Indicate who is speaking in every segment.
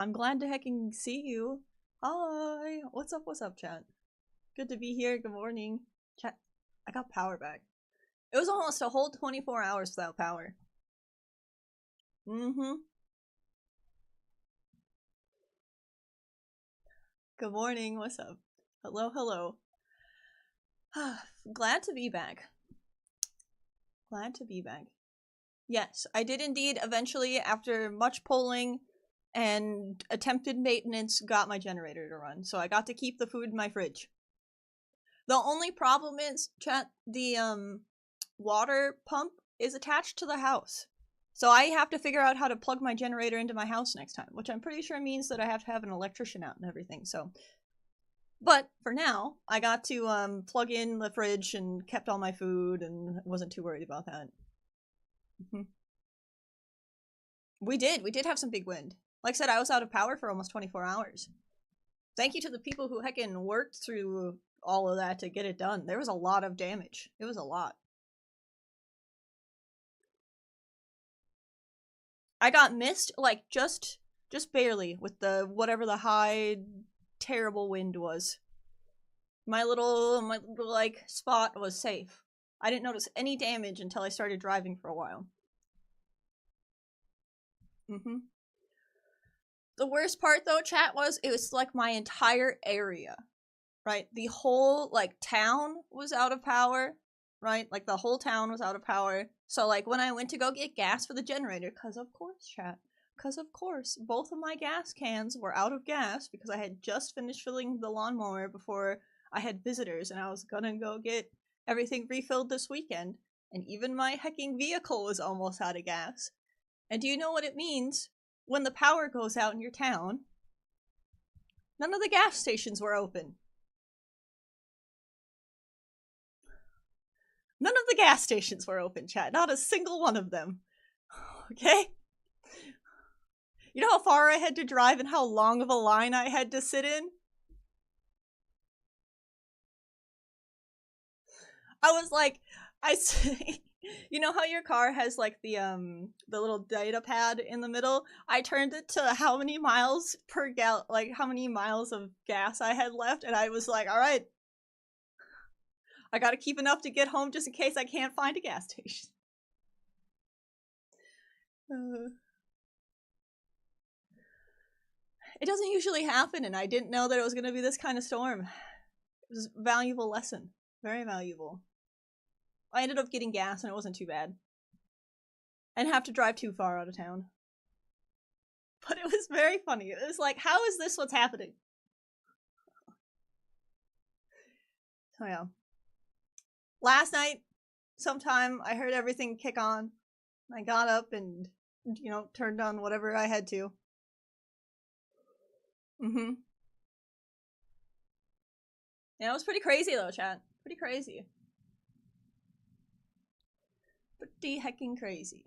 Speaker 1: I'm glad to hecking see you. Hi. What's up, chat? Good to be here. Good morning. Chat, I got power back. It was almost a whole 24 hours without power. Mm-hmm. Good morning. What's up? Hello, hello. Glad to be back. Glad to be back. Yes, I did indeed eventually, after much polling and attempted maintenance, got my generator to run. So I got to keep the food in my fridge. The only problem is, chat, the water pump is attached to the house. So I have to figure out how to plug my generator into my house next time, which I'm pretty sure means that I have to have an electrician out and everything, so. But for now, I got to plug in the fridge and kept all my food and wasn't too worried about that. We did have some big wind. Like I said, I was out of power for almost 24 hours. Thank you to the people who heckin' worked through all of that to get it done. There was a lot of damage. It was a lot. I got missed, like, just barely with the whatever the high terrible wind was. My little like spot was safe. I didn't notice any damage until I started driving for a while. The worst part though, chat, was it was like my entire area. Right? The whole like town was out of power. Right? Like the whole town was out of power. So like when I went to go get gas for the generator, cause of course, chat. Because of course, both of my gas cans were out of gas because I had just finished filling the lawnmower before I had visitors and I was gonna go get everything refilled this weekend. And even my hecking vehicle was almost out of gas. And do you know what it means when the power goes out in your town? None of the gas stations were open. None of the gas stations were open, chat. Not a single one of them. Okay? You know how far I had to drive and how long of a line I had to sit in? I was like, you know how your car has like the little data pad in the middle? I turned it to how many miles per like how many miles of gas I had left, and I was like, all right, I gotta keep enough to get home just in case I can't find a gas station. It doesn't usually happen, and I didn't know that it was gonna be this kind of storm. It was a valuable lesson. Very valuable. I ended up getting gas, and it wasn't too bad. I didn't have to drive too far out of town. But it was very funny. It was like, how is this what's happening? So yeah. Last night, sometime, I heard everything kick on. I got up and, you know, turned on whatever I had to. Yeah, it was pretty crazy though, chat. Pretty crazy. Pretty hecking crazy.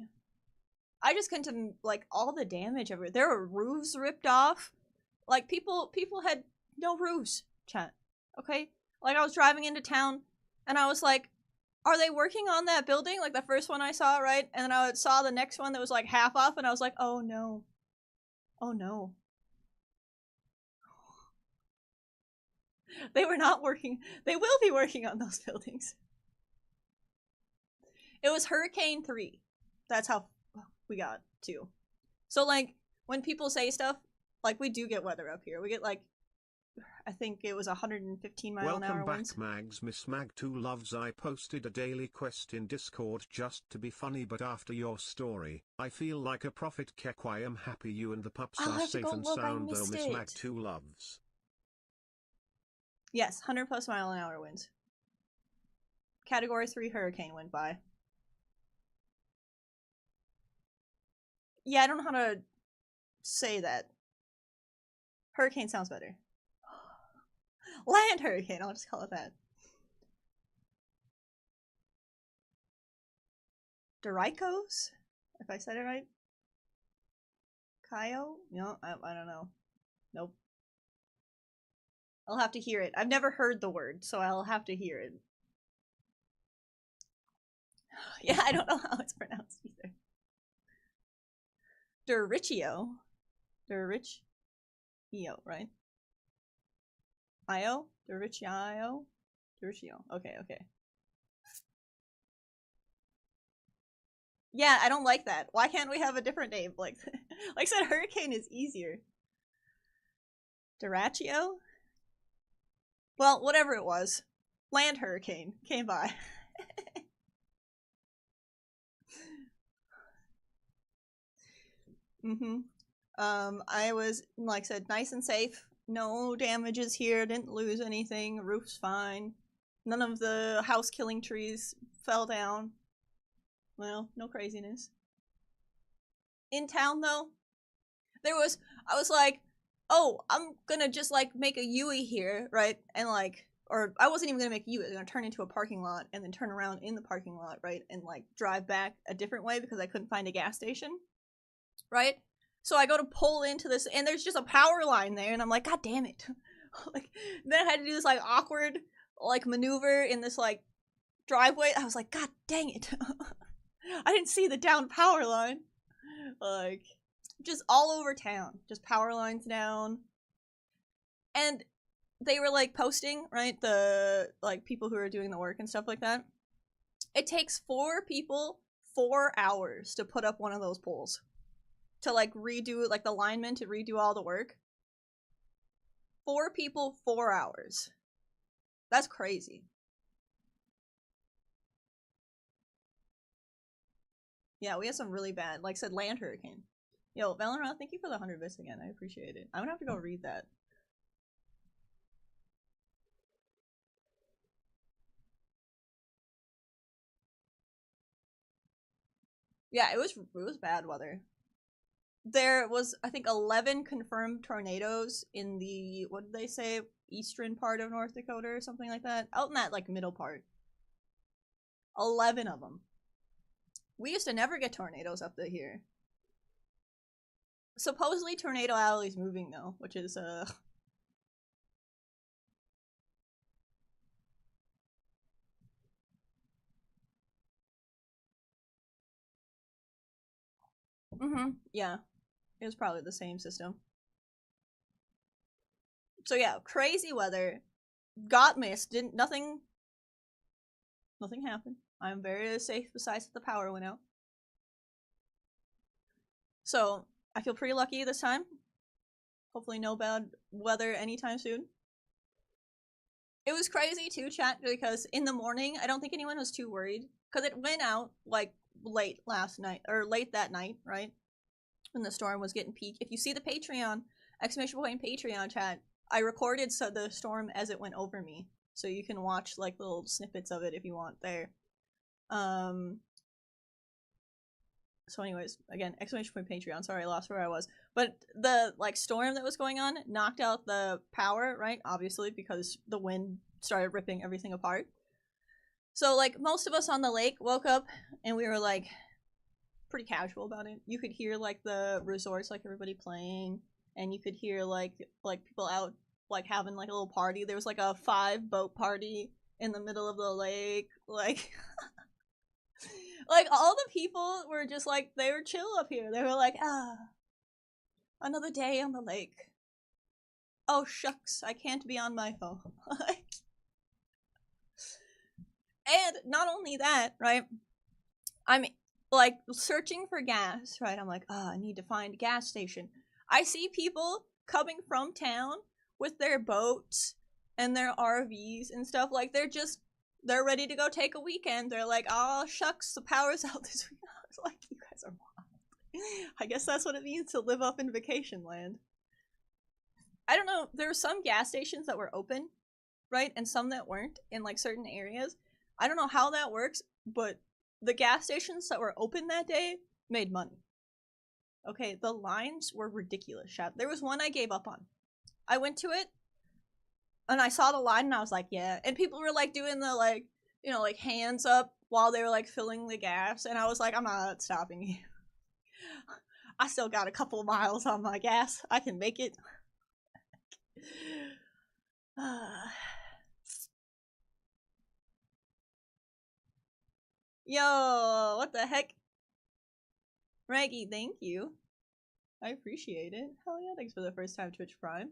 Speaker 1: I just couldn't, like, all the damage everywhere. There were roofs ripped off. Like, people had no roofs, chat. Okay? Like, I was driving into town, and I was like, are they working on that building? Like, the first one I saw, right? And then I saw the next one that was, like, half off, and I was like, oh no. Oh no. They were not working. They will be working on those buildings. It was Hurricane 3. That's how we got to. So, like, when people say stuff, like, we do get weather up here. We get, like, I think it was 115 mile an hour winds.
Speaker 2: Welcome back, Mags. Miss Mag2 loves. I posted a daily quest in Discord just to be funny, but after your story, I feel like a prophet. Kek, I am happy you and the pups are safe and sound, though. Miss Mag2 loves.
Speaker 1: Yes, 100 plus mile an hour winds. Category 3 hurricane went by. Yeah, I don't know how to say that. Hurricane sounds better. Land hurricane, I'll just call it that. Doricos? If I said it right? Kaio? No, I don't know. Nope. I'll have to hear it. I've never heard the word, so I'll have to hear it. Yeah, I don't know how it's pronounced either. Dorichio? Dorich? EO, right? IO? Dericio? Dericio. Okay, okay. Yeah, I don't like that. Why can't we have a different name? Like I said, hurricane is easier. Deraccio? Well, whatever it was. Land hurricane came by. I was, like I said, nice and safe. No damages here, didn't lose anything, roof's fine. None of the house killing trees fell down. Well, no craziness. In town though, I was like, oh, I'm gonna just like make a Yui here, right? And like, or I wasn't even gonna make a Yui, I was gonna turn into a parking lot and then turn around in the parking lot, right? And like drive back a different way because I couldn't find a gas station, right? So I go to pull into this and there's just a power line there and I'm like, God damn it. Like, then I had to do this like awkward like maneuver in this like driveway. I was like, God dang it. I didn't see the down power line. Like, just all over town. Just power lines down. And they were like posting, right? The like people who are doing the work and stuff like that. It takes 4 people 4 hours to put up one of those poles. To like redo, like the linemen to redo all the work. 4 people, 4 hours. That's crazy. Yeah, we had some really bad, like I said, land hurricane. Yo, Valorant, thank you for the 100 bits again. I appreciate it. I'm gonna have to go read that. Yeah, it was bad weather. There was, I think, 11 confirmed tornadoes in the, what did they say, eastern part of North Dakota or something like that? Out in that, like, middle part. 11 of them. We used to never get tornadoes up to here. Supposedly Tornado Alley's moving, though, which is, yeah. It was probably the same system. So yeah, crazy weather. Got missed. Didn't, nothing happened. I'm very safe besides that the power went out. So, I feel pretty lucky this time. Hopefully no bad weather anytime soon. It was crazy too, chat, because in the morning, I don't think anyone was too worried. Because it went out, like, late last night, or late that night, right? When the storm was getting peak. If you see the Patreon, exclamation point Patreon chat, I recorded the storm as it went over me. So you can watch, like, little snippets of it if you want there. So anyways, again, exclamation point Patreon. Sorry, I lost where I was. But the, like, storm that was going on knocked out the power, right? Obviously, because the wind started ripping everything apart. So, like, most of us on the lake woke up and we were, like, pretty casual about it. You could hear, like, the resorts, like, everybody playing. And you could hear, like people out, like, having, like, a little party. There was, like, a 5-boat party in the middle of the lake. Like... Like, all the people were just like, they were chill up here. They were like, another day on the lake. Oh, shucks, I can't be on my phone. And not only that, right? I'm, like, searching for gas, right? I'm like, I need to find a gas station. I see people coming from town with their boats and their RVs and stuff. Like, they're ready to go take a weekend. They're like, oh, shucks, the power's out this week. I was like, you guys are wild. I guess that's what it means to live up in vacation land. I don't know, there were some gas stations that were open, right? And some that weren't in, like, certain areas. I don't know how that works, but the gas stations that were open that day made money. Okay, the lines were ridiculous, chat. There was one I gave up on. I went to it, and I saw the line and I was like, yeah. And people were like doing the, like, you know, like, hands up while they were like filling the gas. And I was like, I'm not stopping you. I still got a couple of miles on my gas. I can make it. Yo, what the heck? Reggie, thank you. I appreciate it. Hell yeah, thanks for the first time Twitch Prime.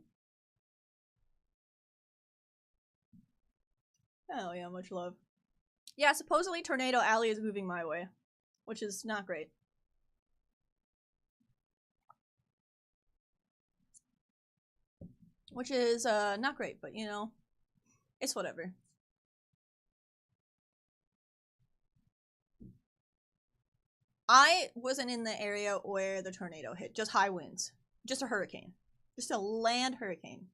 Speaker 1: Hell yeah, much love. Yeah, supposedly Tornado Alley is moving my way, which is not great. Which is, not great, but you know, it's whatever. I wasn't in the area where the tornado hit, just high winds. Just a hurricane. Just a land hurricane.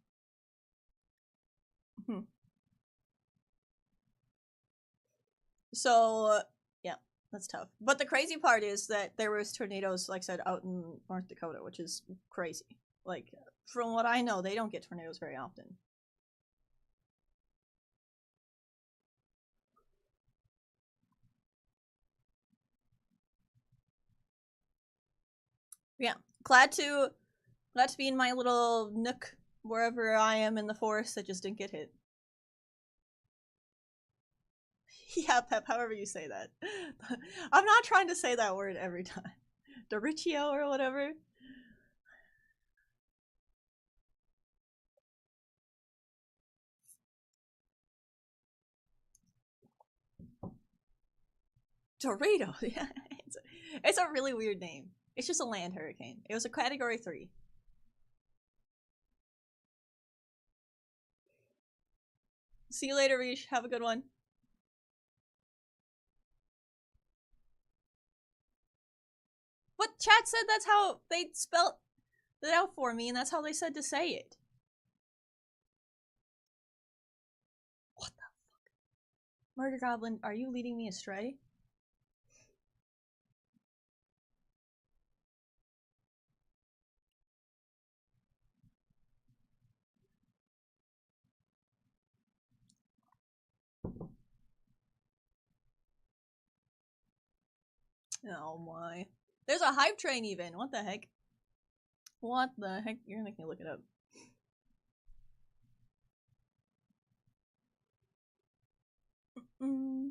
Speaker 1: So, yeah, that's tough. But the crazy part is that there was tornadoes, like I said, out in North Dakota, which is crazy. Like, from what I know, they don't get tornadoes very often. Yeah, glad to be in my little nook wherever I am in the forest that just didn't get hit. Yeah, Pep, however you say that. I'm not trying to say that word every time. Doricio or whatever. Dorito, yeah. It's a really weird name. It's just a land hurricane. It was a category 3. See you later, Reesh. Have a good one. What chat said that's how they spelled it out for me, and that's how they said to say it. What the fuck? Murder Goblin, are you leading me astray? Oh my. There's a hype train even. What the heck? What the heck? You're gonna make me look it up. Mm.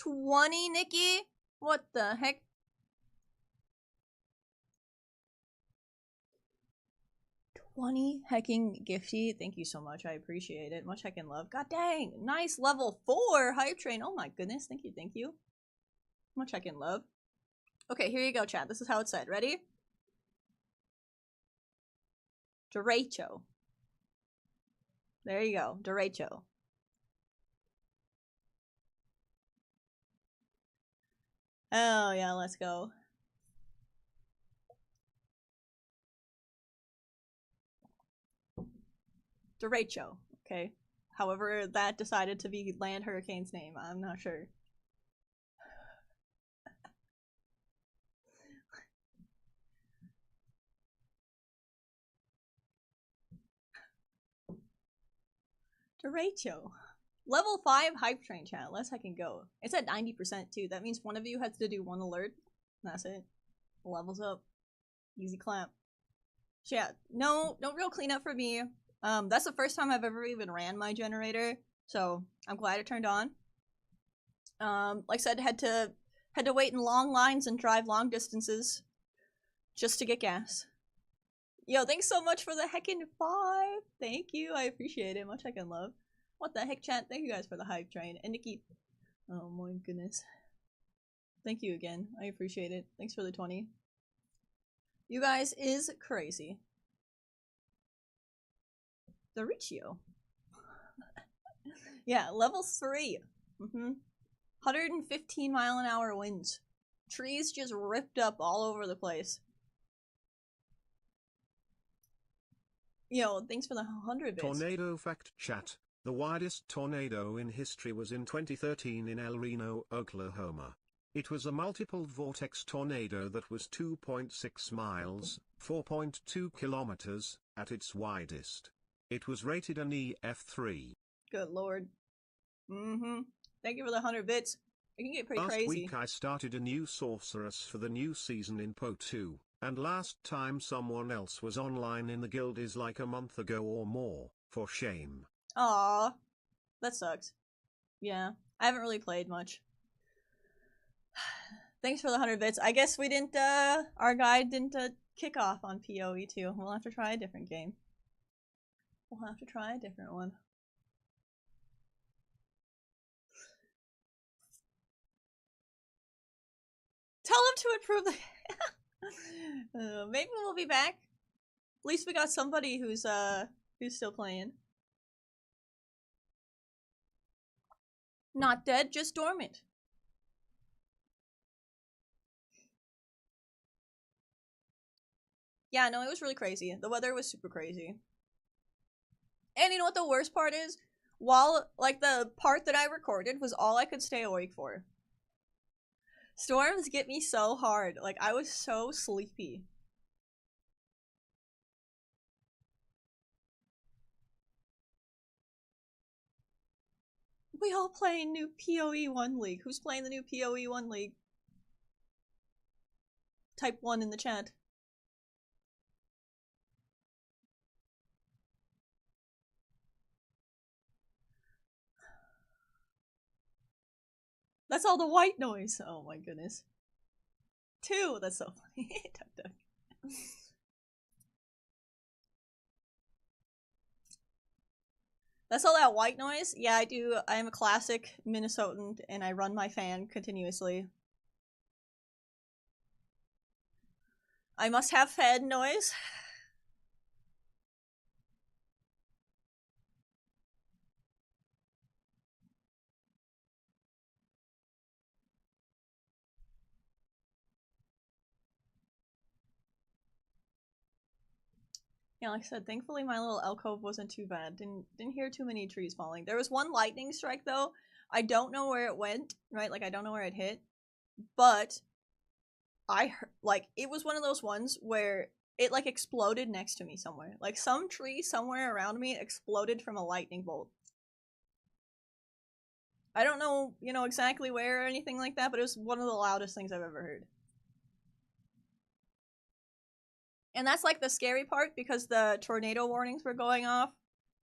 Speaker 1: $20, Nikki? What the heck? $20 hecking gifty. Thank you so much. I appreciate it. Much heckin' love. God dang. Nice level 4 hype train. Oh my goodness. Thank you. Thank you. Much heckin' love. Okay, here you go, chat. This is how it's said. Ready? Derecho. There you go. Derecho. Oh yeah, let's go. Derecho. Okay. However, that decided to be Land Hurricane's name. I'm not sure. Derecho. Level 5 hype train chat. Let's heckin' go. It's at 90% too. That means one of you has to do one alert. That's it. Levels up. Easy clap. So yeah, no real cleanup for me. That's the first time I've ever even ran my generator, so I'm glad it turned on. Like I said, had to wait in long lines and drive long distances just to get gas. Yo, thanks so much for the heckin' 5. Thank you, I appreciate it. Much heckin' love. What the heck, chat? Thank you guys for the hype train. And Nikki, oh my goodness. Thank you again. I appreciate it. Thanks for the 20. You guys is crazy. The Riccio. Yeah, level 3. 115 mile an hour winds. Trees just ripped up all over the place. Yo, thanks for the 100 bits.
Speaker 2: Tornado fact chat. The widest tornado in history was in 2013 in El Reno, Oklahoma. It was a multiple vortex tornado that was 2.6 miles, 4.2 kilometers, at its widest. It was rated an EF3.
Speaker 1: Good lord. Thank you for the 100 bits. It can get pretty crazy.
Speaker 2: Last week I started a new sorceress for the new season in PO2. And last time someone else was online in the guild is like a month ago or more, for shame.
Speaker 1: Aw, that sucks. Yeah, I haven't really played much. Thanks for the 100 bits. I guess we didn't, our guide didn't kick off on PoE 2. We'll have to try a different game. We'll have to try a different one. Tell him to improve the... maybe we'll be back. At least we got somebody who's still playing. Not dead, just dormant. Yeah, no, it was really crazy. The weather was super crazy. And you know what the worst part is? While, like, the part that I recorded was all I could stay awake for. Storms get me so hard. Like, I was so sleepy. We all play new PoE 1 League. Who's playing the new PoE 1 League? Type 1 in the chat. That's all the white noise. Oh my goodness. 2. That's so funny. Duck, duck. That's all that white noise? Yeah, I do. I am a classic Minnesotan and I run my fan continuously. I must have fan noise. Yeah, like I said, thankfully my little alcove wasn't too bad. Didn't hear too many trees falling. There was one lightning strike though. I don't know where it went, right? Like I don't know where it hit. But I heard, like, it was one of those ones where it like exploded next to me somewhere. Like some tree somewhere around me exploded from a lightning bolt. I don't know, you know, exactly where or anything like that, but it was one of the loudest things I've ever heard. And that's like the scary part because the tornado warnings were going off,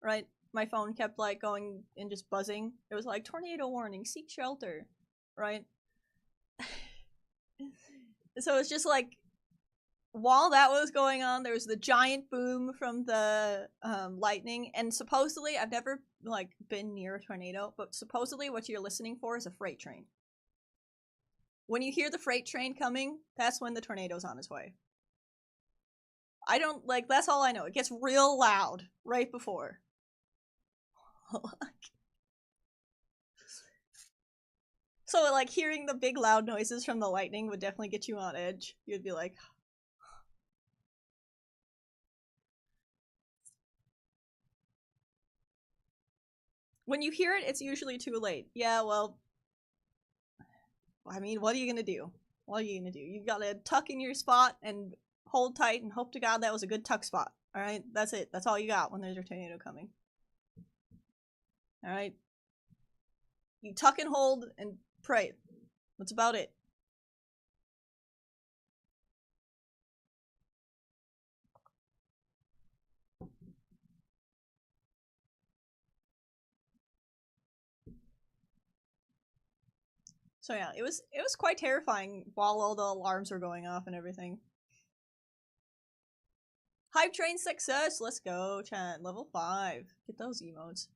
Speaker 1: right? My phone kept like going and just buzzing. It was like, tornado warning, seek shelter, right? So it's just like, while that was going on, there was the giant boom from the lightning, and supposedly, I've never like been near a tornado, but supposedly what you're listening for is a freight train. When you hear the freight train coming, that's when the tornado's on its way. I don't, like, that's all I know. It gets real loud right before. So, like, hearing the big loud noises from the lightning would definitely get you on edge. You'd be like... When you hear it, it's usually too late. Yeah, well... I mean, what are you gonna do? What are you gonna do? You gotta tuck in your spot and hold tight and hope to God that was a good tuck spot. Alright? That's it. That's all you got when there's a tornado coming. Alright? You tuck and hold and pray. That's about it. So yeah, it was quite terrifying while all the alarms were going off and everything. Hype train success! Let's go, chat. Level 5. Get those emotes.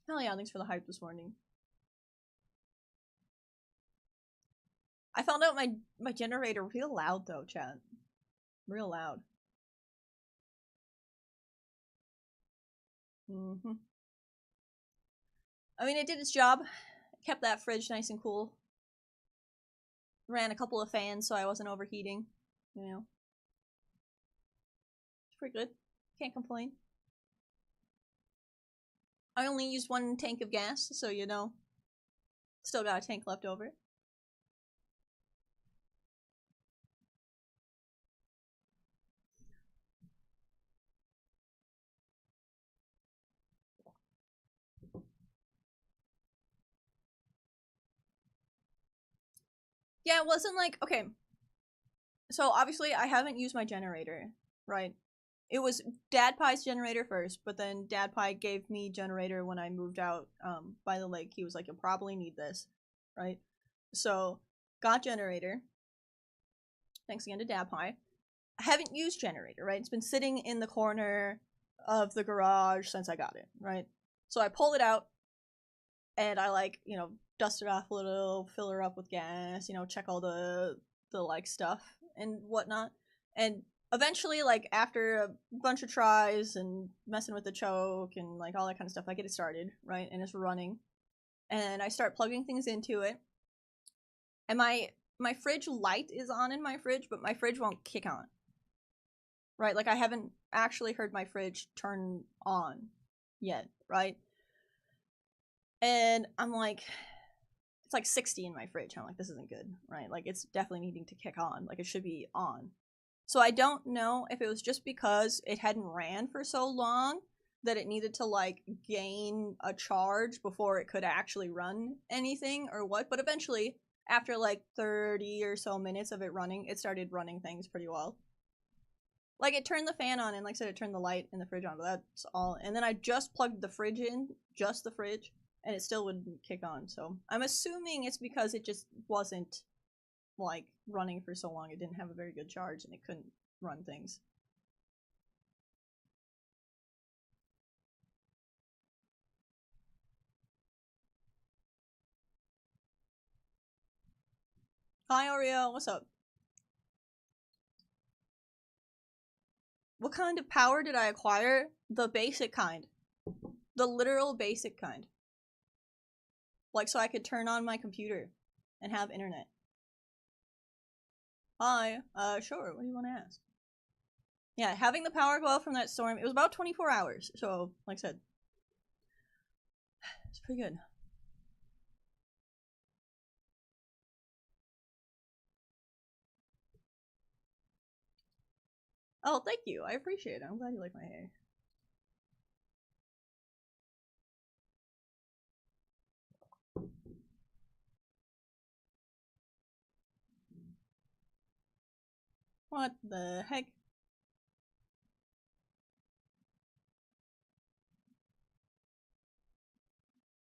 Speaker 1: Hell yeah, thanks for the hype this morning. I found out my generator real loud though, chat. Real loud. Mm-hmm. I mean, it did its job. It kept that fridge nice and cool. Ran a couple of fans so I wasn't overheating. You know. It's pretty good. Can't complain. I only used 1 tank of gas, so you know. Still got a tank left over. Yeah, it wasn't like, okay, So obviously I haven't used my generator, right? It was Dad Pie's generator first, but then Dad Pie gave me generator when I moved out by the lake. He was like, you'll probably need this, right? So got generator. Thanks again to Dad Pie. I haven't used generator, right? It's been sitting in the corner of the garage since I got it, right? So I pull it out and I like, you know, dust it off a little, fill her up with gas, you know, check all the like stuff and whatnot. And eventually, like after a bunch of tries and messing with the choke and like all that kind of stuff, I get it started, right? And it's running. And I start plugging things into it. And my fridge light is on in my fridge, but my fridge won't kick on. Right? Like I haven't actually heard my fridge turn on yet, right? And I'm like, it's like 60 in my fridge. I'm like, this isn't good, right? Like it's definitely needing to kick on. Like it should be on. So I don't know if it was just because it hadn't ran for so long that it needed to like gain a charge before it could actually run anything or what. But eventually, after like 30 or so minutes of it running, it started running things pretty well. Like it turned the fan on and like I said, it turned the light in the fridge on, but that's all. And then I just plugged the fridge in, just the fridge, and it still wouldn't kick on. So I'm assuming it's because it just wasn't like running for so long. It didn't have a very good charge and it couldn't run things. Hi Oreo, what's up? What kind of power did I acquire? The basic kind. The literal basic kind. Like so I could turn on my computer and have internet. Hi, sure, what do you want to ask? Yeah, having the power go out from that storm, it was about 24 hours, so, like I said, it's pretty good. Oh, thank you, I appreciate it, I'm glad you like my hair. What the heck?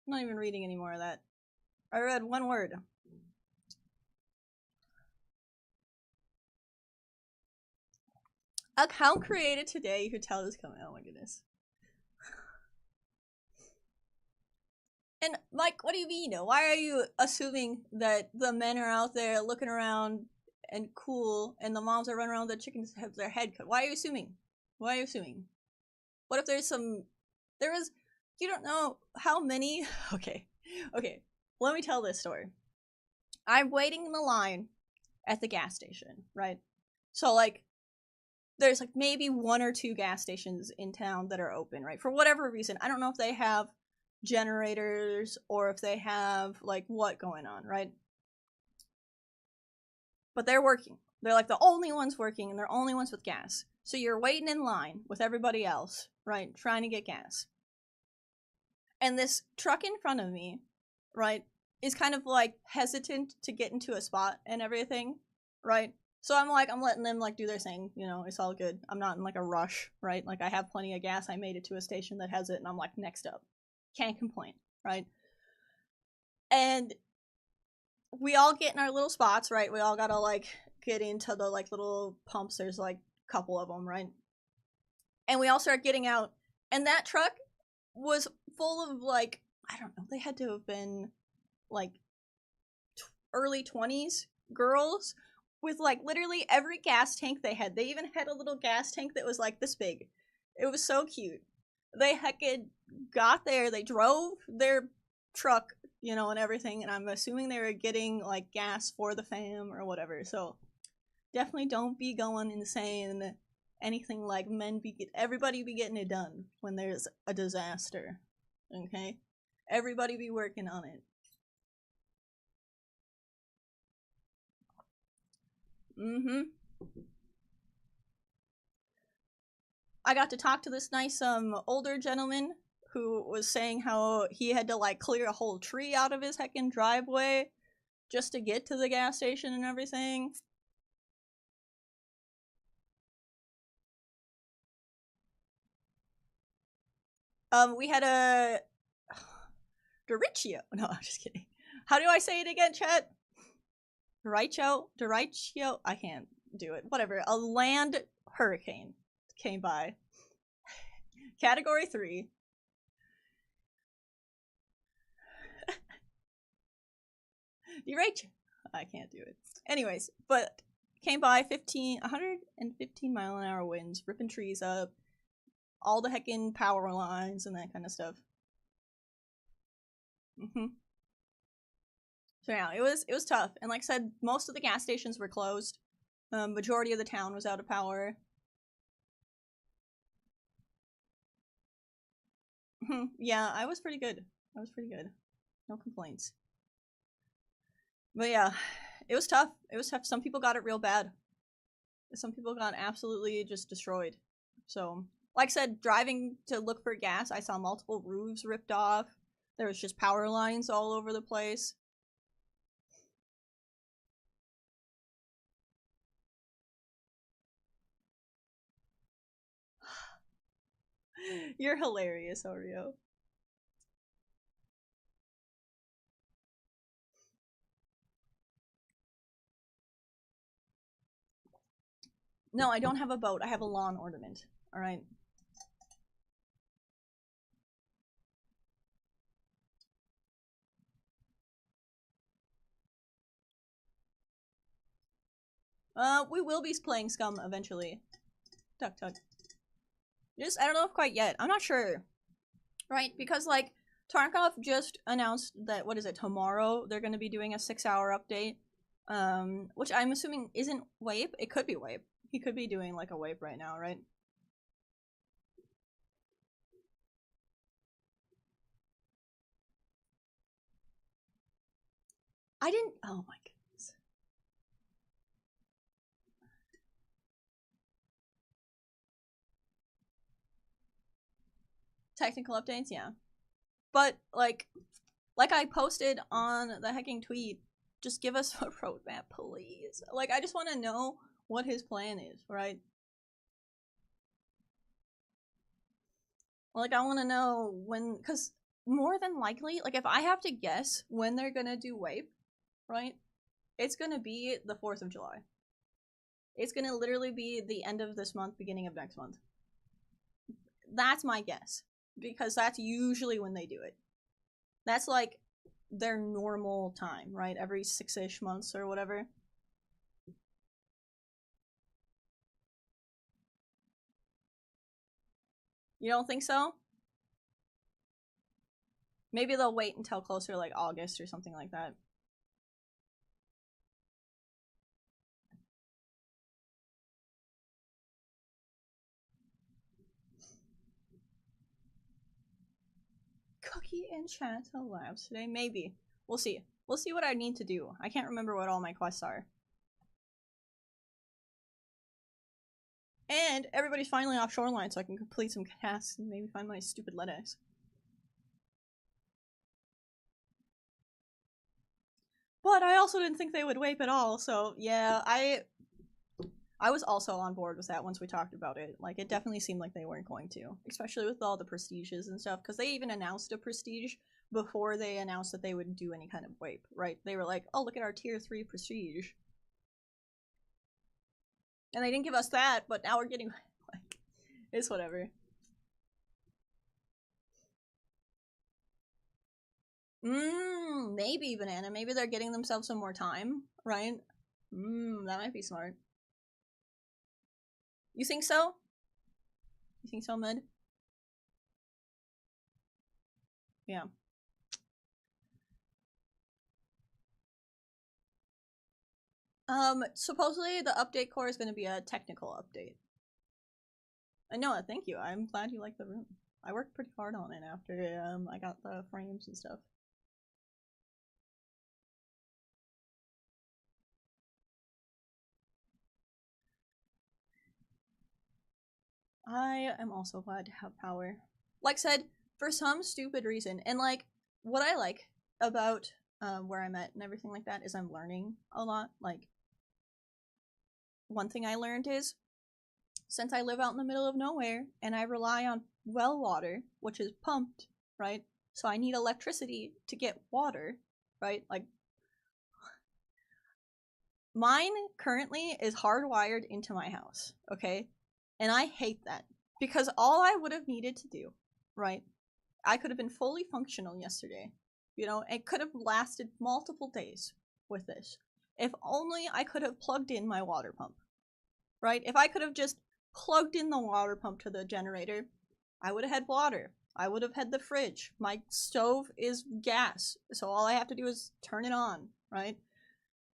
Speaker 1: I'm not even reading any more of that. I read one word. Account created today, you could tell this coming. Oh my goodness. And Mike, what do you mean? Why are you assuming that the men are out there looking around and cool, and the moms are running around with the chickens have their head cut? Why are you assuming? Why are you assuming? What if there's some? There is. You don't know how many. Okay, okay. Let me tell this story. I'm waiting in the line at the gas station, right? So like, there's like maybe one or two gas stations in town that are open, right? For whatever reason, I don't know if they have generators or if they have like what going on, right? But they're working. They're like the only ones working and they're only ones with gas. So you're waiting in line with everybody else, right? Trying to get gas. And this truck in front of me, right, is kind of like hesitant to get into a spot and everything, right? So I'm letting them like do their thing, you know, it's all good. I'm not in like a rush, right? Like I have plenty of gas. I made it to a station that has it and I'm like next up. Can't complain, right? And we all get in our little spots, right? We all gotta like get into the like little pumps. There's like a couple of them, right? And we all start getting out. And that truck was full of like, I don't know, they had to have been like early 20s girls with like literally every gas tank they had. They even had a little gas tank that was like this big. It was so cute. They heckin' got there, they drove their truck, you know, and everything, and I'm assuming they were getting like gas for the fam or whatever. So definitely don't be going insane. Anything like everybody be getting it done when there's a disaster. Okay? Everybody be working on it. Mm-hmm. I got to talk to this nice older gentleman who was saying how he had to like clear a whole tree out of his heckin' driveway just to get to the gas station and everything. We had a derecho. No, I'm just kidding. How do I say it again, chat? Derecho. I can't do it. Whatever. A land hurricane came by. Category 3. Derecho. I can't do it. Anyways, but came by 115 mile an hour winds, ripping trees up, all the heckin' power lines and that kind of stuff. So yeah, it was tough. And like I said, most of the gas stations were closed. Majority of the town was out of power. Yeah, I was pretty good. No complaints. But yeah, it was tough. Some people got it real bad. Some people got absolutely just destroyed. So, like I said, driving to look for gas, I saw multiple roofs ripped off. There was just power lines all over the place. You're hilarious, Oreo. No, I don't have a boat. I have a lawn ornament. Alright. We will be playing Scum eventually. Duck. Just, I don't know if quite yet. I'm not sure. Right? Because, like, Tarkov just announced that, what is it, tomorrow they're going to be doing a 6-hour update. Which I'm assuming isn't Wape. It could be Wape. He could be doing, like, a Wape right now, right? I didn't. Oh my goodness. Technical updates, yeah. But, like I posted on the hecking tweet, just give us a roadmap, please. Like, I just want to know what his plan is, right? Like, I want to know when, because more than likely, like, if I have to guess when they're gonna do Wape, right? It's gonna be the 4th of July. It's gonna literally be the end of this month, beginning of next month. That's my guess. Because that's usually when they do it. That's like their normal time, right? Every 6-ish months or whatever. You don't think so? Maybe they'll wait until closer to like August or something like that. Cookie and chat labs today? Maybe. We'll see. We'll see what I need to do. I can't remember what all my quests are. And everybody's finally off shoreline, so I can complete some tasks and maybe find my stupid lettuce. But I also didn't think they would Wape at all, so yeah, I was also on board with that once we talked about it. Like, it definitely seemed like they weren't going to. Especially with all the prestiges and stuff, because they even announced a prestige before they announced that they would do any kind of Wape, right? They were like, oh, look at our tier 3 prestige. And they didn't give us that, but now we're getting, like, it's whatever. Maybe, Banana. Maybe they're getting themselves some more time, right? That might be smart. You think so? You think so, Mid? Yeah. Supposedly the update core is going to be a technical update. Noah, thank you. I'm glad you like the room. I worked pretty hard on it after I got the frames and stuff. I am also glad to have power. Like I said, for some stupid reason, and like what I like about where I'm at and everything like that is I'm learning a lot. Like, one thing I learned is since I live out in the middle of nowhere and I rely on well water, which is pumped, right? So I need electricity to get water, right? Like, mine currently is hardwired into my house, okay? And I hate that. Because all I would have needed to do, right? I could have been fully functional yesterday. You know, it could have lasted multiple days with this. If only I could have plugged in my water pump, right? If I could have just plugged in the water pump to the generator, I would have had water. I would have had the fridge. My stove is gas, so all I have to do is turn it on, right?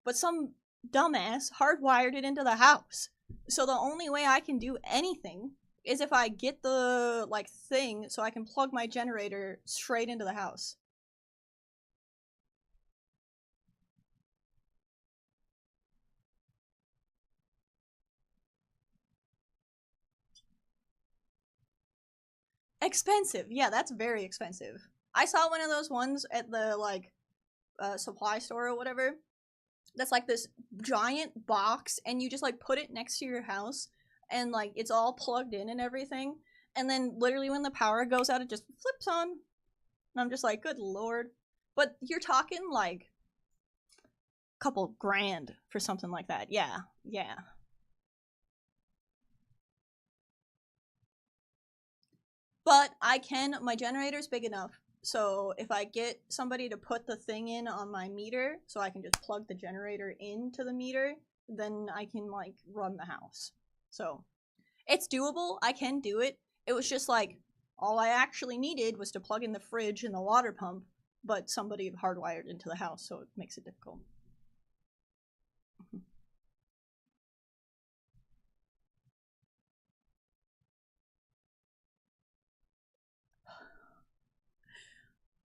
Speaker 1: But some dumbass hardwired it into the house. So the only way I can do anything is if I get the, like, thing so I can plug my generator straight into the house. Expensive. Yeah, that's very expensive. I saw one of those ones at the, like, supply store or whatever. That's like this giant box, and you just, like, put it next to your house, and, like, it's all plugged in and everything. And then literally when the power goes out, it just flips on. And I'm just like, good lord. But you're talking, like, a couple grand for something like that. Yeah, yeah. But my generator's big enough, so if I get somebody to put the thing in on my meter, so I can just plug the generator into the meter, then I can, like, run the house. So, it's doable, I can do it. It was just like, all I actually needed was to plug in the fridge and the water pump, but somebody hardwired into the house, so it makes it difficult.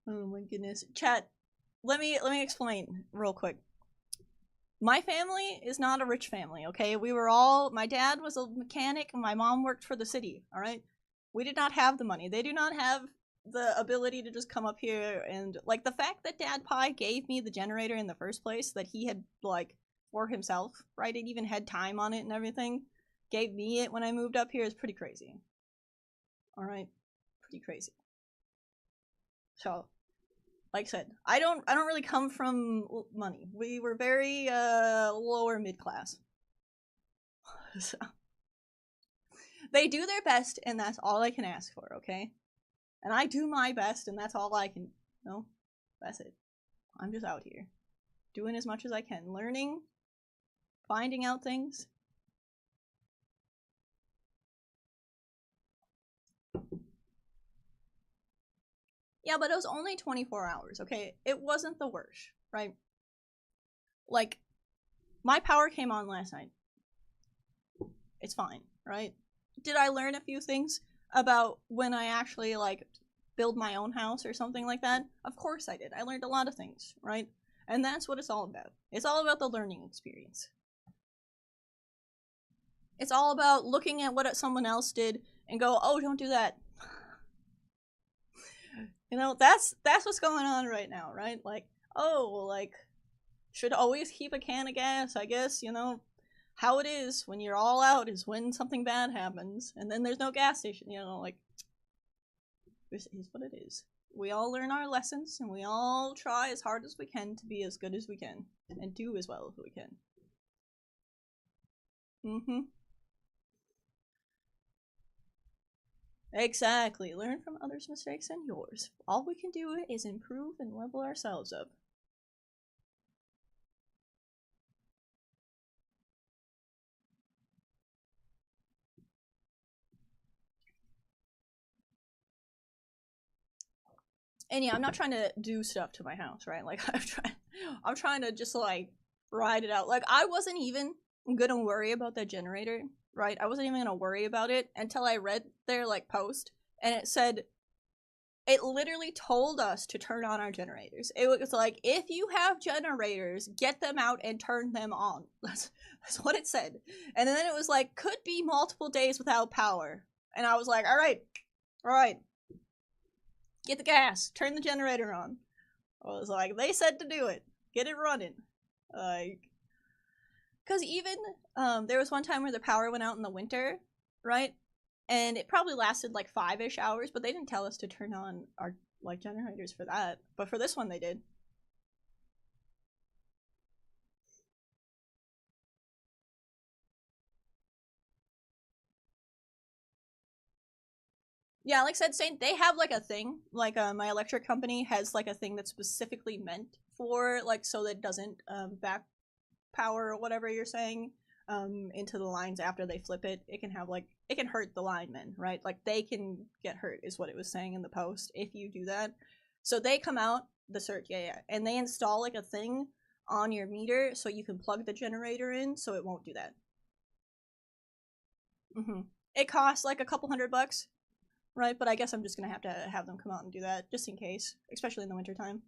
Speaker 1: Oh my goodness. Chat, let me explain real quick. My family is not a rich family, okay? My dad was a mechanic and my mom worked for the city, alright? We did not have the money. They do not have the ability to just come up here and, like, the fact that Dad Pie gave me the generator in the first place, that he had, like, for himself, right? It even had time on it and everything, gave me it when I moved up here is pretty crazy. Alright? Pretty crazy. So, like I said, I don't really come from money. We were very lower mid class. So they do their best, and that's all I can ask for, okay? And I do my best, and that's all I can. No, that's it. I'm just out here doing as much as I can, learning, finding out things. Yeah, but it was only 24 hours, okay? It wasn't the worst, right? Like, my power came on last night. It's fine, right? Did I learn a few things about when I actually, like, build my own house or something like that? Of course I did. I learned a lot of things, right? And that's what it's all about. It's all about the learning experience. It's all about looking at what someone else did and go, oh, don't do that. You know, that's what's going on right now, right? Like, oh, like, should always keep a can of gas, I guess, you know. How it is when you're all out is when something bad happens, and then there's no gas station, you know, like, this is what it is. We all learn our lessons, and we all try as hard as we can to be as good as we can, and do as well as we can. Mm-hmm. Exactly. Learn from others' mistakes and yours. All we can do is improve and level ourselves up. And yeah, I'm not trying to do stuff to my house, right? Like, I'm trying to just, like, ride it out. Like, I wasn't even gonna worry about the generator, right? I wasn't even gonna worry about it until I read their, like, post, and it literally told us to turn on our generators. It was like, if you have generators, get them out and turn them on. That's what it said. And then it was like, could be multiple days without power. And I was like, all right. Get the gas. Turn the generator on. I was like, they said to do it. Get it running. Like, because even, there was one time where the power went out in the winter, right? And it probably lasted like 5-ish hours, but they didn't tell us to turn on our like generators for that. But for this one, they did. Yeah, like I said, Saint, they have like a thing. Like my electric company has like a thing that's specifically meant for like so that it doesn't back power or whatever you're saying into the lines after they flip it. It can have like it can hurt the linemen, right? Like they can get hurt is what it was saying in the post if you do that. So they come out the search, yeah, and they install like a thing on your meter so you can plug the generator in so it won't do that. It costs like a couple $100, right? But I guess I'm just gonna have to have them come out and do that just in case, especially in the wintertime.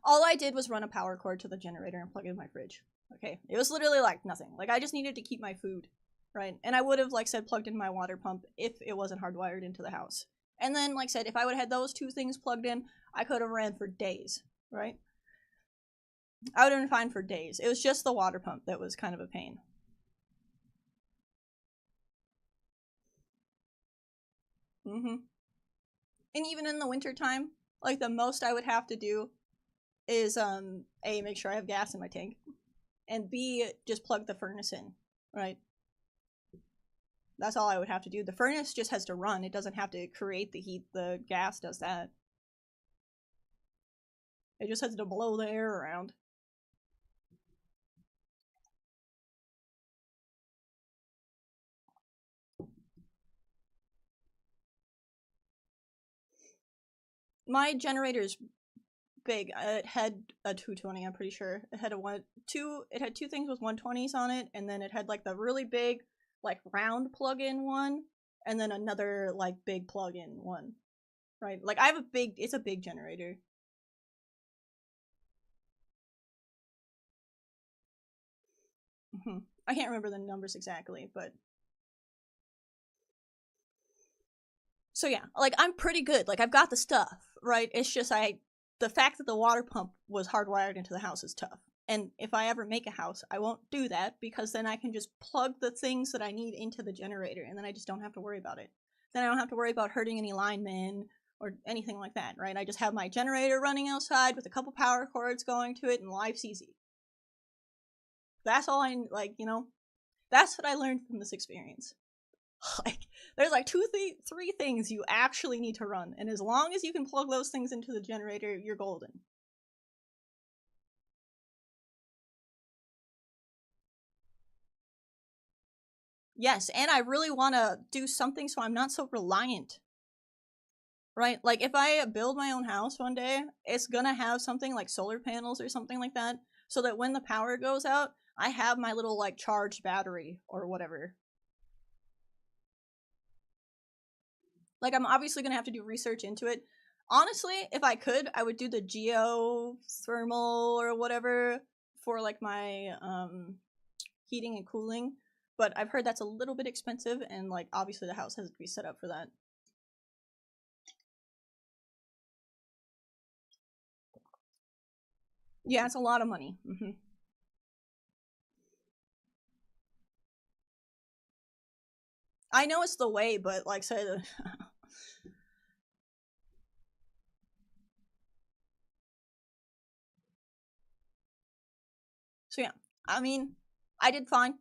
Speaker 1: All I did was run a power cord to the generator and plug it in my fridge. Okay, it was literally like nothing. Like I just needed to keep my food, right? And I would have like said plugged in my water pump if it wasn't hardwired into the house. And then like said if I would have had those two things plugged in, I could have ran for days, right? I would have been fine for days. It was just the water pump that was kind of a pain. And even in the wintertime, like the most I would have to do is A, make sure I have gas in my tank, and B, just plug the furnace in, right? That's all I would have to do. The furnace just has to run. It doesn't have to create the heat. The gas does that. It just has to blow the air around. My generator's big. It had a 220, I'm pretty sure. It had it had two things with 120s on it, and then it had like the really big, like round plug-in one, and then another like big plug-in one. Right? Like I have it's a big generator. I can't remember the numbers exactly, but so yeah, like I'm pretty good. Like I've got the stuff, right? It's just the fact that the water pump was hardwired into the house is tough. And if I ever make a house, I won't do that because then I can just plug the things that I need into the generator and then I just don't have to worry about it. Then I don't have to worry about hurting any linemen or anything like that, right? I just have my generator running outside with a couple power cords going to it and life's easy. That's all I like, you know? That's what I learned from this experience. Like, there's like three things you actually need to run, and as long as you can plug those things into the generator, you're golden. Yes, and I really want to do something so I'm not so reliant. Right? Like, if I build my own house one day, it's gonna have something like solar panels or something like that, so that when the power goes out, I have my little, like, charged battery or whatever. Like, I'm obviously gonna have to do research into it. Honestly, if I could, I would do the geothermal or whatever for, like, my, heating and cooling. But I've heard that's a little bit expensive, and, like, obviously the house has to be set up for that. Yeah, it's a lot of money. I know it's the way, but, like, say the... So yeah, I mean, I did fine.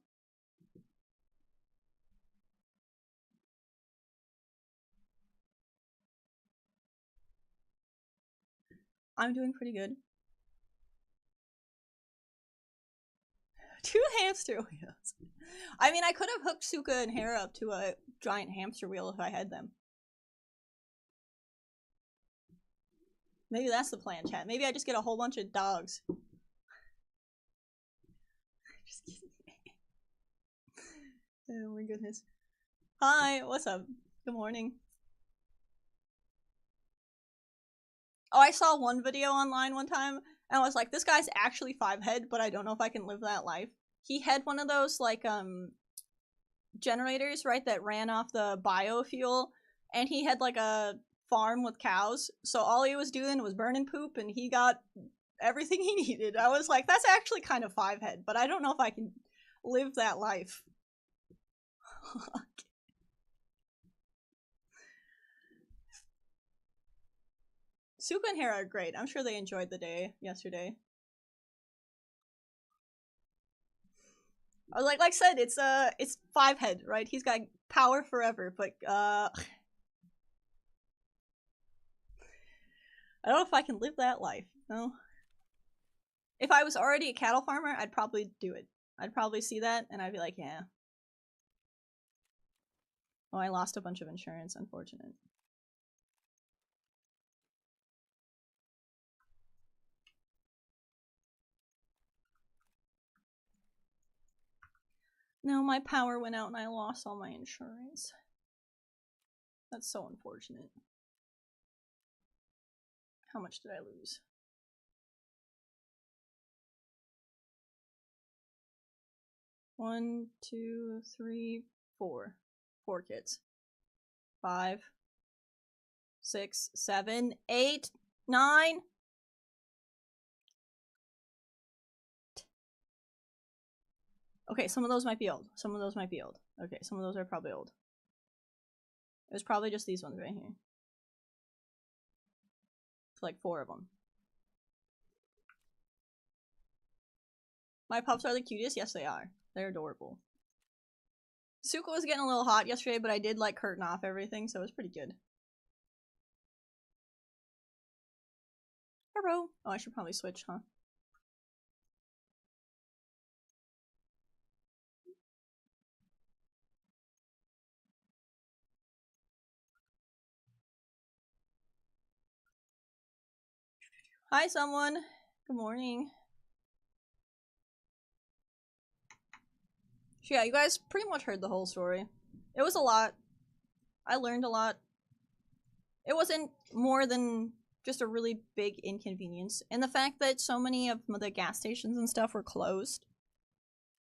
Speaker 1: I'm doing pretty good. 2 hamster wheels. I mean, I could have hooked Suka and Hera up to a giant hamster wheel if I had them. Maybe that's the plan, chat. Maybe I just get a whole bunch of dogs. Just kidding. Oh my goodness. Hi, what's up? Good morning. Oh, I saw one video online one time, and I was like, this guy's actually 5 head, but I don't know if I can live that life. He had one of those, like, generators, right, that ran off the biofuel, and he had, like, a farm with cows, so all he was doing was burning poop, and he got everything he needed. I was like, that's actually kind of 5-head, but I don't know if I can live that life. Suka and Hera are great. I'm sure they enjoyed the day yesterday. Like I said, it's 5-head, right? He's got power forever, but I don't know if I can live that life. No. If I was already a cattle farmer, I'd probably do it. I'd probably see that and I'd be like, yeah. Oh, I lost a bunch of insurance, unfortunate. No, my power went out and I lost all my insurance. That's so unfortunate. How much did I lose? One, two, three, four. 4 kids. 5, 6, 7, 8, 9. Okay, some of those might be old. Some of those might be old. Okay, some of those are probably old. It was probably just these ones right here. It's like 4 of them. My pups are the cutest? Yes, they are. They're adorable. Suka was getting a little hot yesterday, but I did like curtain off everything, so it was pretty good. Hello. Oh, I should probably switch, huh? Hi, someone. Good morning. So yeah, you guys pretty much heard the whole story. It was a lot. I learned a lot. It wasn't more than just a really big inconvenience. And the fact that so many of the gas stations and stuff were closed,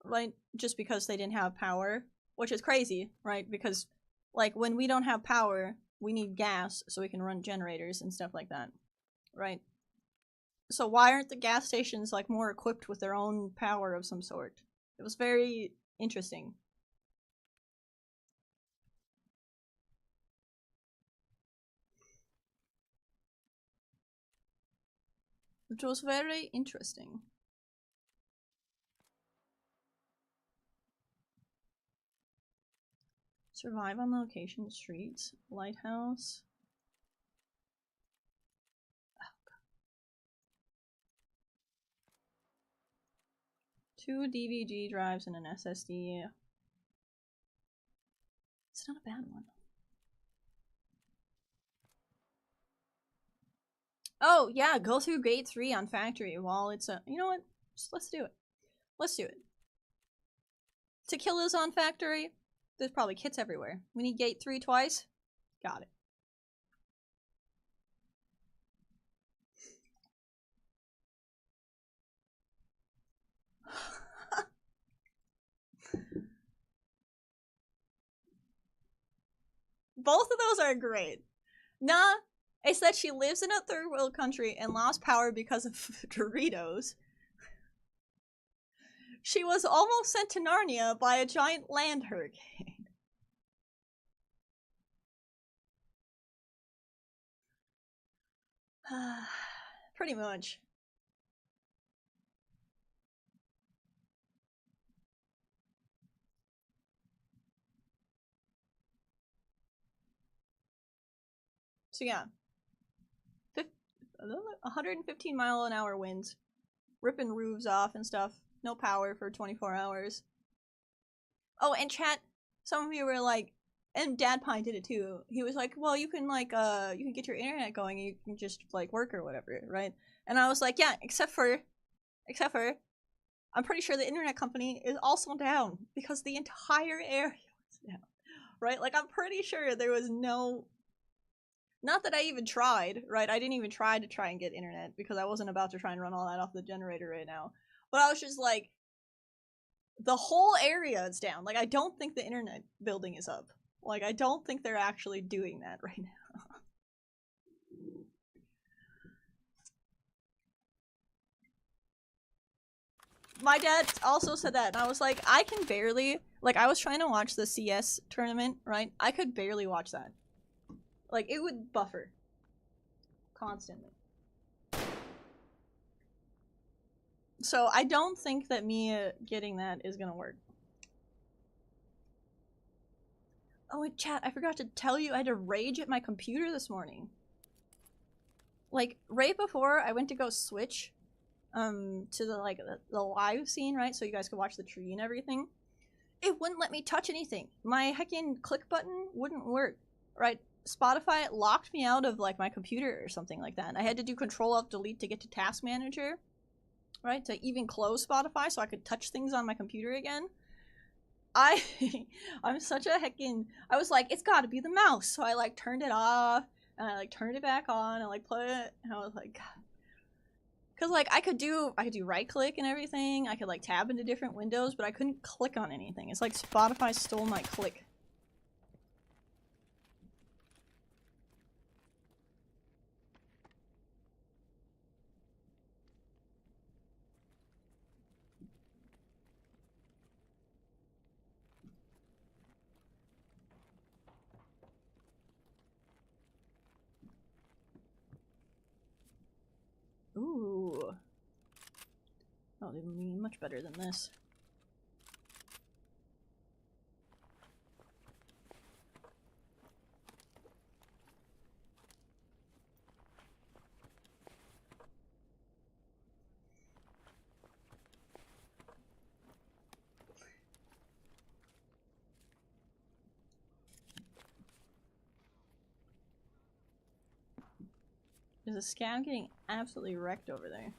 Speaker 1: right? Just because they didn't have power, which is crazy, right? Because, like, when we don't have power, we need gas so we can run generators and stuff like that, right? So why aren't the gas stations, like, more equipped with their own power of some sort? It was very interesting. Which was very interesting. Survive on location, streets, lighthouse. Oh, God. 2 DVD drives and an SSD. It's not a bad one. Oh, yeah, go through Gate 3 on Factory while it's a... You know what? Just let's do it. Let's do it. To kill us on Factory, there's probably kits everywhere. We need Gate 3 twice. Got it. Both of those are great. Nah, it's that she lives in a third world country and lost power because of Doritos. She was almost sent to Narnia by a giant land hurricane. Pretty much. So yeah, 115-mile-an-hour winds, ripping roofs off and stuff. No power for 24 hours. Oh, and chat, some of you were like, and Dad Pine did it too. He was like, well, you can like, you can get your internet going and you can just like work or whatever, right? And I was like, yeah, except for, I'm pretty sure the internet company is also down because the entire area was down, right? Like, I'm pretty sure there was no, not that I even tried, right? I didn't even try and get internet because I wasn't about to try and run all that off the generator right now. But I was just like, the whole area is down. Like, I don't think the internet building is up. Like, I don't think they're actually doing that right now. My dad also said that, and I was like, I can barely, like, I was trying to watch the CS tournament, right? I could barely watch that. Like, it would buffer constantly. So I don't think that me getting that is gonna work. Oh, and chat, I forgot to tell you I had to rage at my computer this morning. Like, right before I went to go switch to the live scene, right? So you guys could watch the tree and everything. It wouldn't let me touch anything. My heckin' click button wouldn't work, right? Spotify locked me out of like my computer or something like that. And I had to do Control-Alt-Delete to get to Task Manager, right? To even close Spotify so I could touch things on my computer again. I'm such a heckin', I was like, it's gotta be the mouse. So I like turned it off and I like turned it back on and like put it, and I was like, God. Cause like I could do right click and everything. I could like tab into different windows, but I couldn't click on anything. It's like Spotify stole my click. Ooh. Oh, they mean much better than this. There's a scam getting absolutely wrecked over there.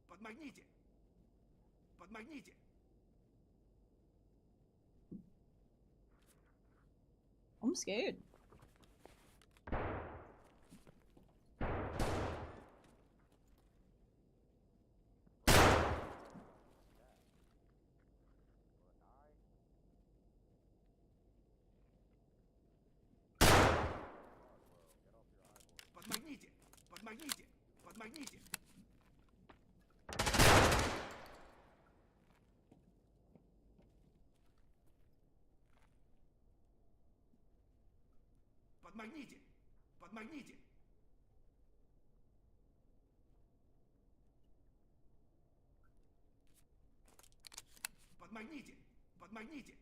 Speaker 3: Подмагните! Подмагните!
Speaker 1: I'm scared.
Speaker 3: Подмагните! Подмагните! Подмагните! Подмагните! Подмагните! Подмагните! Подмагните!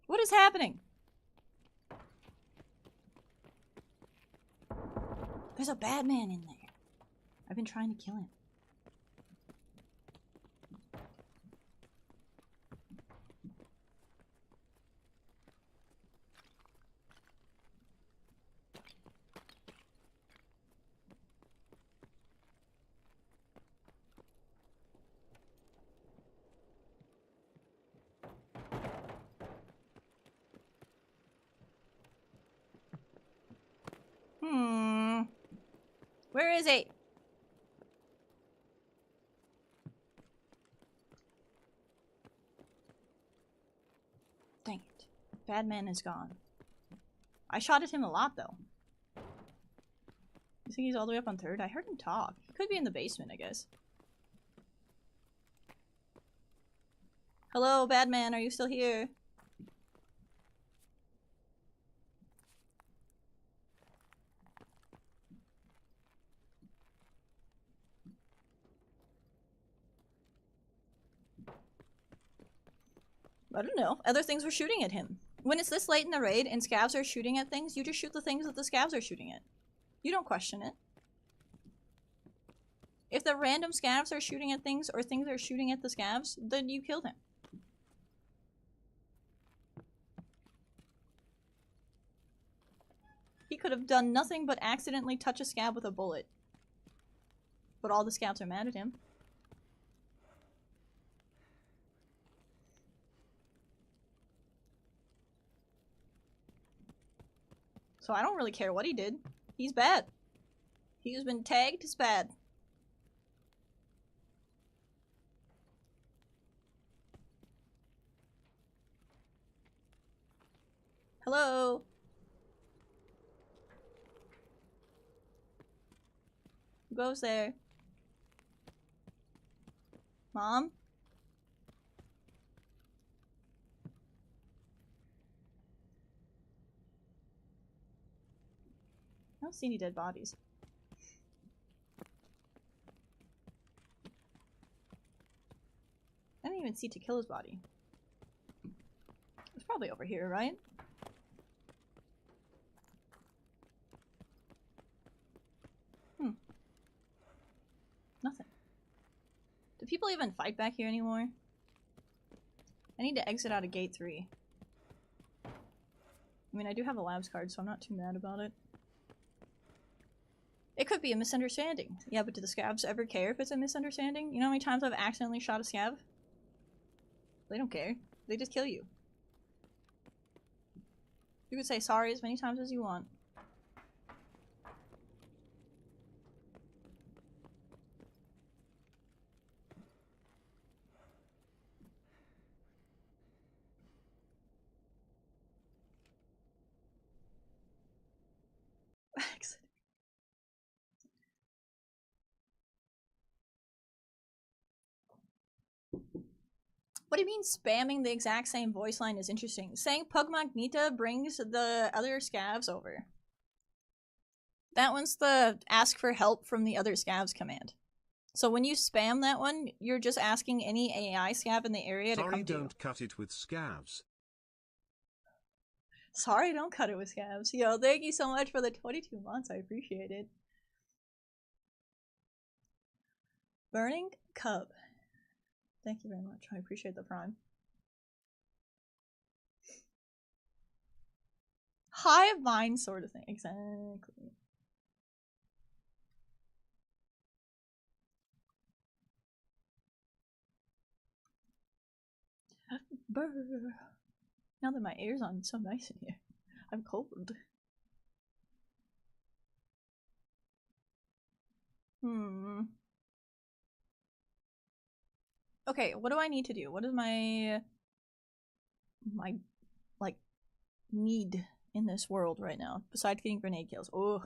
Speaker 1: What is happening? There's a bad man in there. I've been trying to kill him. Where is he? Dang it. Bad man is gone. I shot at him a lot, though. You think he's all the way up on 3rd? I heard him talk. He could be in the basement, I guess. Hello, bad man. Are you still here? I don't know. Other things were shooting at him. When it's this late in the raid and scavs are shooting at things, you just shoot the things that the scavs are shooting at. You don't question it. If the random scavs are shooting at things or things are shooting at the scavs, then you kill them. He could have done nothing but accidentally touch a scab with a bullet. But all the scabs are mad at him. So I don't really care what he did. He's bad. He's been tagged as bad. Hello? Who goes there? Mom? I don't see any dead bodies. I didn't even see Tequila's body. It's probably over here, right? Nothing. Do people even fight back here anymore? I need to exit out of gate 3. I mean, I do have a labs card, so I'm not too mad about it. It could be a misunderstanding. Yeah, but do the scabs ever care if it's a misunderstanding? You know how many times I've accidentally shot a scab? They don't care. They just kill you. You could say sorry as many times as you want. What do you mean spamming the exact same voice line is interesting? Saying Pug Magneto brings the other scavs over. That one's the ask for help from the other scavs command. So when you spam that one, you're just asking any AI scav in the area to come to you.
Speaker 2: Sorry, don't cut it with scavs.
Speaker 1: Sorry, don't cut it with scavs. Yo, thank you so much for the 22 months. I appreciate it. Burning Cub. Thank you very much. I appreciate the prime. Hive mind sort of thing. Exactly. Brr. Now that my air's on, it's so nice in here. I'm cold. Okay, what do I need to do? What is my like need in this world right now besides getting grenade kills? Oh,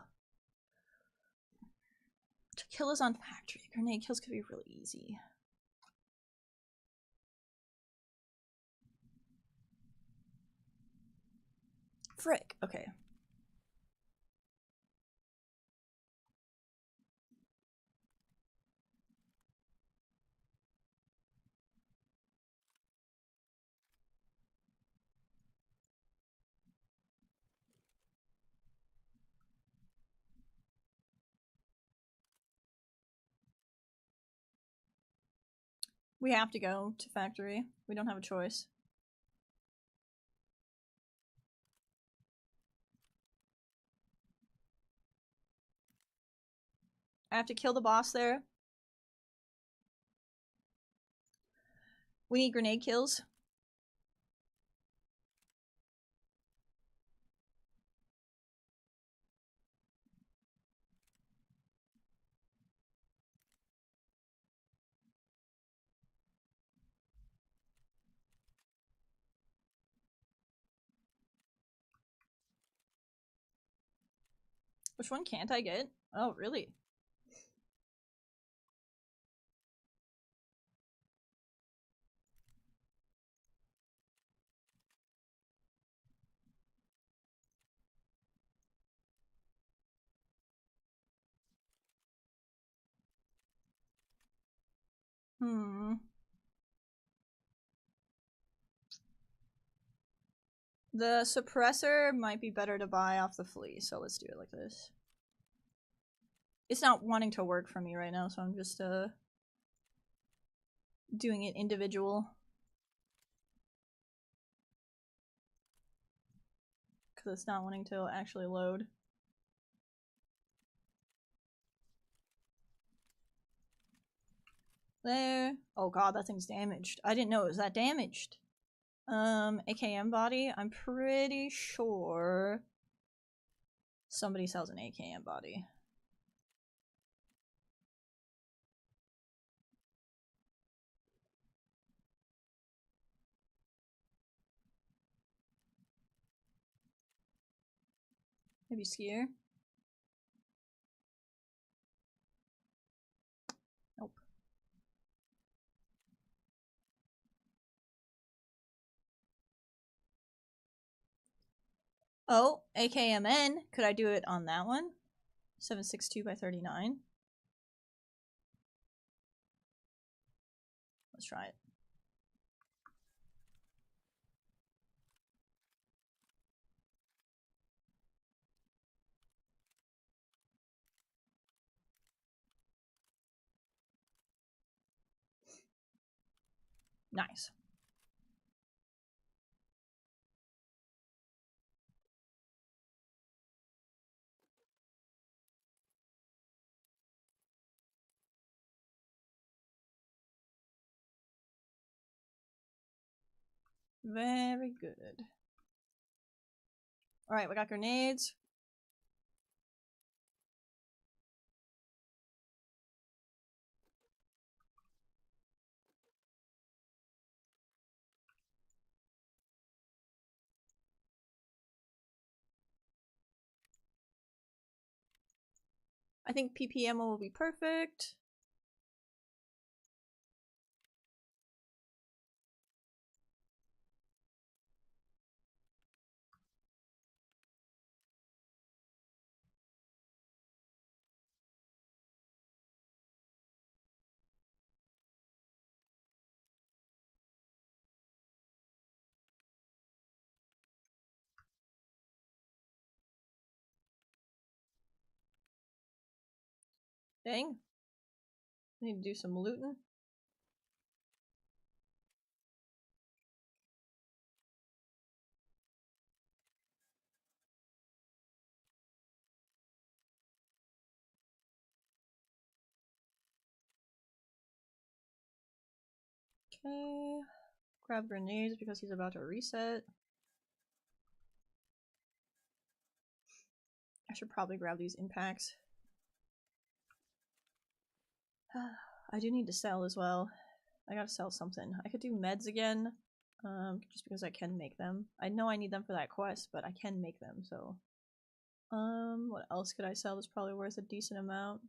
Speaker 1: Tequila's on factory. Grenade kills could be really easy. Frick. Okay. We have to go to factory. We don't have a choice. I have to kill the boss there. We need grenade kills. Which one can't I get? Oh, really? The suppressor might be better to buy off the flea, so let's do it like this. It's not wanting to work for me right now, so I'm just doing it individual. Because it's not wanting to actually load. There. Oh god, that thing's damaged. I didn't know it was that damaged. AKM body. I'm pretty sure somebody sells an AKM body. Maybe skier. Nope. Oh, AKMN. Could I do it on that one? 762 by 39. Let's try it. Nice. Very good. Alright, we got grenades. I think PP ammo will be perfect. Dang. Need to do some looting. Okay. Grab grenades because he's about to reset. I should probably grab these impacts. I do need to sell as well. I gotta sell something. I could do meds again, just because I can make them. I know I need them for that quest, but I can make them, so. What else could I sell that's probably worth a decent amount?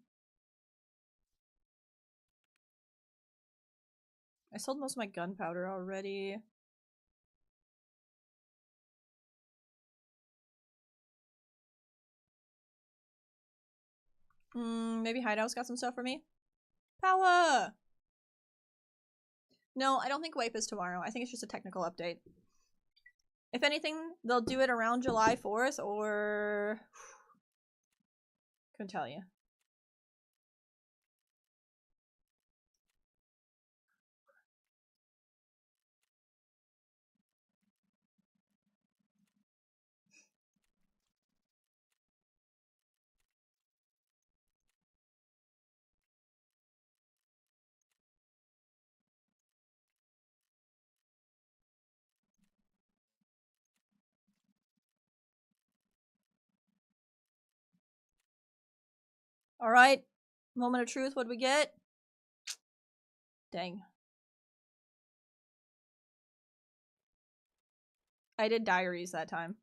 Speaker 1: I sold most of my gunpowder already. Maybe Hideout's got some stuff for me? Power! No, I don't think Wipe is tomorrow. I think it's just a technical update. If anything, they'll do it around July 4th or... Couldn't tell you. Alright. Moment of truth, what'd we get? Dang. I did diaries that time.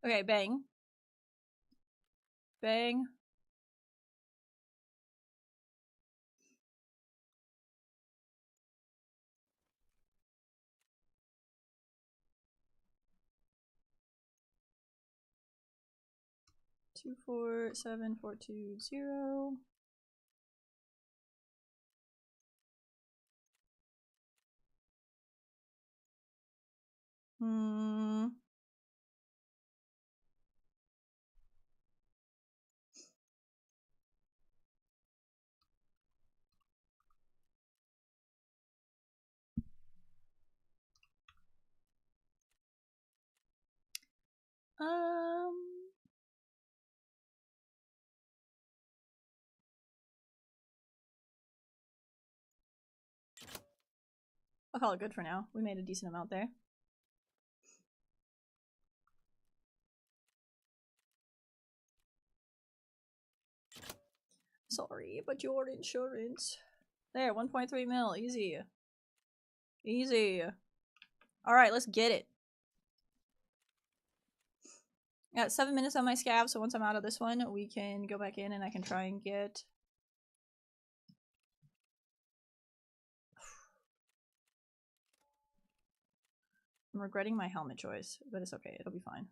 Speaker 1: Okay, bang. Bang. 247420. I'll call it good for now. We made a decent amount there. Sorry, but your insurance. There, 1.3 mil. Easy. Easy. Alright, let's get it. I got 7 minutes on my scab, so once I'm out of this one, we can go back in and I can try and get... I'm regretting my helmet choice, but it's okay. It'll be fine.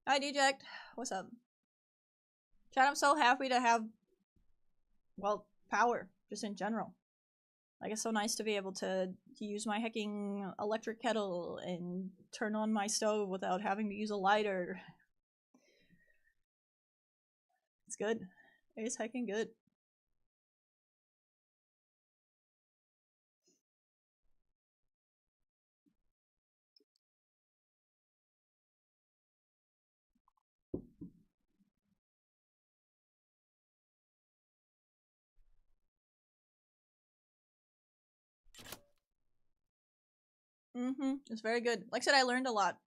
Speaker 1: Hi, Deject. What's up? Chat, I'm so happy to have, well, power, just in general. Like, it's so nice to be able to use my hecking electric kettle and turn on my stove without having to use a lighter. It's good. It's hecking good. It's very good. Like I said, I learned a lot.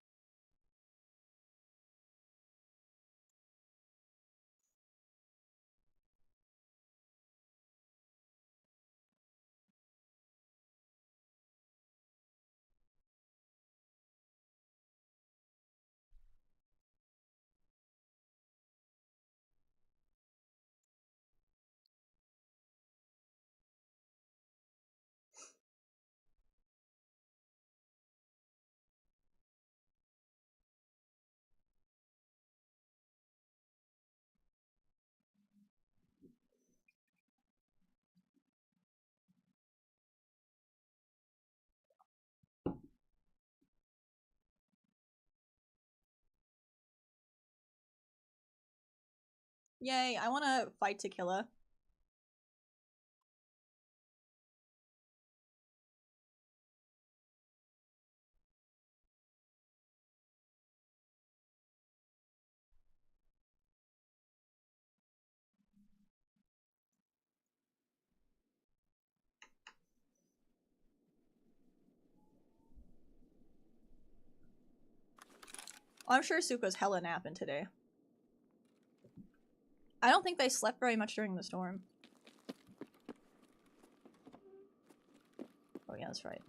Speaker 1: Yay, I want to fight Tequila. I'm sure Suko's hella napping today. I don't think they slept very much during the storm. Oh yeah, that's right.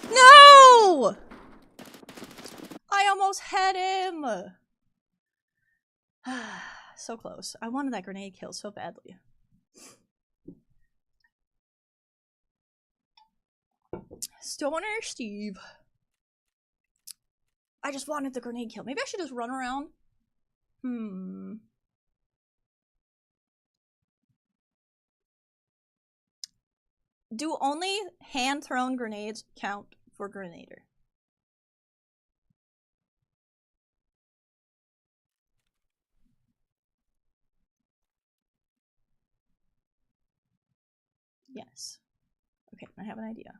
Speaker 1: No! I almost had him! So close. I wanted that grenade kill so badly. Stoner Steve. I just wanted the grenade kill. Maybe I should just run around. Do only hand-thrown grenades count for Grenader? Yes. Okay, I have an idea.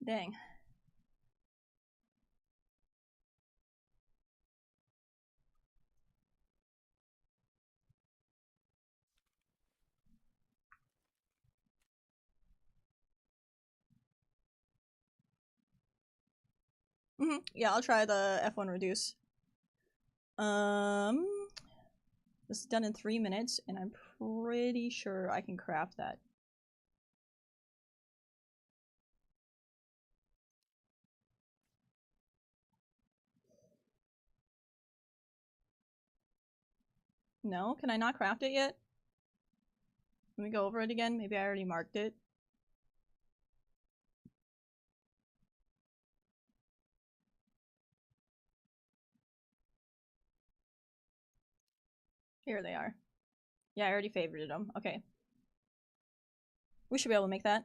Speaker 1: Dang. Yeah, I'll try the F1 reduce. This is done in 3 minutes, and I'm pretty sure I can craft that. No? Can I not craft it yet? Let me go over it again. Maybe I already marked it. Here they are. Yeah, I already favorited them. Okay. We should be able to make that.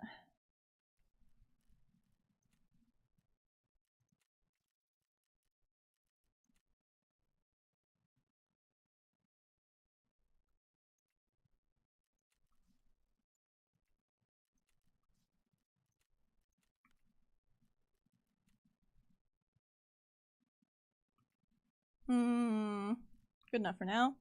Speaker 1: Good enough for now.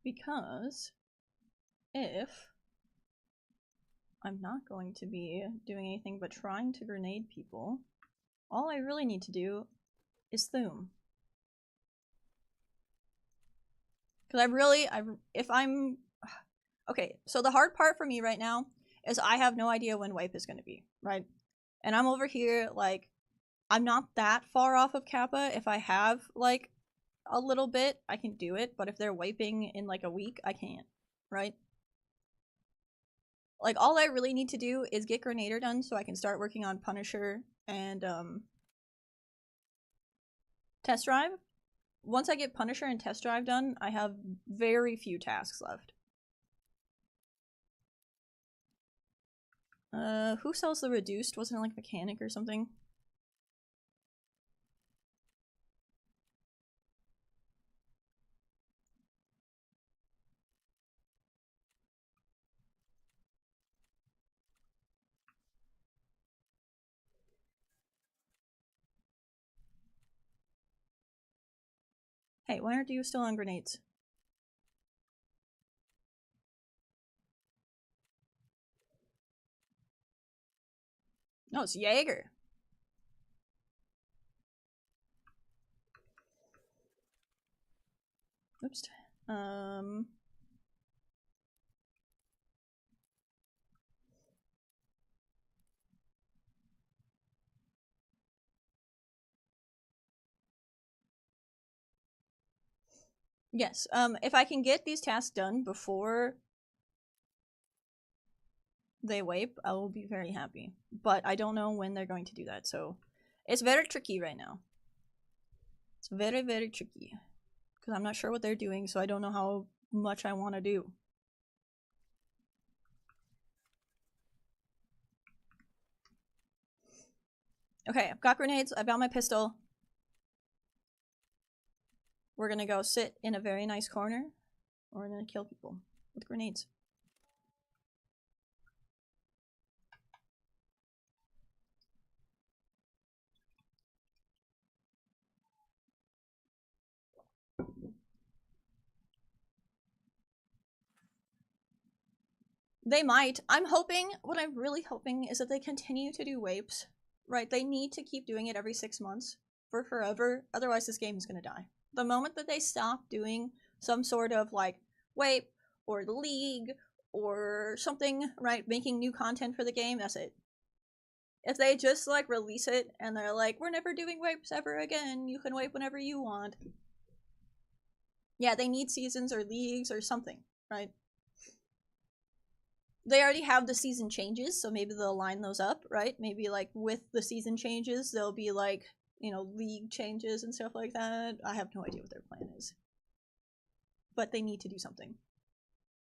Speaker 1: Because if I'm not going to be doing anything but trying to grenade people, all I really need to do is Thoom. Because okay, so the hard part for me right now is I have no idea when wipe is going to be, right? And I'm over here, like, I'm not that far off of Kappa. If I have, like, a little bit, I can do it, but if they're wiping in, like, a week, I can't, right? Like, all I really need to do is get Grenader done so I can start working on Punisher and, Test Drive. Once I get Punisher and Test Drive done, I have very few tasks left. Who sells the reduced? Wasn't it like mechanic or something? Hey, why aren't you still on grenades? No, it's Jaeger. Oops. Yes, if I can get these tasks done before they wipe, I will be very happy. But I don't know when they're going to do that, so it's very tricky right now. It's very, very tricky. Because I'm not sure what they're doing, so I don't know how much I want to do. Okay, I've got grenades, I've got my pistol. We're gonna go sit in a very nice corner. We're gonna kill people with grenades. They might. What I'm really hoping is that they continue to do wapes, right? They need to keep doing it every 6 months for forever, otherwise this game is gonna die. The moment that they stop doing some sort of like wape or the league or something, right, making new content for the game, that's it. If they just like release it and they're like, we're never doing wapes ever again, you can wape whenever you want. Yeah, they need seasons or leagues or something, right? They already have the season changes, so maybe they'll line those up, right? Maybe like with the season changes, there'll be like, you know, league changes and stuff like that. I have no idea what their plan is. But they need to do something.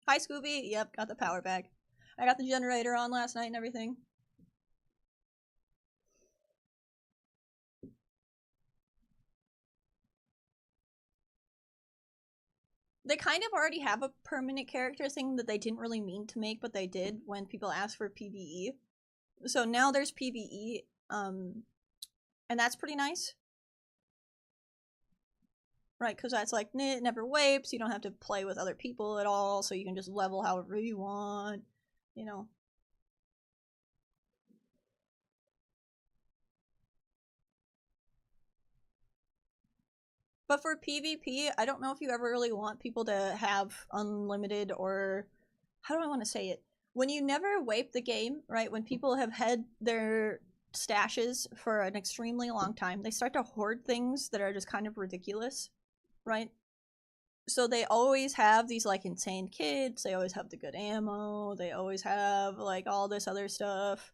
Speaker 1: Hi, Scooby. Yep, got the power back. I got the generator on last night and everything. They kind of already have a permanent character thing that they didn't really mean to make, but they did when people asked for PvE. So now there's PvE, and that's pretty nice. Right, because that's like, it never wapes, you don't have to play with other people at all, so you can just level however you want, you know. But for PvP, I don't know if you ever really want people to have unlimited, or how do I want to say it? When you never wape the game, right, when people have had their stashes for an extremely long time, they start to hoard things that are just kind of ridiculous, right? So they always have these like insane kits, they always have the good ammo, they always have like all this other stuff.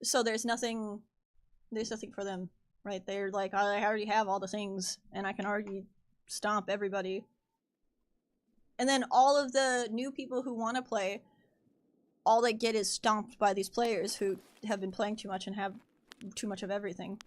Speaker 1: So there's nothing for them, right? They're like, I already have all the things and I can already stomp everybody. And then all of the new people who want to play, all they get is stomped by these players who have been playing too much and have too much of everything.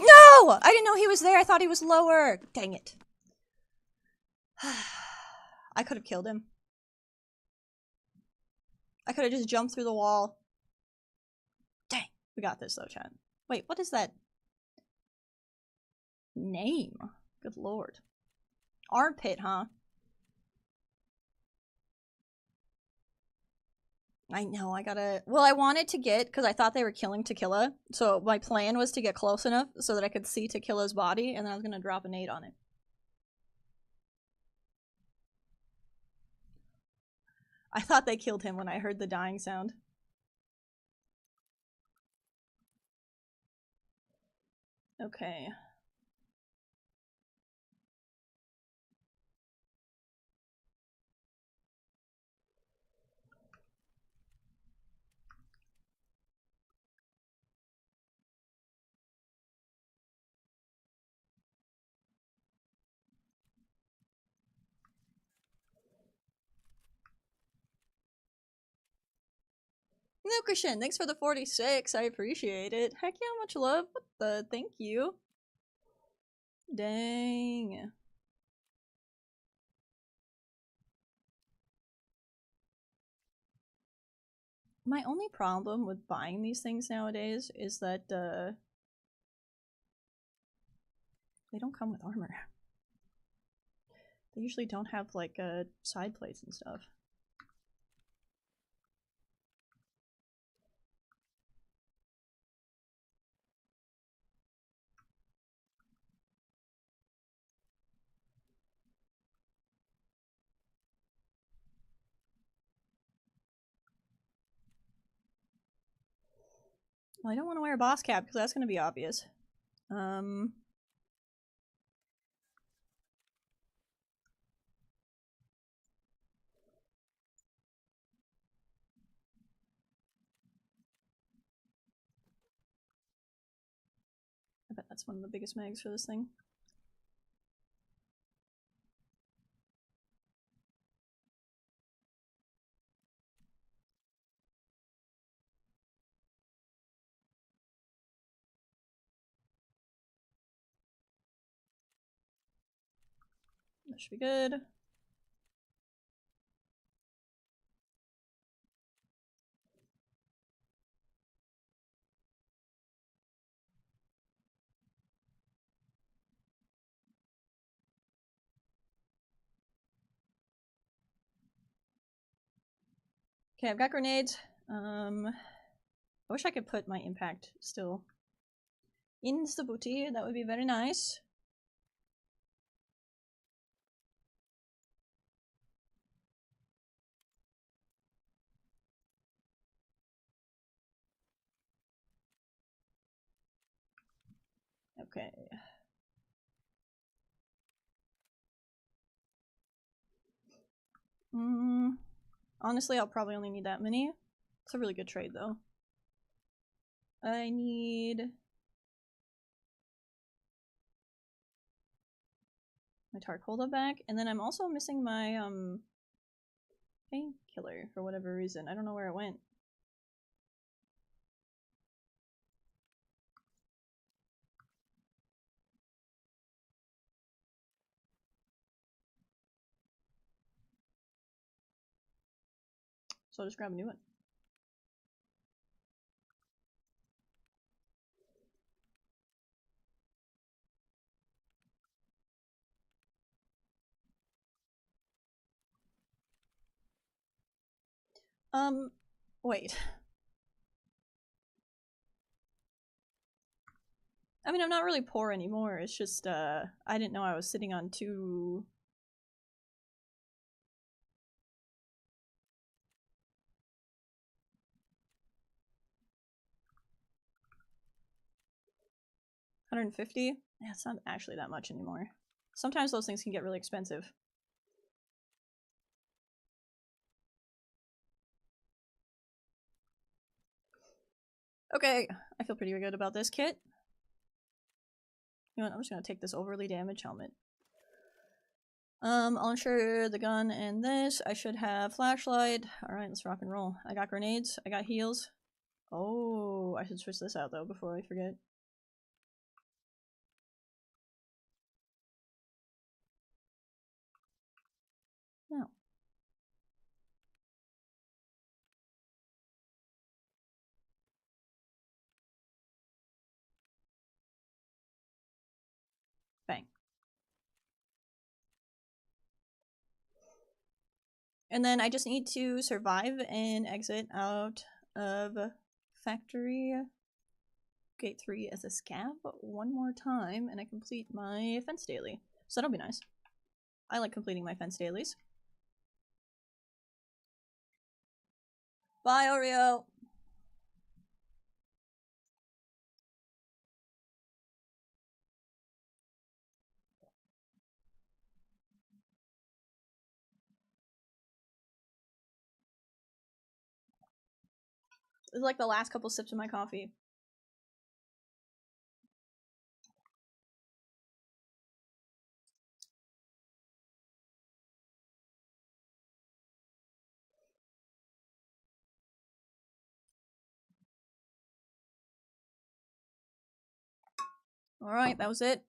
Speaker 1: No! I didn't know he was there. I thought he was lower. Dang it. I could have killed him. I could have just jumped through the wall. Dang. We got this though, chat. Wait, what is that name? Good lord. Armpit, huh? I know, I gotta... Well, I wanted to get... Because I thought they were killing Tequila. So my plan was to get close enough so that I could see Tequila's body, and then I was gonna drop a nade on it. I thought they killed him when I heard the dying sound. Okay. Nukushin, thanks for the 46. I appreciate it. Heck yeah, much love. What the? Thank you. Dang. My only problem with buying these things nowadays is that, they don't come with armor. They usually don't have, like, side plates and stuff. Well, I don't want to wear a boss cap because that's going to be obvious. I bet that's one of the biggest mags for this thing. That should be good. Okay, I've got grenades. I wish I could put my impact still in the booty. That would be very nice. Okay. Honestly, I'll probably only need that many. It's a really good trade, though. I need my Tarkov back, and then I'm also missing my painkiller for whatever reason. I don't know where it went. So I'll just grab a new one. Wait. I mean, I'm not really poor anymore. It's just, I didn't know I was sitting on two... $150? Yeah, it's not actually that much anymore. Sometimes those things can get really expensive. Okay, I feel pretty good about this kit. You know what, I'm just gonna take this overly damaged helmet. I'll insure the gun and this. I should have flashlight. Alright, let's rock and roll. I got grenades. I got heals. Oh, I should switch this out though before I forget. No. Bang. And then I just need to survive and exit out of factory gate 3 as a scav one more time, and I complete my fence daily. So that'll be nice. I like completing my fence dailies. Bye, Oreo! It's like the last couple sips of my coffee. Alright, that was it.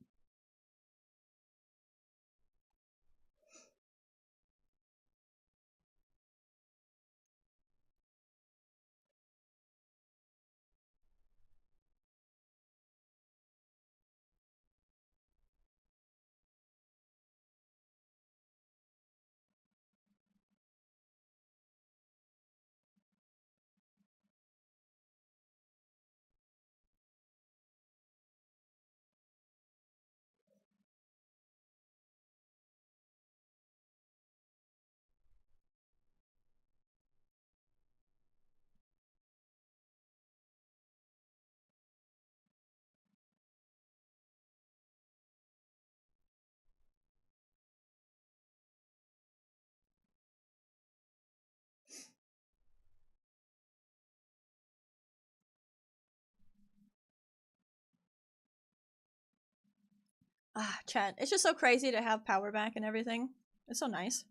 Speaker 1: Ah, chat. It's just so crazy to have power back and everything. It's so nice.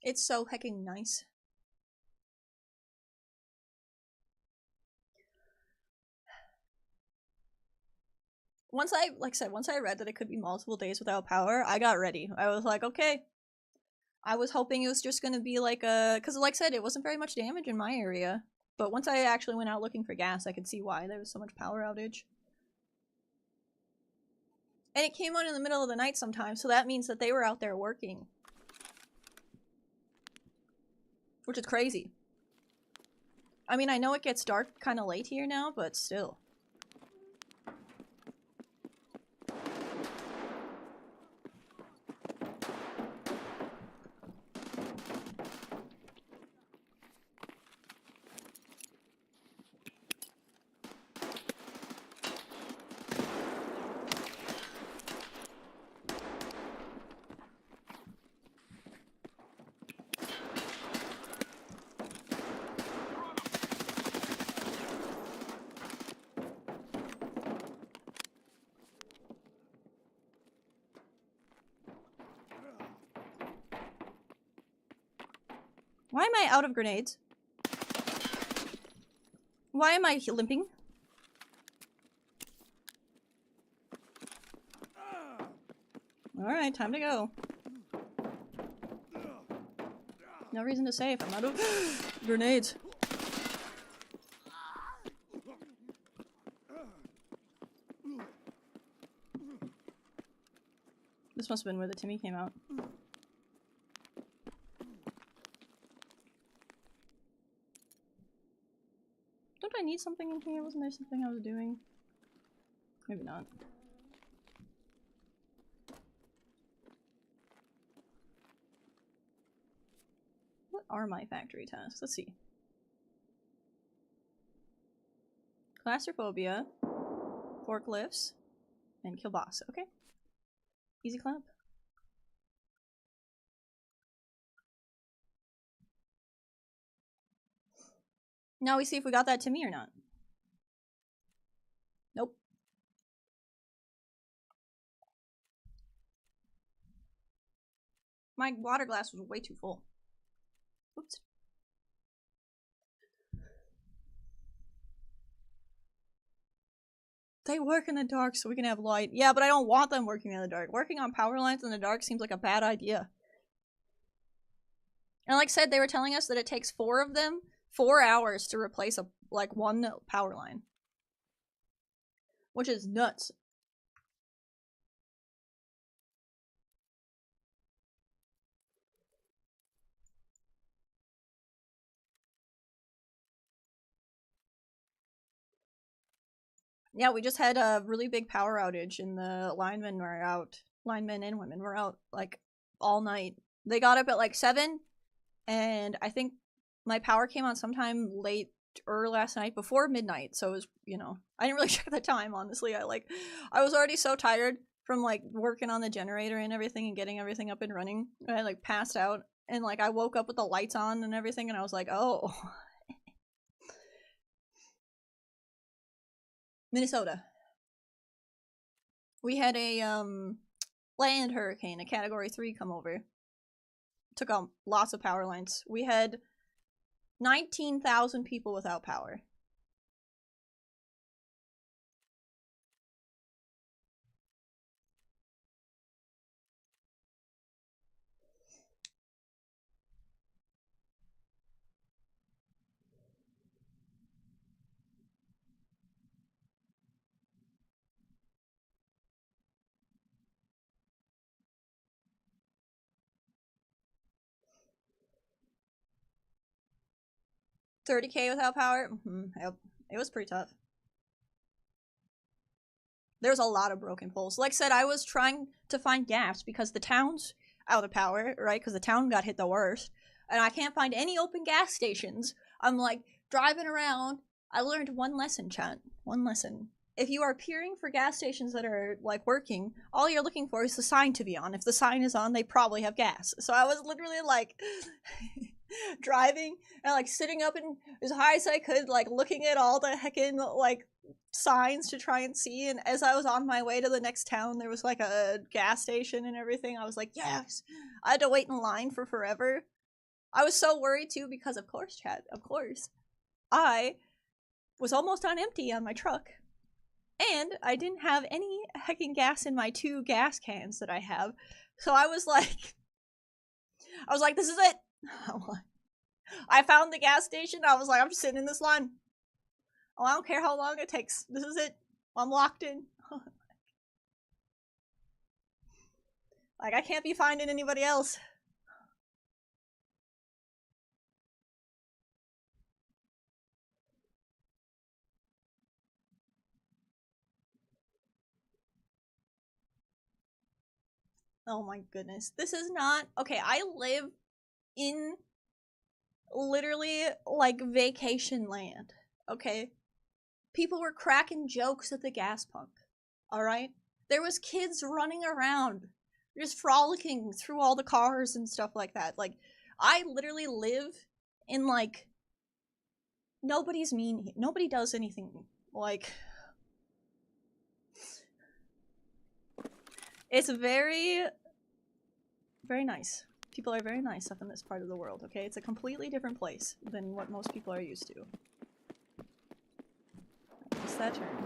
Speaker 1: It's so hecking nice. Once I read that it could be multiple days without power, I got ready. I was like, okay. I was hoping it was just gonna be like a... Because like I said, it wasn't very much damage in my area. But once I actually went out looking for gas, I could see why there was so much power outage. And it came on in the middle of the night sometimes, so that means that they were out there working. Which is crazy. I mean, I know it gets dark kind of late here now, but still. Why am I out of grenades? Why am I limping? Alright, time to go. No reason to save. I'm out of grenades. This must have been where the Timmy came out. Don't I need something in here? Wasn't there something I was doing? Maybe not. What are my factory tasks? Let's see. Claustrophobia, forklifts, and kill boss. Okay. Easy clap. Now we see if we got that to me or not. Nope. My water glass was way too full. Oops. They work in the dark so we can have light. Yeah, but I don't want them working in the dark. Working on power lines in the dark seems like a bad idea. And like I said, they were telling us that it takes 4 of them 4 hours to replace a one power line. Which is nuts. Yeah, we just had a really big power outage and the linemen were out. Linemen and women were out like all night. They got up at like 7 and I think my power came on sometime late or last night before midnight. So it was, you know, I didn't really check the time, honestly. I was already so tired from like working on the generator and everything and getting everything up and running. I like passed out and like I woke up with the lights on and everything and I was like, oh. Minnesota. We had a land hurricane, a category 3 come over. Took out lots of power lines. We had 19,000 people without power. $30K without power? Yep. It was pretty tough. There's a lot of broken poles. Like I said, I was trying to find gaps because the town's out of power, right? Because the town got hit the worst. And I can't find any open gas stations. I'm like driving around. I learned one lesson, chat. One lesson. If you are peering for gas stations that are like working, all you're looking for is the sign to be on. If the sign is on, they probably have gas. So I was literally like driving and like sitting up in as high as I could, like looking at all the heckin' like signs to try and see, and as I was on my way to the next town, there was like a gas station and everything. I was like, yes! I had to wait in line for forever. I was so worried too because, of course, chat, of course, I was almost on empty on my truck, and I didn't have any hecking gas in my 2 gas cans that I have, so I was like, this is it! I found the gas station, I was like, I'm just sitting in this line. Oh, I don't care how long it takes. This is it. I'm locked in. Like, I can't be finding anybody else. Oh my goodness. This is not... Okay, I live in literally, like, vacation land. Okay? People were cracking jokes at the gas pump. Alright? There was kids running around, just frolicking through all the cars and stuff like that. Like, I literally live in, like... Nobody's mean here. Nobody does anything. Like... It's very... very nice. People are very nice up in this part of the world, okay? It's a completely different place than what most people are used to. What's that turn?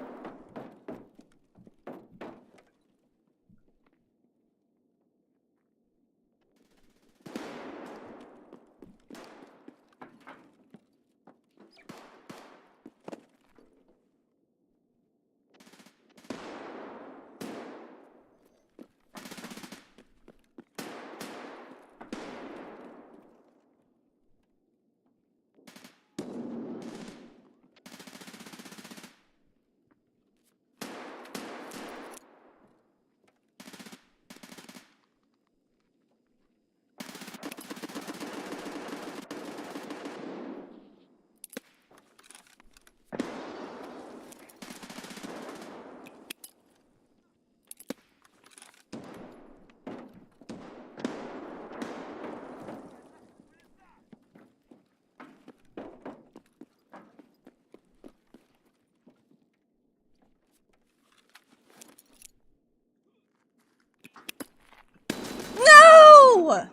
Speaker 1: No!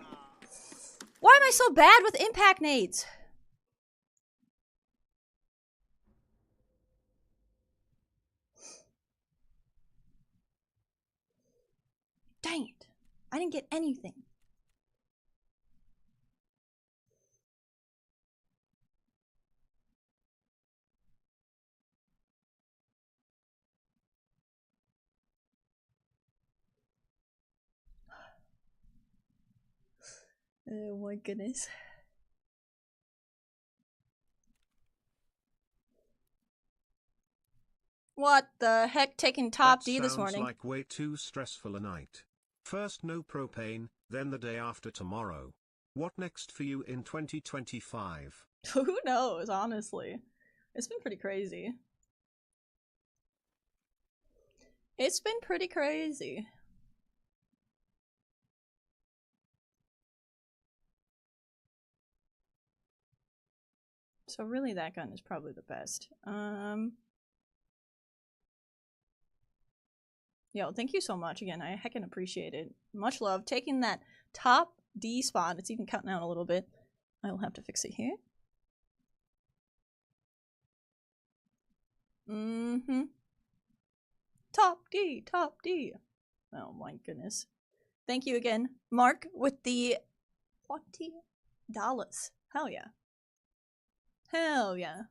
Speaker 1: Why am I so bad with impact nades? Dang it. I didn't get anything. Oh my goodness. What the heck, taking top D this morning?
Speaker 2: That sounds like way too stressful a night. First no propane, then the day after tomorrow. What next for you in 2025?
Speaker 1: Who knows, honestly. It's been pretty crazy. It's been pretty crazy. So really that gun is probably the best. Yo, thank you so much again. I heckin' appreciate it. Much love. Taking that top D spot. It's even cutting out a little bit. I will have to fix it here. Mm-hmm. Top D, top D. Oh my goodness. Thank you again, Mark, with the $20. Hell yeah. Hell yeah.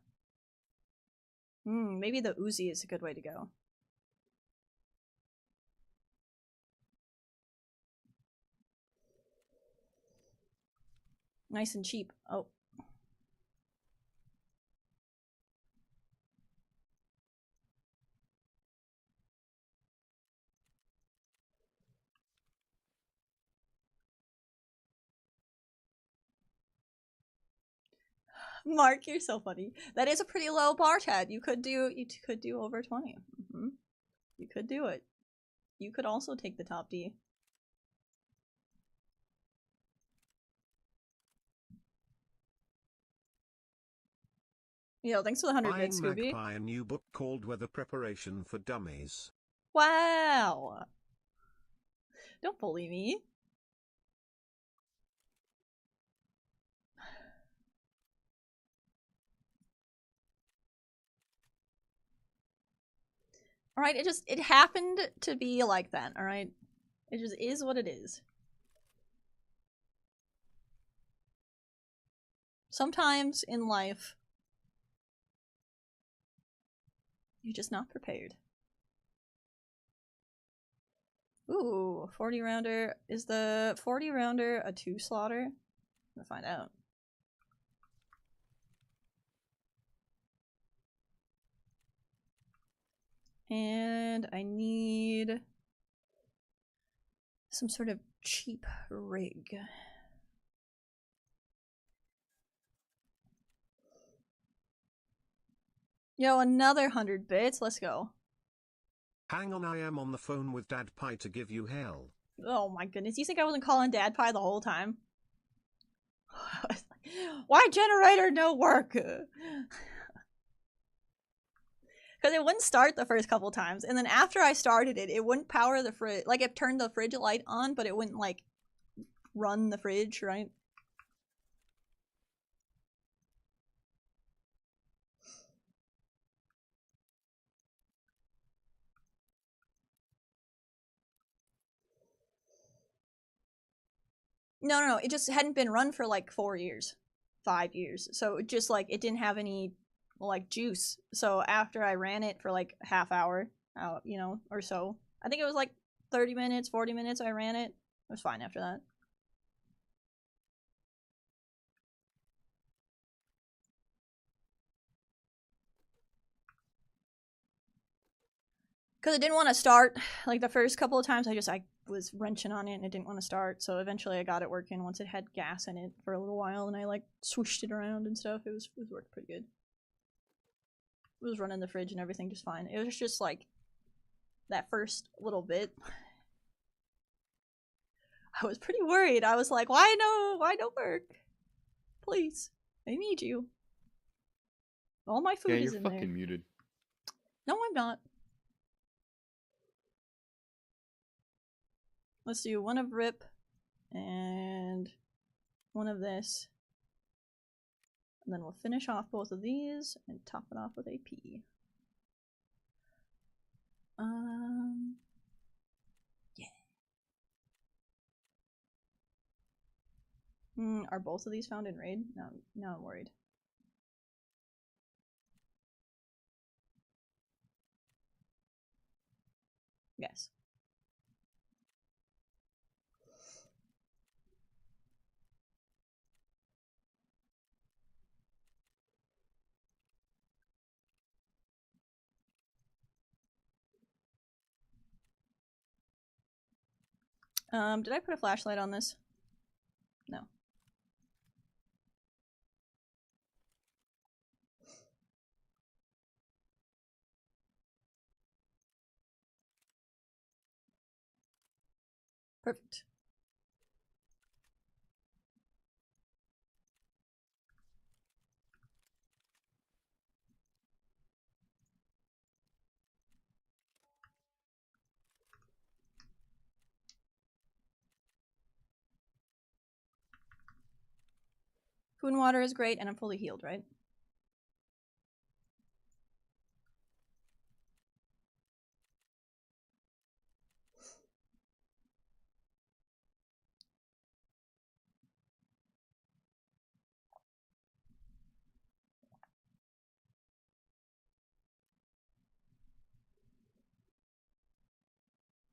Speaker 1: Maybe the Uzi is a good way to go. Nice and cheap. Oh. Mark, you're so funny. That is a pretty low bar, Chad. You could do over 20. You could do it. You could also take the top D. Yo, thanks for the 100 bits,
Speaker 2: Buying
Speaker 1: Scooby.
Speaker 2: Magpie a new book called Weather Preparation for Dummies.
Speaker 1: Wow. Don't bully me. Alright, it happened to be like that, alright? It just is what it is. Sometimes in life, you're just not prepared. Ooh, 40 rounder. Is the 40 rounder a 2 slaughter? I'm gonna find out. And I need some sort of cheap rig. Yo, another 100 bits. Let's go.
Speaker 2: Hang on, I am on the phone with Dad Pie to give you hell.
Speaker 1: Oh my goodness. You think I wasn't calling Dad Pie the whole time? Why generator no work? Because it wouldn't start the first couple times, and then after I started it, it wouldn't power the fridge. Like, it turned the fridge light on, but it wouldn't, like, run the fridge, right? No, it just hadn't been run for, like, 4 years. 5 years. So, it just, like, it didn't have any, like, juice. So, after I ran it for, like, half hour, you know, or so. I think it was, like, 30 minutes, 40 minutes I ran it. It was fine after that. Because it didn't want to start. Like, the first couple of times, I was wrenching on it and it didn't want to start. So eventually I got it working once it had gas in it for a little while, and I, like, swooshed it around and stuff. It was worked pretty good. It was running the fridge and everything just fine. It was just, like, that first little bit. I was pretty worried. I was like, why no work? Please. I need you. All my food is in there.
Speaker 4: Yeah, you're fucking muted.
Speaker 1: No, I'm not. Let's do one of Rip and one of this. And then we'll finish off both of these and top it off with AP. Yeah. Are both of these found in raid? No, now I'm worried. Yes. Did I put a flashlight on this? No. Perfect. Food and water is great, and I'm fully healed, right?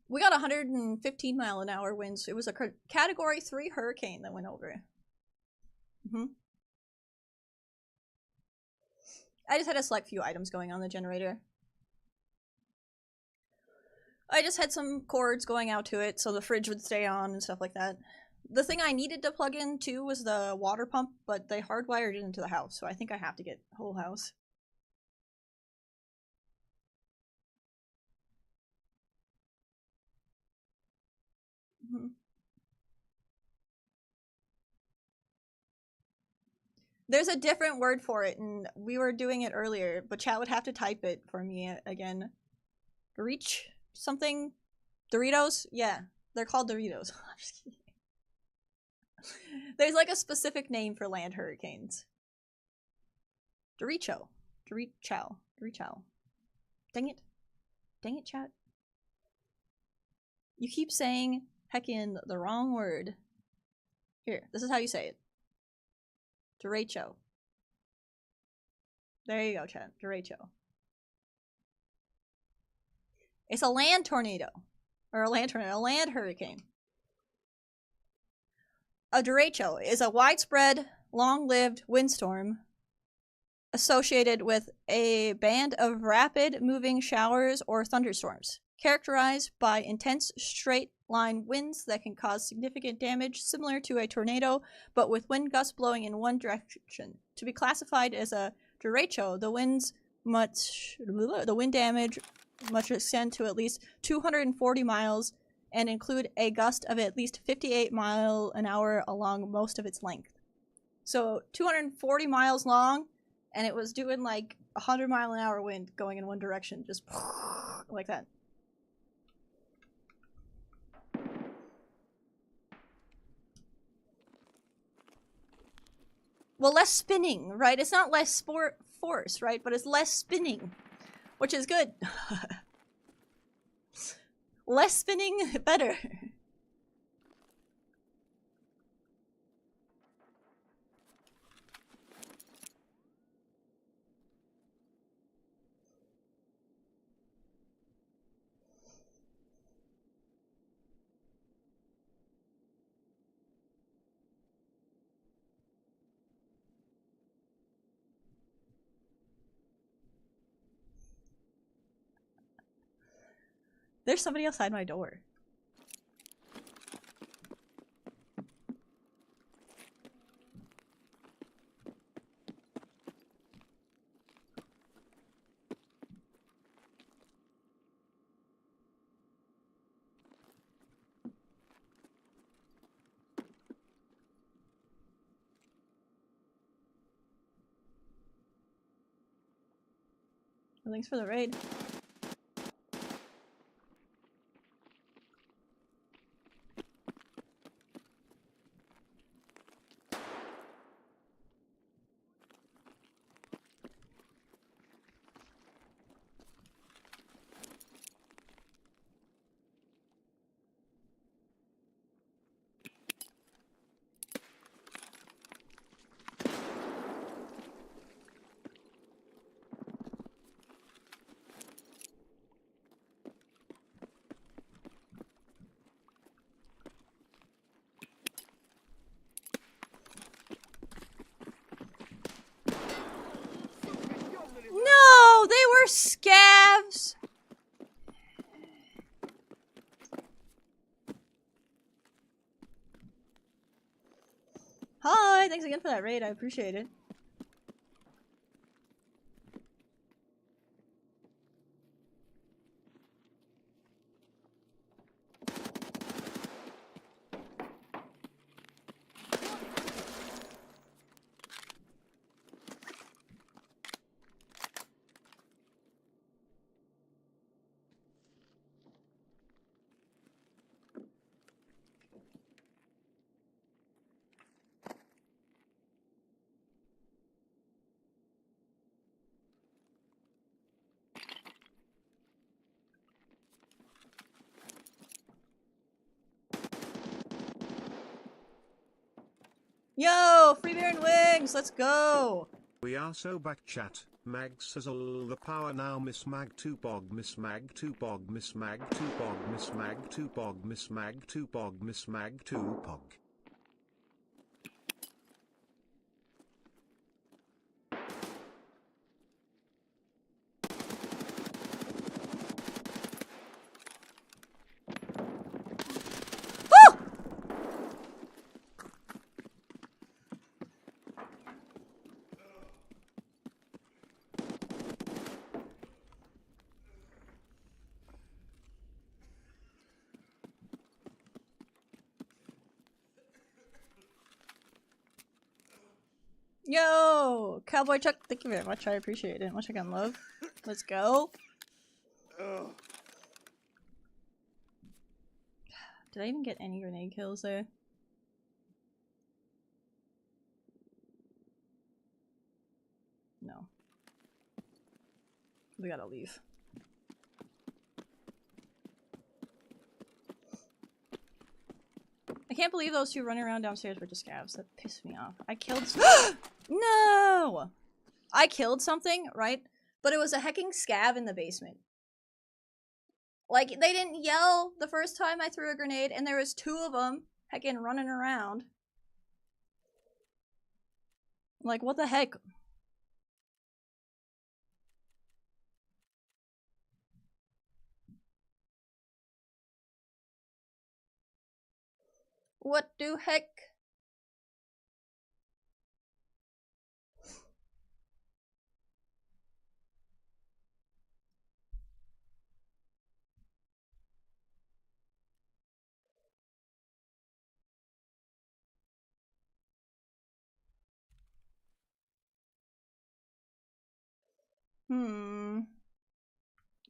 Speaker 1: We got 115-mile-an-hour winds. It was a Category 3 hurricane that went over. I just had a select few items going on the generator. I just had some cords going out to it so the fridge would stay on and stuff like that. The thing I needed to plug in too was the water pump, but they hardwired it into the house, so I think I have to get whole house. There's a different word for it, and we were doing it earlier, but chat would have to type it for me again. Reach something? Doritos? Yeah, they're called Doritos. I'm just kidding. There's like a specific name for land hurricanes. Doricho. Dorichow. Dorichow. Dang it. Dang it, chat. You keep saying heckin' the wrong word. Here, this is how you say it. Derecho. There you go, chat. Derecho. It's a land tornado. Or a land tornado. A land hurricane. A derecho is a widespread, long-lived windstorm associated with a band of rapid-moving showers or thunderstorms, characterized by intense straight-line winds that can cause significant damage, similar to a tornado, but with wind gusts blowing in one direction. To be classified as a derecho, the wind damage must extend to at least 240 miles and include a gust of at least 58 miles an hour along most of its length. So 240 miles long, and it was doing like 100-mile-an-hour wind going in one direction, just like that. Well, less spinning, right? It's not less force, right? But it's less spinning, which is good. Less spinning, better. There's somebody outside my door. Thanks for the raid. No, they were scavs. Hi, thanks again for that raid. I appreciate it. Yo, free beer and wings, let's go.
Speaker 2: We are so back, chat. Mags has all the power now. Miss Mag 2 bog, Miss Mag 2 bog, Miss Mag 2 bog, Miss Mag 2 bog, Miss Mag 2 bog, Miss Mag 2 bog.
Speaker 1: Yo! Cowboy Chuck, thank you very much. I appreciate it. Much again, love. Let's go. Did I even get any grenade kills there? No. We gotta leave. I can't believe those two running around downstairs were just scavs. That pissed me off. I killed No! I killed something, right? But it was a hecking scav in the basement. Like, they didn't yell the first time I threw a grenade, and there was two of them hecking running around. Like, what the heck? What do heck?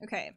Speaker 1: Okay.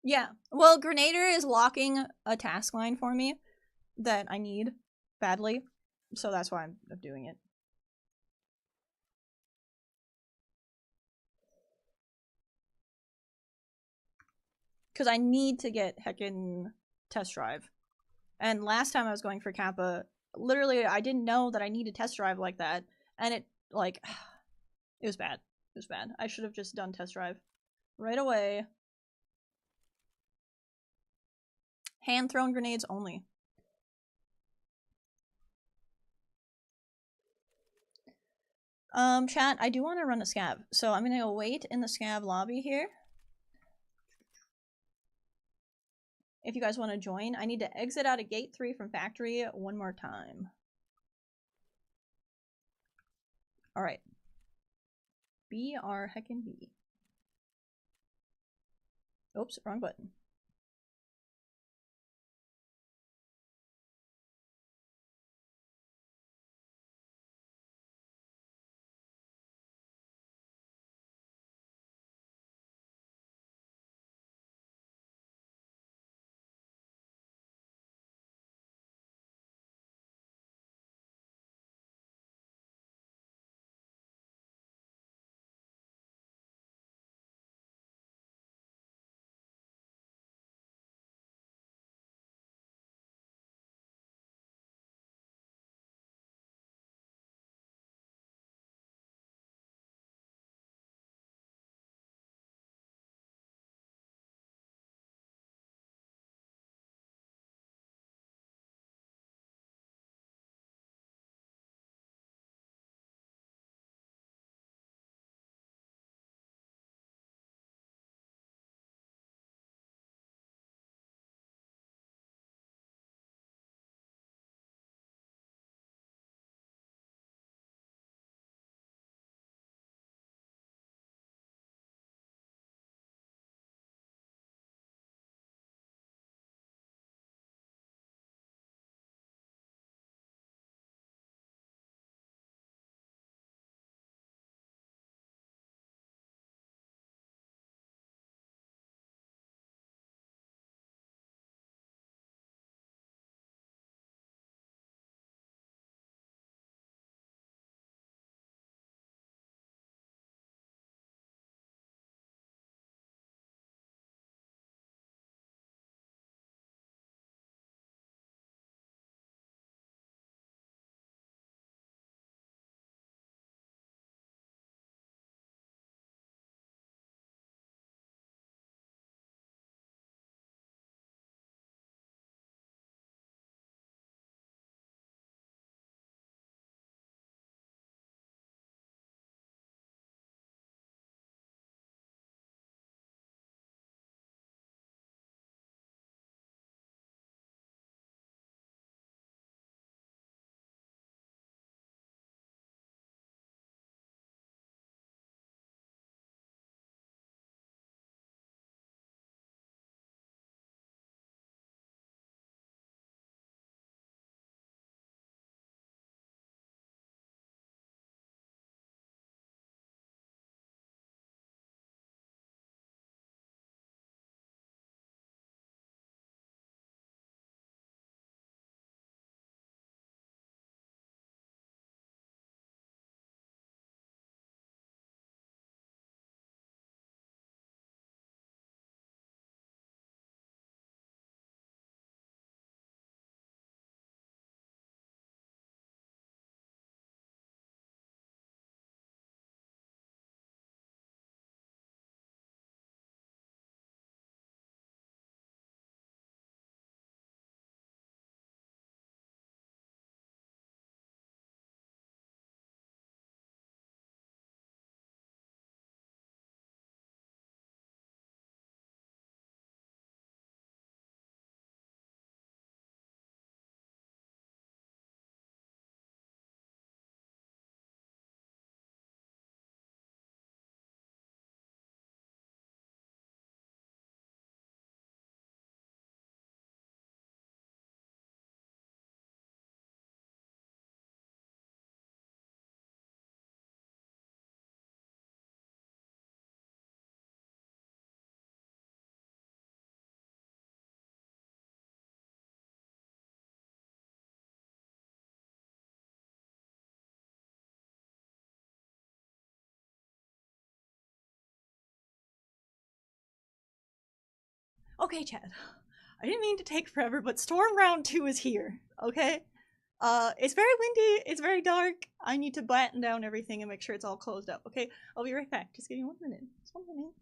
Speaker 1: Yeah. Well, Grenader is locking a task line for me that I need badly. So that's why I'm doing it. Because I need to get heckin' test drive. And last time I was going for Kappa, literally I didn't know that I needed test drive like that. And it, like, it was bad. It was bad. I should have just done test drive right away. Hand thrown grenades only. Chat, I do want to run a scav. So I'm gonna go wait in the scav lobby here. If you guys want to join, I need to exit out of gate 3 from factory one more time. Alright. BR heckin' B. Oops, wrong button. Okay, Chad. I didn't mean to take forever, but Storm Round 2 is here, okay? It's very windy, it's very dark. I need to batten down everything and make sure it's all closed up, okay? I'll be right back. Just give me 1 minute. Just 1 minute.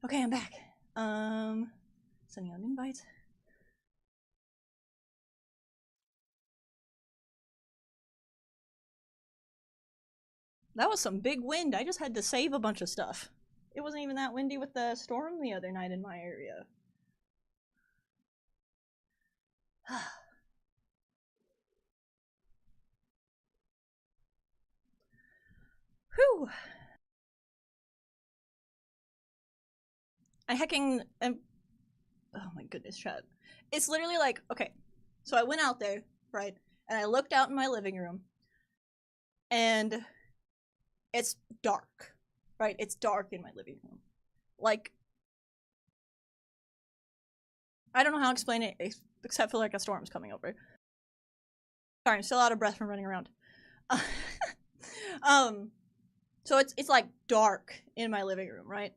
Speaker 1: Okay, I'm back. Sending out an invite. That was some big wind. I just had to save a bunch of stuff. It wasn't even that windy with the storm the other night in my area. Whew. I hecking. Oh my goodness, Chad. It's literally like, okay, so I went out there, right, and I looked out in my living room, and it's dark, right? It's dark in my living room. Like, I don't know how to explain it except for like a storm's coming over. Sorry, I'm still out of breath from running around. So it's like dark in my living room, right?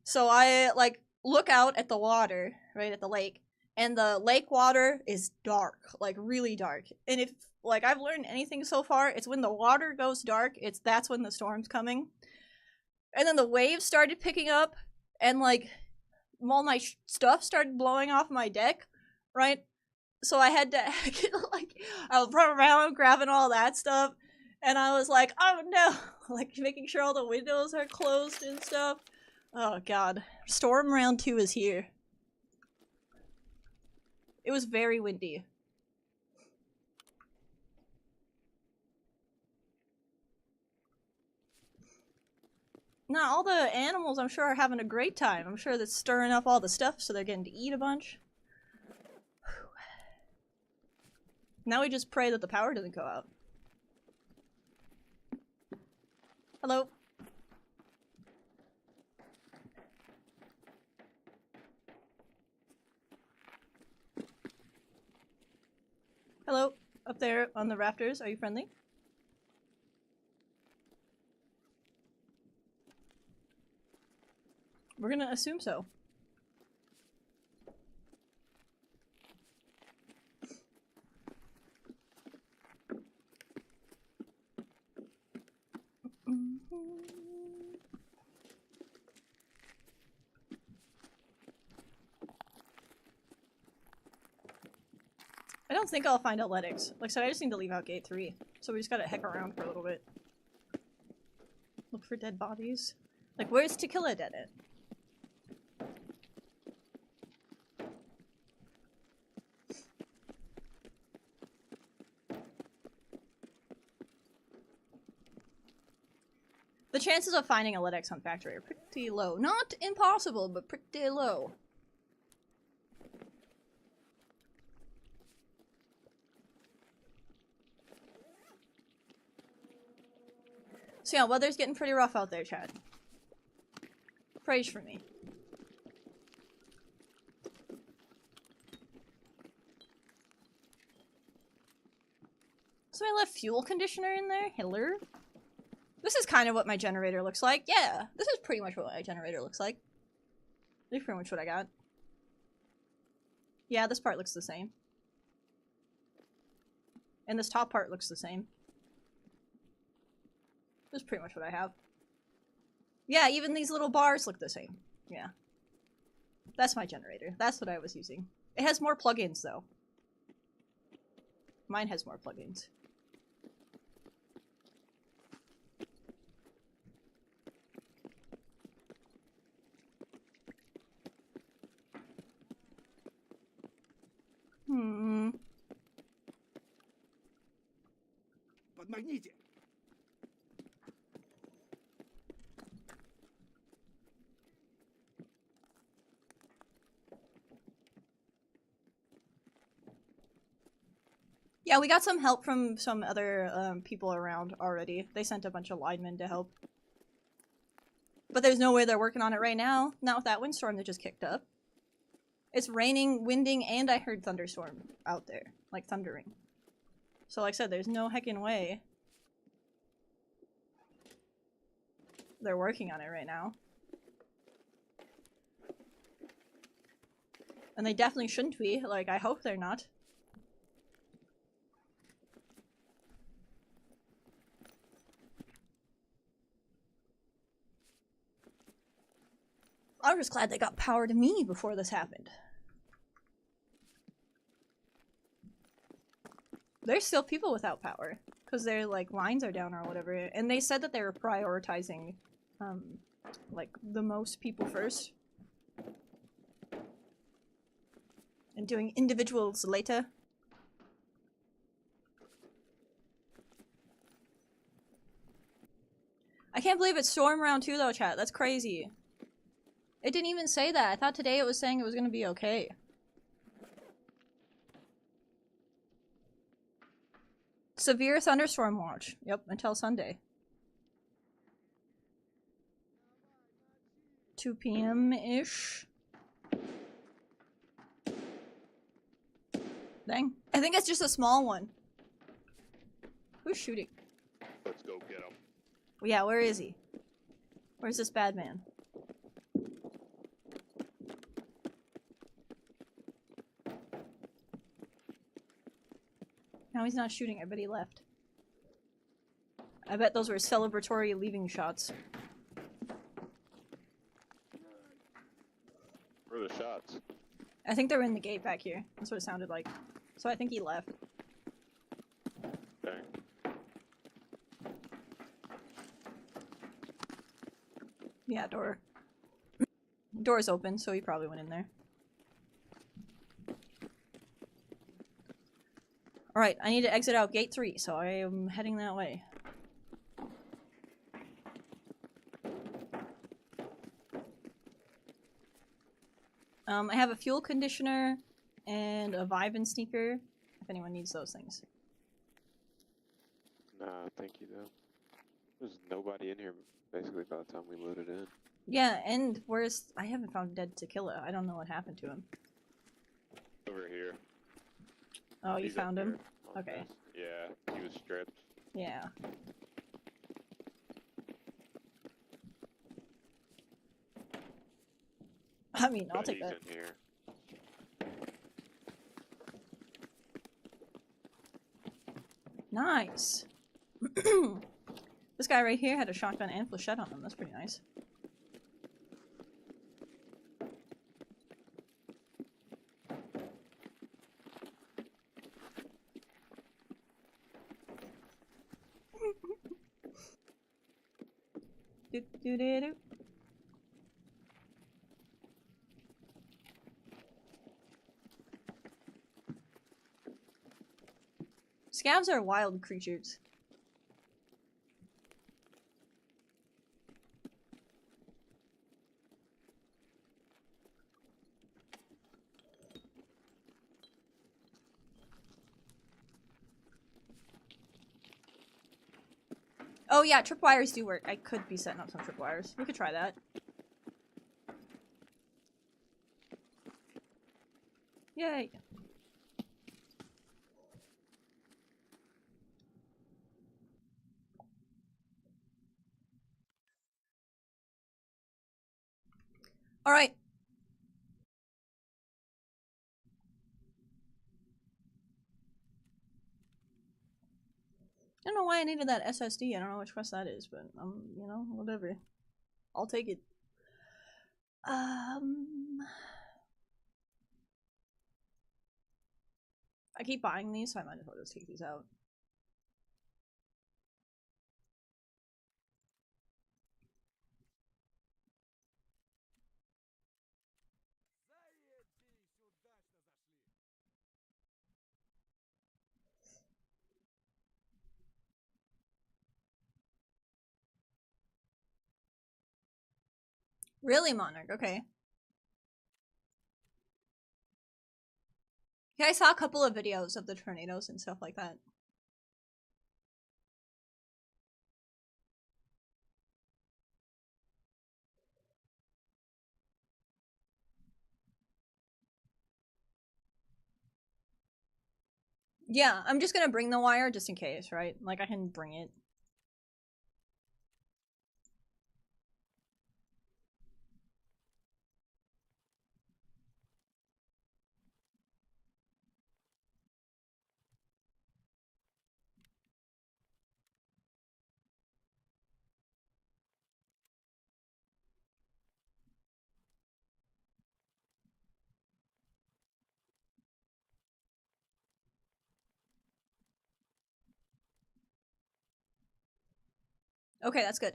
Speaker 1: So I like look out at the water, right, at the lake, and the lake water is dark, like really dark. And if like I've learned anything so far, it's when the water goes dark, that's when the storm's coming. And then the waves started picking up, and like all my stuff started blowing off my deck, right? So I had to like I was running around grabbing all that stuff, and I was like, oh no, like making sure all the windows are closed and stuff. Oh god, storm round 2 is here. It was very windy. Now, all the animals, I'm sure, are having a great time. I'm sure that's stirring up all the stuff, so they're getting to eat a bunch. Now we just pray that the power doesn't go out. Hello? Hello? Up there on the rafters, are you friendly? We're gonna assume so. I don't think I'll find athletics. Like I said, I just need to leave out gate 3. So we just gotta heck around for a little bit. Look for dead bodies. Like, where's To Kill a Dead at? The chances of finding a Ledex on factory are pretty low. Not impossible, but pretty low. So yeah, weather's getting pretty rough out there, Chad. Praise for me. So I left fuel conditioner in there? Hello? This is kind of what my generator looks like. Yeah, this is pretty much what my generator looks like. This is pretty much what I got. Yeah, this part looks the same. And this top part looks the same. This is pretty much what I have. Yeah, even these little bars look the same. Yeah. That's my generator. That's what I was using. It has more plugins, though. Mine has more plugins.
Speaker 3: Подмагните.
Speaker 1: Yeah, we got some help from some other people around already. They sent a bunch of linemen to help. But there's no way they're working on it right now. Not with that windstorm that just kicked up. It's raining, winding, and I heard thunderstorm out there. Like thundering. So like I said, there's no heckin' way they're working on it right now. And they definitely shouldn't be. Like, I hope they're not. I'm just glad they got power to me before this happened. There's still people without power. Because their, like, lines are down or whatever. And they said that they were prioritizing, like, the most people first. And doing individuals later. I can't believe it's storm round 2 though, chat. That's crazy. It didn't even say that. I thought today it was saying it was gonna be okay. Severe thunderstorm watch. Yep, until Sunday. 2 p.m.-ish. Dang. I think it's just a small one. Who's shooting?
Speaker 4: Let's go get him.
Speaker 1: Yeah, where is he? Where's this bad man? Now he's not shooting. I bet he left. I bet those were celebratory leaving shots.
Speaker 4: Where are the shots?
Speaker 1: I think they were in the gate back here. That's what it sounded like. So I think he left.
Speaker 4: Dang.
Speaker 1: Yeah, door. Door's open, so he probably went in there. Alright, I need to exit out gate 3, so I am heading that way. I have a fuel conditioner and a Vibin sneaker, if anyone needs those things.
Speaker 4: Nah, thank you though. There's nobody in here basically by the time we loaded in.
Speaker 1: Yeah, and where's... I haven't found dead Tequila. I don't know what happened to him.
Speaker 4: Over here.
Speaker 1: Oh, you
Speaker 4: He's up
Speaker 1: found him?
Speaker 4: here on
Speaker 1: Okay.
Speaker 4: this. Yeah, he was stripped.
Speaker 1: Yeah. I mean, I'll
Speaker 4: But
Speaker 1: take
Speaker 4: he's
Speaker 1: that.
Speaker 4: in here.
Speaker 1: Nice. This guy right here had a shotgun and flechette on him. That's pretty nice. Do do do do. Scavs are wild creatures. Oh yeah, tripwires do work. I could be setting up some tripwires. We could try that. Yay. Alright. I don't know why I needed that SSD. I don't know which quest that is, but you know, whatever. I'll take it. I keep buying these, so I might as well just take these out. Really, Monarch? Okay. Yeah, I saw a couple of videos of the tornadoes and stuff like that. Yeah, I'm just gonna bring the wire just in case, right? Like, I can bring it. Okay, that's good.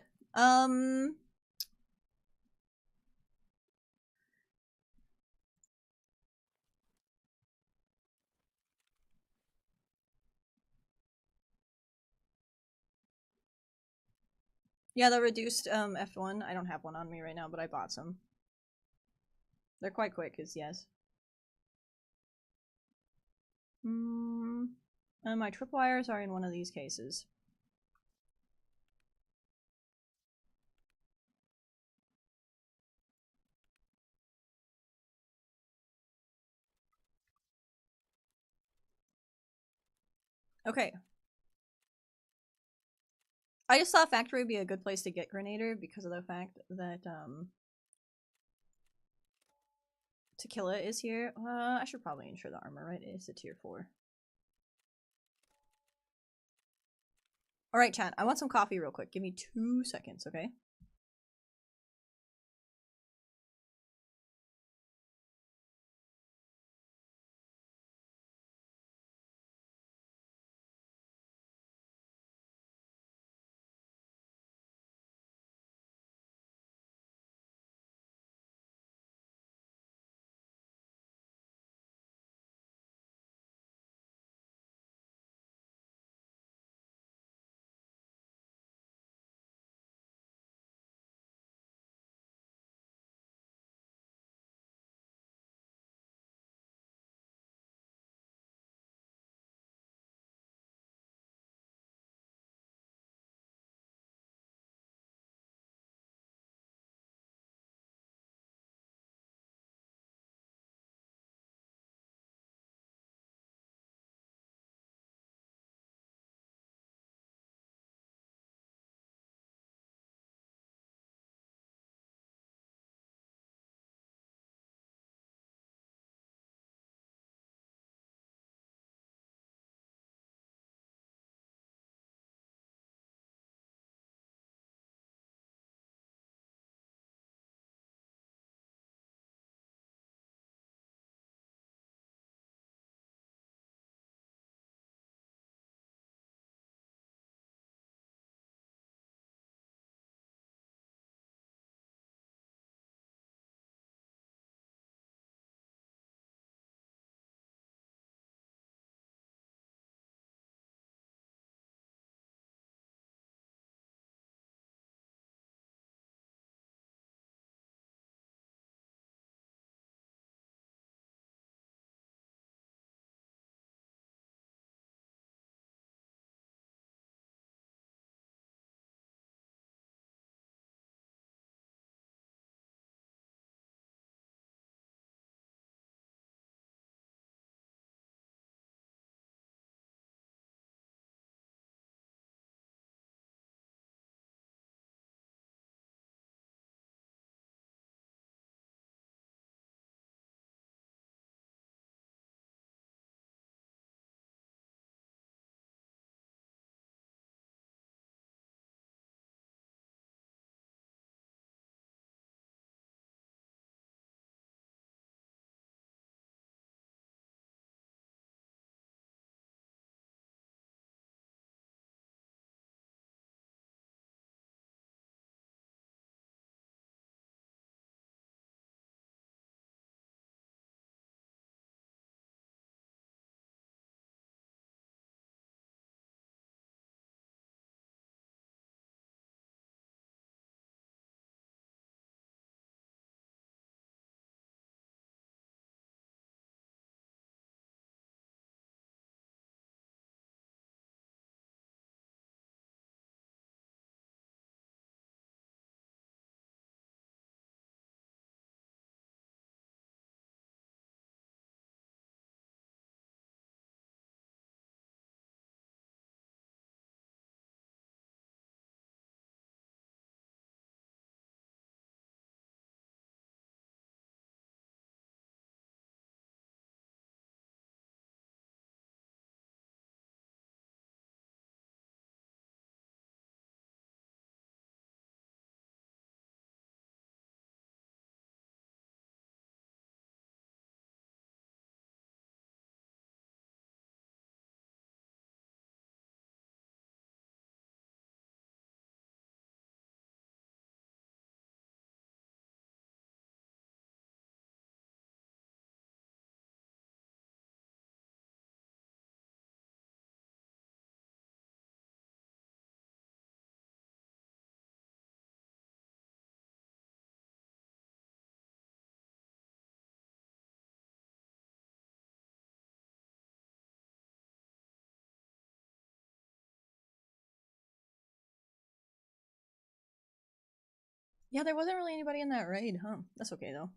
Speaker 1: Yeah, the reduced F1. I don't have one on me right now, but I bought some. They're quite quick, cause yes. And my tripwires are in one of these cases. Okay. I just thought factory would be a good place to get Grenader because of the fact that Tequila is here. I should probably ensure the armor, right? It's a tier 4. Alright, chat, I want some coffee real quick. Give me 2 seconds, okay? Yeah, there wasn't really anybody in that raid, huh? That's okay, though.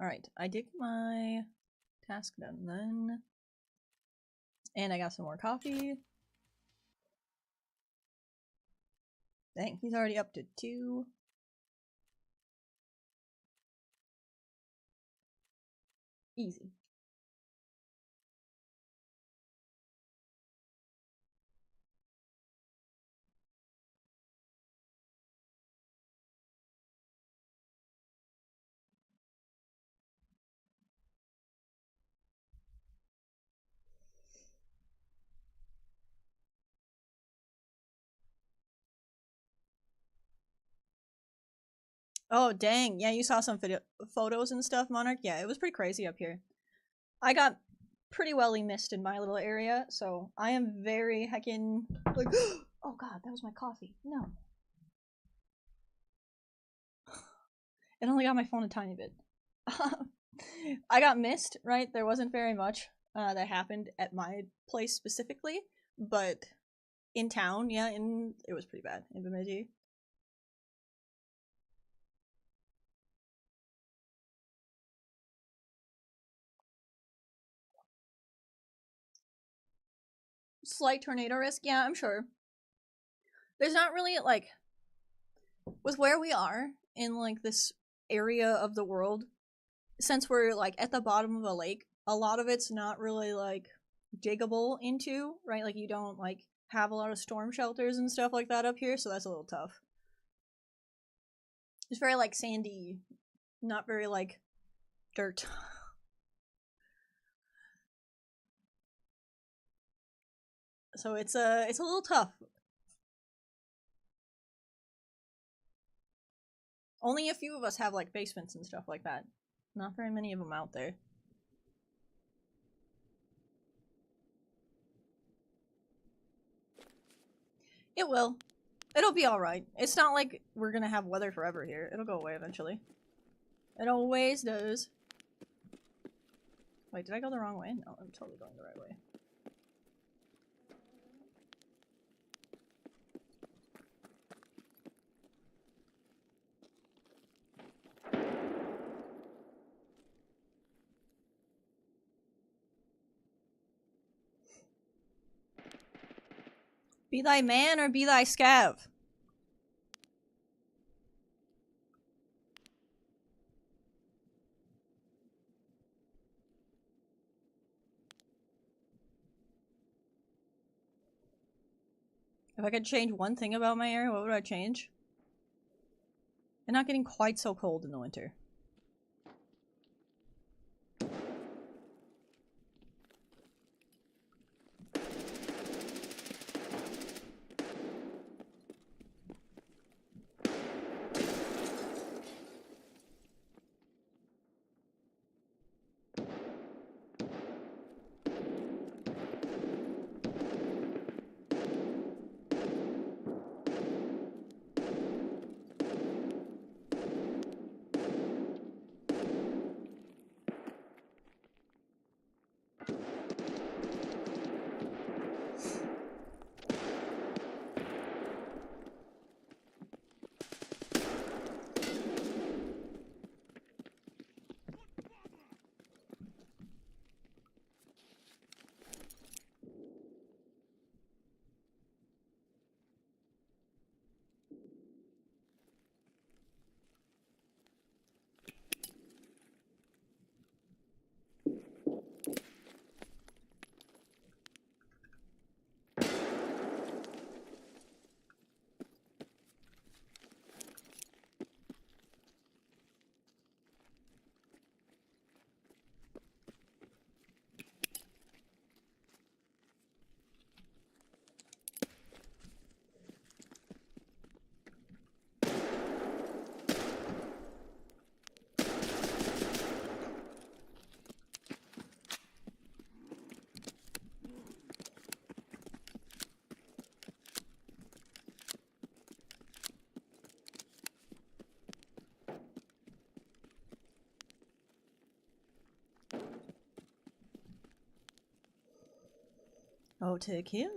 Speaker 1: Alright, I did my task done then. And I got some more coffee. Dang, he's already up to 2. Easy. Oh, dang. Yeah, you saw some photos and stuff, Monarch? Yeah, it was pretty crazy up here. I got pretty welly missed in my little area, so I am very heckin' like, oh god, that was my coffee. No. It only got my phone a tiny bit. I got missed, right? There wasn't very much that happened at my place specifically, but in town, yeah, it was pretty bad in Bemidji. Slight tornado risk, yeah, I'm sure. There's not really, like, with where we are in, like, this area of the world, since we're, like, at the bottom of a lake, a lot of it's not really, like, diggable into, right? Like, you don't, like, have a lot of storm shelters and stuff like that up here, so that's a little tough. It's very, like, sandy, not very, like, dirt. So it's a little tough. Only a few of us have, like, basements and stuff like that. Not very many of them out there. It will. It'll be alright. It's not like we're gonna have weather forever here. It'll go away eventually. It always does. Wait, did I go the wrong way? No, I'm totally going the right way. Be thy man or be thy scav? If I could change one thing about my area, what would I change? It's not getting quite so cold in the winter. Oh, tequila.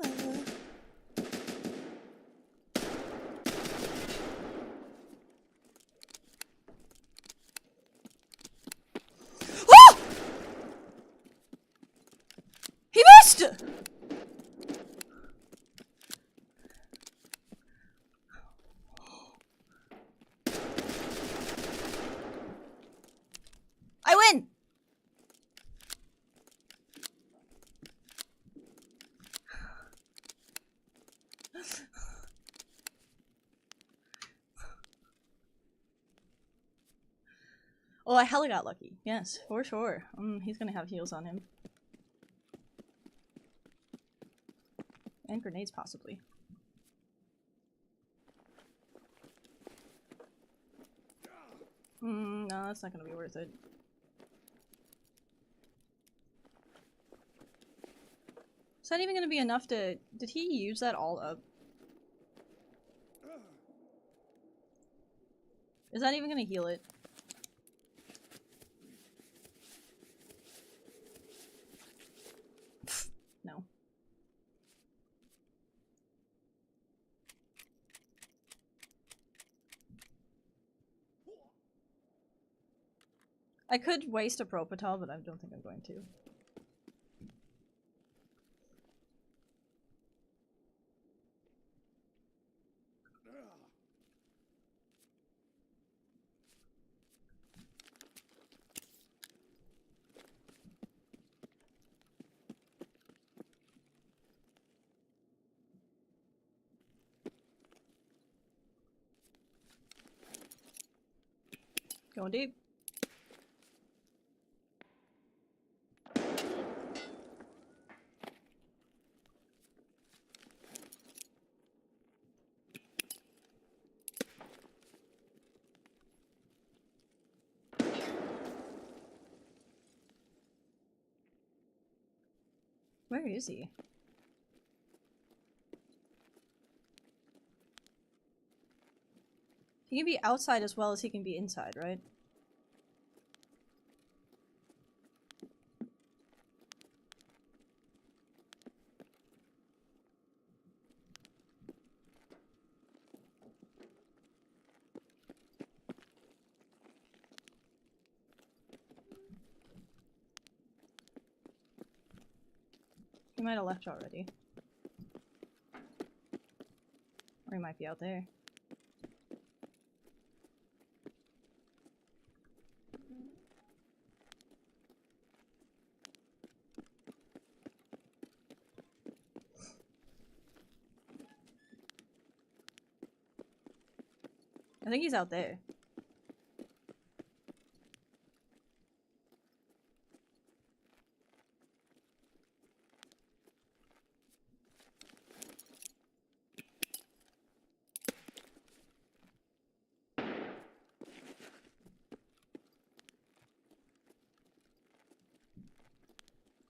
Speaker 1: Oh! He missed! I win! Oh, I hella got lucky. Yes, for sure. He's gonna have heals on him. And grenades, possibly. No, that's not gonna be worth it. Is that even gonna be enough to... Did he use that all up? Is that even gonna heal it? No. I could waste a Propital, but I don't think I'm going to. Going deep. Where is he? He can be outside as well as he can be inside, right? He might have left already. Or he might be out there. I think he's out there.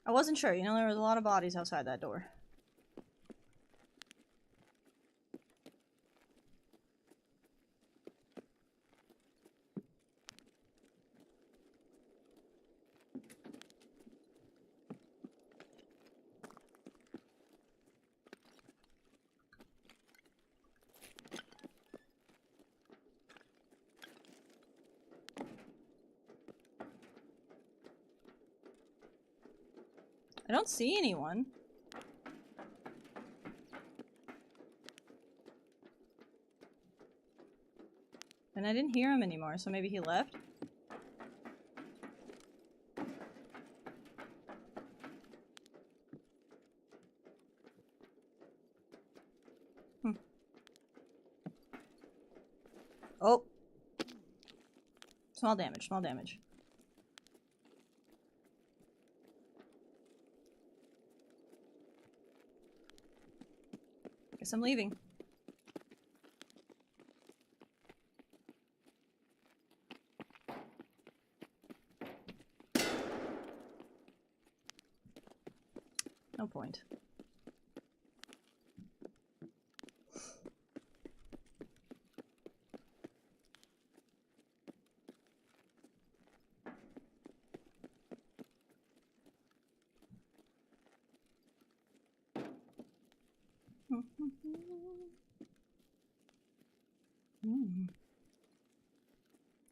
Speaker 1: I wasn't sure, you know, there was a lot of bodies outside that door. I don't see anyone. And I didn't hear him anymore, so maybe he left? Oh! Small damage, small damage. Guess I'm leaving. No point.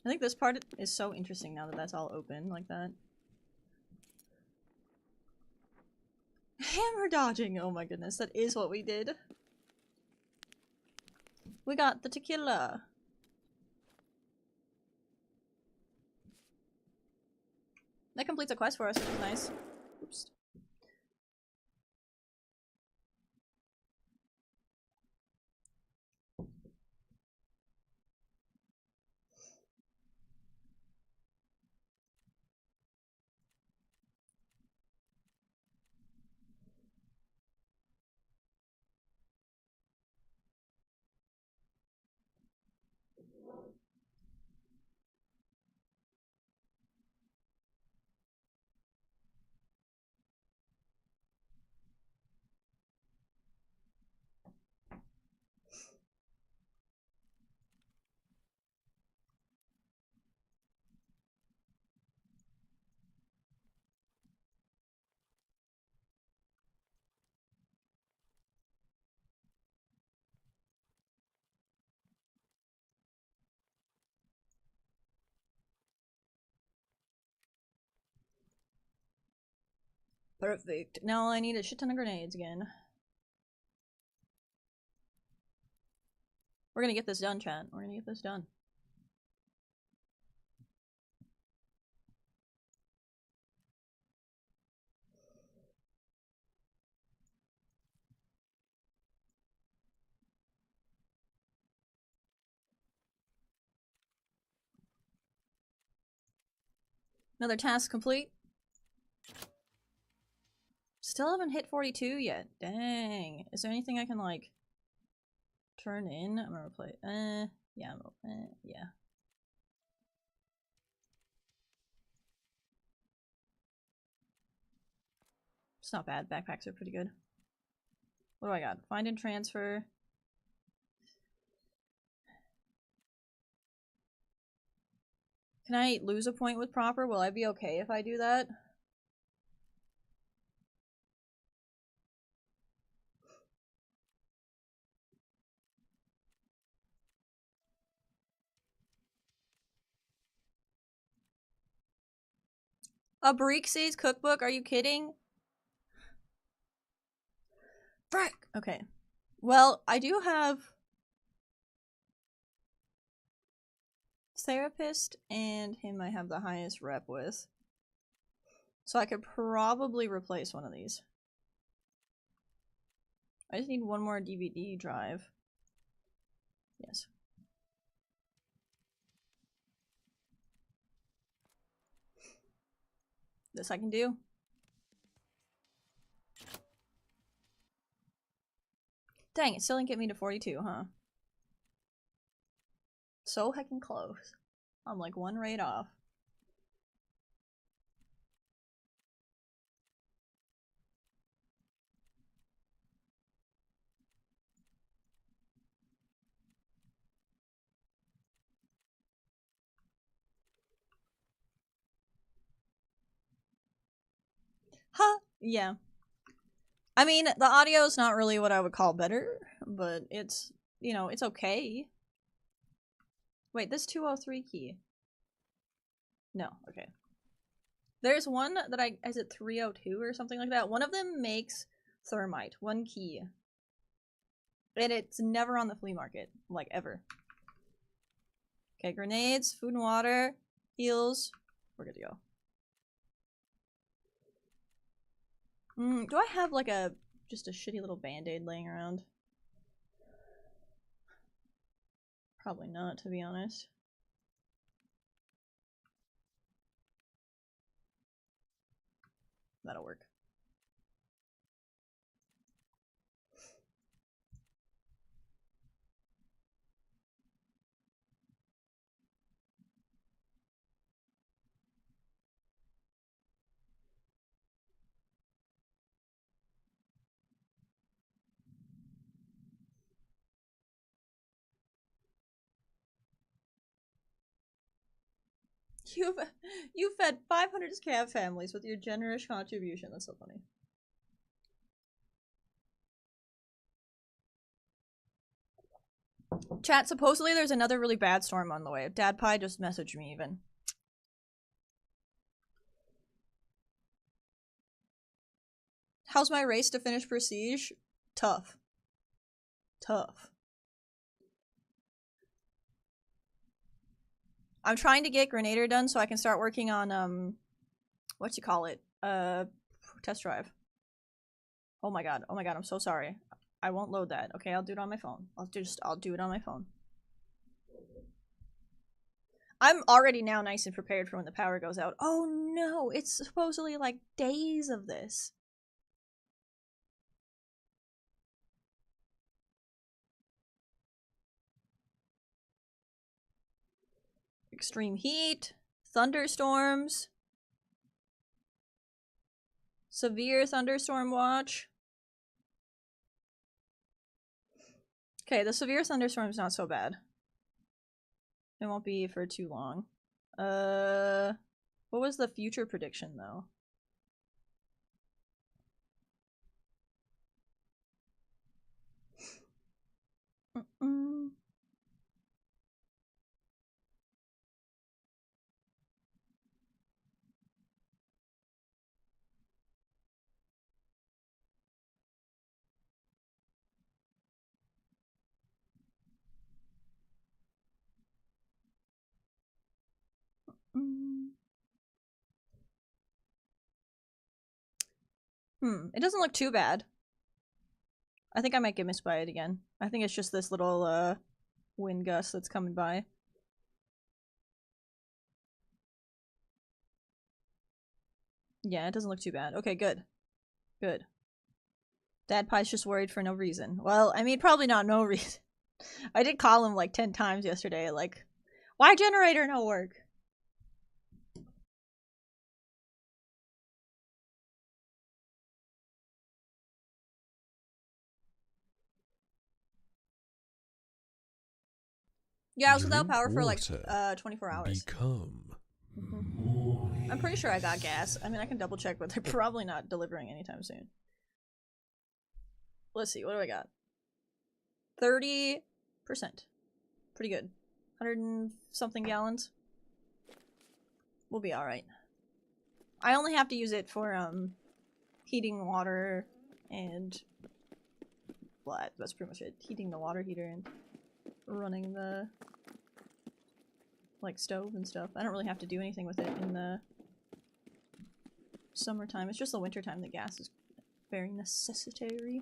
Speaker 1: I think this part is so interesting now that that's all open like that. Hammer dodging! Oh my goodness, that is what we did. We got the tequila. That completes a quest for us, which is nice. Oops. Perfect. Now I need a shit ton of grenades again. We're gonna get this done, chat. We're gonna get this done. Another task complete. Still haven't hit 42 yet. Dang. Is there anything I can, like, turn in? I'm gonna replay. Yeah, yeah. It's not bad. Backpacks are pretty good. What do I got? Find and transfer. Can I lose a point with proper? Will I be okay if I do that? A Brixie's cookbook? Are you kidding? Frick! Okay. Well, I do have therapist and him I have the highest rep with. So I could probably replace one of these. I just need one more DVD drive. Yes. This I can do. Dang, it still didn't get me to 42, huh? So heckin' close. I'm like one raid off. Huh? Yeah. I mean, the audio's not really what I would call better, but it's, you know, it's okay. Wait, this 203 key. No, okay. There's one that is it 302 or something like that? One of them makes thermite, one key. And it's never on the flea market, like ever. Okay, grenades, food and water, heals. We're good to go. Do I have like just a shitty little band-aid laying around? Probably not, to be honest. That'll work. You fed 500 scab families with your generous contribution. That's so funny. Chat, supposedly there's another really bad storm on the way. Dad Pie just messaged me even. How's my race to finish Prestige? Tough. Tough. I'm trying to get Grenader done so I can start working on, what you call it? Test drive. Oh my god, I'm so sorry. I won't load that. Okay, I'll do it on my phone. I'll do it on my phone. I'm already now nice and prepared for when the power goes out. Oh no, it's supposedly like days of this. Extreme heat, thunderstorms, severe thunderstorm watch. Okay, the severe thunderstorm's not so bad. It won't be for too long. What was the future prediction though? It doesn't look too bad. I think I might get missed by it again. I think it's just this little, wind gust that's coming by. Yeah, it doesn't look too bad. Okay, good. Good. Dad Pie's just worried for no reason. Well, I mean, probably not no reason. I did call him like 10 times yesterday, like, why generator no work? Yeah, I was without power for like 24 hours. I'm pretty sure I got gas. I mean, I can double check, but they're probably not delivering anytime soon. Let's see, what do I got? 30%. Pretty good. 100 and something gallons. We'll be alright. I only have to use it for, heating water and... well, that's pretty much it. Heating the water heater and running the... like, stove and stuff. I don't really have to do anything with it in the summertime. It's just the wintertime that gas is very necessary.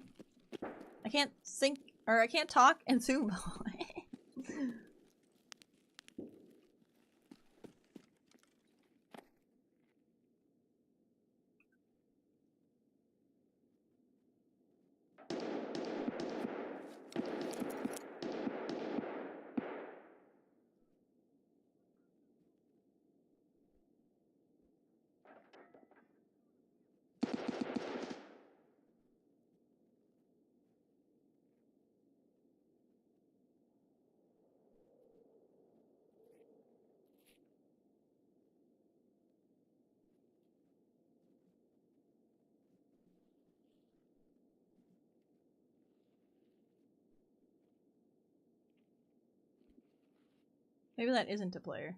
Speaker 1: I can't think, or I can't talk and zoom. Maybe that isn't a player.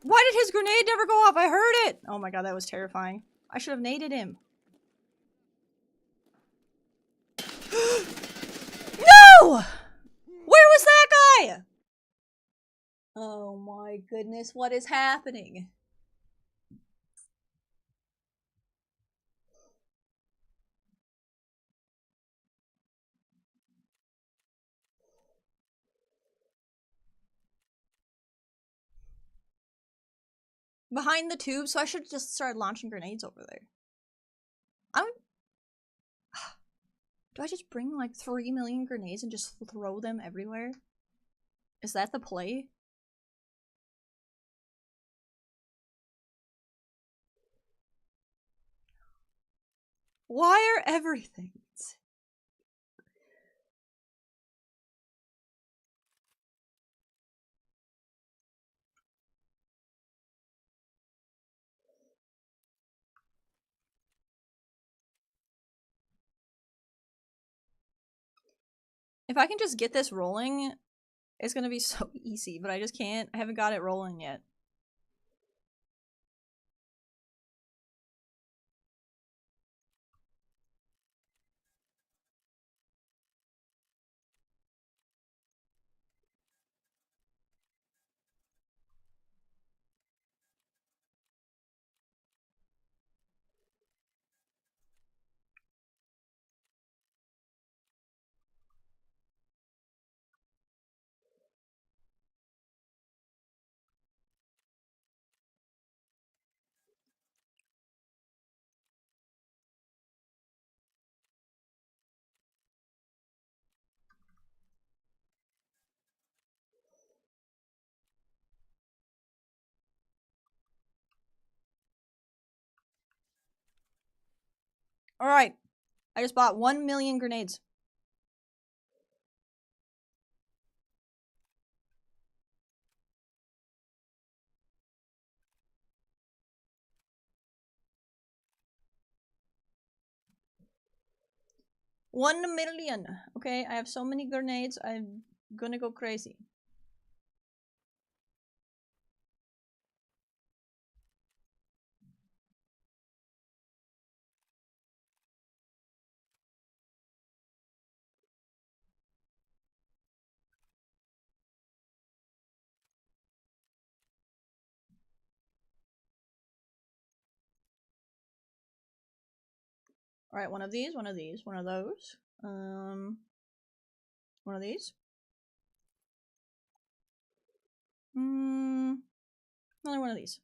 Speaker 1: Why did his grenade never go off? I heard it! Oh my god, that was terrifying. I should have naded him. No! Where was that guy? Oh my goodness, what is happening? Behind the tube, so I should just start launching grenades over there. Do I just bring like 3 million grenades and just throw them everywhere? Is that the play? Why are everything? If I can just get this rolling, it's gonna be so easy, but I just can't. I haven't got it rolling yet. Alright. I just bought 1 million grenades. 1 million. Okay, I have so many grenades, I'm gonna go crazy. Alright, one of these, one of these, one of those. One of these. Another one of these.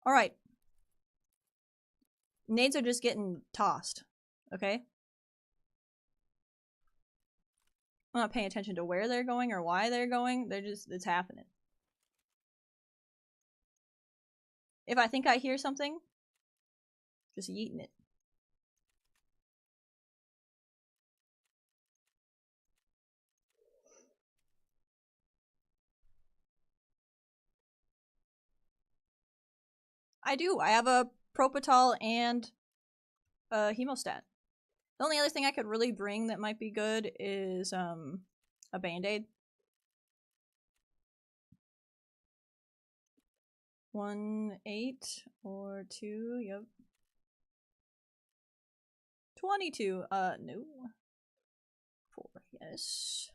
Speaker 1: Alright. Nades are just getting tossed. Okay? I'm not paying attention to where they're going or why they're going. They're just, it's happening. If I think I hear something, just yeeting it. I do. I have a Propital and a Hemostat. The only other thing I could really bring that might be good is a Band-Aid. 1, 8, or 2, yep. 22, no. 4, yes.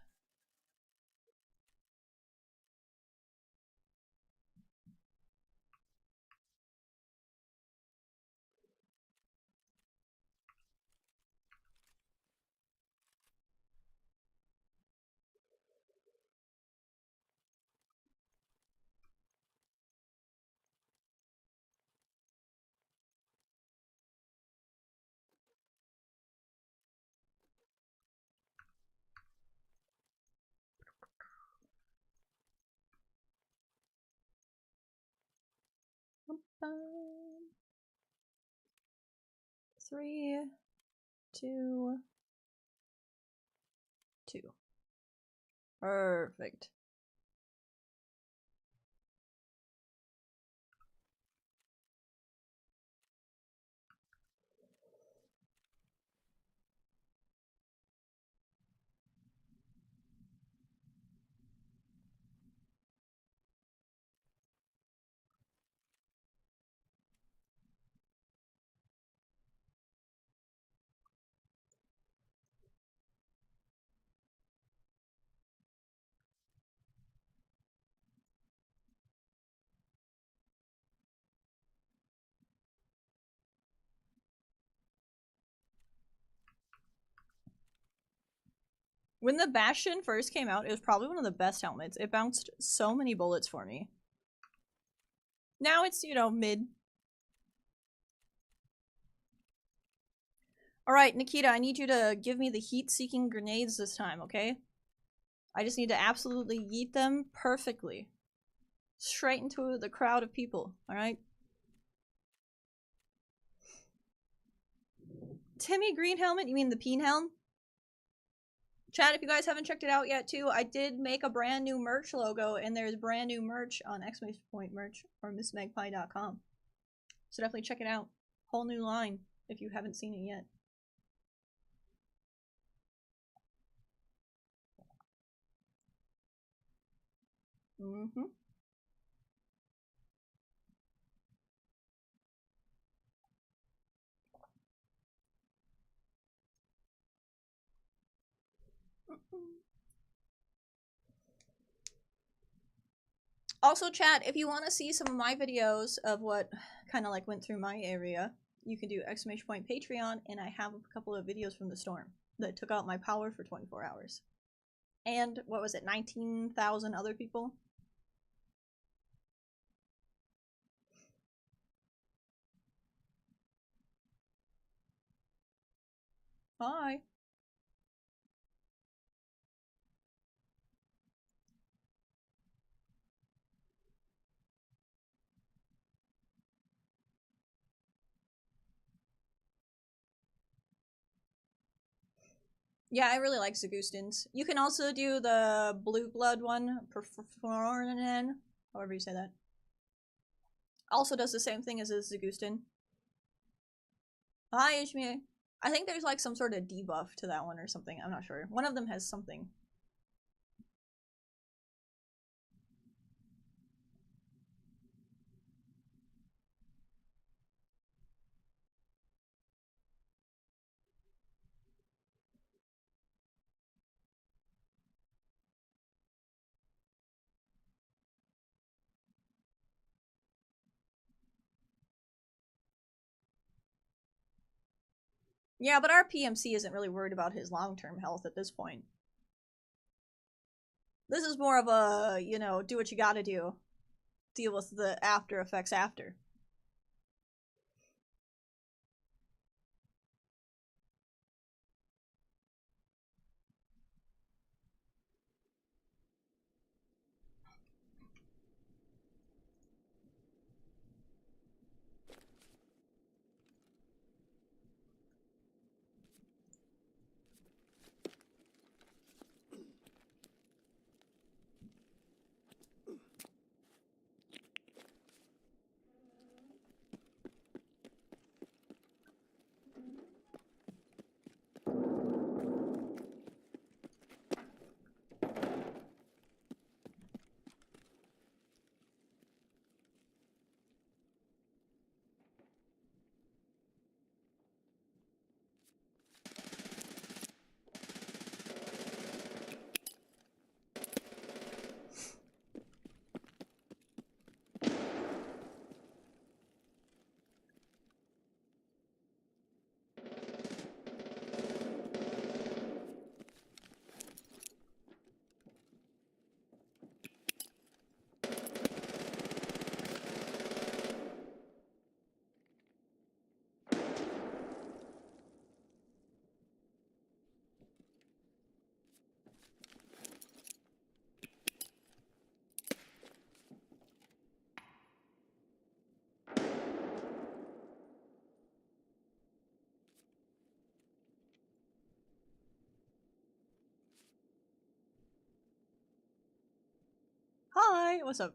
Speaker 1: Three, 2, 2. Perfect. When the Bastion first came out, it was probably one of the best helmets. It bounced so many bullets for me. Now it's, you know, mid. Alright, Nikita, I need you to give me the heat-seeking grenades this time, okay? I just need to absolutely yeet them perfectly. Straight into the crowd of people, alright? Timmy Green Helmet? You mean the Peen Helm? Chat, if you guys haven't checked it out yet, too, I did make a brand new merch logo, and there's brand new merch on ! merch or MissMagpie.com. So definitely check it out. Whole new line, if you haven't seen it yet. Mm-hmm. Also, chat, if you want to see some of my videos of what kind of like went through my area, you can do Patreon, and I have a couple of videos from the storm that took out my power for 24 hours. And, what was it, 19,000 other people? Hi. Yeah, I really like Zagustins. You can also do the blue blood one, Perfornan, however you say that. Also does the same thing as a Zagustin. Hi, Ishmi. I think there's like some sort of debuff to that one or something. I'm not sure. One of them has something. Yeah, but our PMC isn't really worried about his long-term health at this point. This is more of a, you know, do what you gotta do. Deal with the after effects after. Hi, what's up?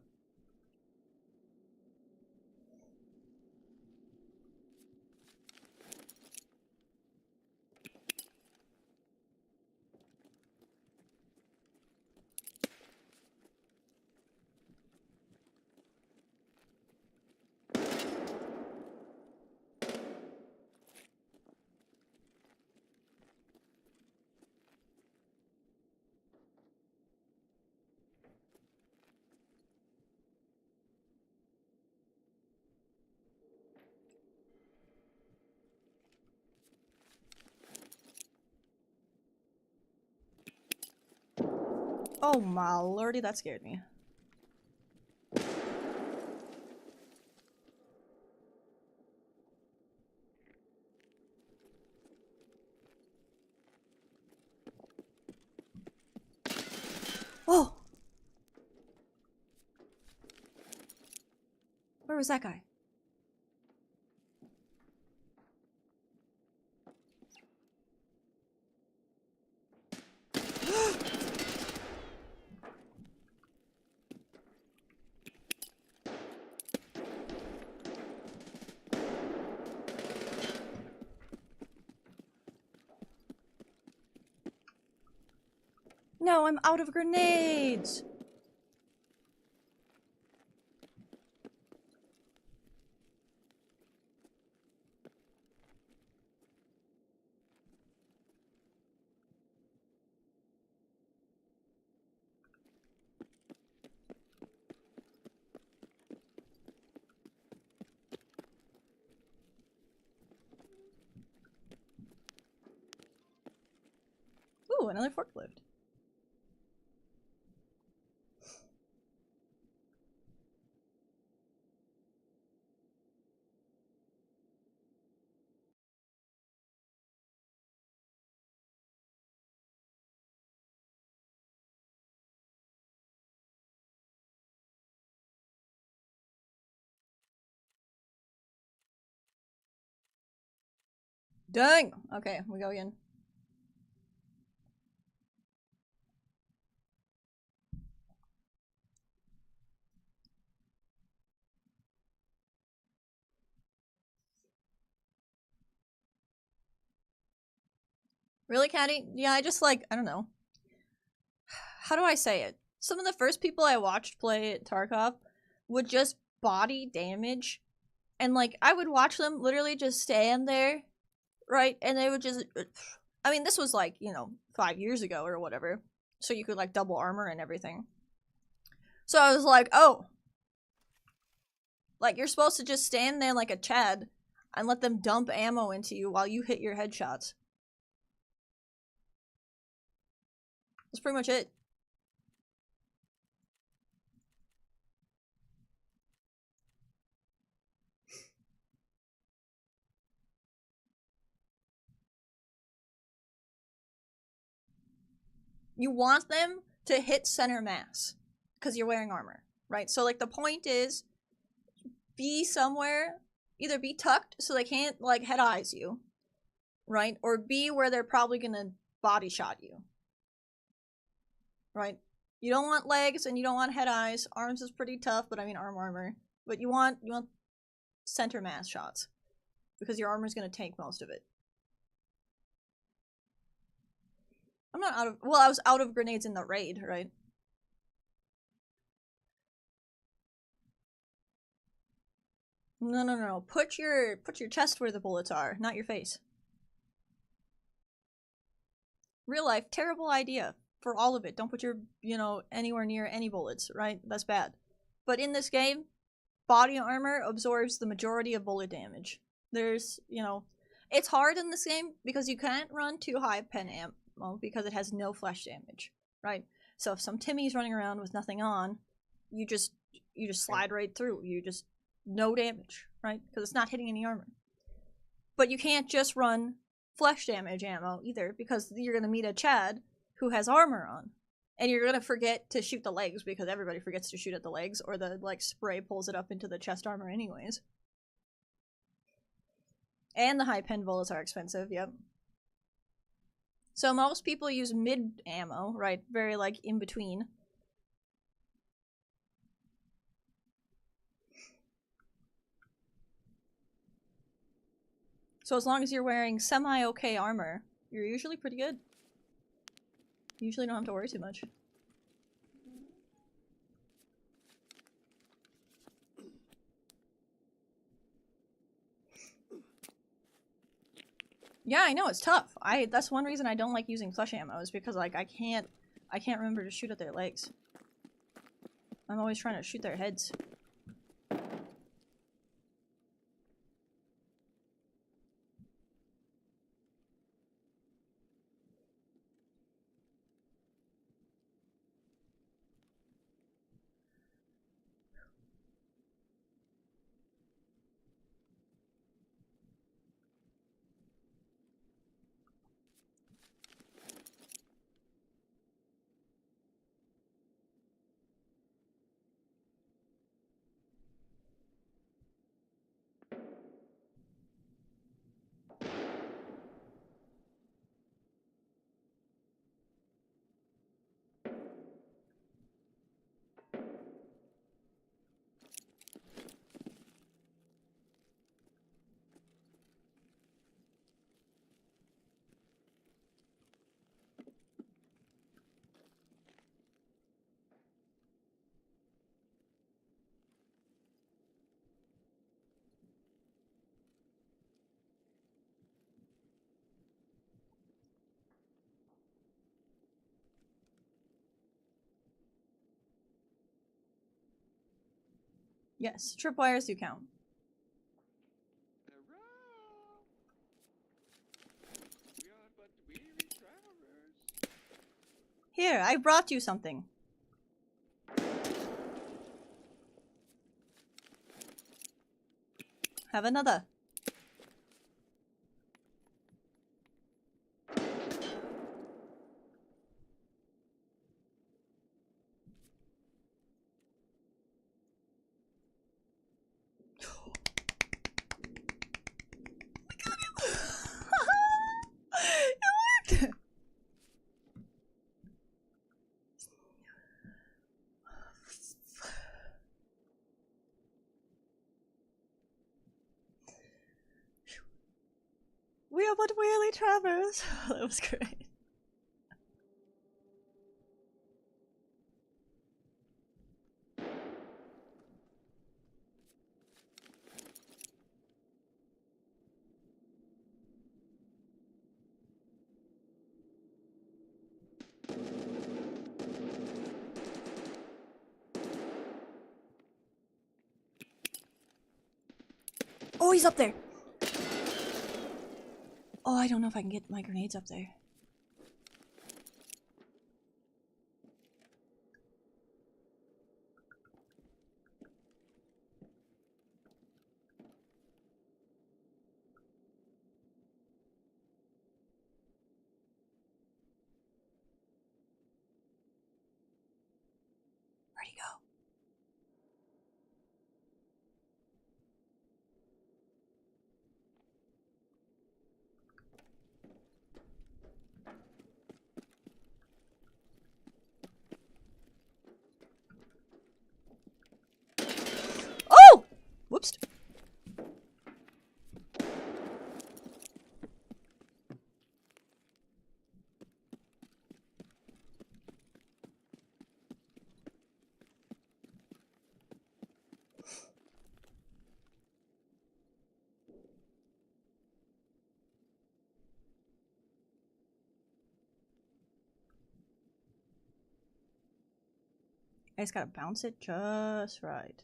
Speaker 1: Oh my lordy, that scared me. Oh! Where was that guy? No, I'm out of grenades! Ooh, another forklift. Dang! Okay, we go again. Really, Caddy? Yeah, I just like, I don't know. How do I say it? Some of the first people I watched play Tarkov would just body damage. And, like, I would watch them literally just stand there, right? And they would just... I mean, this was, like, you know, 5 years ago or whatever. So you could, like, double armor and everything. So I was like, oh. Like, you're supposed to just stand there like a Chad and let them dump ammo into you while you hit your headshots. That's pretty much it. You want them to hit center mass because you're wearing armor, right? So, like, the point is be somewhere, either be tucked so they can't, like, head eyes you, right? Or be where they're probably gonna body shot you, right? You don't want legs and you don't want head eyes. Arms is pretty tough, but I mean armor. But you want center mass shots because your armor's gonna tank most of it. I'm not out of... Well, I was out of grenades in the raid, right? No. Put your chest where the bullets are, not your face. Real life, terrible idea for all of it. Don't put your, you know, anywhere near any bullets, right? That's bad. But in this game, body armor absorbs the majority of bullet damage. There's, you know, it's hard in this game because you can't run too high pen ammo because it has no flesh damage, right? So if some Timmy's running around with nothing on, you just slide right through. You just no damage, right? Because it's not hitting any armor. But you can't just run flesh damage ammo either because you're gonna meet a Chad who has armor on, and you're gonna forget to shoot the legs because everybody forgets to shoot at the legs, or the like spray pulls it up into the chest armor anyways. And the high pen bullets are expensive. Yep. So most people use mid ammo, right? Very, like, in between. So as long as you're wearing semi-okay armor, you're usually pretty good. You usually don't have to worry too much. Yeah, I know, it's tough. That's one reason I don't like using flesh ammo, is because, like, I can't remember to shoot at their legs. I'm always trying to shoot their heads. Yes, tripwires do count. Here, I brought you something. Have another. It worked! Really, Travis? That was great. Oh, he's up there! Oh, I don't know if I can get my grenades up there. Where'd he go? Oh! Whoops. I just gotta bounce it just right.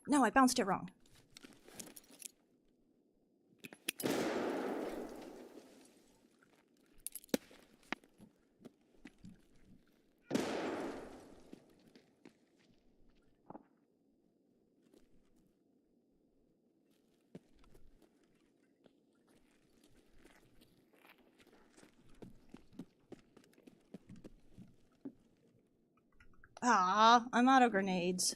Speaker 1: No, I bounced it wrong. Ah, I'm out of grenades.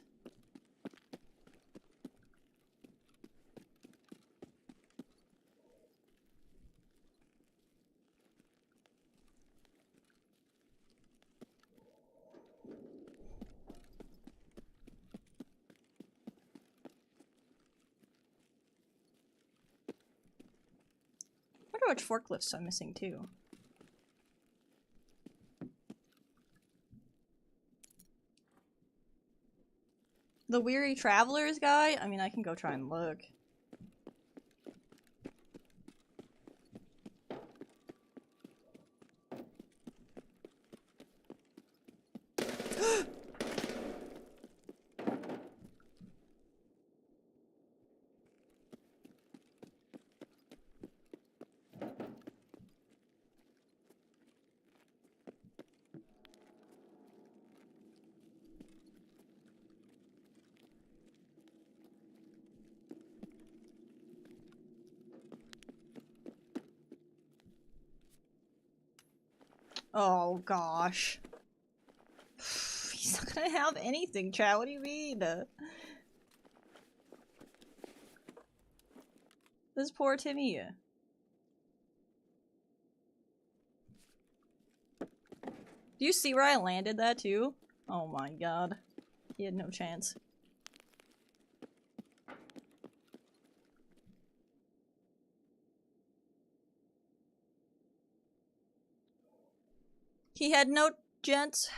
Speaker 1: I wonder which forklifts I'm missing too. The Weary Travelers guy? I mean, I can go try and look. Oh gosh. He's not gonna have anything, chat. What do you mean? This poor Timmy. Do you see where I landed that too? Oh my god. He had no chance. He had no chance.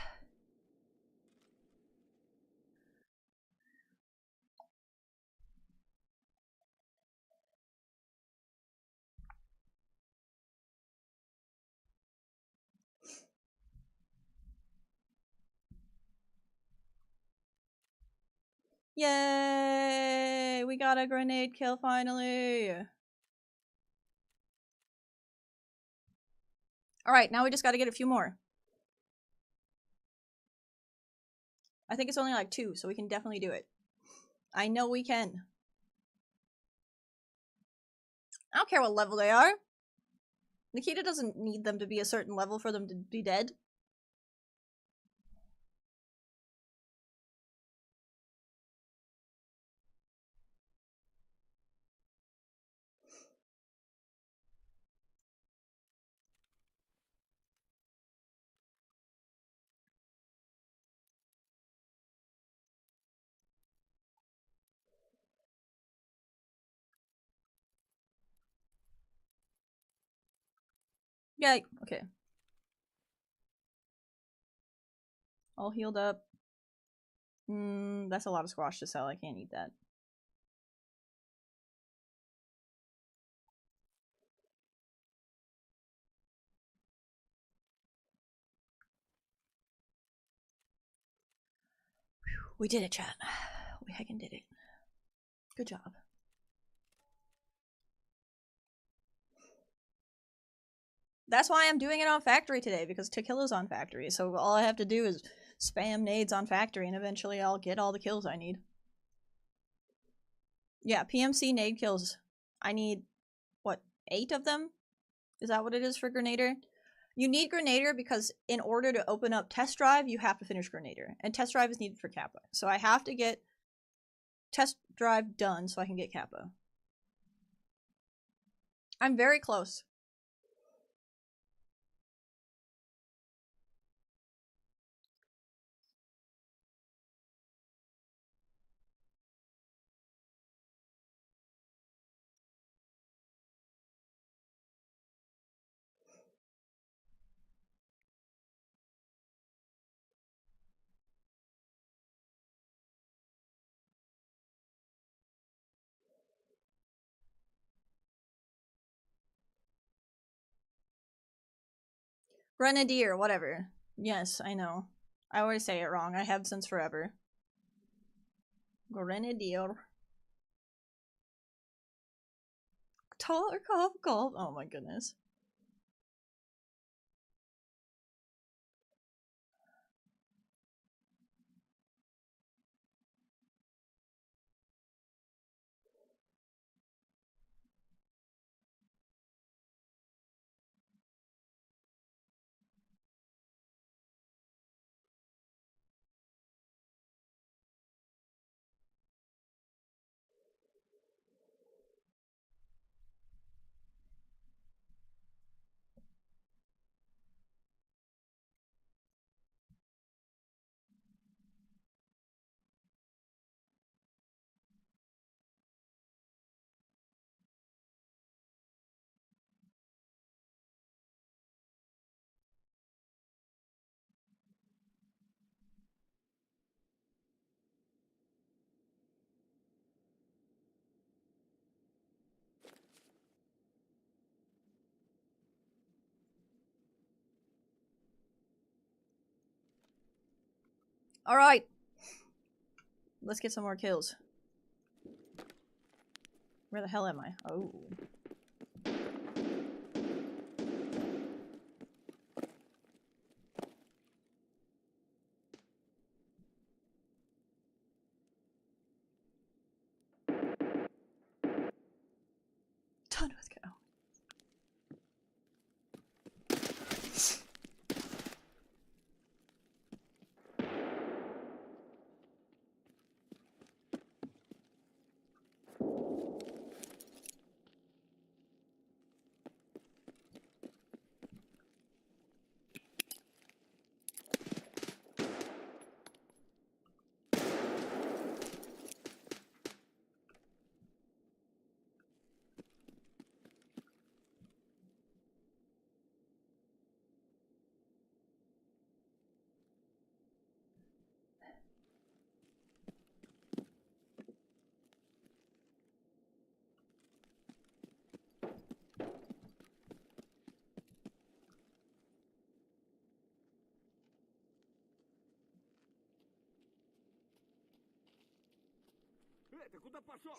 Speaker 1: Yay! We got a grenade kill finally! Alright, now we just gotta get a few more. I think it's only like 2, so we can definitely do it. I know we can. I don't care what level they are. Nikita doesn't need them to be a certain level for them to be dead. Yeah, okay. All healed up. That's a lot of squash to sell. I can't eat that. We did it, chat. We heckin' did it. Good job. That's why I'm doing it on Factory today, because Tequila's on Factory. So all I have to do is spam nades on Factory, and eventually I'll get all the kills I need. Yeah, PMC nade kills. I need, what, 8 of them? Is that what it is for Grenader? You need Grenader because in order to open up Test Drive, you have to finish Grenader. And Test Drive is needed for Kappa. So I have to get Test Drive done so I can get Kappa. I'm very close. Grenadier, whatever. Yes, I know. I always say it wrong. I have since forever. Grenadier. Tarkov Gold. Oh my goodness. Alright. Let's get some more kills. Where the hell am I? Oh. Done with go.
Speaker 3: Ты куда пошел?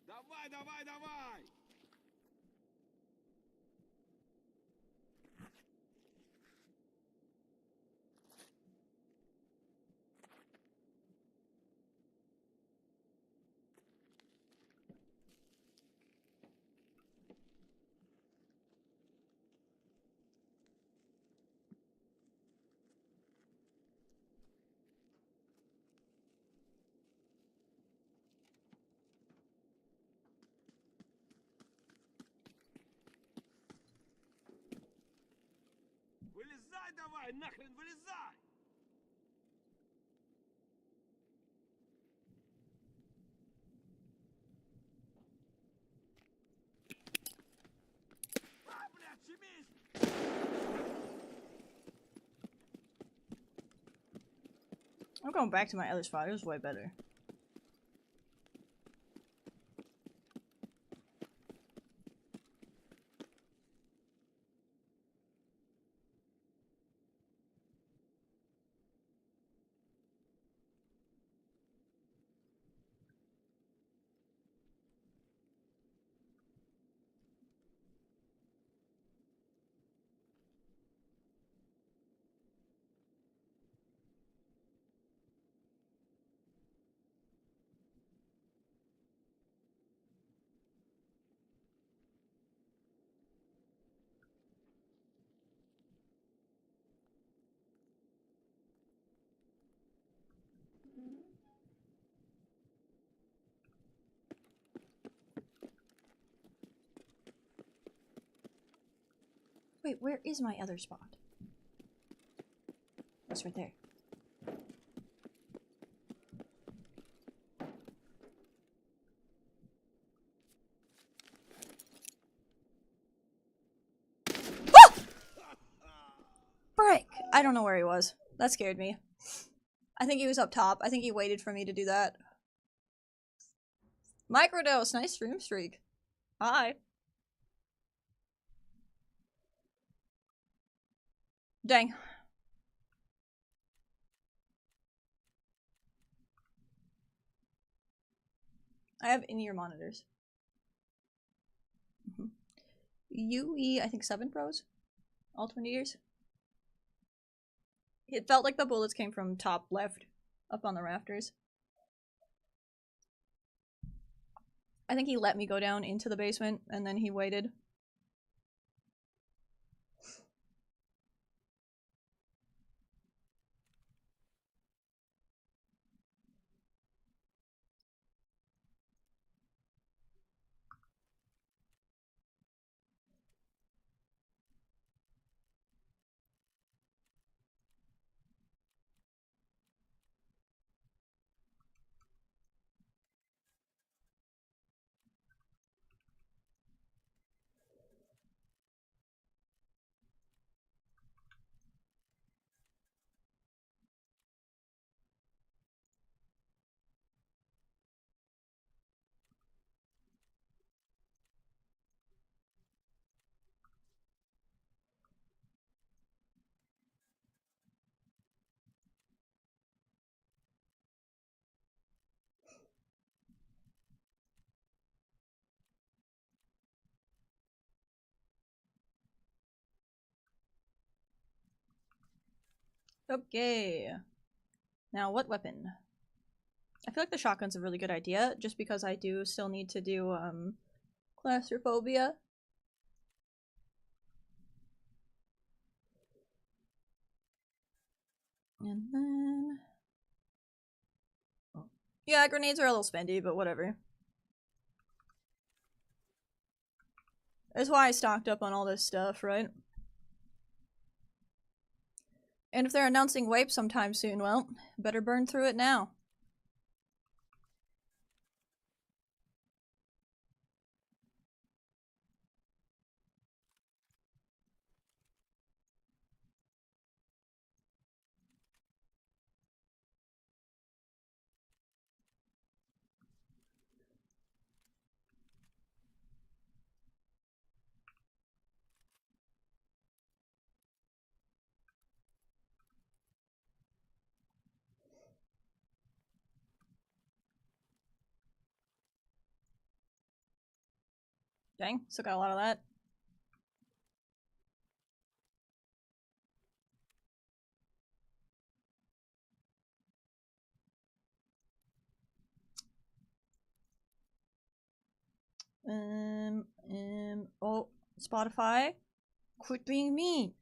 Speaker 3: Давай, давай, давай! Вылезай давай, нахрен вылезай!
Speaker 1: I'm going back to my other spot. It was way better. Wait, where is my other spot? It's right there. Ah! Frick! I don't know where he was. That scared me. I think he was up top. I think he waited for me to do that. Microdose, nice stream streak. Hi. Dang. I have in-ear monitors. UE, I think 7 pros. All 20 years. It felt like the bullets came from top left, up on the rafters. I think he let me go down into the basement, and then he waited. Okay. Now, what weapon? I feel like the shotgun's a really good idea, just because I do still need to do, claustrophobia. And then... yeah, grenades are a little spendy, but whatever. That's why I stocked up on all this stuff, right? And if they're announcing Wape sometime soon, well, better burn through it now. Dang, still got a lot of that. Oh, Spotify? Quit being mean.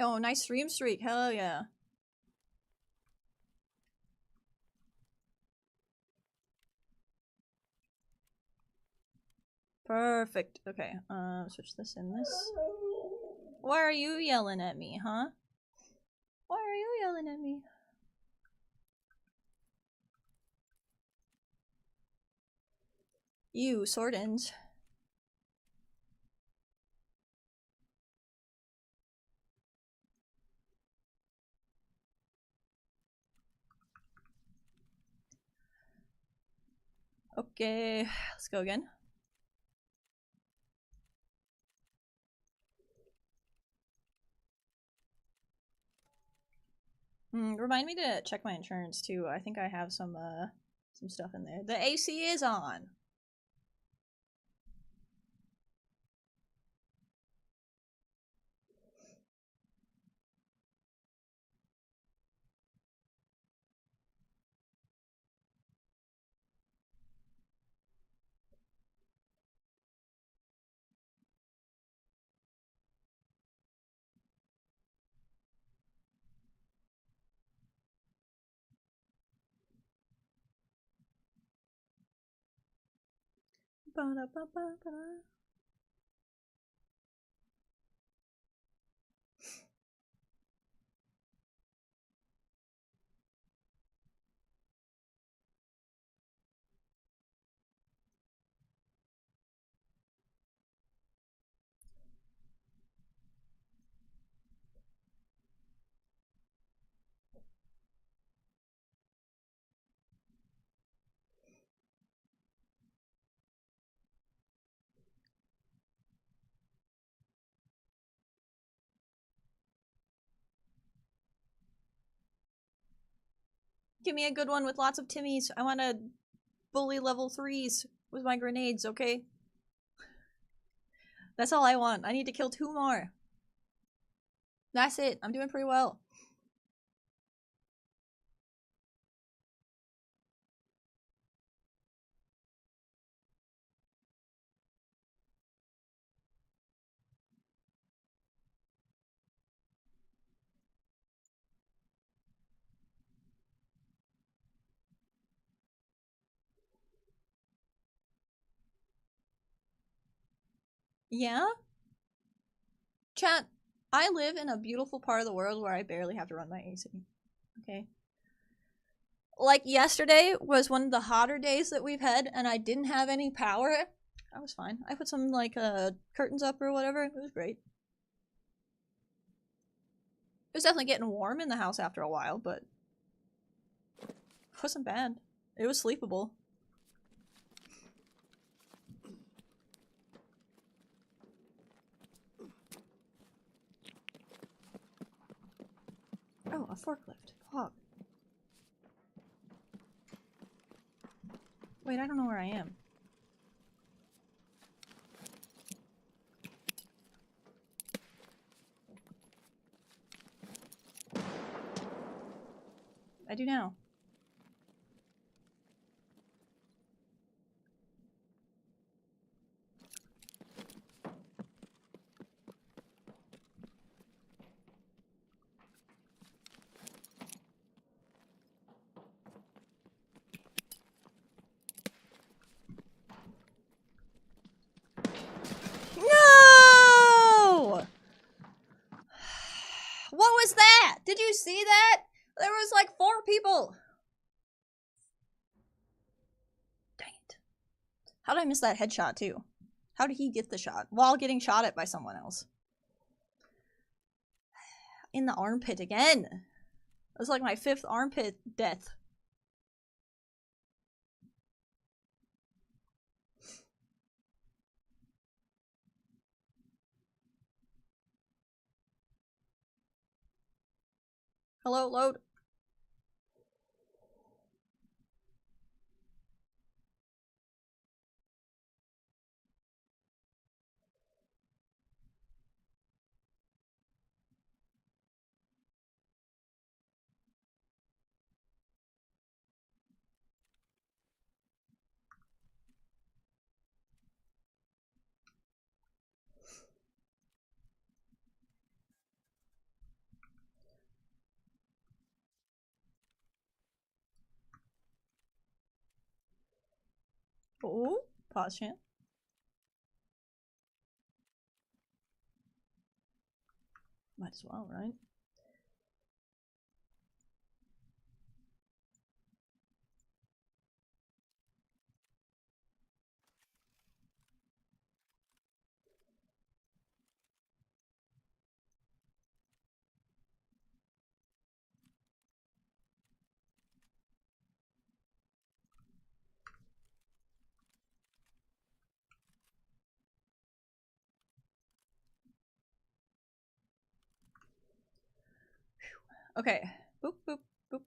Speaker 1: Oh, nice stream streak, hell yeah. Perfect. Okay, switch this in this. Why are you yelling at me, huh? Why are you yelling at me? You, sword ends. Okay, let's go again. Remind me to check my insurance too. I think I have some stuff in there. The AC is on. Ba-da-ba-ba-ba. Give me a good one with lots of Timmies. I want to bully level 3s with my grenades, okay? That's all I want. I need to kill 2 more. That's it. I'm doing pretty well. Yeah? Chat, I live in a beautiful part of the world where I barely have to run my AC. Okay? Like, yesterday was one of the hotter days that we've had, and I didn't have any power. I was fine. I put some, like, curtains up or whatever. It was great. It was definitely getting warm in the house after a while, but it wasn't bad. It was sleepable. Oh, a forklift. Fuck. Wait, I don't know where I am. I do now. No! What was that? Did you see that? There was like 4 people. Dang it. How did I miss that headshot too? How did he get the shot while getting shot at by someone else? In the armpit again. That was like my 5th armpit death. Hello, load. Oh, pause chant. Might as well, right? Okay. Boop, boop, boop,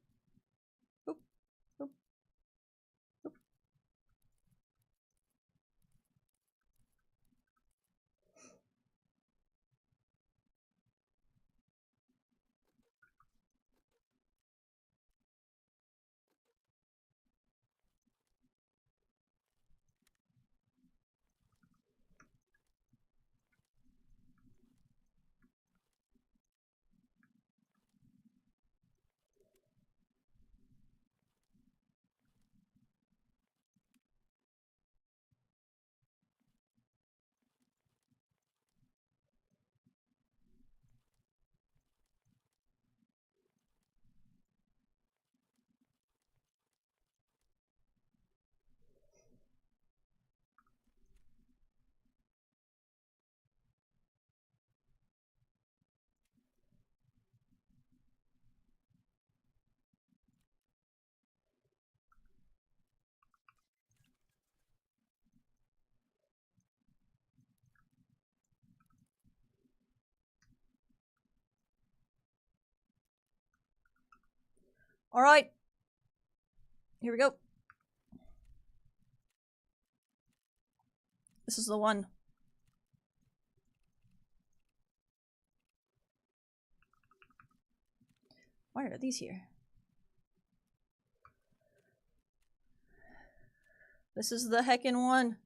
Speaker 1: boop, boop, boop. All right. Here we go. This is the one. Why are these here? This is the heckin' one.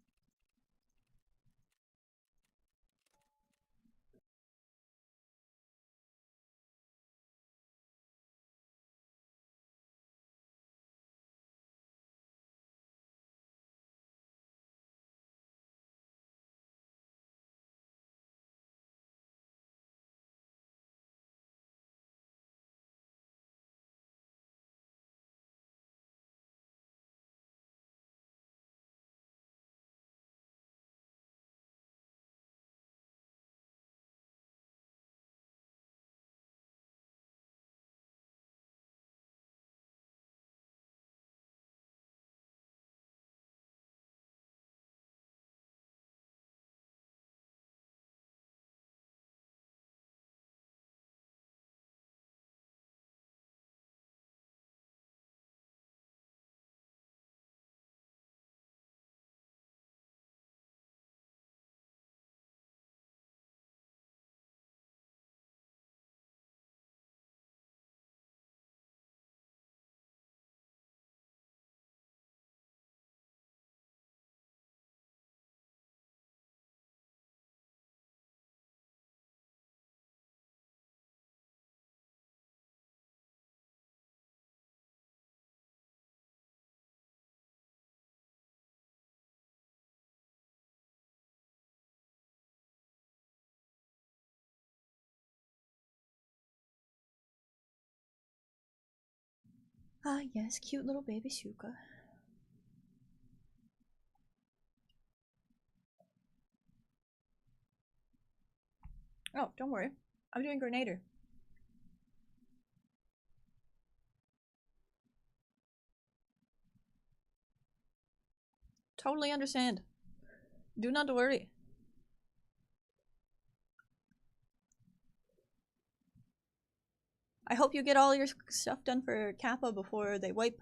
Speaker 1: Ah, yes, cute little baby Shuka. Oh, don't worry. I'm doing Grenader. Totally understand. Do not worry. I hope you get all your stuff done for Kappa before they wipe.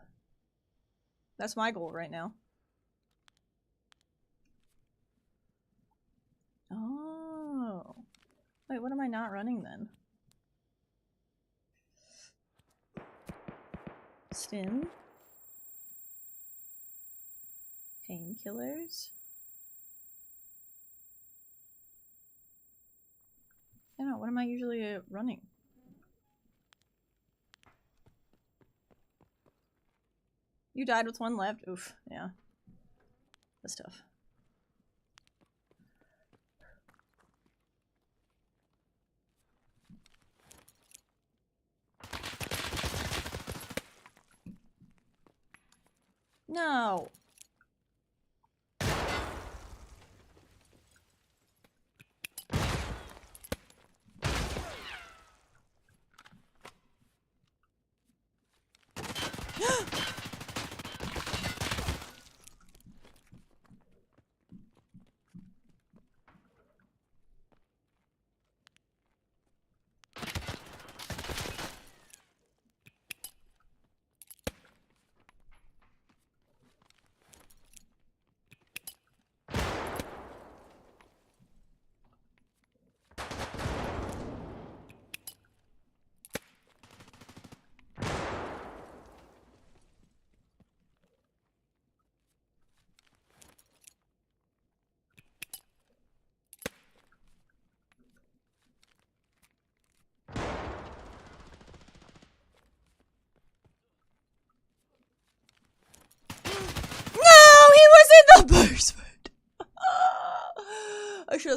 Speaker 1: That's my goal right now. Oh. Wait, what am I not running then? Stim. Painkillers. I don't know, what am I usually running? You died with one left? Oof, yeah. That's tough. No!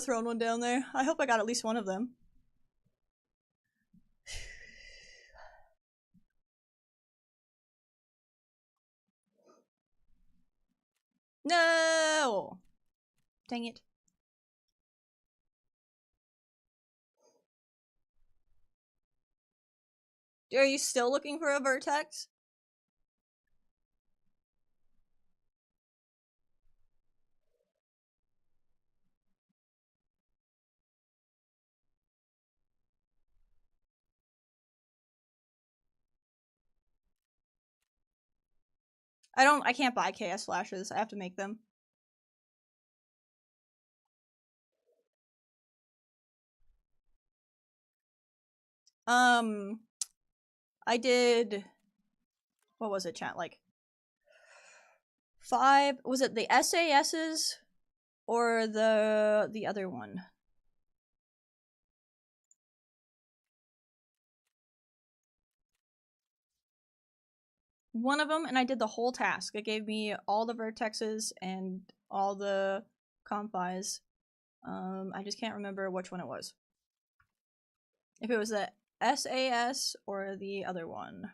Speaker 1: have thrown one down there. I hope I got at least one of them. No! Dang it. Are you still looking for a vertex? I can't buy KS flashes. I have to make them. I did, what was it, chat? Like 5, was it the SASs or the other one? One of them, and I did the whole task. It gave me all the vertexes and all the confis. I just can't remember which one it was. If it was the SAS or the other one.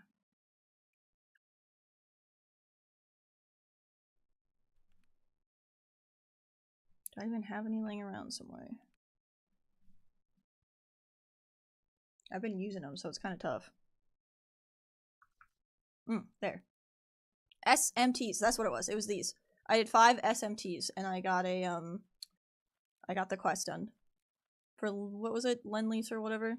Speaker 1: Do I even have any laying around somewhere? I've been using them, so it's kind of tough. There. SMTs, that's what it was. It was these. I did 5 SMTs, and I got a, I got the quest done. For, what was it? Lend-Lease or whatever?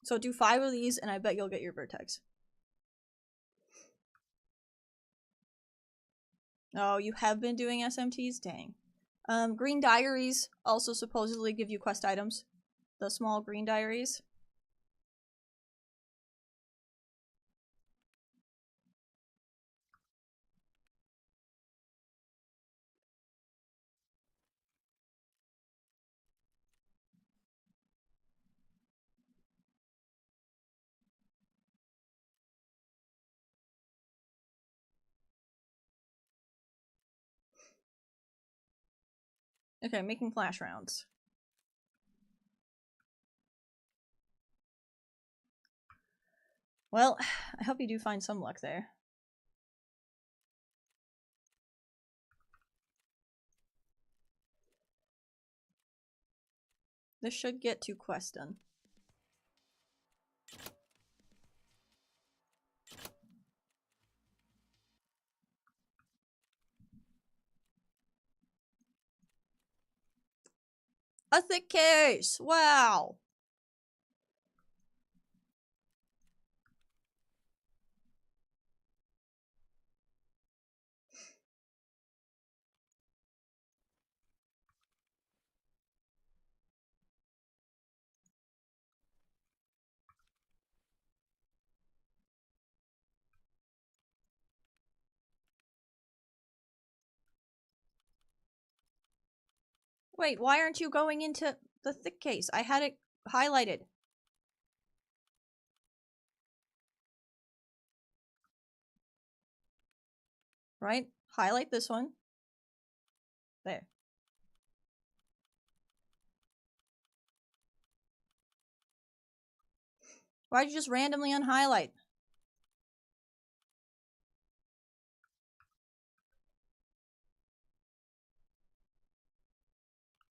Speaker 1: So do 5 of these, and I bet you'll get your vertex. Oh, you have been doing SMTs? Dang. Green diaries also supposedly give you quest items. The small green diaries. Okay, making flash rounds. Well, I hope you do find some luck there. This should get 2 quests done. A thick case! Wow! Wait, why aren't you going into the thick case? I had it highlighted. Right? Highlight this one. There. Why'd you just randomly unhighlight?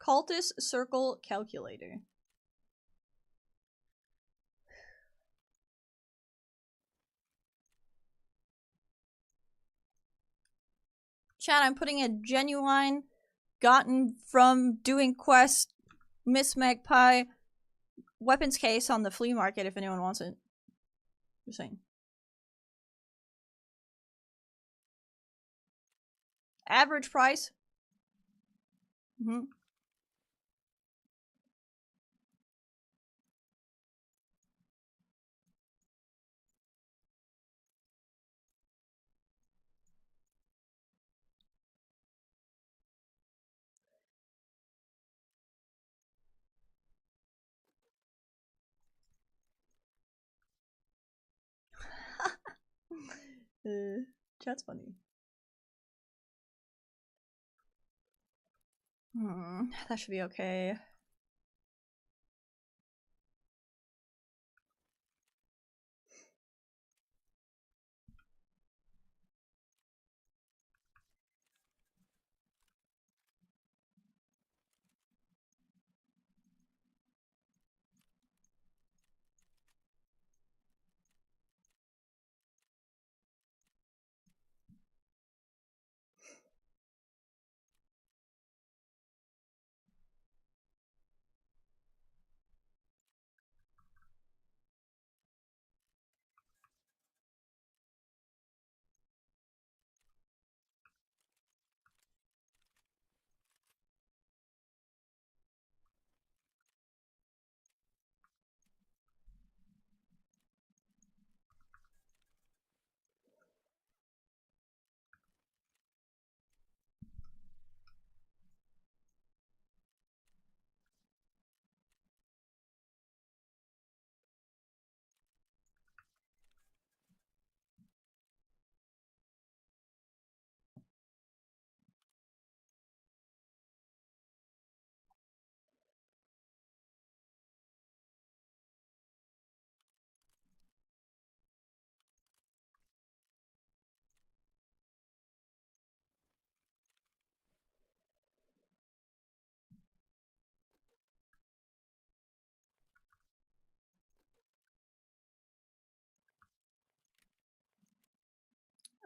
Speaker 1: Cultist Circle Calculator. Chat, I'm putting a genuine, gotten from doing quest, Miss Magpie, weapons case on the flea market if anyone wants it. Just saying. Average price. Chat's funny. That should be okay.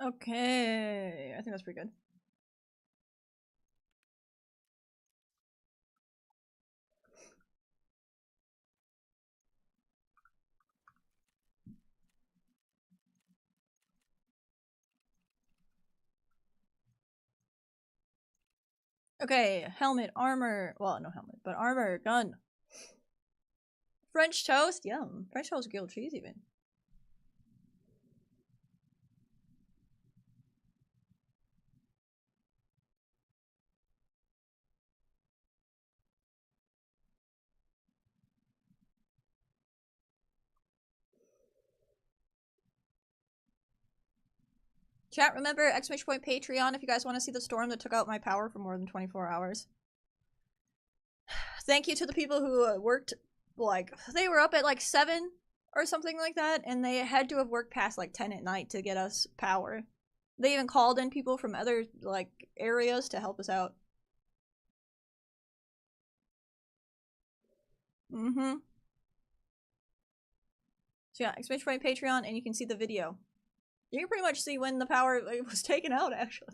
Speaker 1: Okay, I think that's pretty good. Okay, helmet, armor. Well, no helmet, but armor, gun. French toast? Yum. French toast, grilled cheese, even. Chat, remember exclamation point Patreon if you guys want to see the storm that took out my power for more than 24 hours. Thank you to the people who worked, like, they were up at like 7 or something like that, and they had to have worked past like 10 at night to get us power. They even called in people from other, like, areas to help us out. So yeah, exclamation point Patreon, and you can see the video. You can pretty much see when the power was taken out, actually.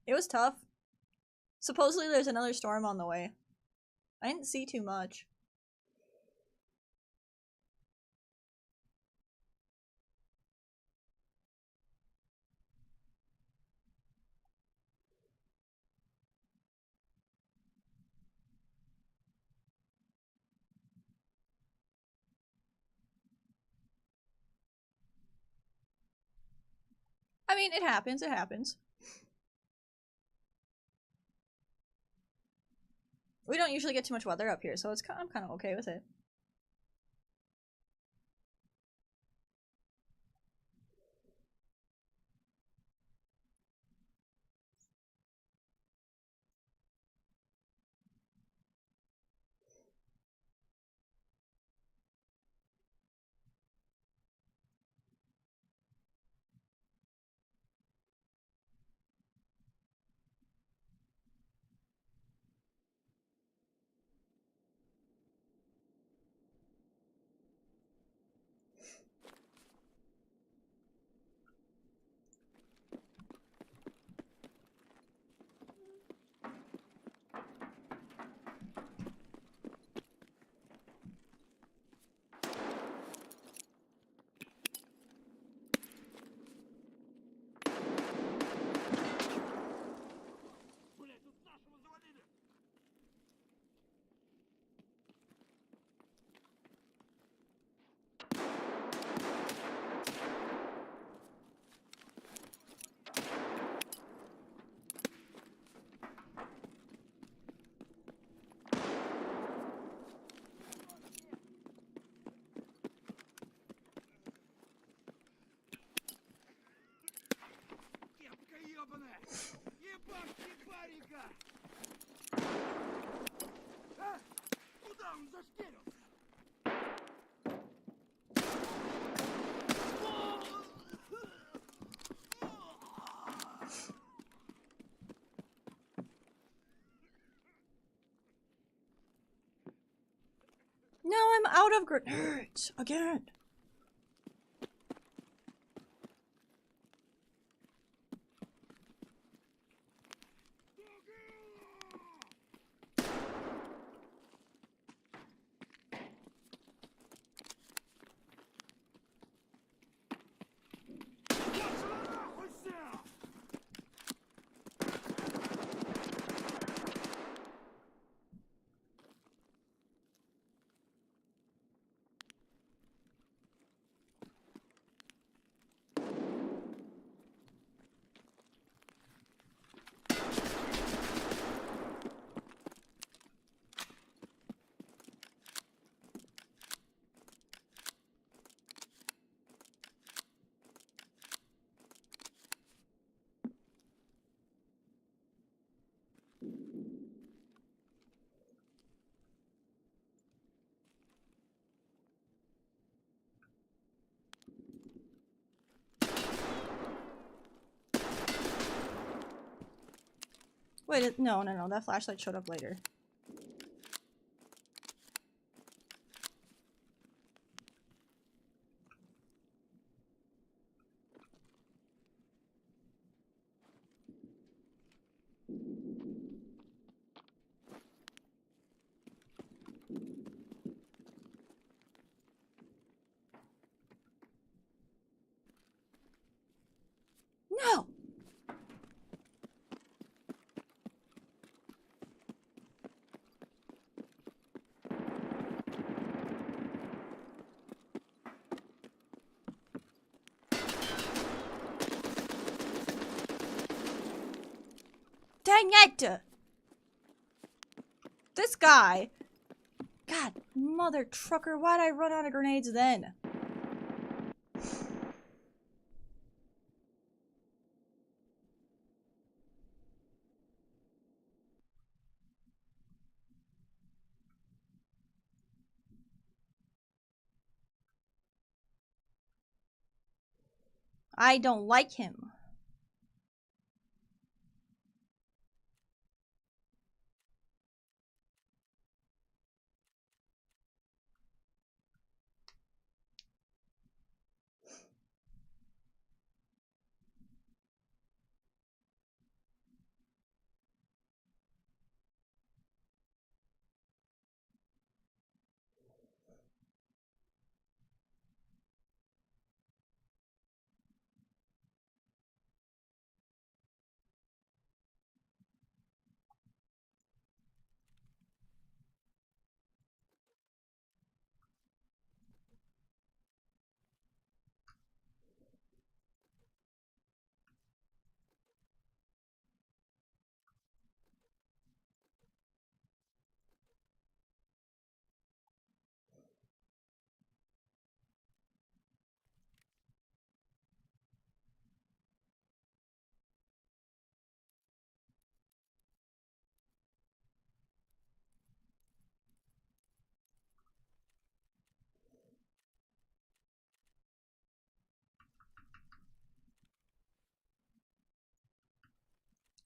Speaker 1: It was tough. Supposedly there's another storm on the way. I didn't see too much. I mean, it happens, it happens. We don't usually get too much weather up here, so I'm kind of okay with it.
Speaker 3: Ебашки парика! А? Куда он зашкерился?
Speaker 1: No, I'm out of grenades again. Wait, no, that flashlight showed up later. No! Dang it! This guy. God, mother trucker, why'd I run out of grenades then? I don't like him.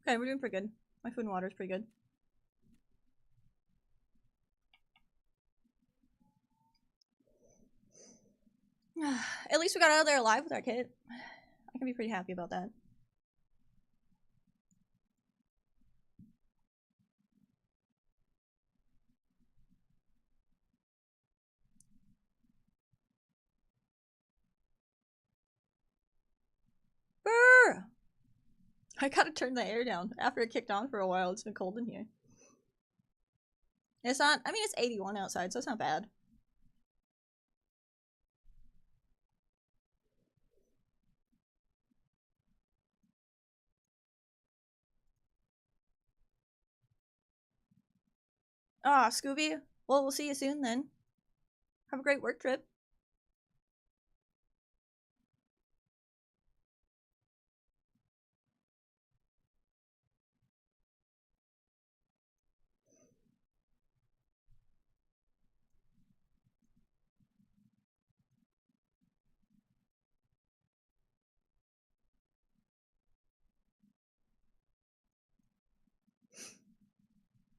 Speaker 1: Okay, we're doing pretty good. My food and water is pretty good. At least we got out of there alive with our kid. I can be pretty happy about that. Brr! I gotta turn the air down. After it kicked on for a while, it's been cold in here. It's not, I mean, it's 81 outside, so it's not bad. Ah, Scooby. Well, we'll see you soon then. Have a great work trip.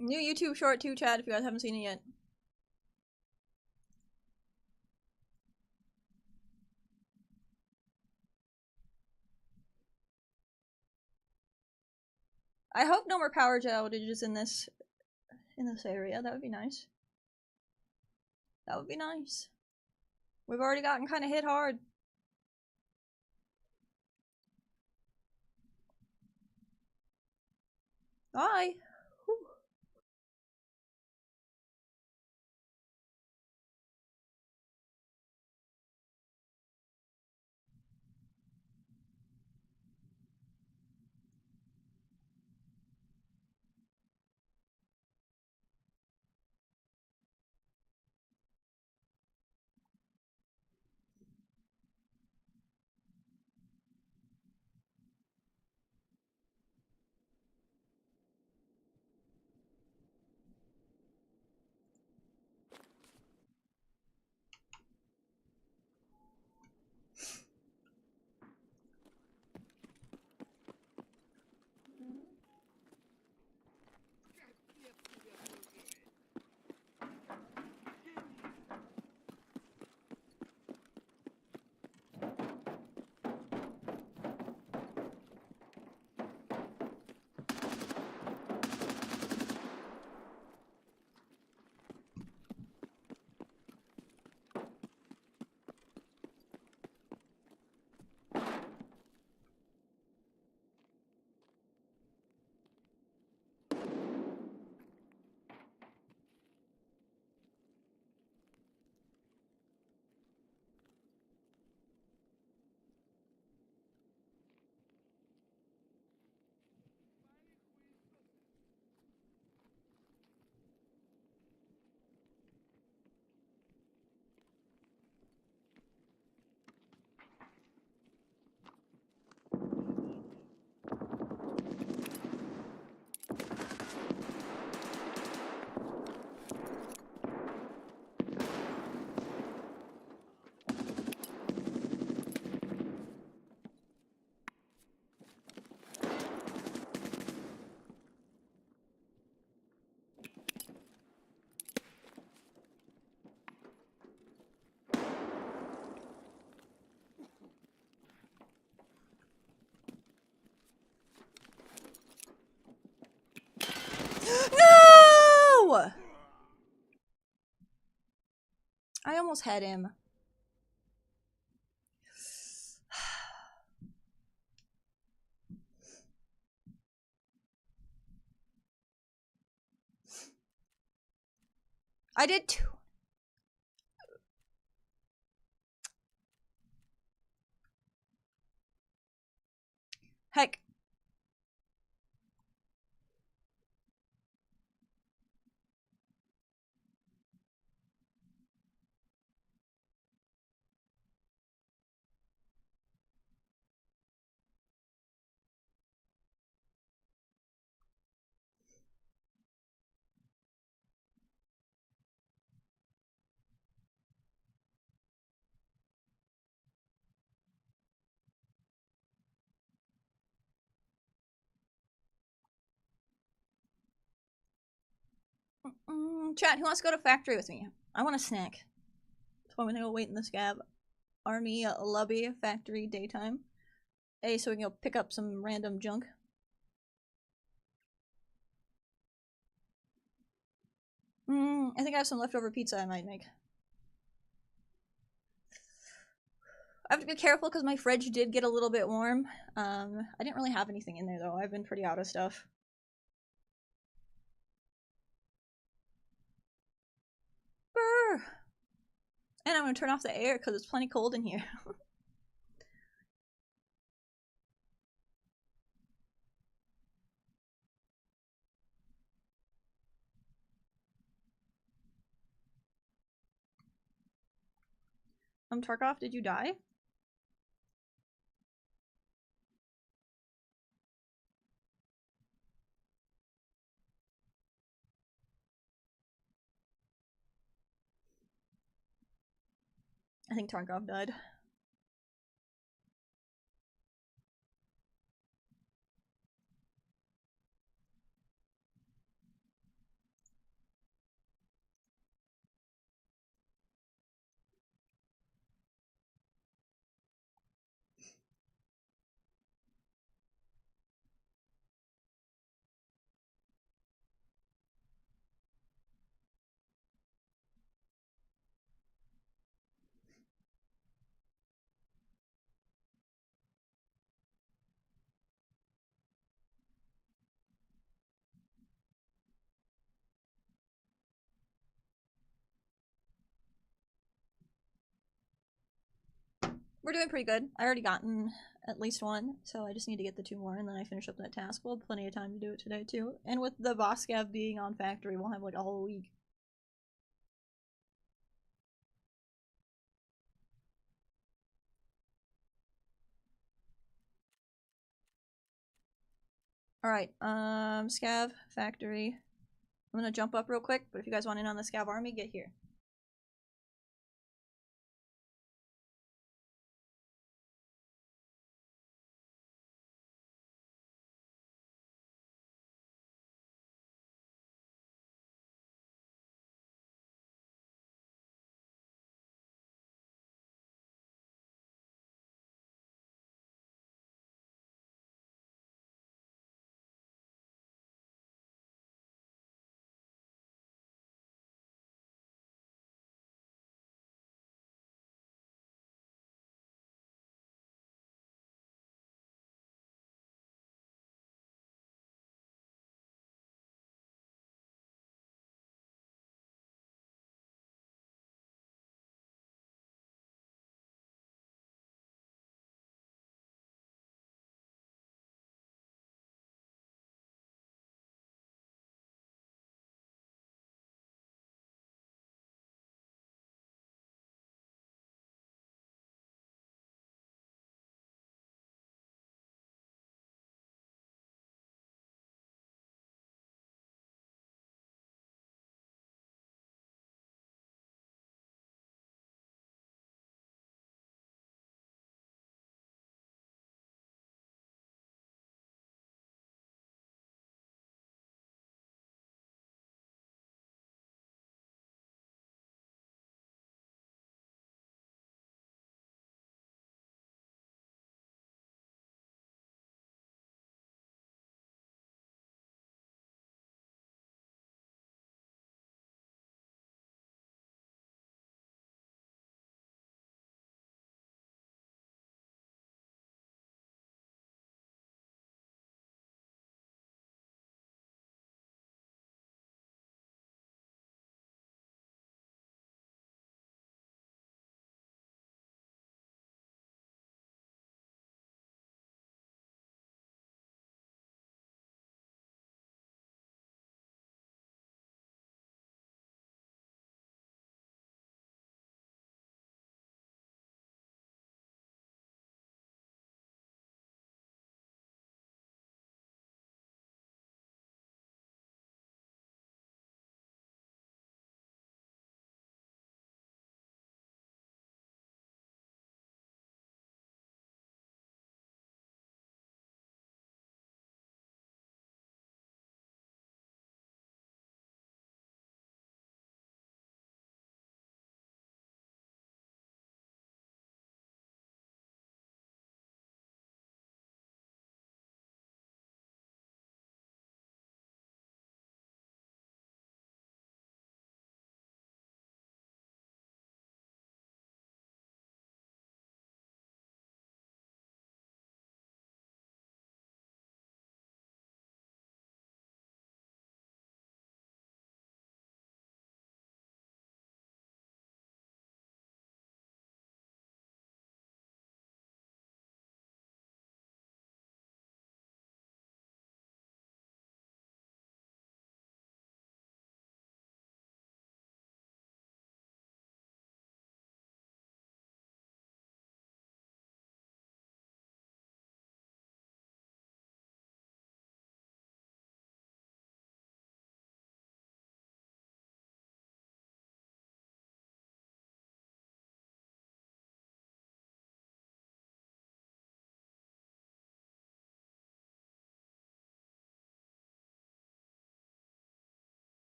Speaker 1: New YouTube short too, chat, if you guys haven't seen it yet. I hope no more power outages in this area. That would be nice. That would be nice. We've already gotten kind of hit hard. Bye. Whew. No! I almost had him. I did too. Heck. Chat, who wants to go to factory with me? I want a snack. So I'm gonna go wait in the scab. Army, lobby, factory, daytime. A, so we can go pick up some random junk. I think I have some leftover pizza I might make. I have to be careful because my fridge did get a little bit warm. I didn't really have anything in there though. I've been pretty out of stuff. Brr. And I'm gonna turn off the air because it's plenty cold in here. Tarkov, did you die? I think Tarkov died. We're doing pretty good. I already gotten at least one, so I just need to get the 2 more, and then I finish up that task. We'll have plenty of time to do it today, too. And with the boss scav being on factory, we'll have, like, a whole week. Alright, scav, factory. I'm gonna jump up real quick, but if you guys want in on the scav army, get here.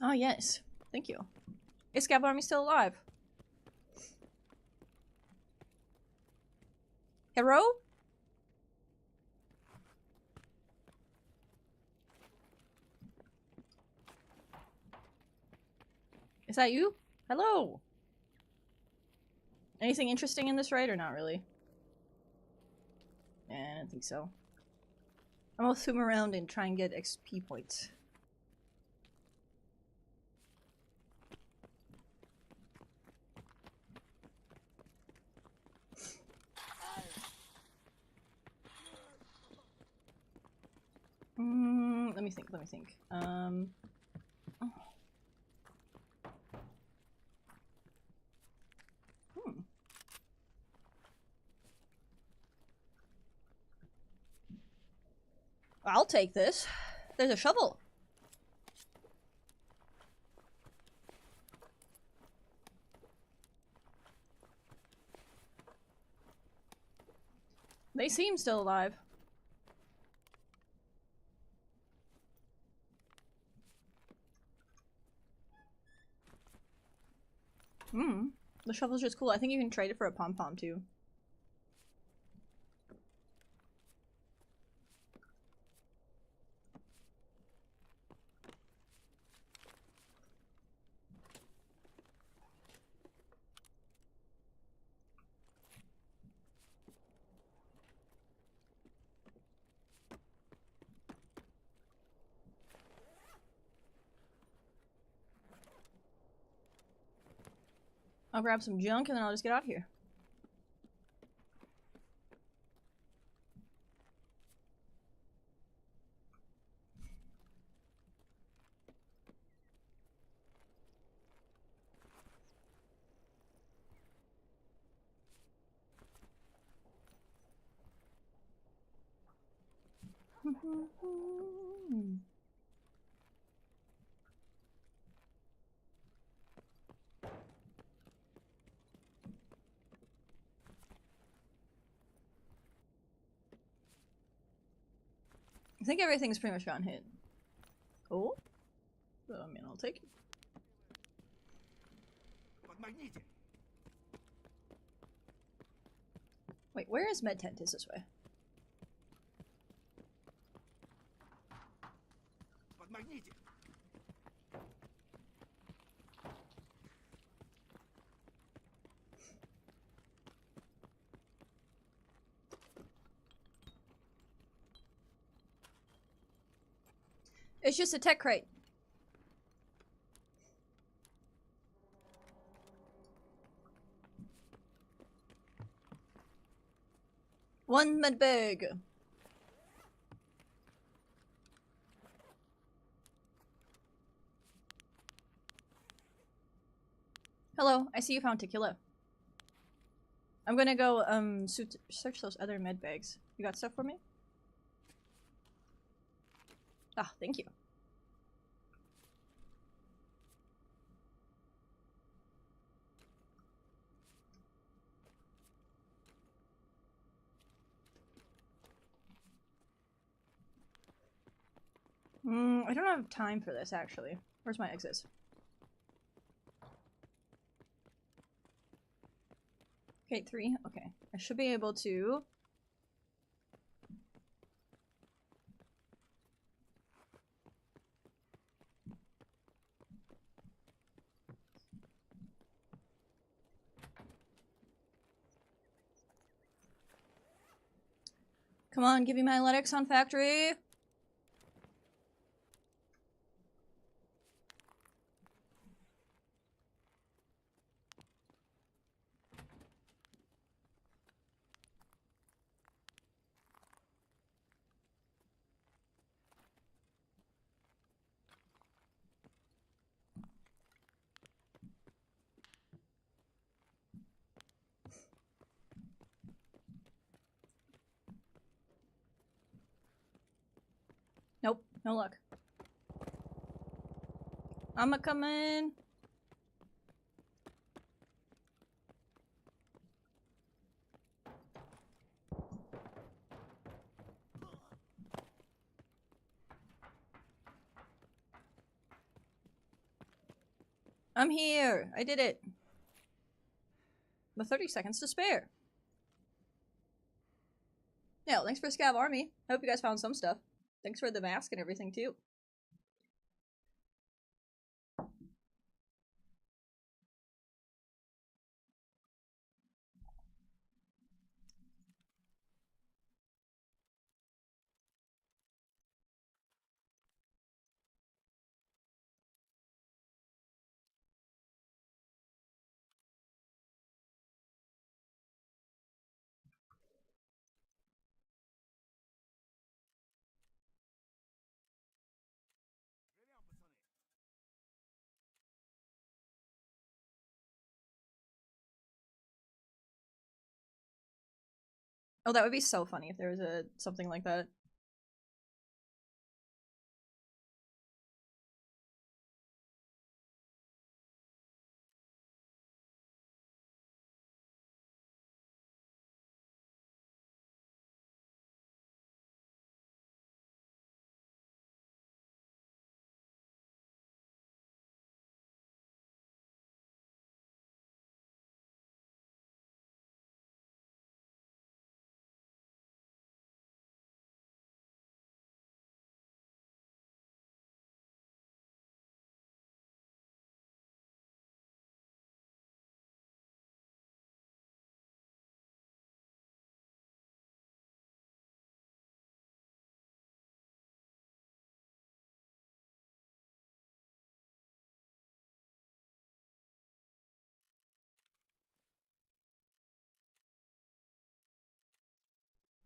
Speaker 1: Oh, yes. Thank you. Is Scab Army still alive? Hero? Is that you? Hello! Anything interesting in this raid or not really? I don't think so. I'm gonna swim around and try and get XP points. Let me think. Oh. I'll take this. There's a shovel. They seem still alive. The shovel's just cool. I think you can trade it for a pom-pom too. I'll grab some junk and then I'll just get out of here. I think everything's pretty much gotten hit. Cool. So, I mean, I'll take it. Wait, where is med tent? Is this way? It's just a tech crate. One med bag. Hello, I see you found tequila. I'm gonna go search those other med bags. You got stuff for me? Ah, thank you. I don't have time for this actually. Where's my exits? Okay, 3. Okay. I should be able to... Come on, give me my Letexon factory! Nope, no luck. I'ma come in. I'm here. I did it. With 30 seconds to spare. Yeah, thanks for Scav Army. I hope you guys found some stuff. Thanks for the mask and everything, too. Oh, that would be so funny if there was something like that.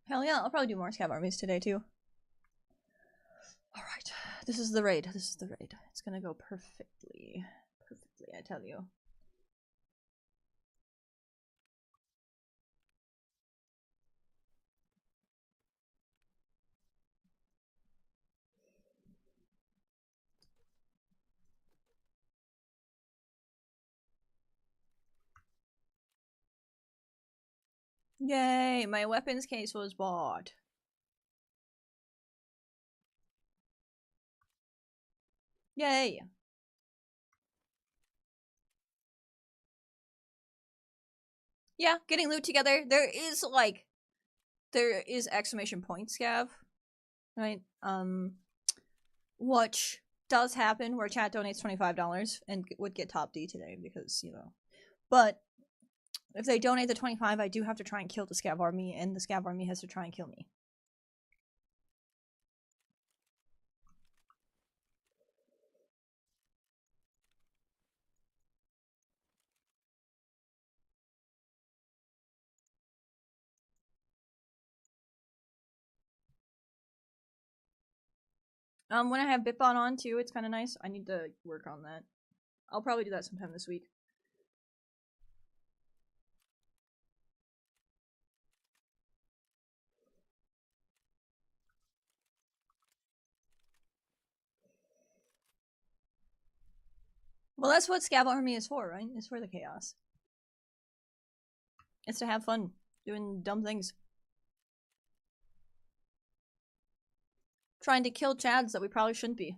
Speaker 1: Hell yeah, I'll probably do more Scav Armies today, too. Alright, this is the raid. This is the raid. It's gonna go perfectly. Perfectly, I tell you. Yay, my weapons case was bought. Yay! Yeah, getting loot together. There is exclamation point scav, right? Which does happen where chat donates $25 and would get top D today because, you know. But if they donate the 25, I do have to try and kill the Scav Army, and the Scav Army has to try and kill me. When I have Bitbot on too, it's kind of nice. I need to work on that. I'll probably do that sometime this week. Well, that's what Scav Army is for, right? It's for the chaos. It's to have fun doing dumb things. Trying to kill Chads that we probably shouldn't be.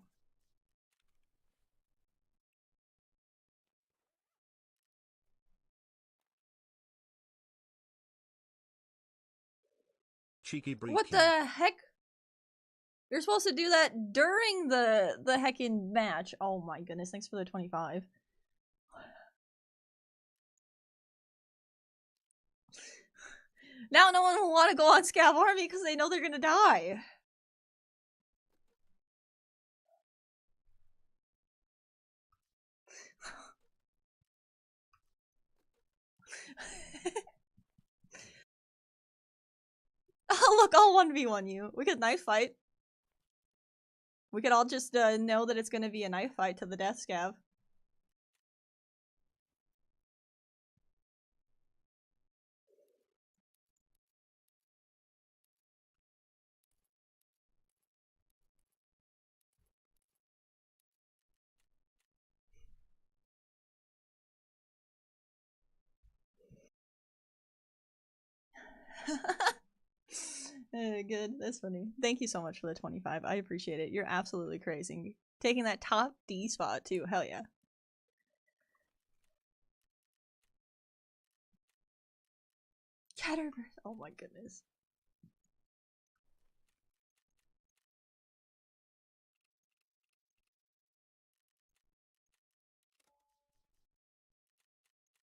Speaker 2: Cheeky breaky.
Speaker 1: What the heck? You're supposed to do that during the heckin' match. Oh my goodness, thanks for the 25. Now no one will want to go on Scav Army because they know they're gonna die. Oh look, I'll 1v1 you. We could knife fight. We could all just know that it's gonna be a knife fight to the death, Scav. Good, that's funny. Thank you so much for the 25. I appreciate it. You're absolutely crazy. Taking that top D spot too. Hell yeah. Caterpillar. Oh my goodness.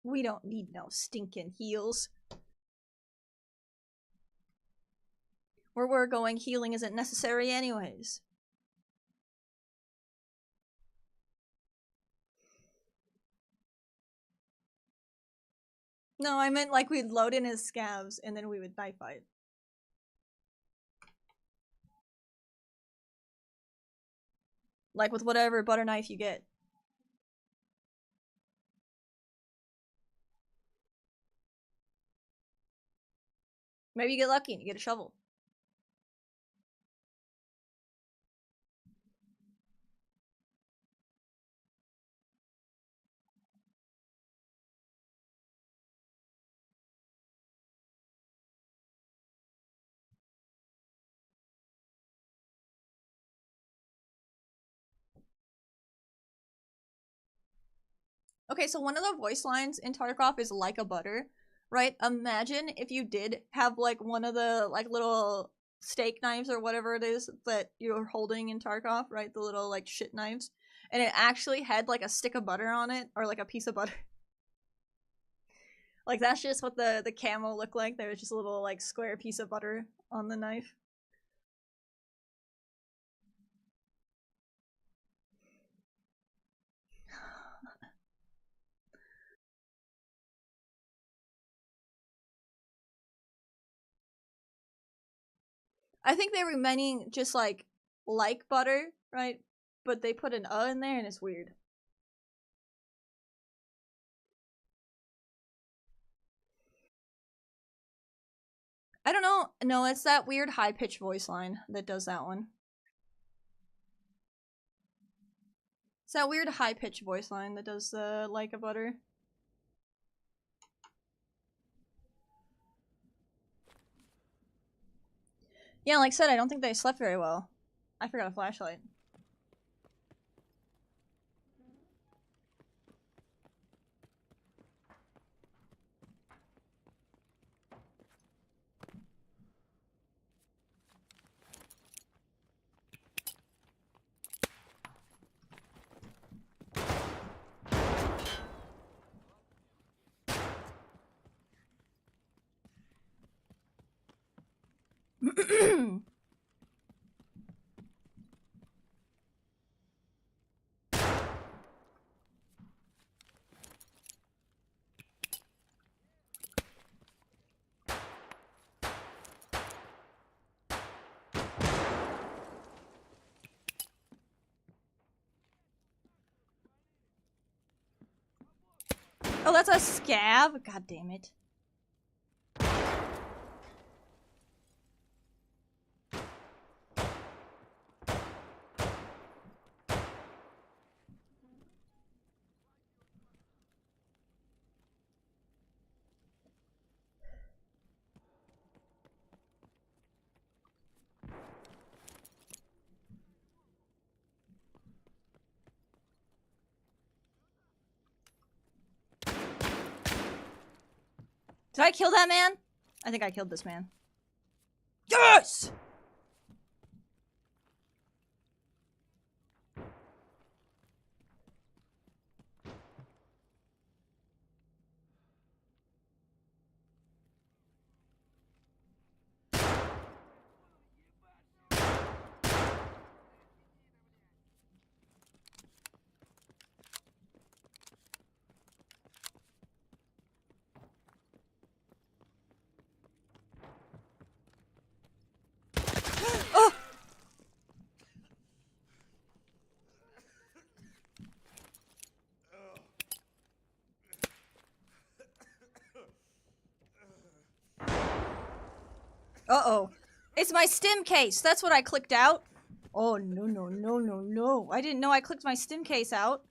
Speaker 1: We don't need no stinking heals. Where we're going, healing isn't necessary anyways. No, I meant like we'd load in his scavs and then we would knife fight. Like with whatever butter knife you get. Maybe you get lucky and you get a shovel. Okay, so one of the voice lines in Tarkov is like a butter, right? Imagine if you did have like one of the like little steak knives or whatever it is that you're holding in Tarkov, right? The little like shit knives. And it actually had like a stick of butter on it or like a piece of butter. Like that's just what the camo looked like. There was just a little like square piece of butter on the knife. I think they were meaning just like butter, right? But they put an in there and it's weird. I don't know. No, it's that weird high-pitched voice line that does that one. It's that weird high-pitched voice line that does the like a butter. Yeah, like I said, I don't think they slept very well. I forgot a flashlight. Oh, that's a scav? God damn it. Did I kill that man? I think I killed this man. Yes! Oh! Uh-oh. It's my stim case. That's what I clicked out. Oh, no, no, no, no, no. I didn't know I clicked my stim case out.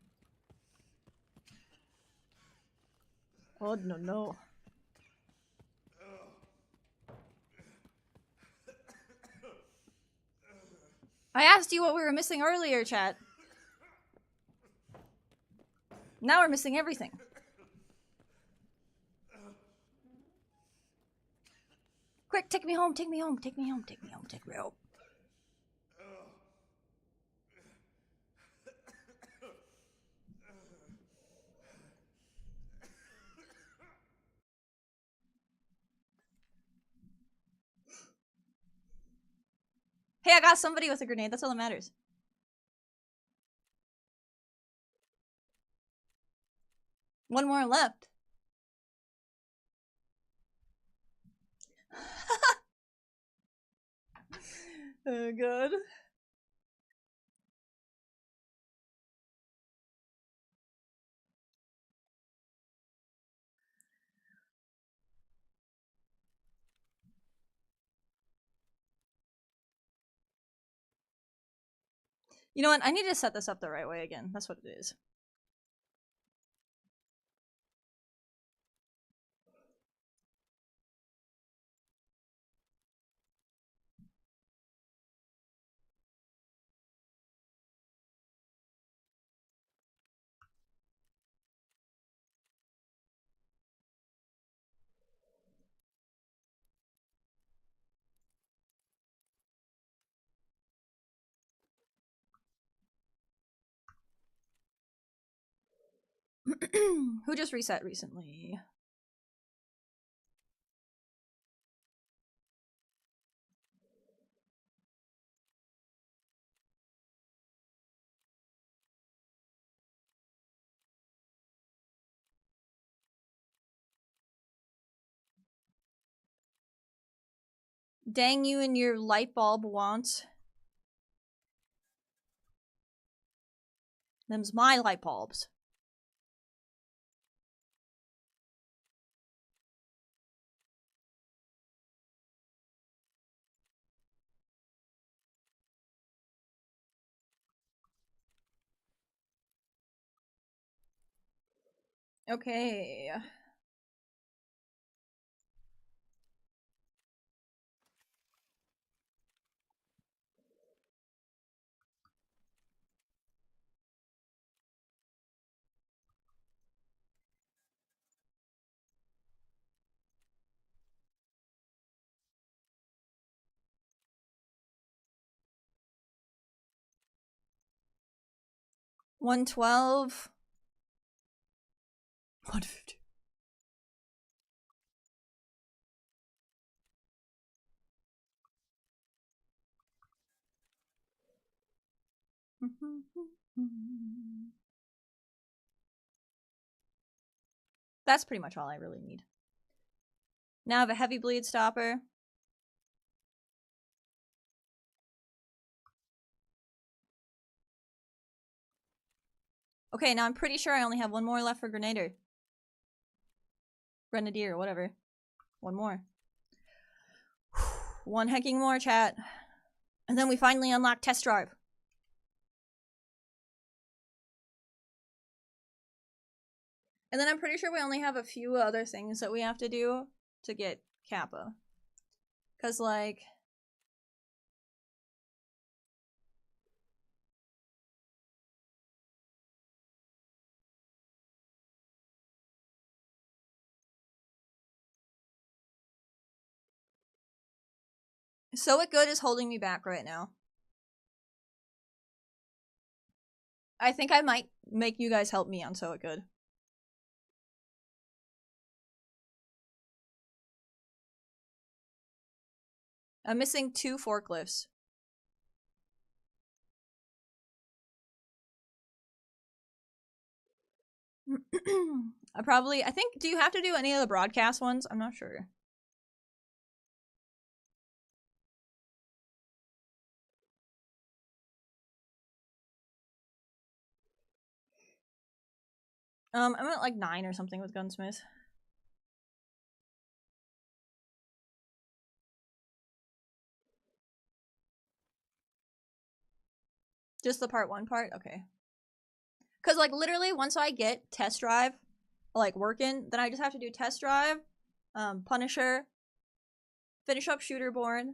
Speaker 1: Oh, no, no. I asked you what we were missing earlier, chat. Now we're missing everything. take me home, take me home, take me home, take me home, take me home. Hey, I got somebody with a grenade. That's all that matters. One more left. Oh, God. You know what? I need to set this up the right way again. That's what it is. Who just reset recently? Dang you and your light bulb wants. Them's my light bulbs. Okay. $112. $150. That's pretty much all I really need. Now I have a heavy bleed stopper. Okay, now I'm pretty sure I only have one more left for Grenadier. Grenadier, whatever. One more. One hecking more, chat. And then we finally unlock test drive. And then I'm pretty sure we only have a few other things that we have to do to get Kappa. Because, like... So It Good is holding me back right now. I think I might make you guys help me on So It Good. I'm missing 2 forklifts. I think, do you have to do any of the broadcast ones? I'm not sure. I'm at like 9 or something with Gunsmith. Just the part 1 part? Okay. Because, like, literally, once I get test drive, like, working, then I just have to do test drive, Punisher, finish up Shooterborn,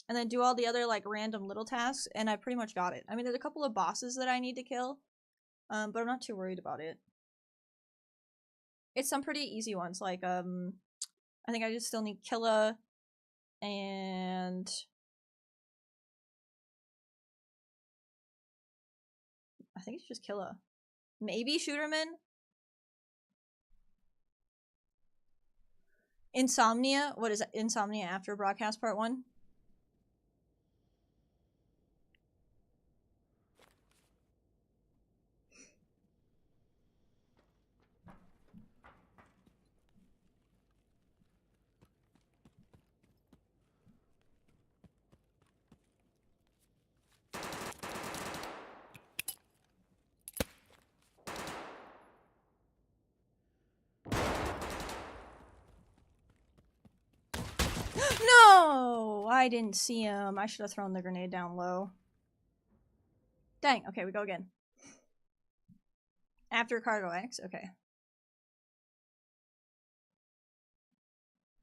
Speaker 1: and then do all the other, like, random little tasks, and I pretty much got it. I mean, there's a couple of bosses that I need to kill, but I'm not too worried about it. It's some pretty easy ones, like, I think I just still need Killa, And I think it's just Killa. Maybe Shooterman? Insomnia? What is it? Insomnia after Broadcast Part 1? No! I didn't see him. I should have thrown the grenade down low. Dang. Okay, we go again. After Cargo X. Okay.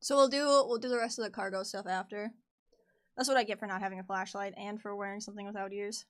Speaker 1: So we'll do the rest of the cargo stuff after. That's what I get for not having a flashlight and for wearing something without ears.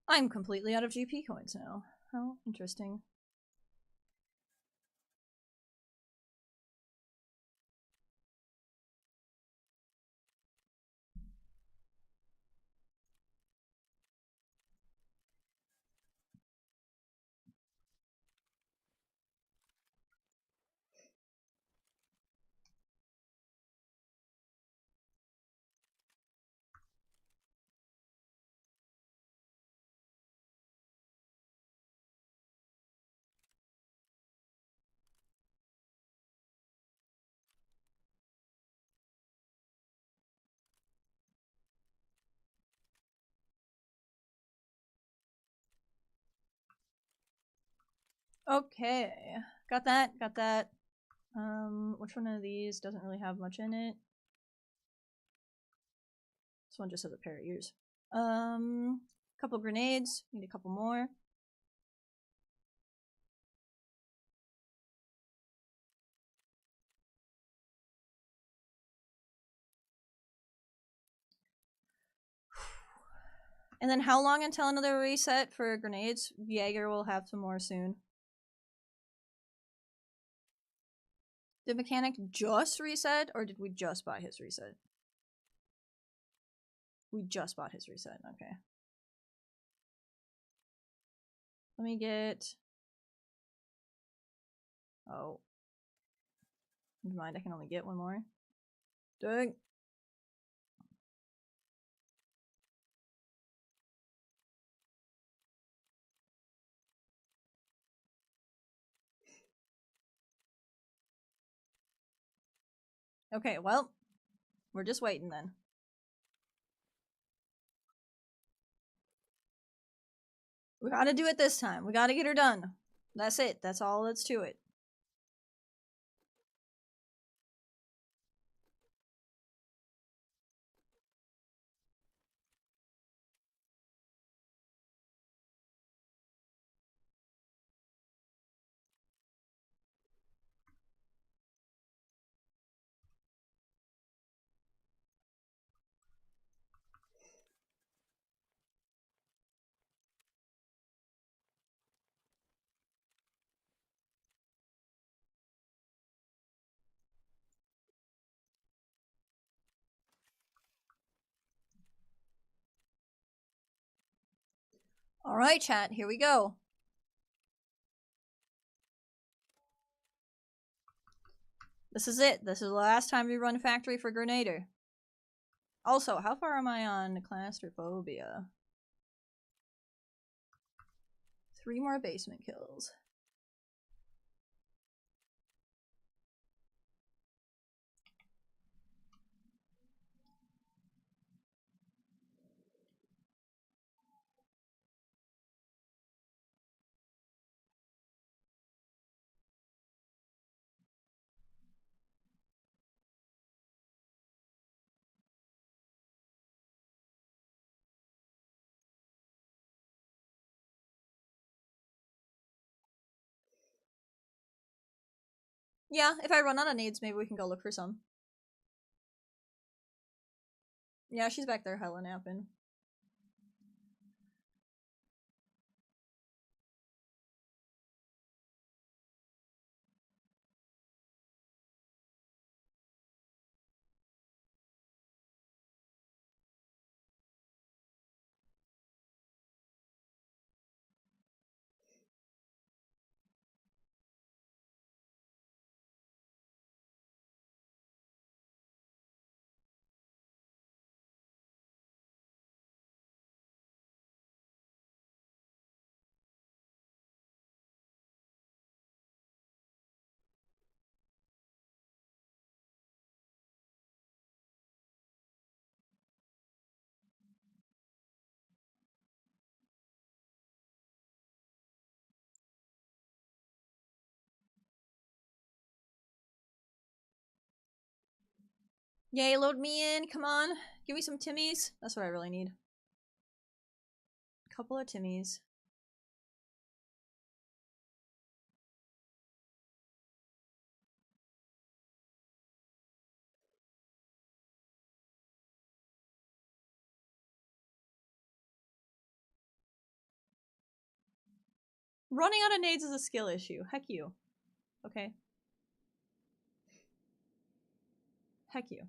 Speaker 1: I'm completely out of GP coins now. How interesting. Okay. Got that, got that. Which one of these doesn't really have much in it? This one just has a pair of ears. Couple grenades. Need a couple more. And then how long until another reset for grenades? Jaeger will have some more soon. Did Mechanic just reset, or did we just buy his reset? We just bought his reset, okay. Let me get... Oh. Never mind, I can only get one more. Dang. Okay, well, we're just waiting then. We gotta do it this time. We gotta get her done. That's it. That's all that's to it. Alright, chat, here we go. This is it. This is the last time we run Factory for Grenader. Also, how far am I on Claustrophobia? 3 more basement kills. Yeah, if I run out of nades, maybe we can go look for some. Yeah, she's back there hella napping. Yay, load me in. Come on. Give me some Timmies. That's what I really need. A couple of Timmies. Running out of nades is a skill issue. Heck you. Okay. Heck you.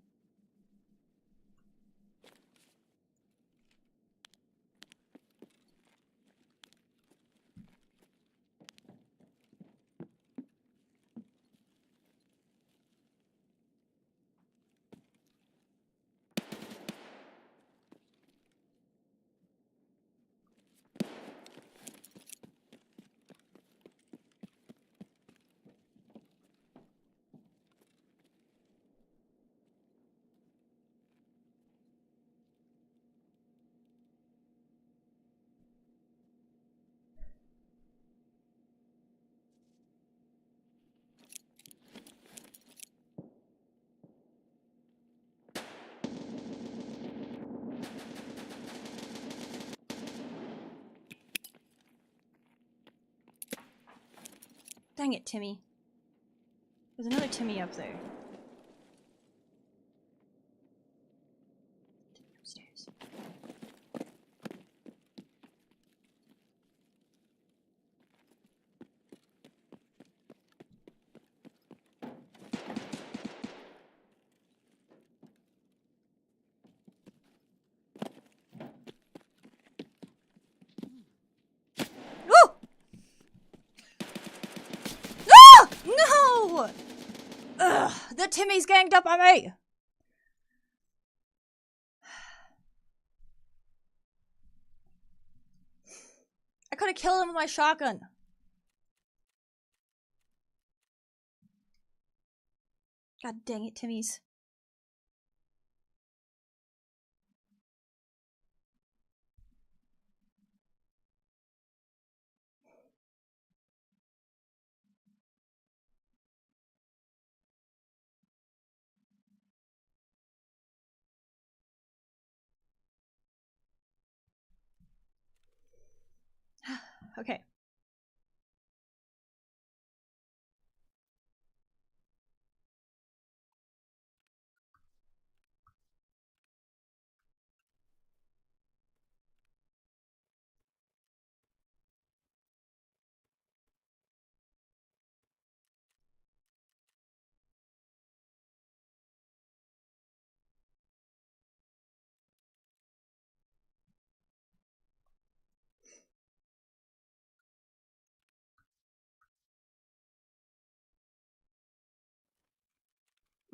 Speaker 1: Dang it, Timmy. There's another Timmy up there. Upstairs. Woo! Ah! No! Ugh, the Timmy's ganged up on me! I could have killed him with my shotgun. God dang it, Timmy's. Okay.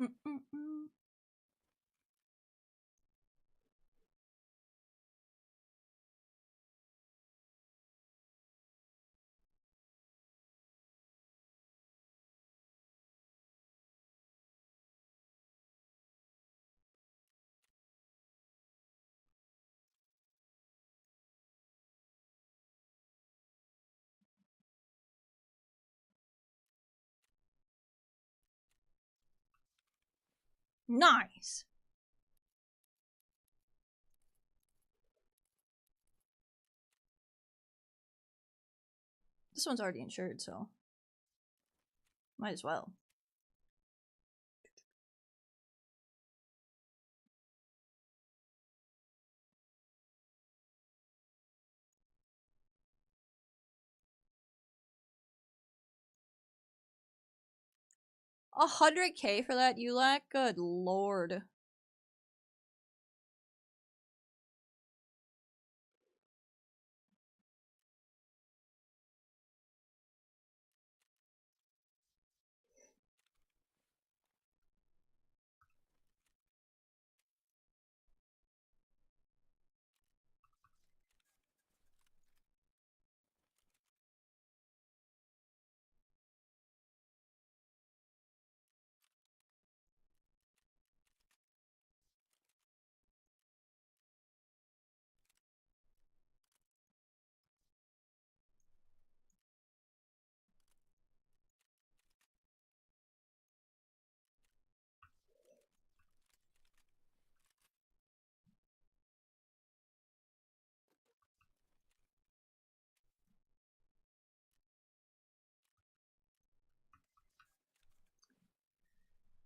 Speaker 1: Mm-mm-mm. Nice. This one's already insured, so might as well. 100K for that ULAC? Good lord.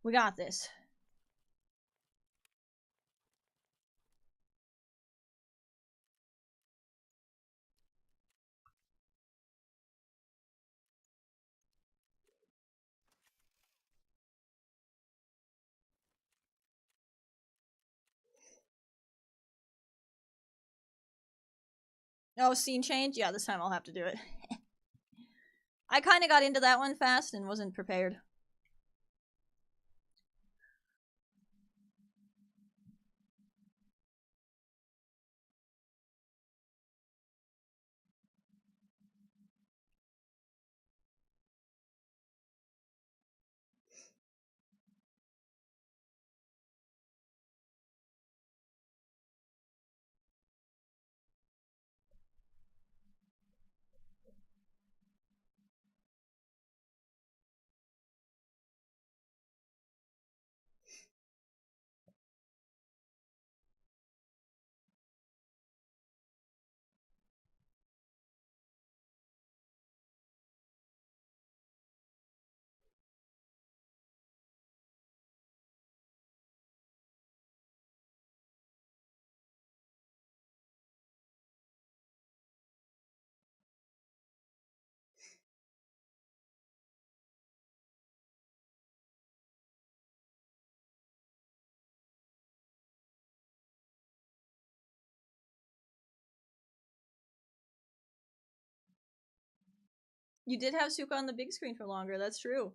Speaker 1: We got this. Oh, scene change? Yeah, this time I'll have to do it. I kind of got into that one fast and wasn't prepared. You did have Suka on the big screen for longer, that's true.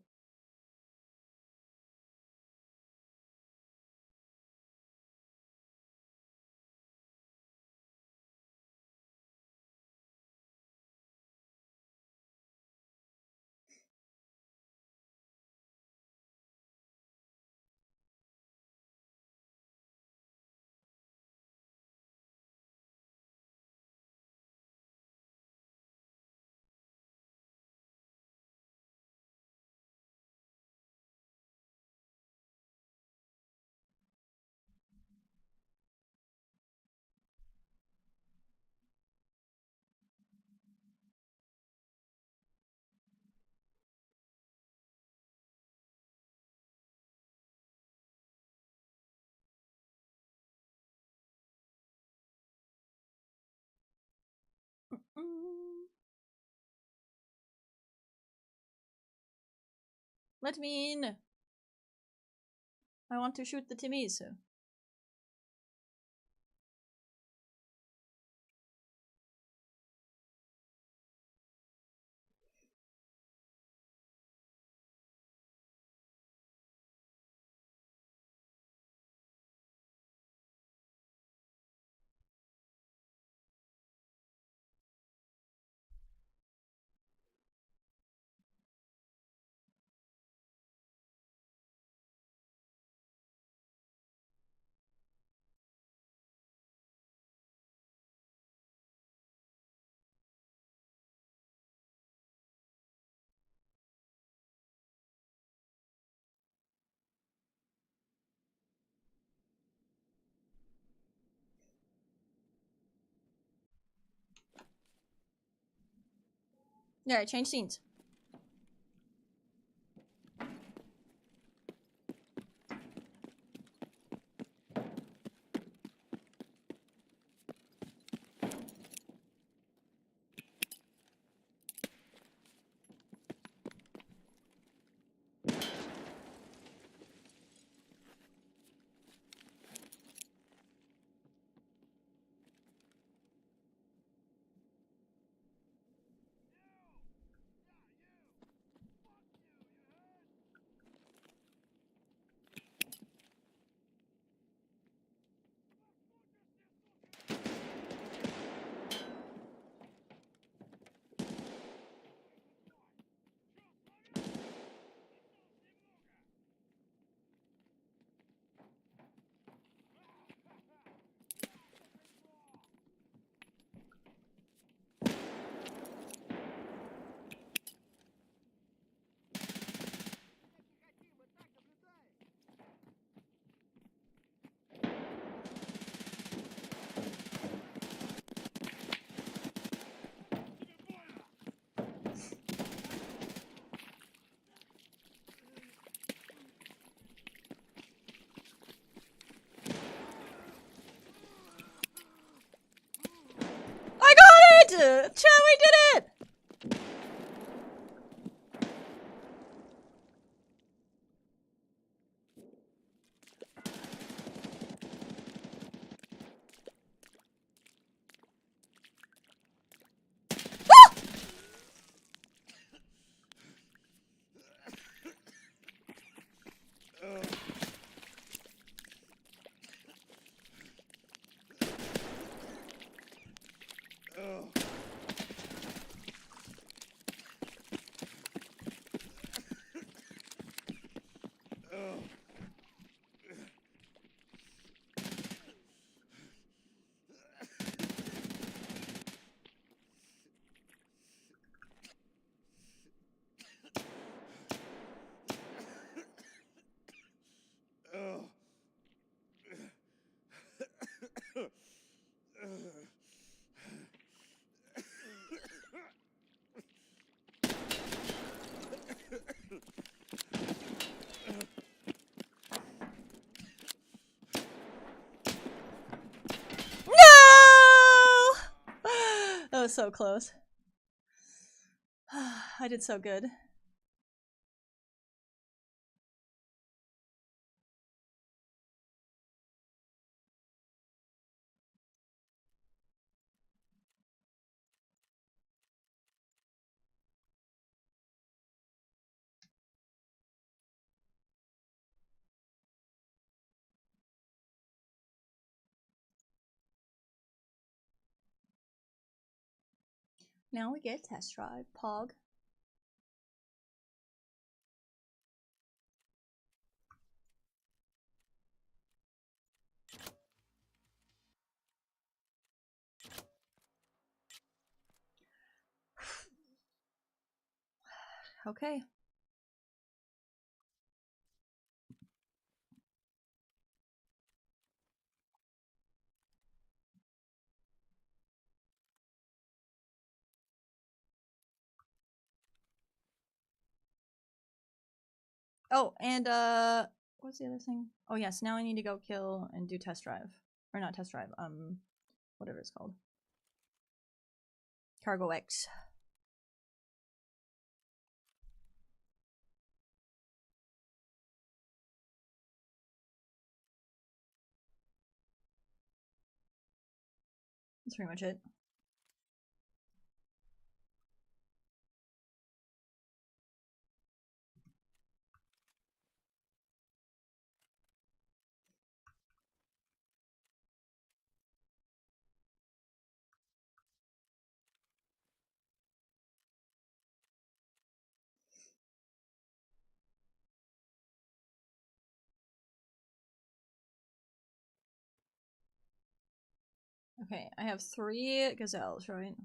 Speaker 1: Let me in. I want to shoot the Timmies. Yeah, change scenes. was so close. I did so good. Now we get test drive, Pog. Okay. Oh, and what's the other thing? Oh yes, now I need to go kill and do test drive. Or not test drive, whatever it's called. Cargo X. That's pretty much it. Okay, I have 3 gazelles, right?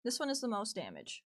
Speaker 1: This one is the most damage.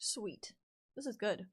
Speaker 1: Sweet. This is good.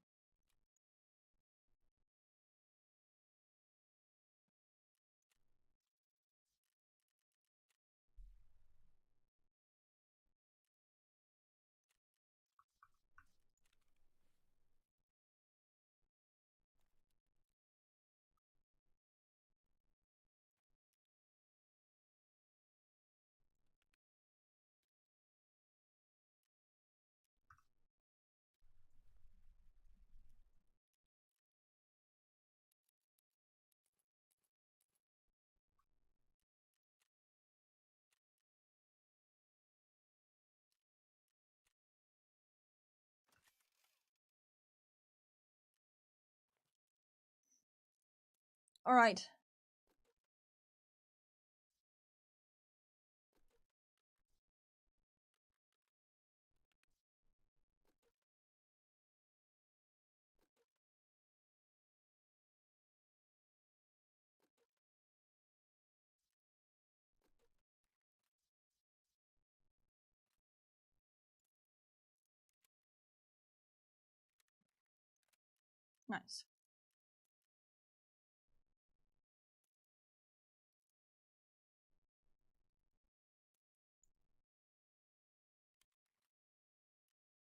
Speaker 1: All right. Nice.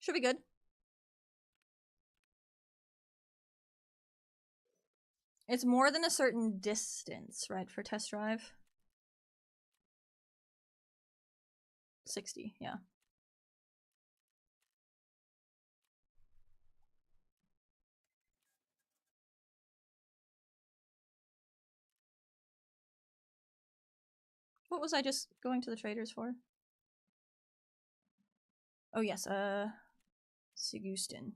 Speaker 1: Should be good. It's more than a certain distance, right, for test drive? 60, yeah. What was I just going to the traders for? Oh yes, Sigustin.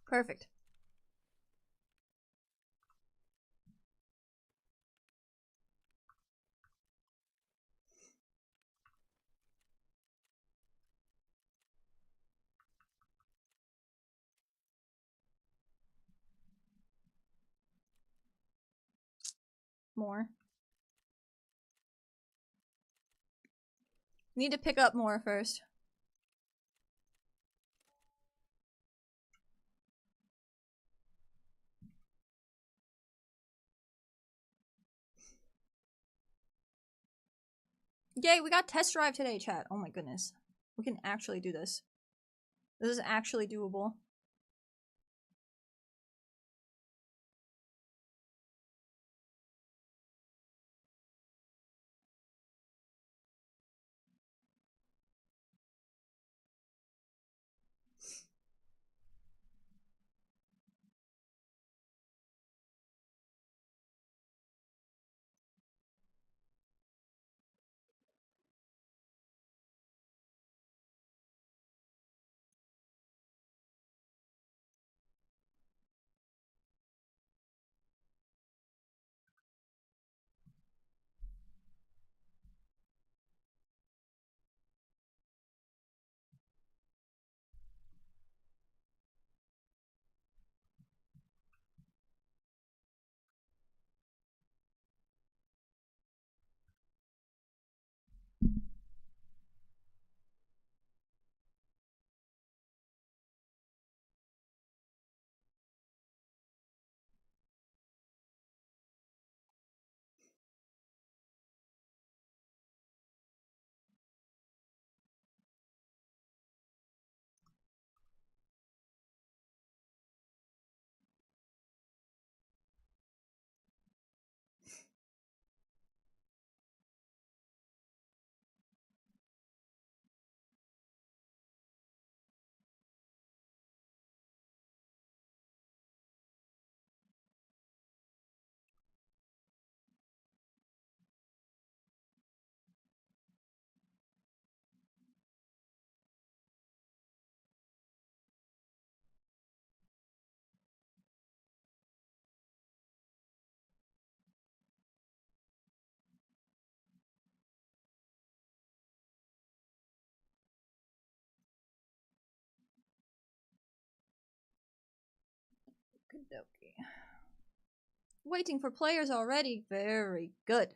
Speaker 1: Perfect. More. Need to pick up more first. Yay, we got test drive today, chat. Oh my goodness. We can actually do this. This is actually doable. Okey-dokey. Waiting for players already. Very good.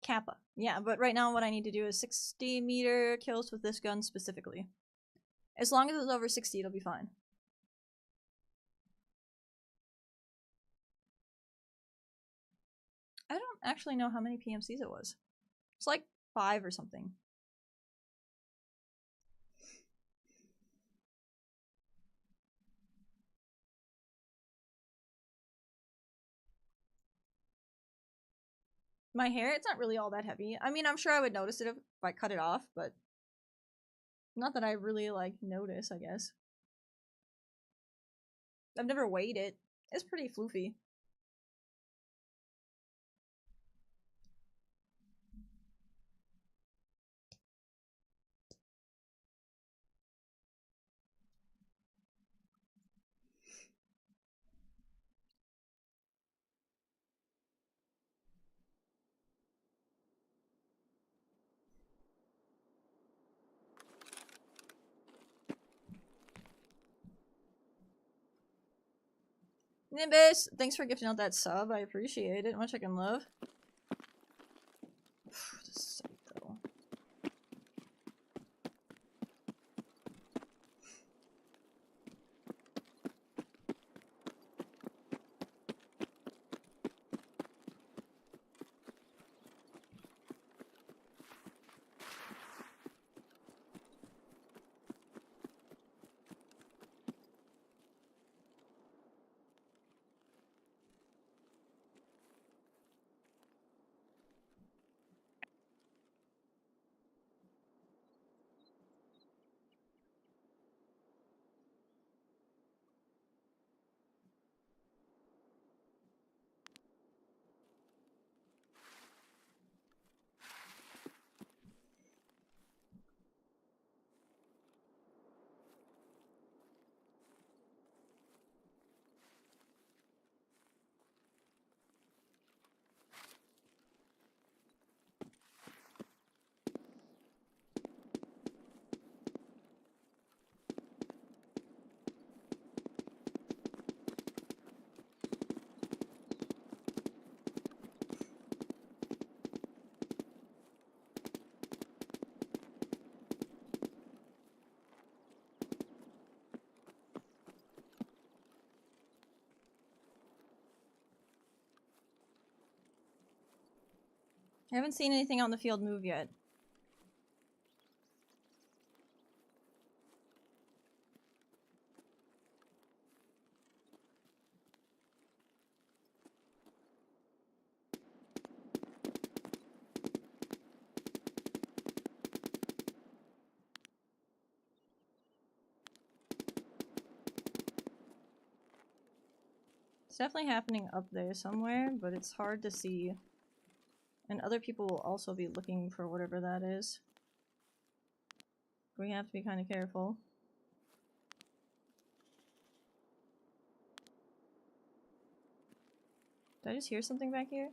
Speaker 1: Kappa. Yeah, but right now what I need to do is 60-meter kills with this gun specifically. As long as it's over 60, it'll be fine. I don't actually know how many PMCs it was. It's like 5 or something. My hair, it's not really all that heavy. I mean, I'm sure I would notice it if I cut it off, but not that I really, like, notice, I guess. I've never weighed it. It's pretty floofy. Nimbus, thanks for gifting out that sub. I appreciate it. Much I can love. This site, though. I haven't seen anything out in the field move yet. It's definitely happening up there somewhere, but it's hard to see. And other people will also be looking for whatever that is. We have to be kind of careful. Did I just hear something back here?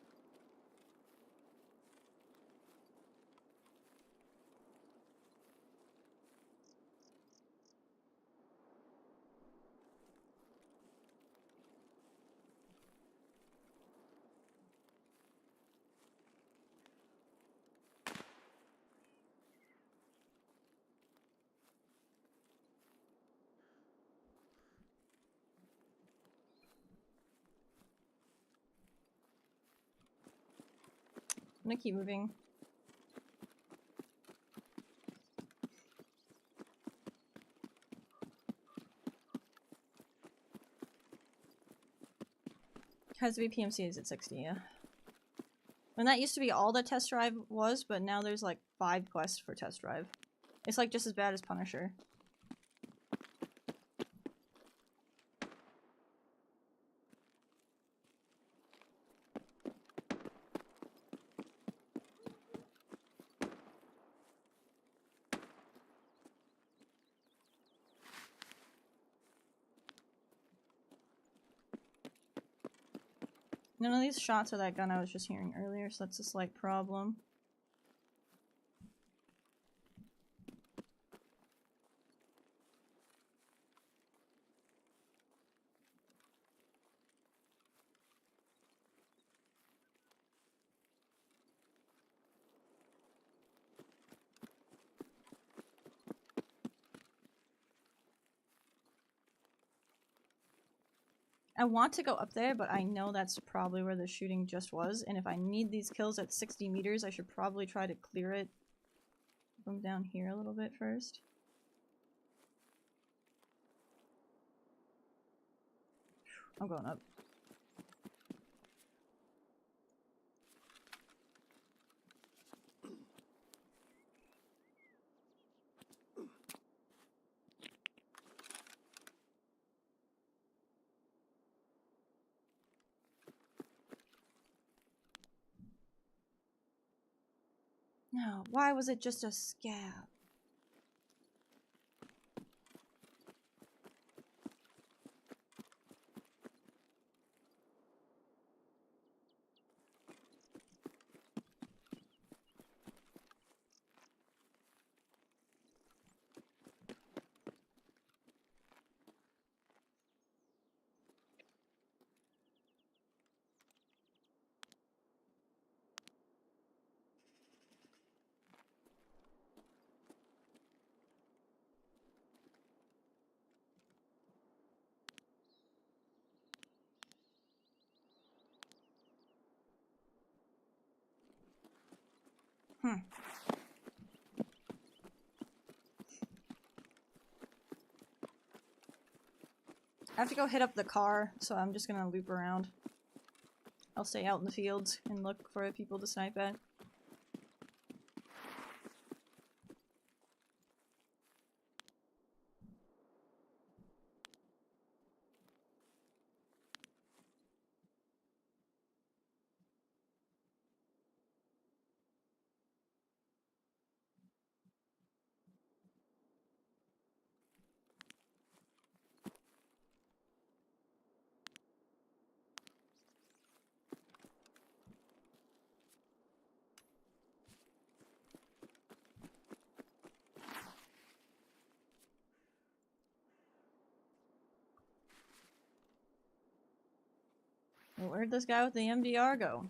Speaker 1: I'm gonna keep moving. Has to be PMCs at 60, yeah. And that used to be all the test drive was, but now there's like 5 quests for test drive. It's like just as bad as Punisher. None of these shots are that gun I was just hearing earlier, so that's a slight problem. I want to go up there, but I know that's probably where the shooting just was, and if I need these kills at 60 meters, I should probably try to clear it from down here a little bit first. I'm going up. No, why was it just a scab? Hmm. I have to go hit up the car, so I'm just gonna loop around. I'll stay out in the fields and look for people to snipe at. Where'd this guy with the MDR go?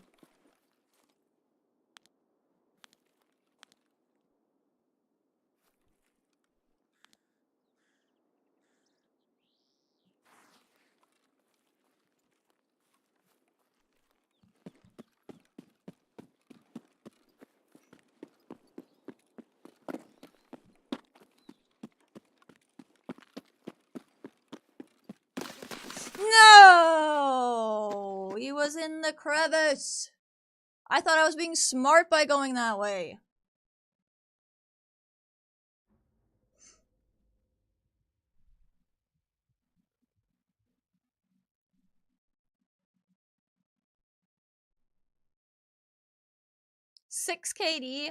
Speaker 1: No! He was in the crevice! I thought I was being smart by going that way. Six KD.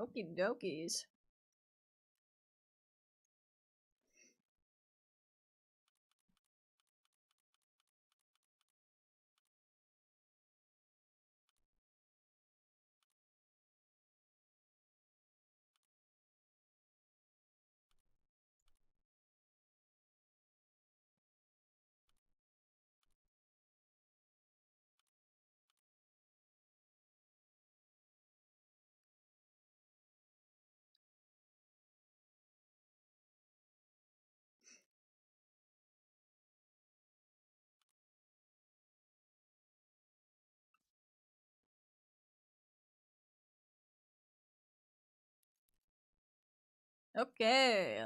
Speaker 1: Okie dokies. Okay.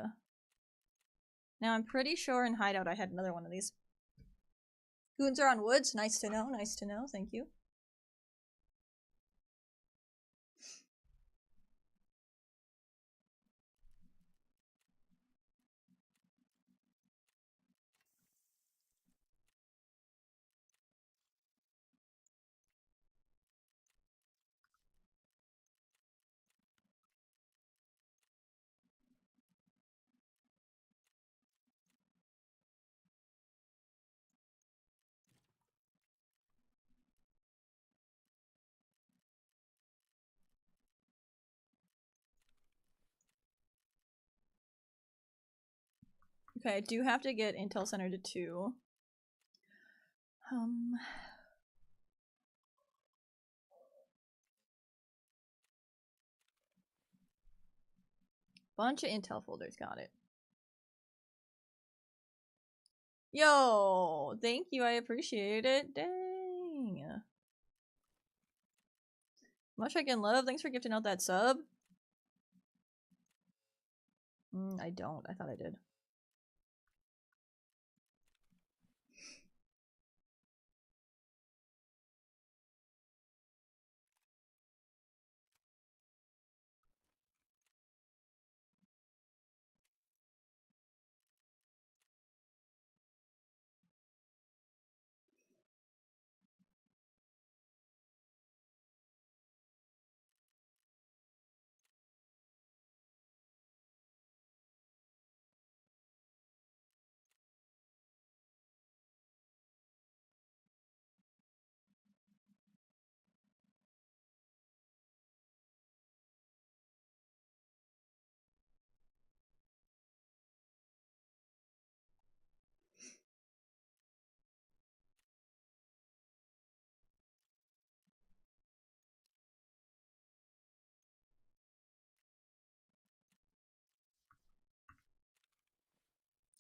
Speaker 1: Now I'm pretty sure in Hideout I had another one of these. Goons are on woods. Nice to know. Nice to know. Thank you. Okay, I do have to get Intel Center to 2. Bunch of Intel folders, got it. Yo, thank you, I appreciate it. Dang. Much I can love. Thanks for gifting out that sub. I don't. I thought I did.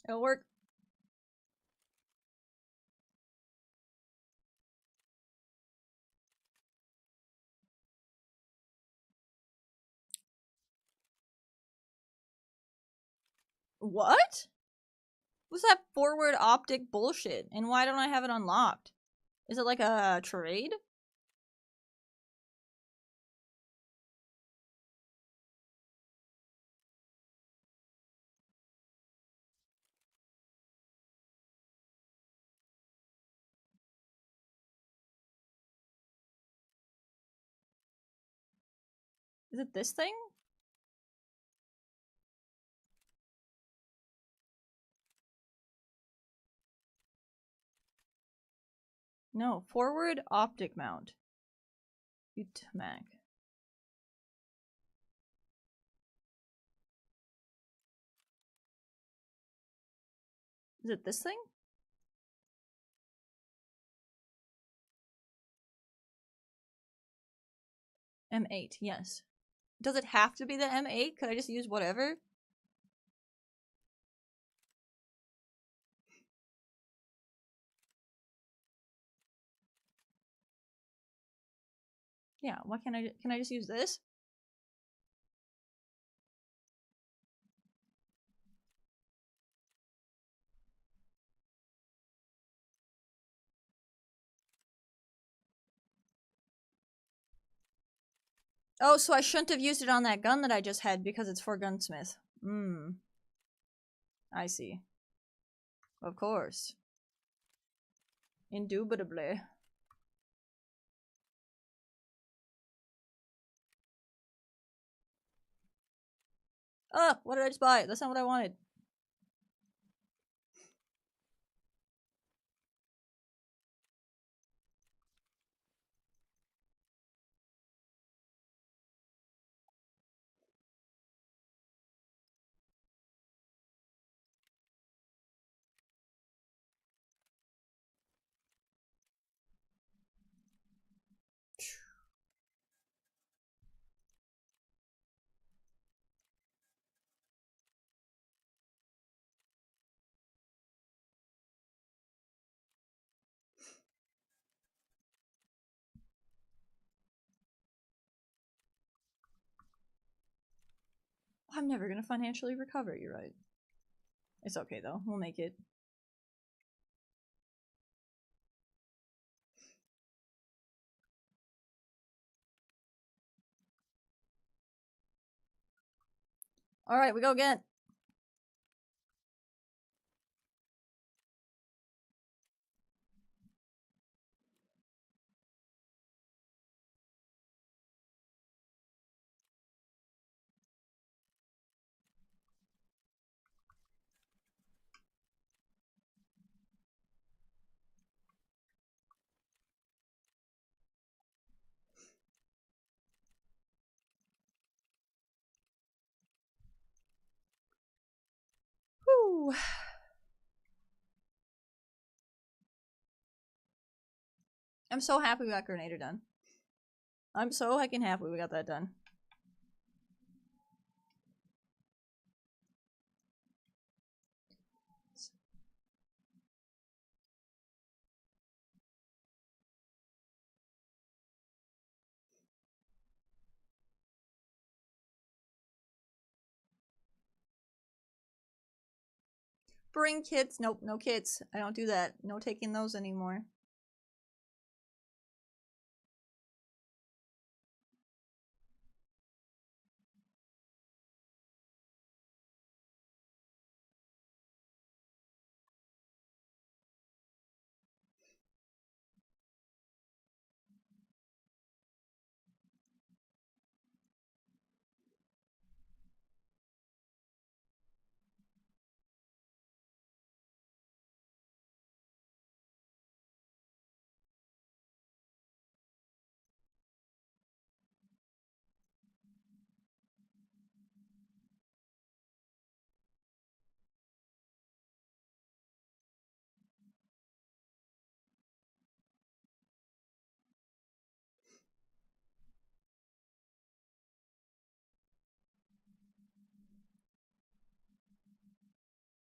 Speaker 1: It'll work. What? What's that forward optic bullshit? And why don't I have it unlocked? Is it like a trade? Is it this thing? No, forward optic mount. UTMAC. Is it this thing? M8, yes. Does it have to be the M8? Could I just use whatever? Yeah, why can't can I just use this? Oh, so I shouldn't have used it on that gun that I just had because it's for gunsmith. I see. Of course. Indubitably. Oh, what did I just buy? That's not what I wanted. I'm never gonna financially recover, you're right. It's okay though, we'll make it. Alright, we go again. Whew. I'm so happy we got Grenader done. I'm so heckin' happy we got that done. Bring kits. Nope, no kits. I don't do that. No taking those anymore.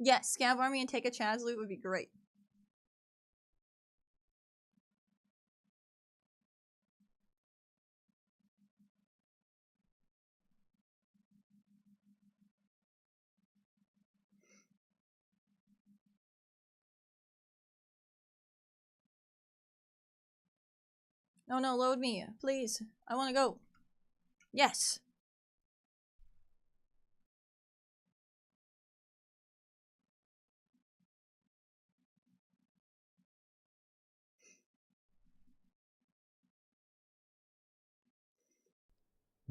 Speaker 1: Yes, Scav Army and take a Chaz loot would be great. No, no, load me. Please. I want to go. Yes.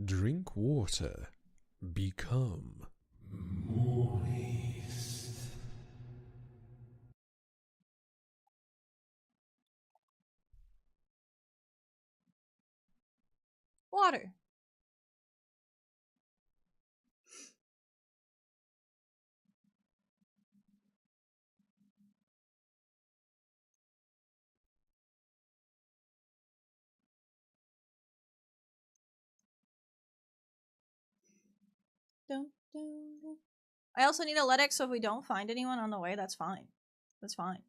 Speaker 5: Drink water. Become moist.
Speaker 1: Water. Dun, dun, dun. I also need a Ledex, so if we don't find anyone on the way, that's fine. That's fine.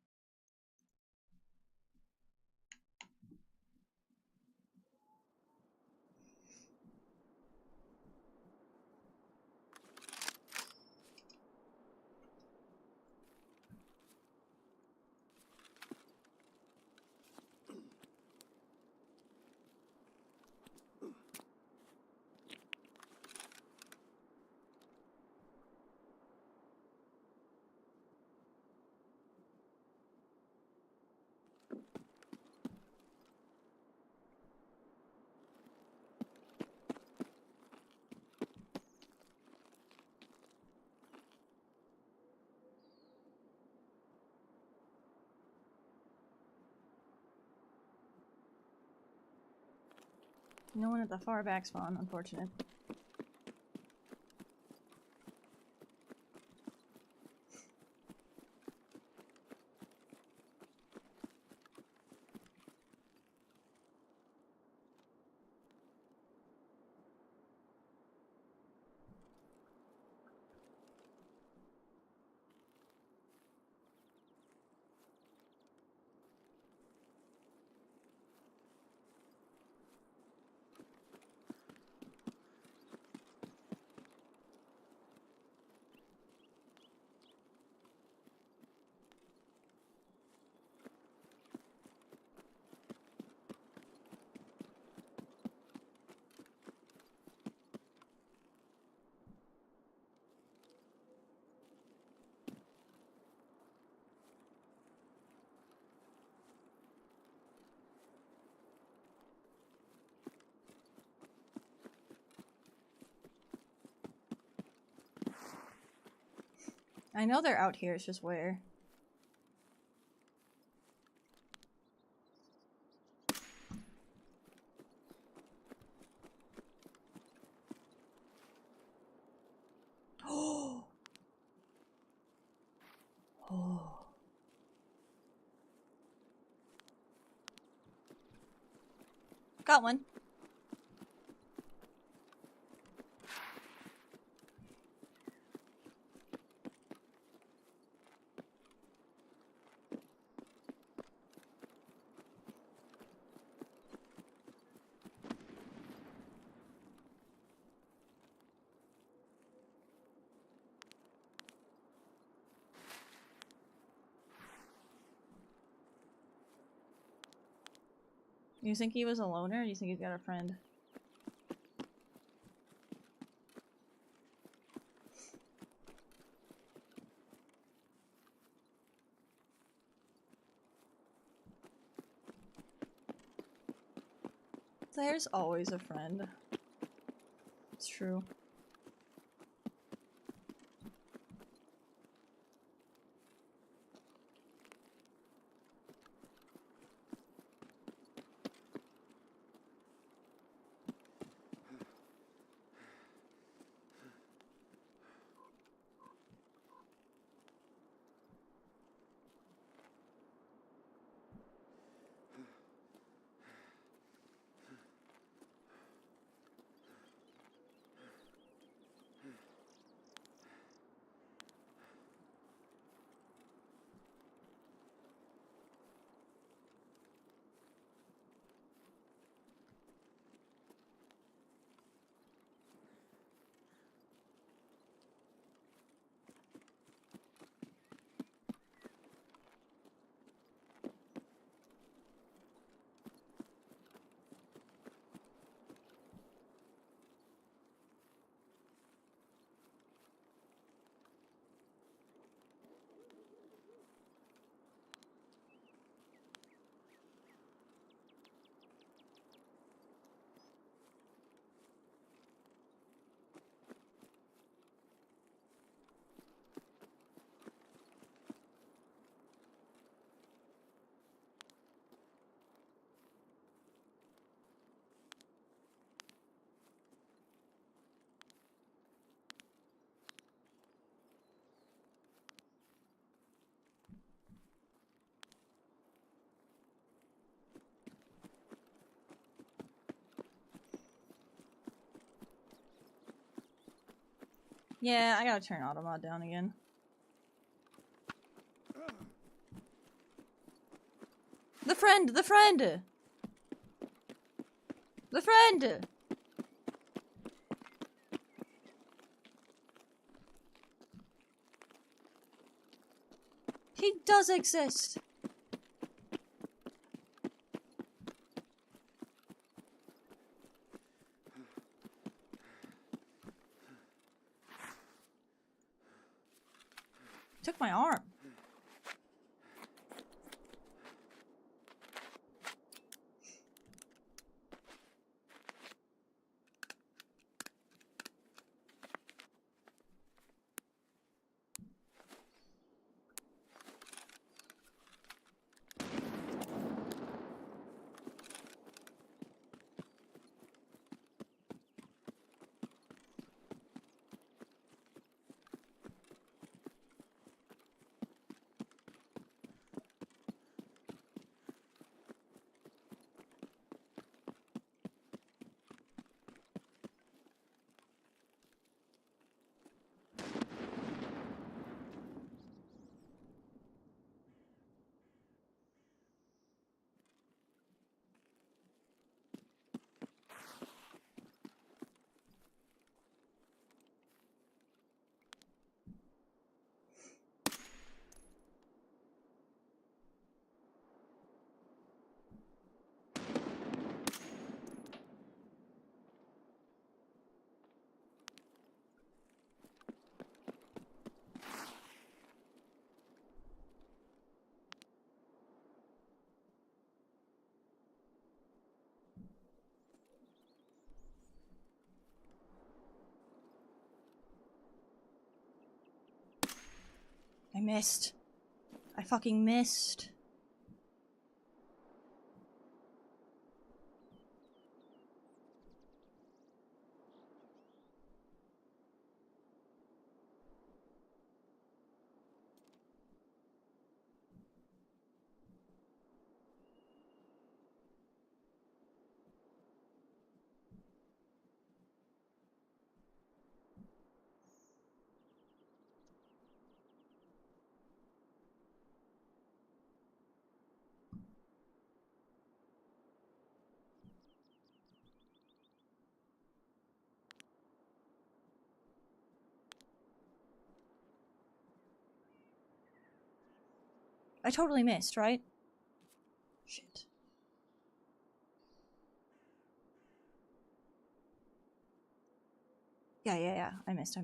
Speaker 1: No one at the far back spawn, unfortunate. I know they're out here, it's just where. Oh. Oh. Got one. You think he was a loner, or do you think he's got a friend? There's always a friend. It's true. Yeah, I gotta turn auto mod down again. The friend! The friend! The friend! He does exist! Took my arm. I missed. I fucking missed. I totally missed, right? Shit. Yeah. I missed.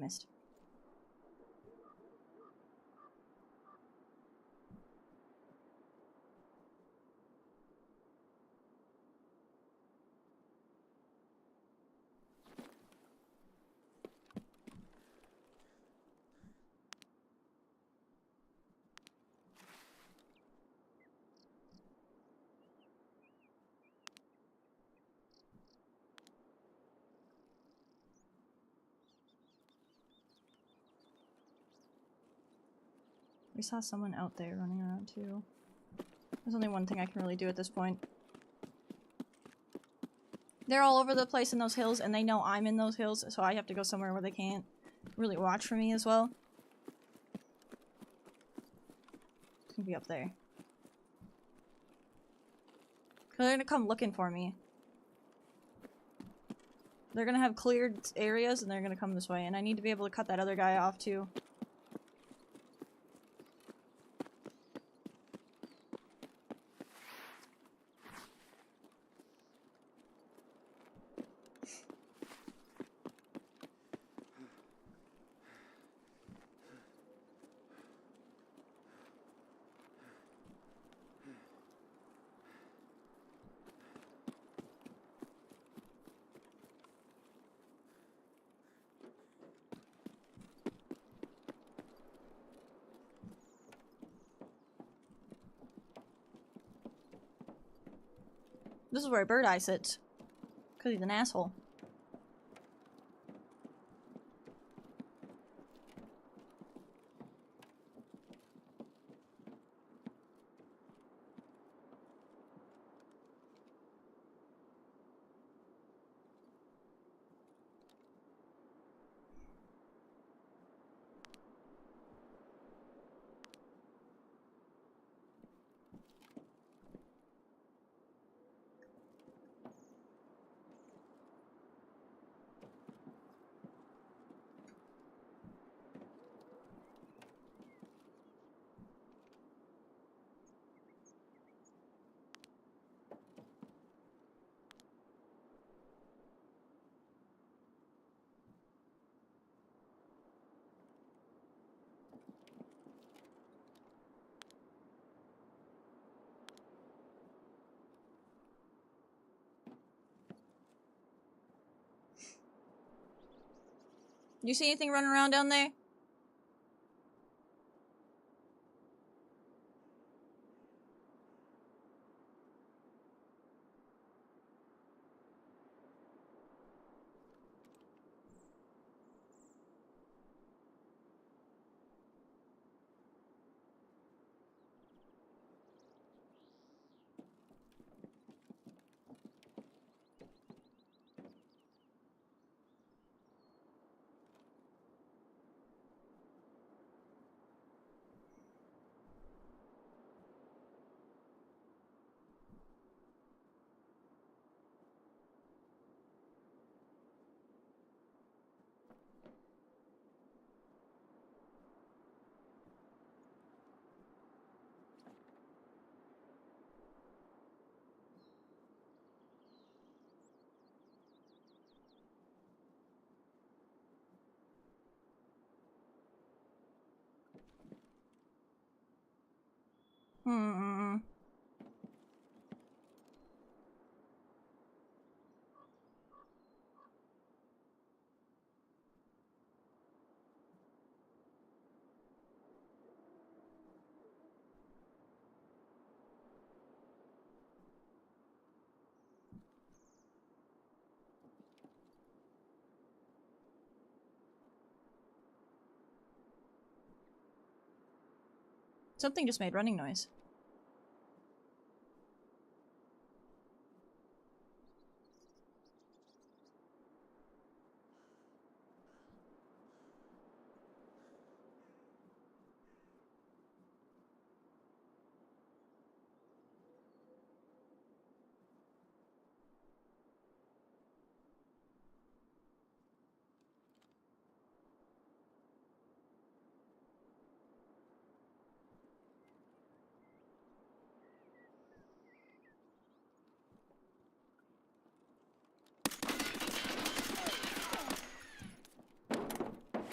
Speaker 1: We saw someone out there running around too. There's only one thing I can really do at this point. They're all over the place in those hills, and they know I'm in those hills, so I have to go somewhere where they can't really watch for me as well. It's gonna be up there. Cause they're gonna come looking for me. They're gonna have cleared areas, and they're gonna come this way, and I need to be able to cut that other guy off too. This is where Bird Eye sits. Cause he's an asshole. You see anything running around down there? Something just made running noise.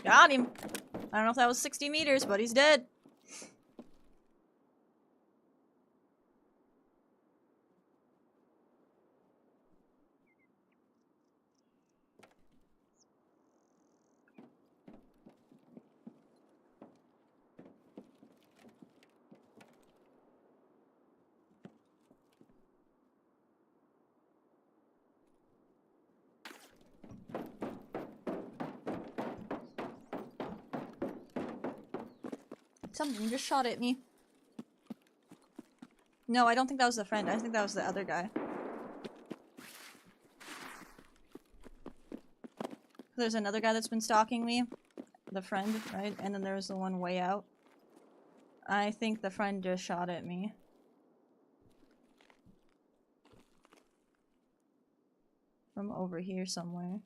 Speaker 1: Got him. I don't know if that was 60 meters, but he's dead. Something just shot at me. No, I don't think that was the friend. I think that was the other guy. There's another guy that's been stalking me. The friend, right? And then there's the one way out. I think the friend just shot at me. From over here somewhere.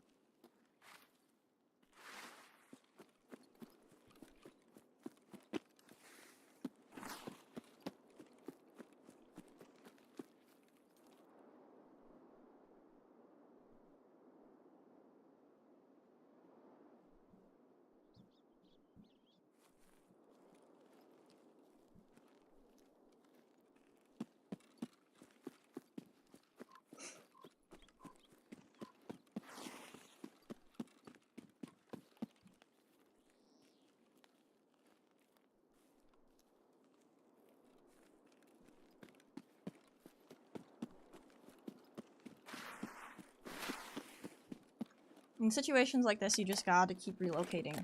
Speaker 1: In situations like this, you just gotta keep relocating.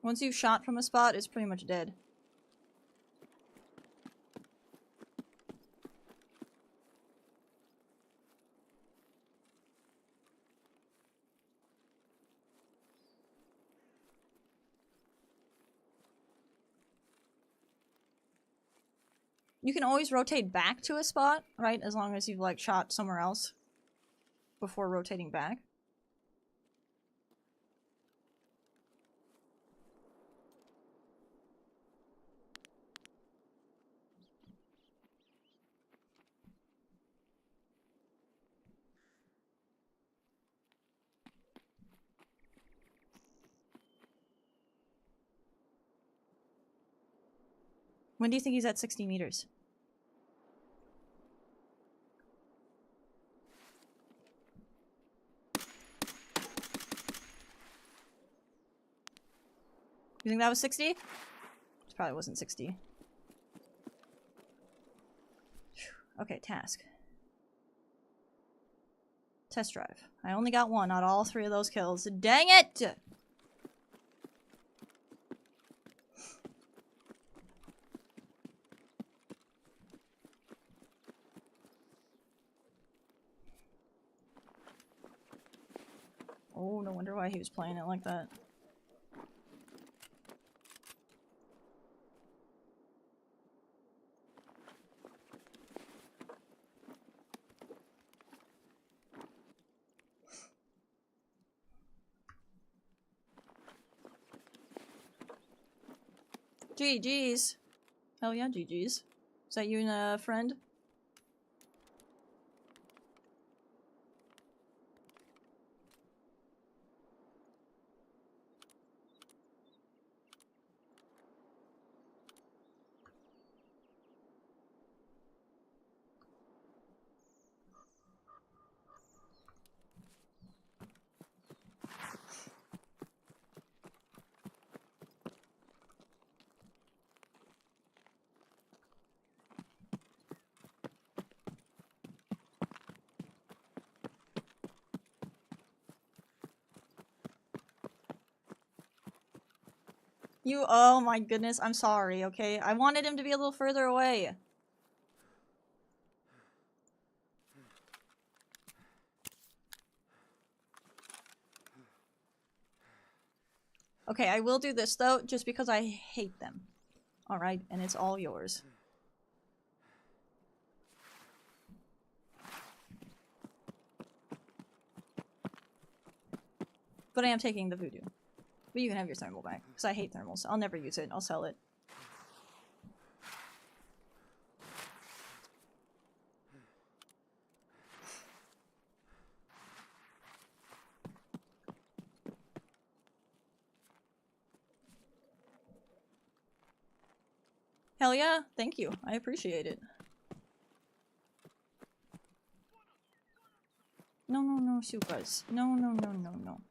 Speaker 1: Once you've shot from a spot, it's pretty much dead. You can always rotate back to a spot, right? As long as you've, like, shot somewhere else before rotating back. When do you think he's at 60 meters? You think that was 60? It probably wasn't 60. Okay, task. Test drive. I only got one, not all three of those kills. Dang it! Oh, no wonder why he was playing it like that. GG's. Hell yeah, GG's. Is that you and a friend? You- oh my goodness, I'm sorry, okay? I wanted him to be a little further away. Okay, I will do this though, just because I hate them. Alright, and it's all yours. But I am taking the voodoo. But you can have your thermal back, because I hate thermals. I'll never use it, I'll sell it. Hell yeah, thank you. I appreciate it. No, no, no, Supras. No, no, no, no, no.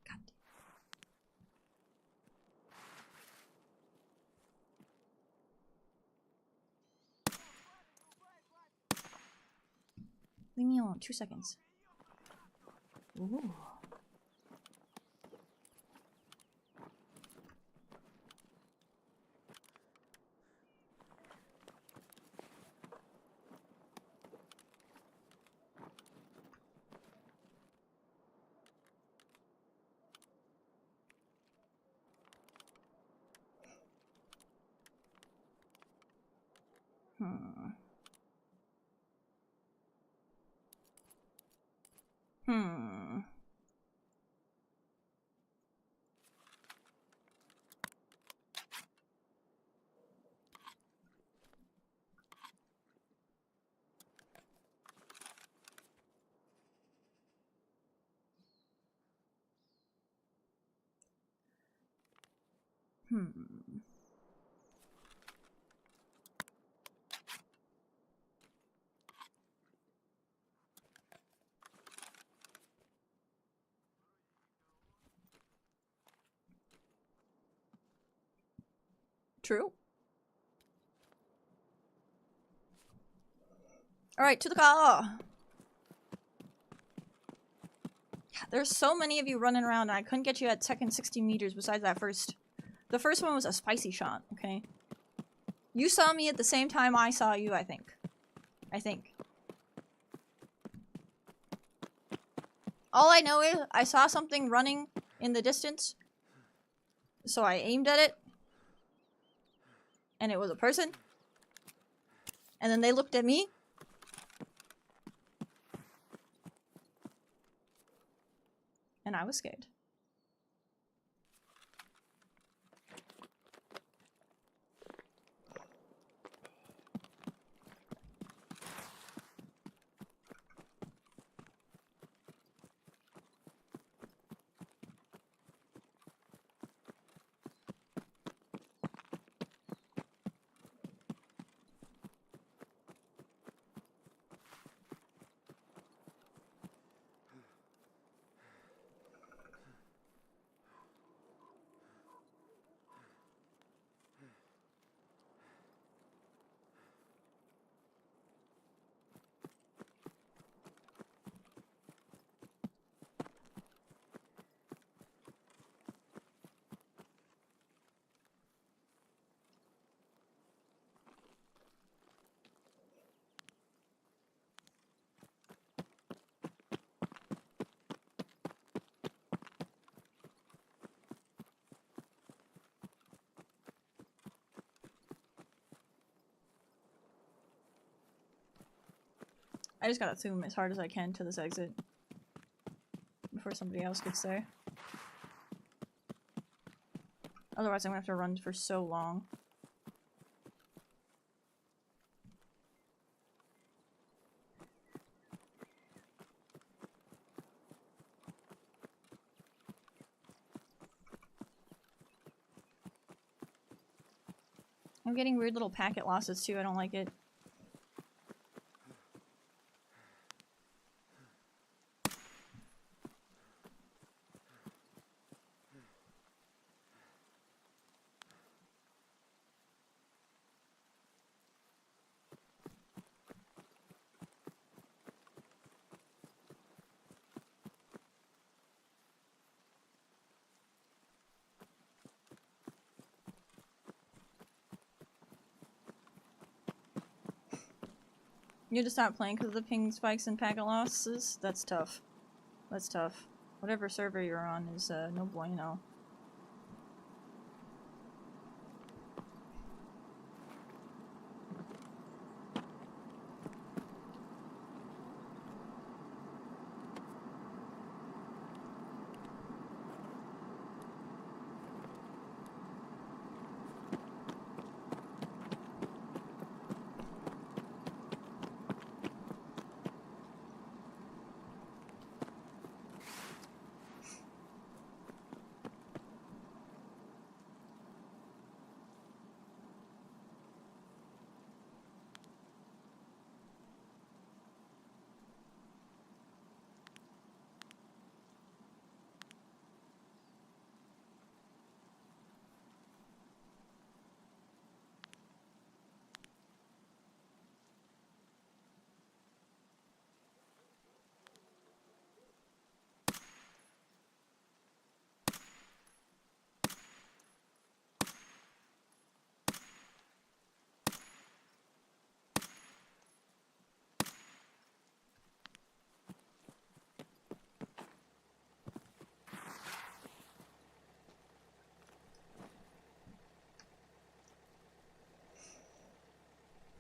Speaker 1: God. Leave me alone. 2 seconds. Ooh. Hmm. Hmm. Hmm. True. Alright, to the car! There's so many of you running around and I couldn't get you at second 60 meters besides that first. The first one was a spicy shot, okay? You saw me at the same time I saw you, I think. All I know is I saw something running in the distance, so I aimed at it, and it was a person, and then they looked at me, and I was scared. I just gotta zoom as hard as I can to this exit before somebody else gets there. Otherwise I'm gonna have to run for so long. I'm getting weird little packet losses too, I don't like it. You just stop playing because of the ping spikes and packet losses? That's tough. That's tough. Whatever server you're on is no bueno.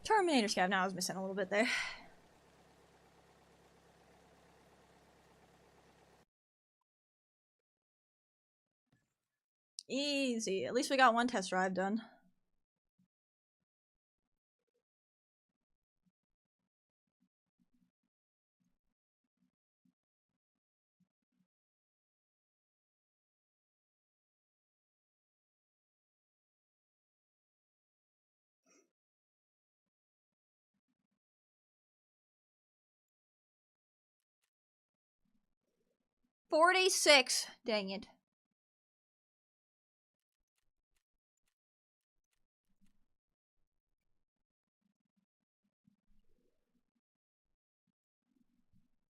Speaker 1: Terminator Scav, now I was missing a little bit there. Easy. At least we got one test drive done. $46. Dang it.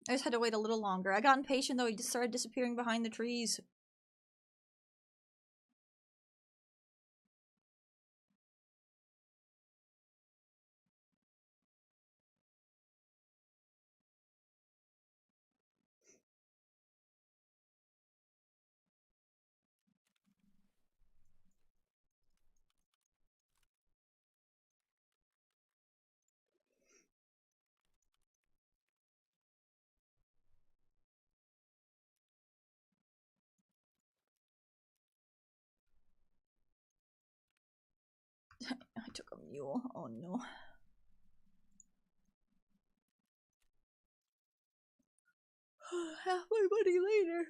Speaker 1: I just had to wait a little longer. I got impatient though, he just started disappearing behind the trees. I took a mule. Oh no. Half my money later.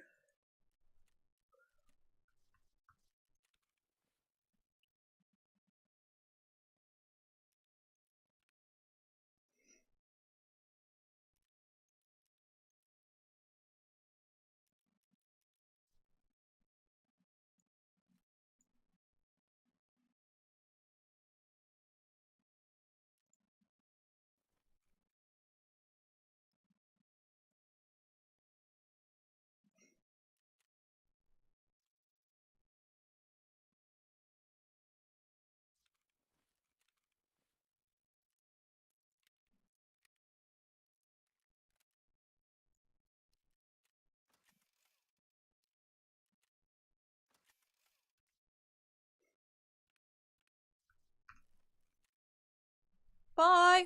Speaker 1: Bye!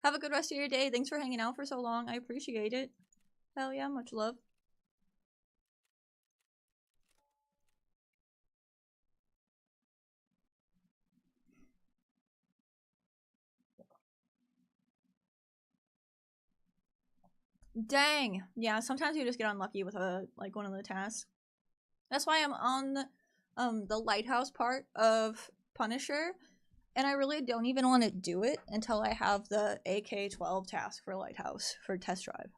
Speaker 1: Have a good rest of your day. Thanks for hanging out for so long. I appreciate it. Hell yeah, much love. Dang. Yeah, sometimes you just get unlucky with like one of the tasks. That's why I'm on the lighthouse part of Punisher, and I really don't even want to do it until I have the AK-12 task for lighthouse for test drive.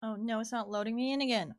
Speaker 1: Oh no, it's not loading me in again.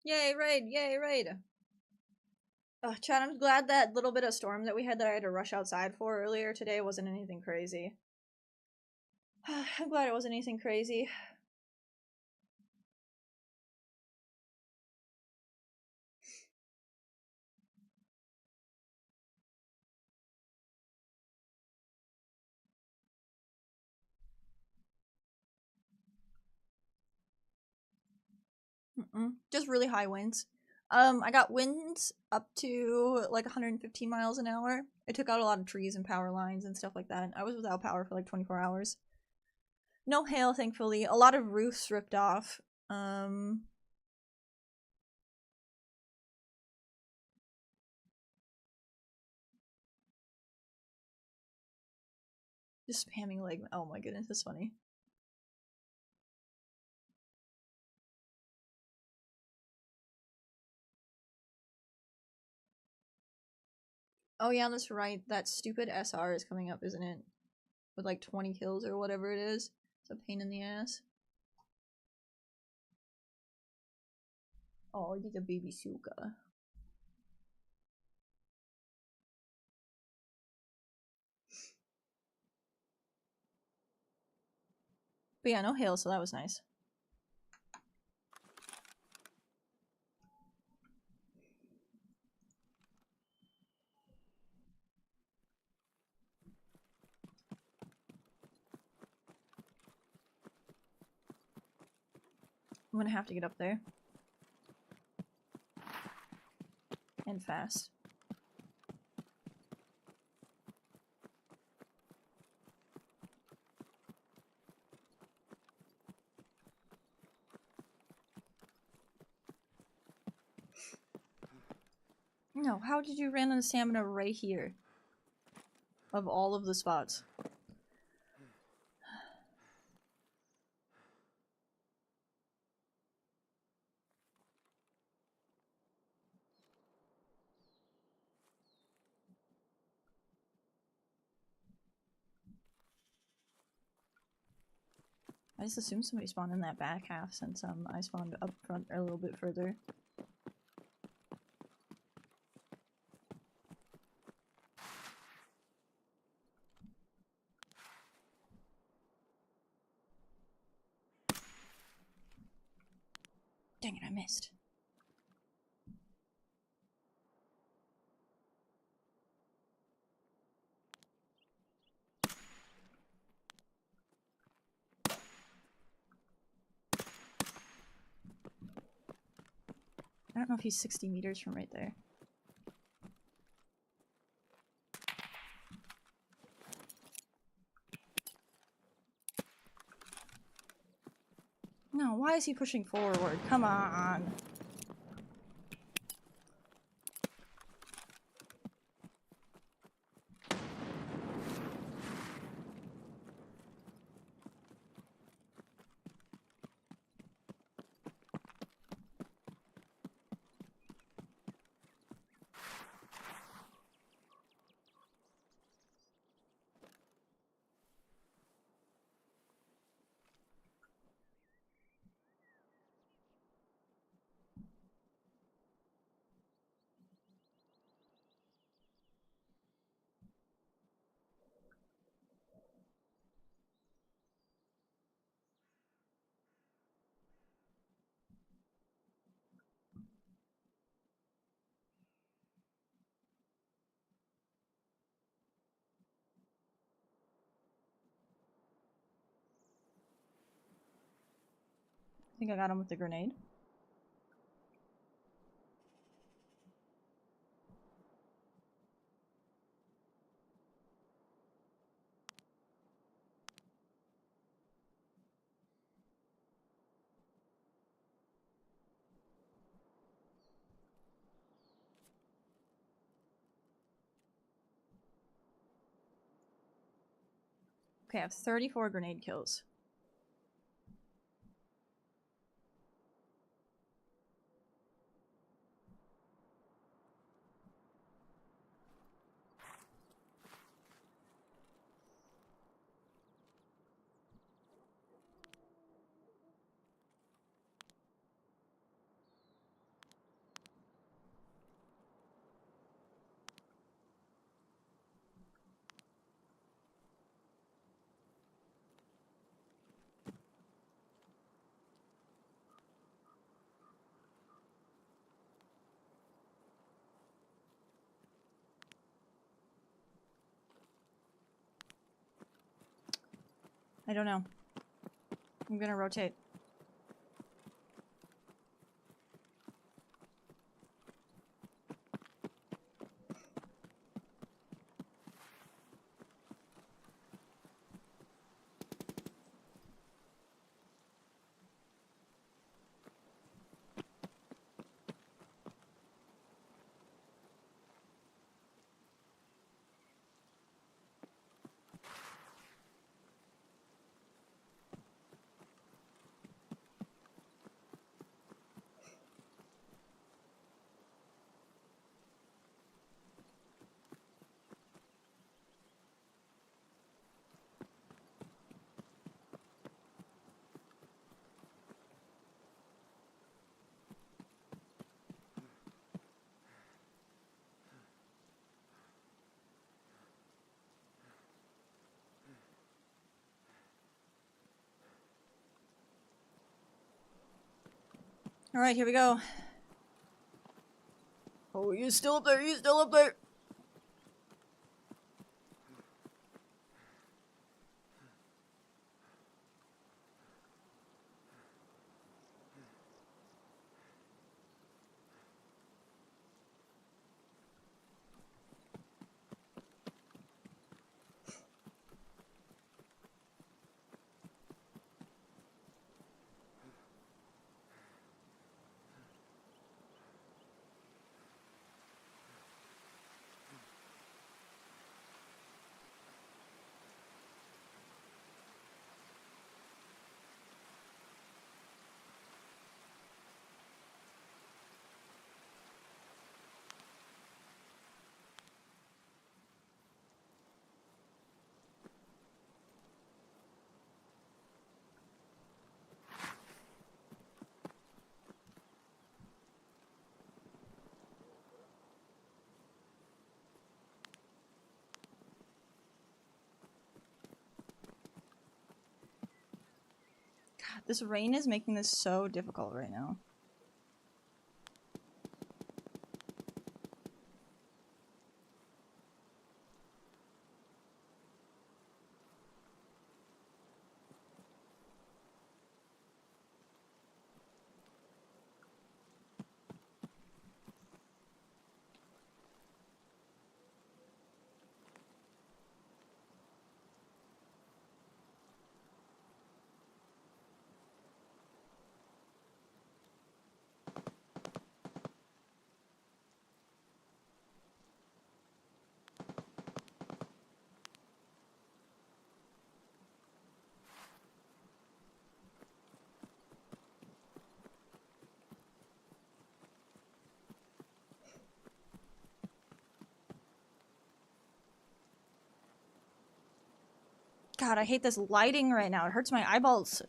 Speaker 1: Yay, raid! Yay, raid! Chad, I'm glad that little bit of storm that we had that I had to rush outside for earlier today wasn't anything crazy. I'm glad it wasn't anything crazy. Just really high winds. I got winds up to like 115 miles an hour. It took out a lot of trees and power lines and stuff like that. I was without power for like 24 hours. No hail, thankfully. A lot of roofs ripped off. Just spamming leg. Oh my goodness, that's funny. Oh yeah, that's right. That stupid SR is coming up, isn't it? With like 20 kills or whatever it is. It's a pain in the ass. Oh, he's a baby Suka. But yeah, no hail, so that was nice. I'm gonna have to get up there. And fast. No, how did you run on stamina right here? Of all of the spots. I just assumed somebody spawned in that back half since I spawned up front a little bit further. Dang it, I missed. I don't know if he's 60 meters from right there. No, why is he pushing forward? Come on. I think I got him with the grenade. Okay, I have 34 grenade kills. I don't know. I'm gonna rotate. Alright, here we go. Oh, he's still up there, he's still up there! God, this rain is making this so difficult right now. God, I hate this lighting right now. It hurts my eyeballs.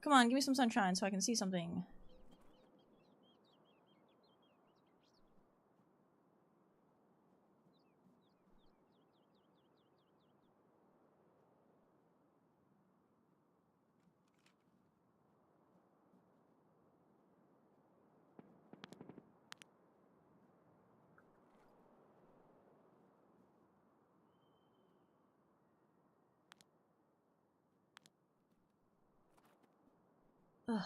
Speaker 1: Come on, give me some sunshine so I can see something. Ugh.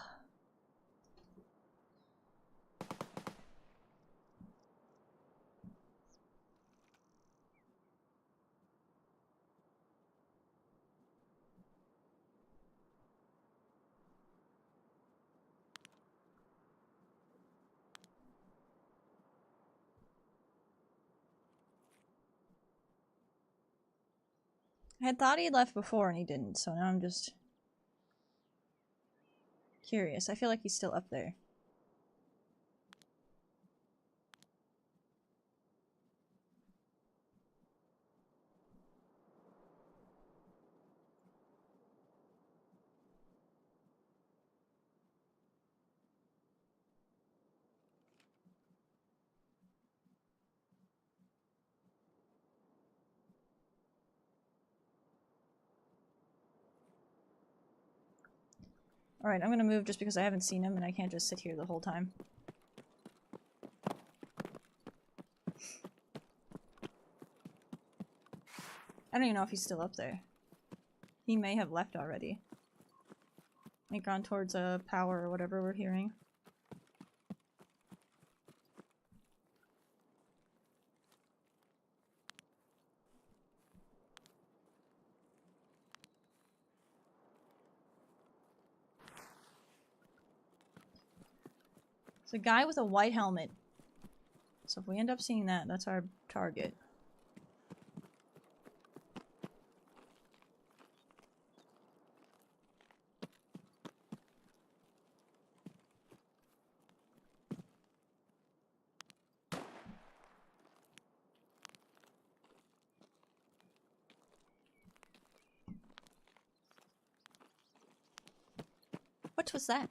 Speaker 1: I had thought he had left before and he didn't, so now I'm just curious. I feel like he's still up there. Alright, I'm gonna move just because I haven't seen him and I can't just sit here the whole time. I don't even know if he's still up there. He may have left already. Like gone towards power or whatever we're hearing. It's a guy with a white helmet. So if we end up seeing that, that's our target. What was that?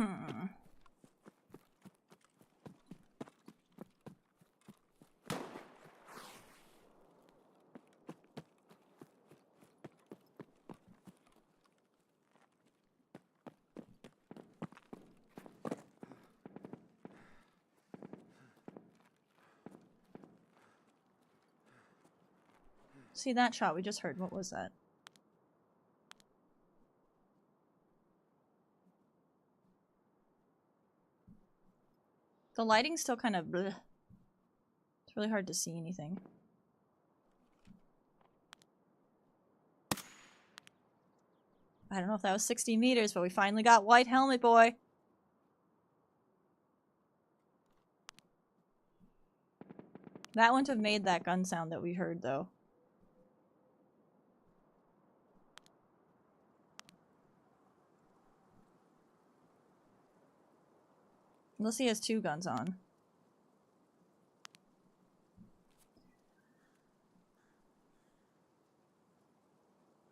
Speaker 1: Hmm. See that shot we just heard, what was that? The lighting's still kind of bleh. It's really hard to see anything. I don't know if that was 60 meters, but we finally got white helmet boy. That wouldn't have made that gun sound that we heard, though. Unless he has two guns on.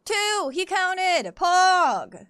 Speaker 1: Two! He counted! Pog!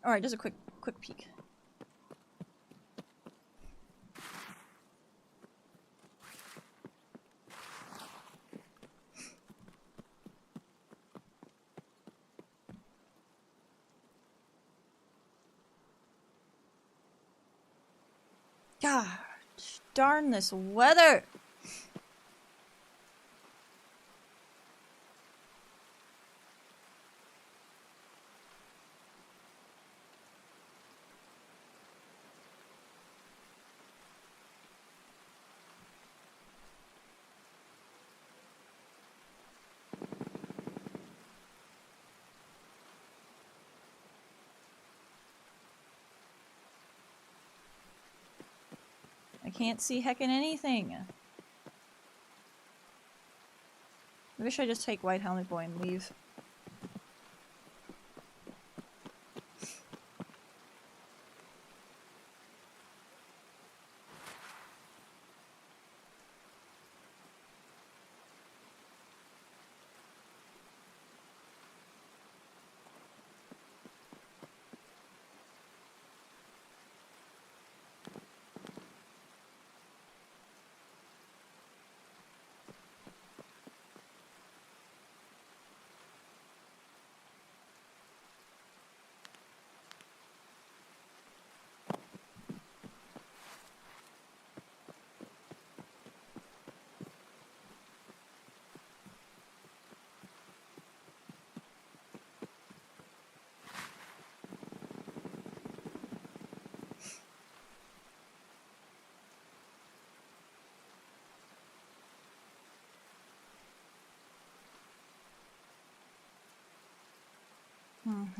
Speaker 1: Alright, just a quick peek. God darn this weather! I can't see heckin' anything. Maybe should I just take White Helmet Boy and leave?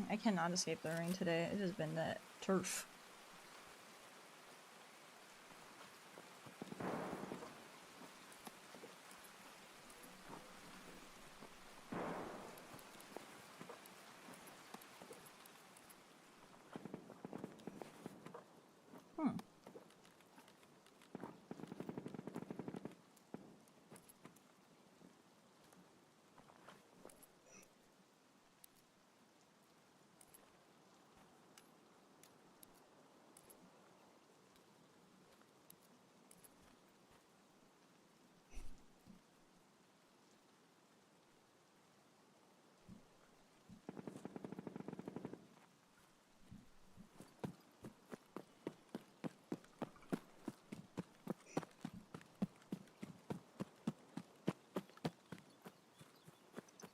Speaker 1: I cannot escape the rain today. It has been that turf.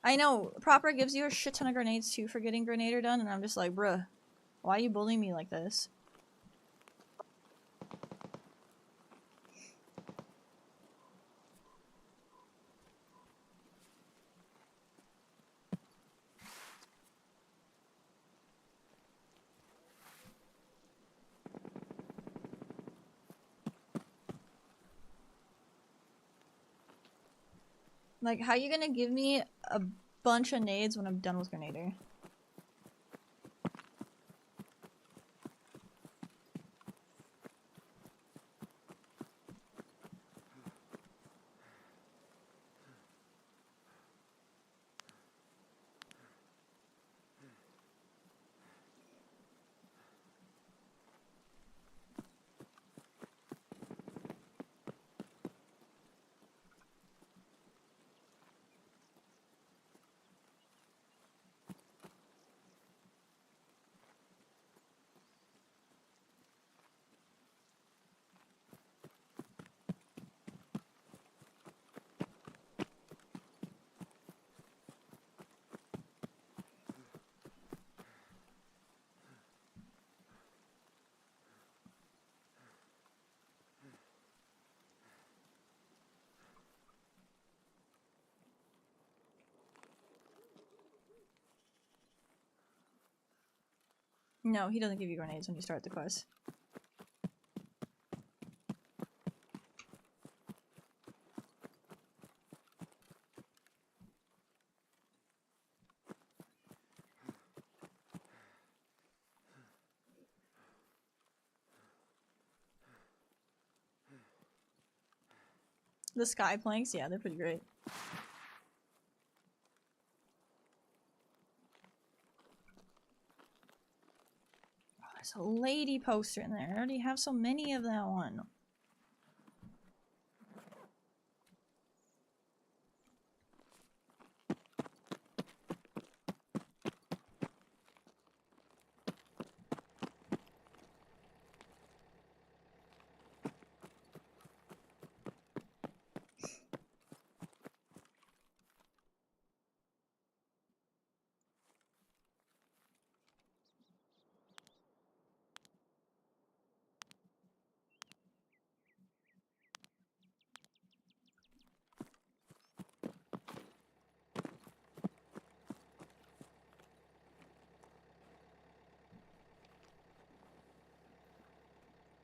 Speaker 1: I know, Proper gives you a shit ton of grenades too for getting Grenader done, and I'm just like, bruh, why are you bullying me like this? Like, how you gonna give me a bunch of nades when I'm done with Grenader? No, he doesn't give you grenades when you start the quest. The sky planks, yeah, they're pretty great. There's a lady poster in there. I already have so many of that one.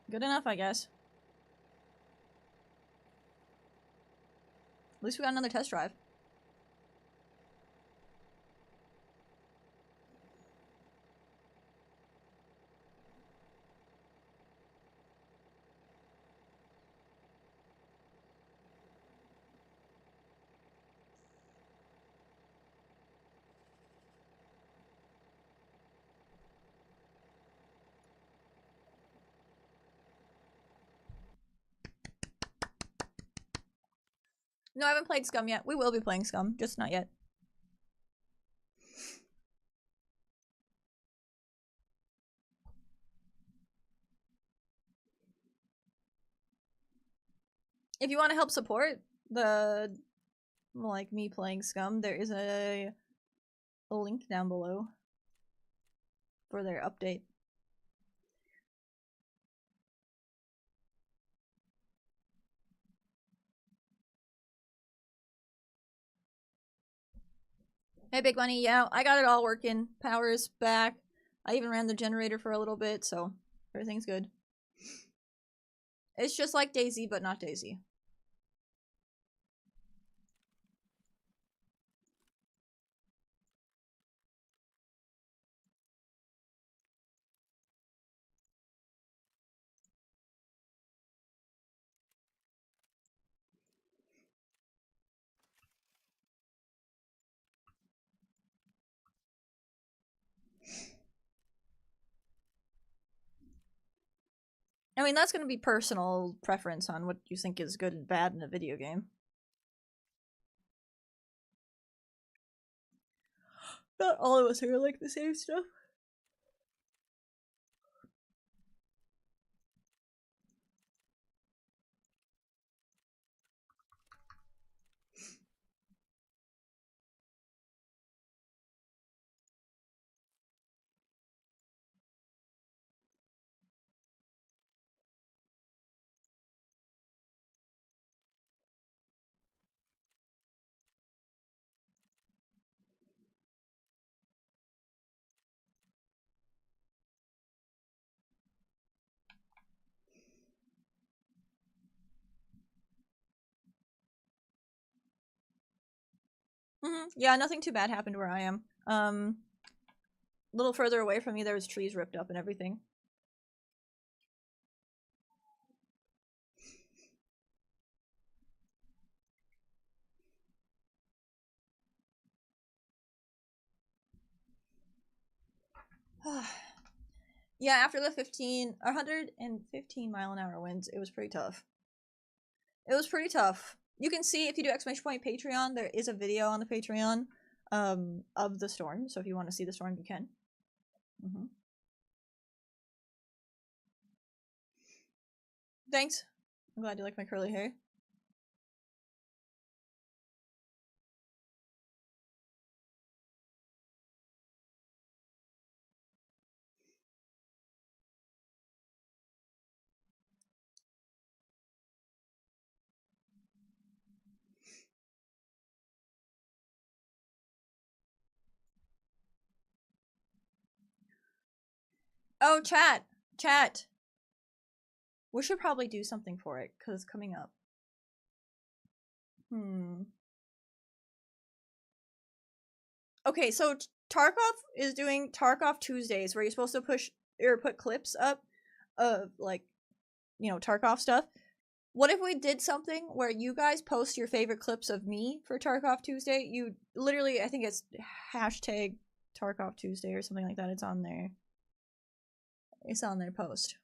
Speaker 1: Good enough, I guess. At least we got another test drive. No, I haven't played Scum yet. We will be playing Scum, just not yet. If you want to help support the, like, me playing Scum, there is a link down below for their update. Hey, Big Bunny, yeah, I got it all working. Power's back. I even ran the generator for a little bit, so everything's good. It's just like Daisy, but not Daisy. I mean, that's going to be personal preference on what you think is good and bad in a video game. Not all of us are like the same stuff. Yeah, nothing too bad happened where I am. A little further away from me, there was trees ripped up and everything. Yeah, after the 115 mile an hour winds, it was pretty tough. It was pretty tough. You can see if you do exclamation point Patreon, there is a video on the Patreon of the storm. So if you want to see the storm, you can. Thanks. I'm glad you like my curly hair. Oh, chat. Chat. We should probably do something for it, because it's coming up. Okay, so Tarkov is doing Tarkov Tuesdays, where you're supposed to push or put clips up of, like, you know, Tarkov stuff. What if we did something where you guys post your favorite clips of me for Tarkov Tuesday? You literally, I think it's hashtag Tarkov Tuesday or something like that. It's on there. It's on their post.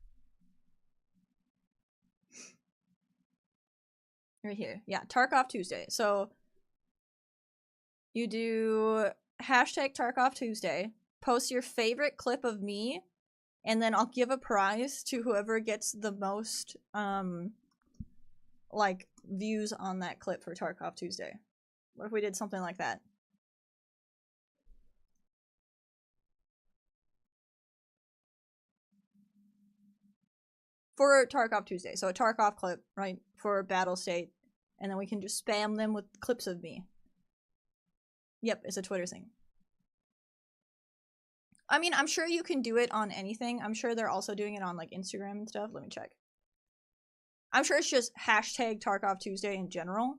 Speaker 1: Right here. Yeah, Tarkov Tuesday. So you do hashtag Tarkov Tuesday, post your favorite clip of me, and then I'll give a prize to whoever gets the most like views on that clip for Tarkov Tuesday. What if we did something like that? For Tarkov Tuesday. So a Tarkov clip, right, for Battle State, and then we can just spam them with clips of me. Yep, it's a Twitter thing. I mean, I'm sure you can do it on anything. I'm sure they're also doing it on like Instagram and stuff. Let me check. I'm sure it's just hashtag Tarkov Tuesday in general.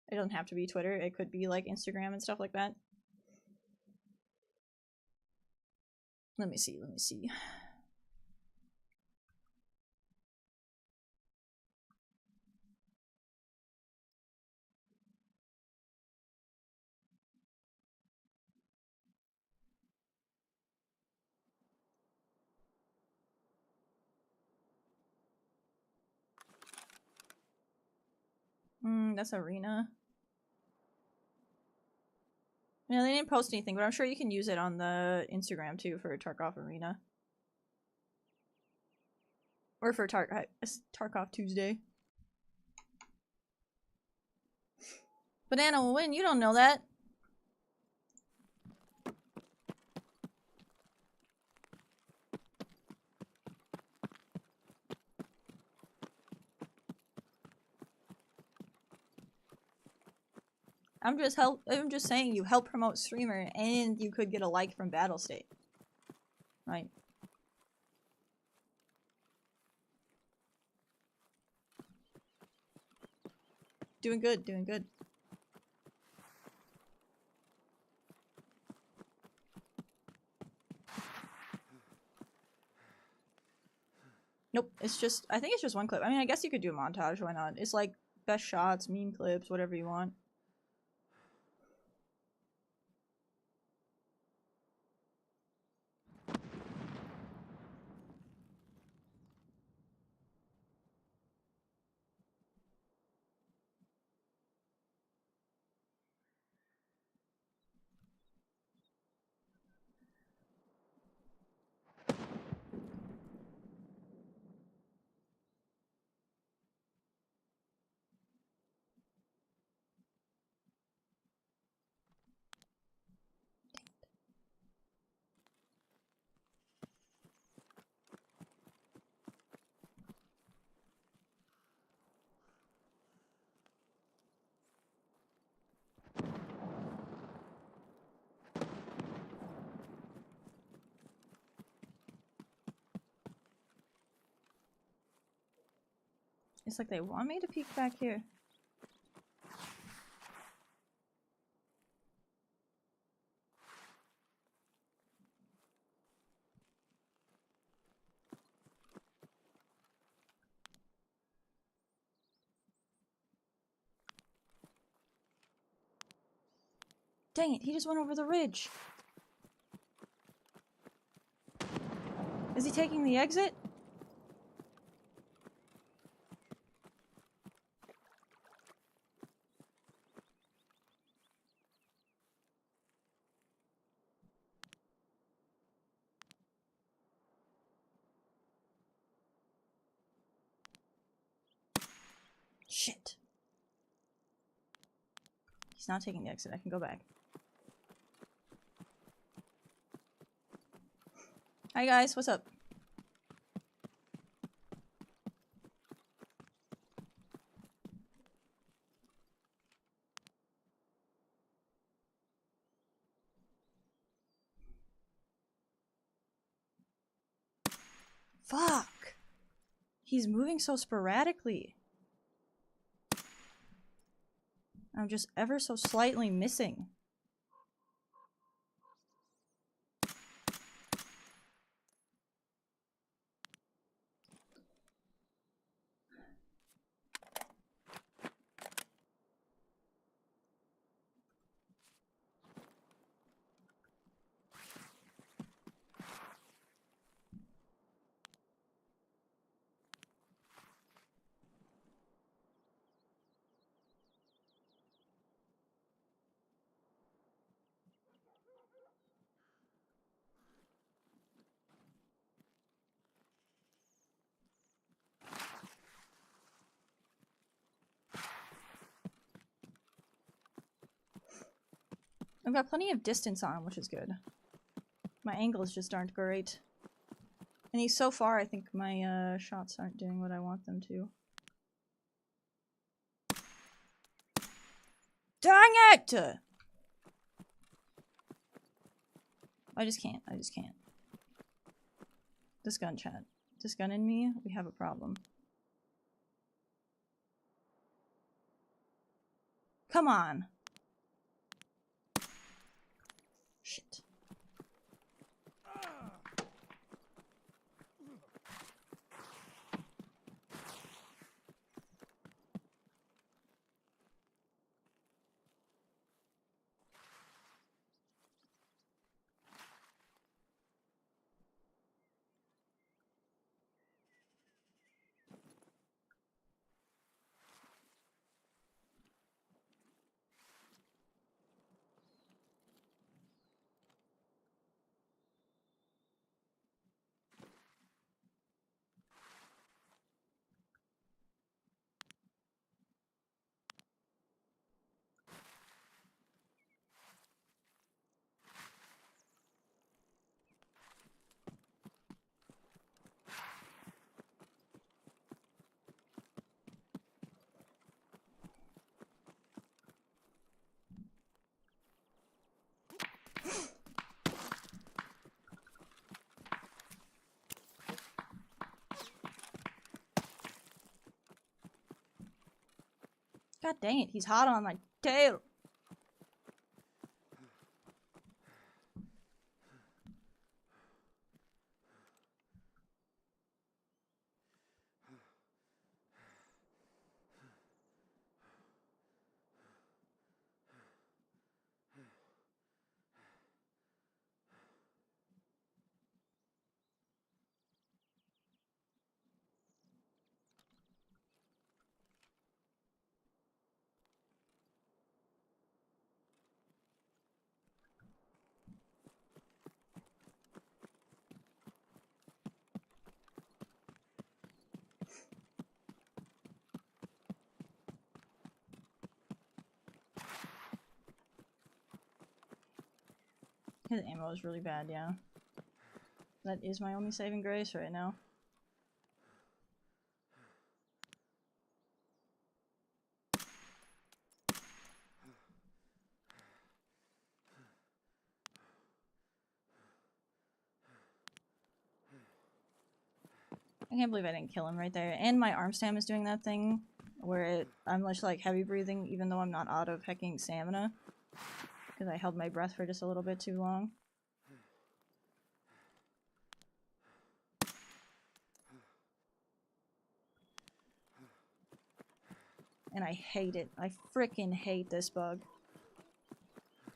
Speaker 1: It doesn't have to be Twitter. It could be like Instagram and stuff like that. Let me see. That's Arena. Yeah, they didn't post anything, but I'm sure you can use it on the Instagram too for Tarkov Arena. Or for Tarkov Tuesday. Banana will win, you don't know that. I'm just saying you help promote streamer and you could get a like from Battle State. Right. Doing good, doing good. Nope, it's just, I think it's just one clip. I mean, I guess you could do a montage, why not? It's like best shots, meme clips, whatever you want. It's like they want me to peek back here. Dang it, he just went over the ridge. Is he taking the exit? Shit. He's not taking the exit. I can go back. Hi guys, what's up? Fuck! He's moving so sporadically. I'm just ever so slightly missing. I've got plenty of distance on him, which is good. My angles just aren't great. And he's so far, I think my shots aren't doing what I want them to. Dang it! I just can't. I just can't. This gun, chat. This gun in me, we have a problem. Come on. Shit. God dang it, he's hot on my tail. His ammo is really bad, yeah. That is my only saving grace right now. I can't believe I didn't kill him right there. And my arm stam is doing that thing where I'm just like heavy breathing even though I'm not out of hecking stamina. Because I held my breath for just a little bit too long. And I hate it. I freaking hate this bug.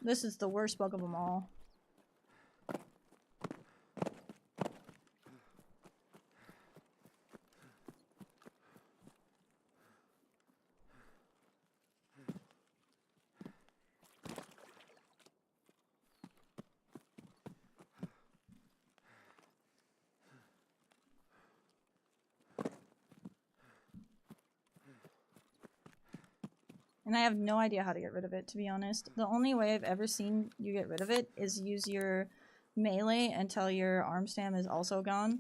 Speaker 1: This is the worst bug of them all. And I have no idea how to get rid of it, to be honest. The only way I've ever seen you get rid of it is use your melee until your arm stam is also gone.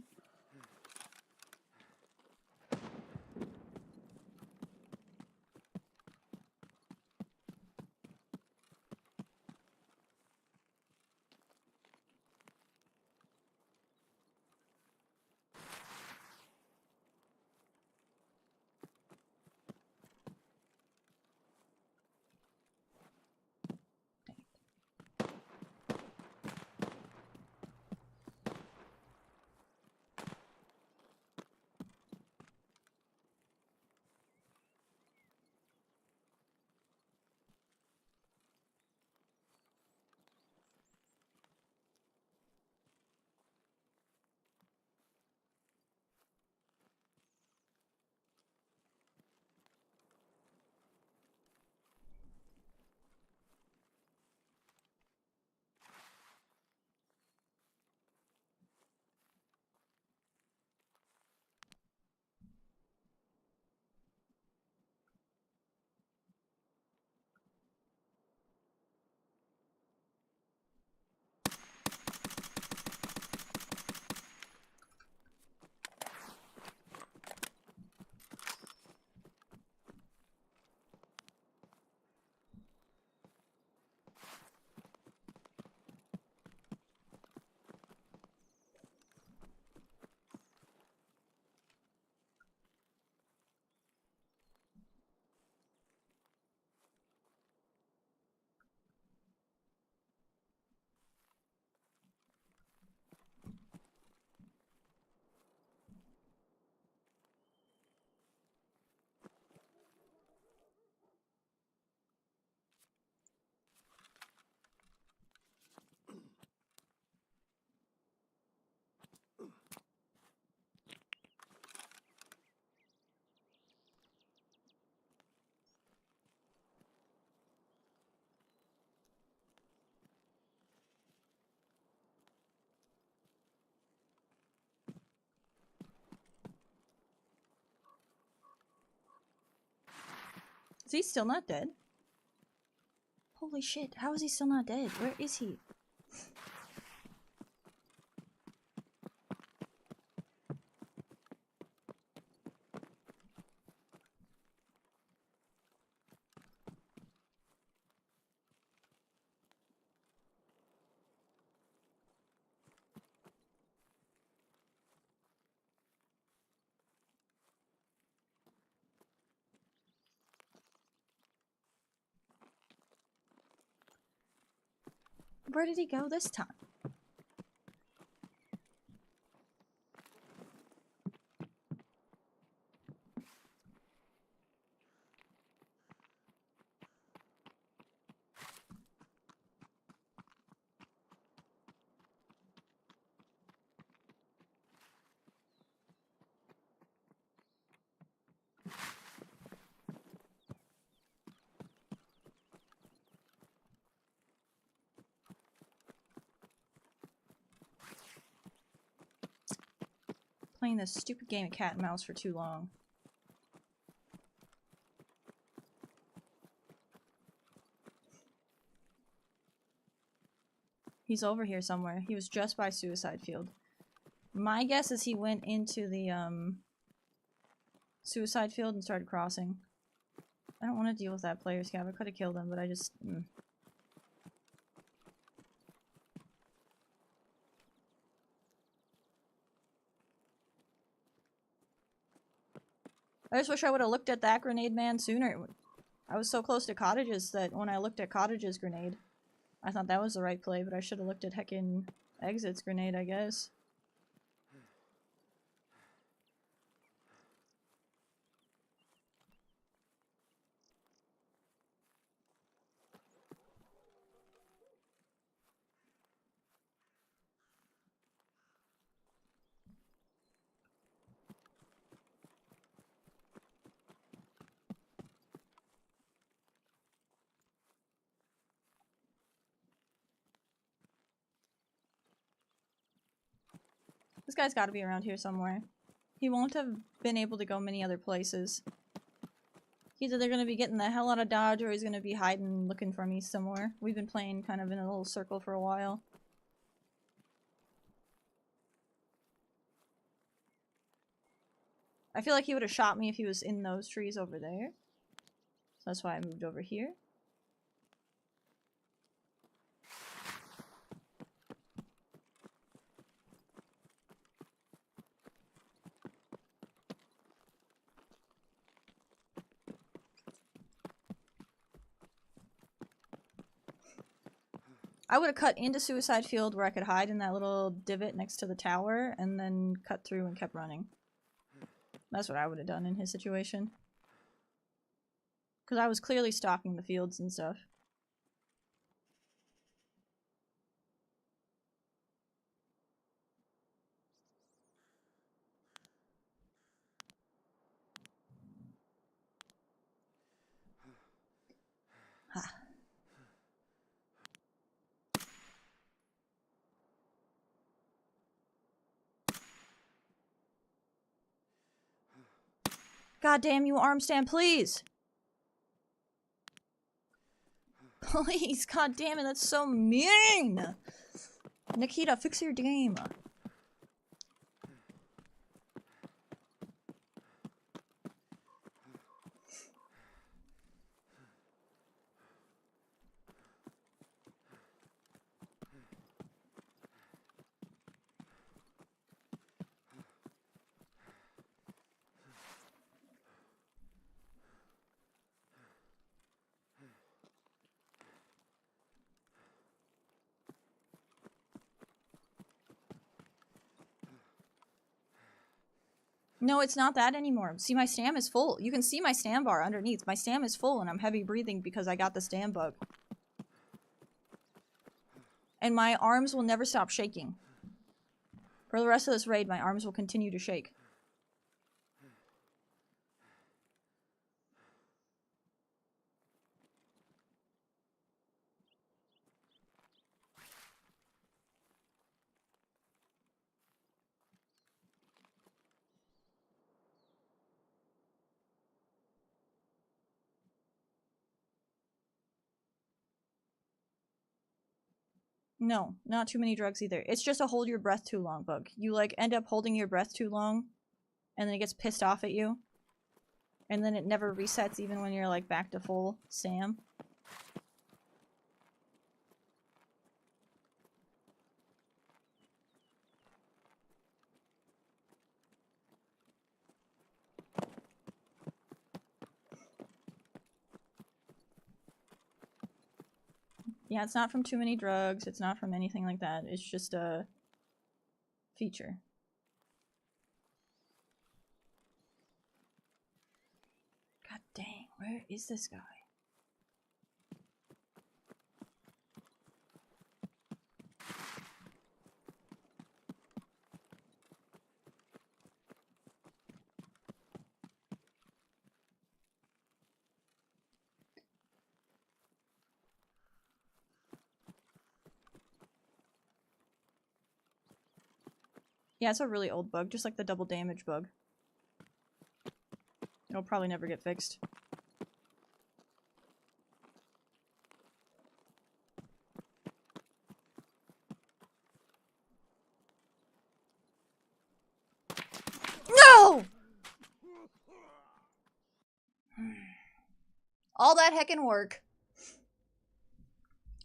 Speaker 1: Is he still not dead? Holy shit, how is he still not dead? Where is he? Where did he go this time? Playing this stupid game of cat and mouse for too long. He's over here somewhere. He was just by Suicide Field. My guess is he went into the Suicide Field and started crossing. I don't want to deal with that player scab. I could have killed him, but I just... I just wish I would have looked at that grenade man sooner. I was so close to cottages that when I looked at cottages grenade, I thought that was the right play, but I should have looked at heckin' exits grenade, I guess. This guy's gotta be around here somewhere. He won't have been able to go many other places. He's either gonna be getting the hell out of Dodge or he's gonna be hiding looking for me somewhere. We've been playing kind of in a little circle for a while. I feel like he would have shot me if he was in those trees over there. So that's why I moved over here. I would have cut into Suicide Field where I could hide in that little divot next to the tower and then cut through and kept running. That's what I would have done in his situation. Because I was clearly stalking the fields and stuff. Ha. God damn you, arm stand, please! Please, god damn it, that's so mean! Nikita, fix your game. No, it's not that anymore. See, my stam is full. You can see my stam bar underneath. My stam is full and I'm heavy breathing because I got the stam bug. And my arms will never stop shaking. For the rest of this raid, my arms will continue to shake. No, not too many drugs either. It's just a hold your breath too long bug. You like end up holding your breath too long, and then it gets pissed off at you. And then it never resets even when you're like back to full Sam. Yeah, it's not from too many drugs. It's not from anything like that. It's just a feature. God dang, where is this guy? Yeah, it's a really old bug, just like the double damage bug. It'll probably never get fixed. No! All that heckin' work.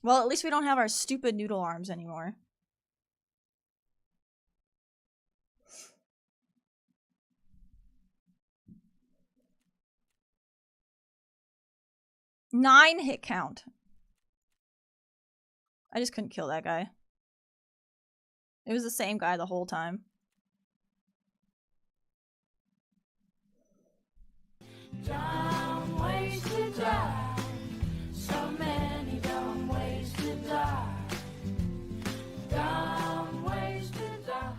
Speaker 1: Well, at least we don't have our stupid noodle arms anymore. Nine hit count. I just couldn't kill that guy. It was the same guy the whole time. Dumb ways to die. So many dumb ways to die. Dumb ways to die.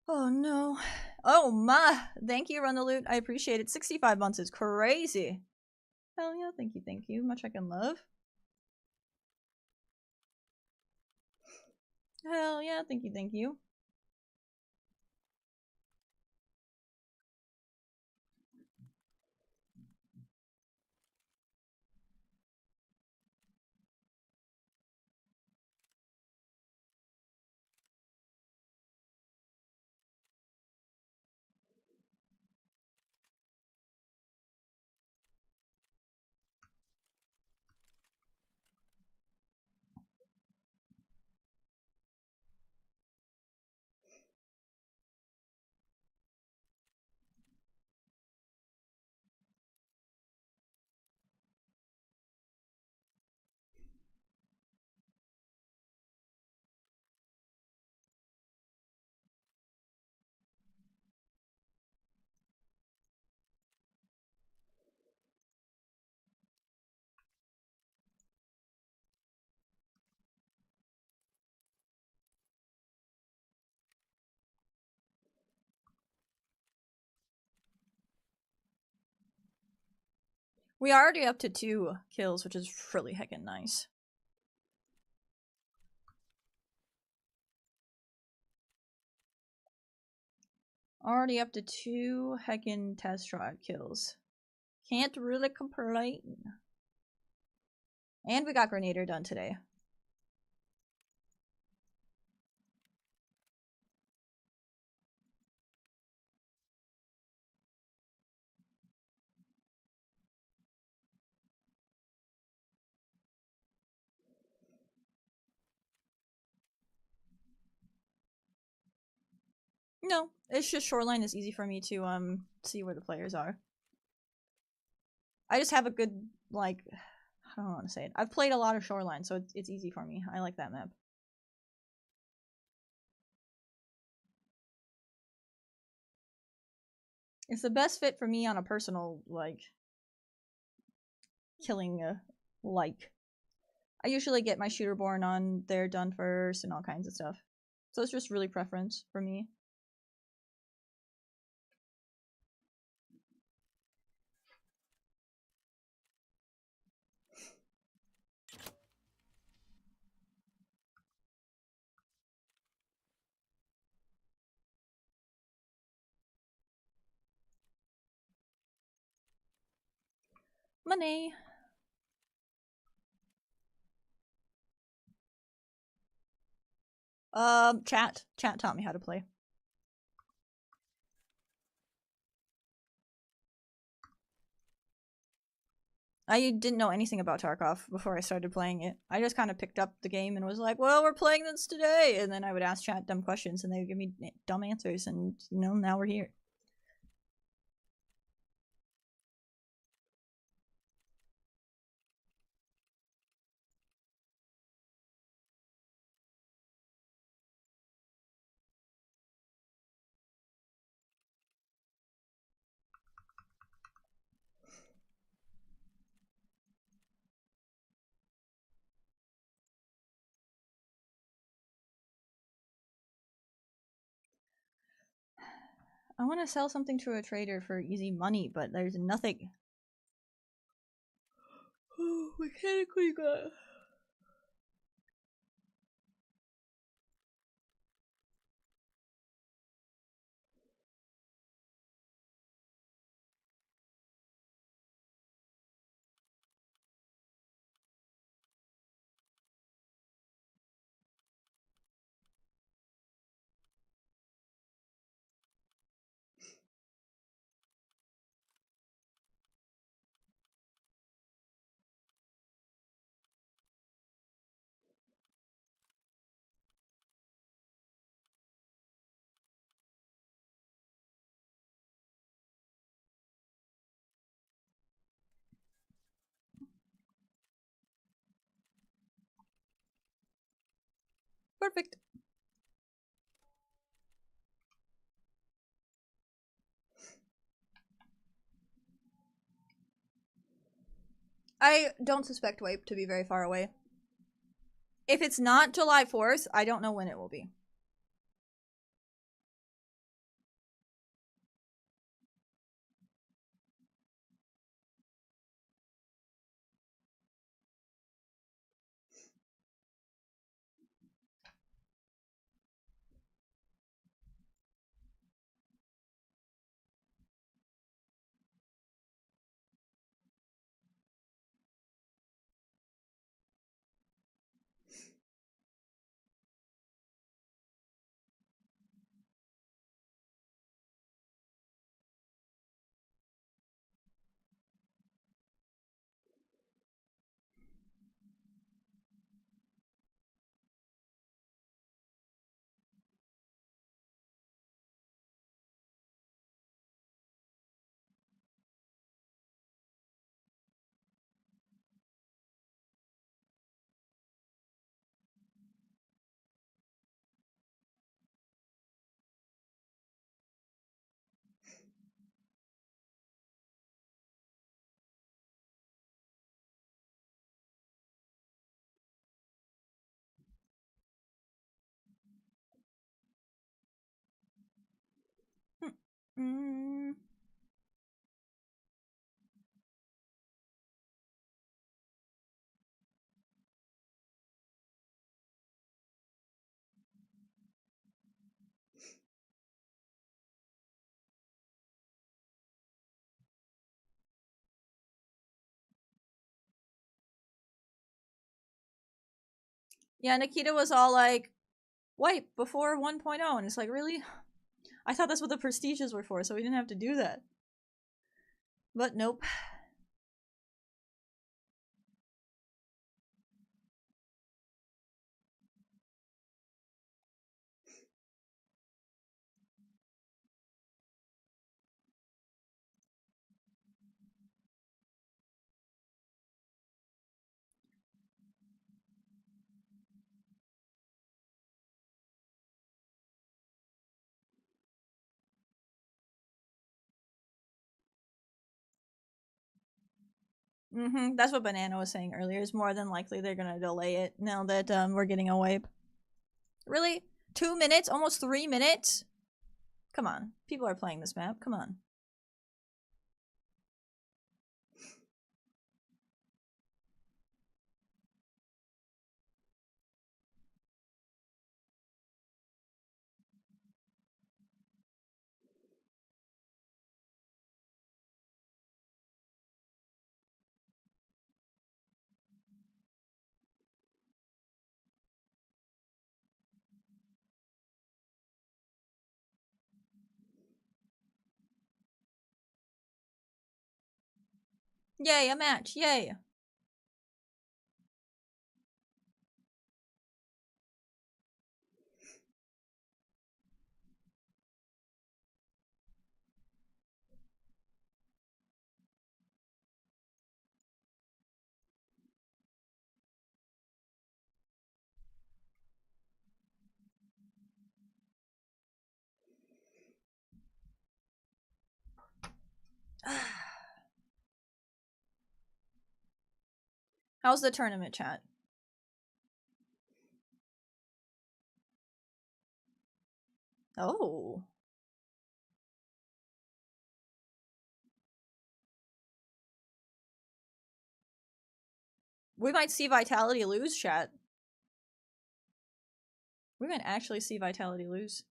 Speaker 1: Oh no. Oh my. Thank you, Run the Loot. I appreciate it. 65 months is crazy. Hell yeah, thank you, thank you. Much I can love. Hell yeah, thank you, thank you. We are already up to 2 kills, which is really heckin' nice. Already up to 2 heckin' test drive kills. Can't really complain. And we got Grenader done today. No, it's just Shoreline is easy for me to see where the players are. I just have a good, like, I don't want to say it. I've played a lot of Shoreline, so it's easy for me. I like that map. It's the best fit for me on a personal, like, killing, like. I usually get my shooter born on there done first and all kinds of stuff. So it's just really preference for me. Money. Chat taught me how to play. I didn't know anything about Tarkov before I started playing it. I just kind of picked up the game and was like, well, we're playing this today. And then I would ask chat dumb questions and they would give me dumb answers. And, you know, now we're here. I want to sell something to a trader for easy money, but there's nothing. Oh, mechanically got. Perfect. I don't suspect Wipe to be very far away. If it's not July 4th, I don't know when it will be. Mm. Yeah, Nikita was all like, Wipe before 1.0, and it's like, really? I thought that's what the prestiges were for, so we didn't have to do that. But nope. That's what Banana was saying earlier. It's more than likely they're gonna delay it now that we're getting a wipe. Really? 2 minutes? Almost 3 minutes? Come on. People are playing this map. Come on. Yay, a match, yay! How's the tournament, chat? Oh. We might see Vitality lose, chat. We might actually see Vitality lose.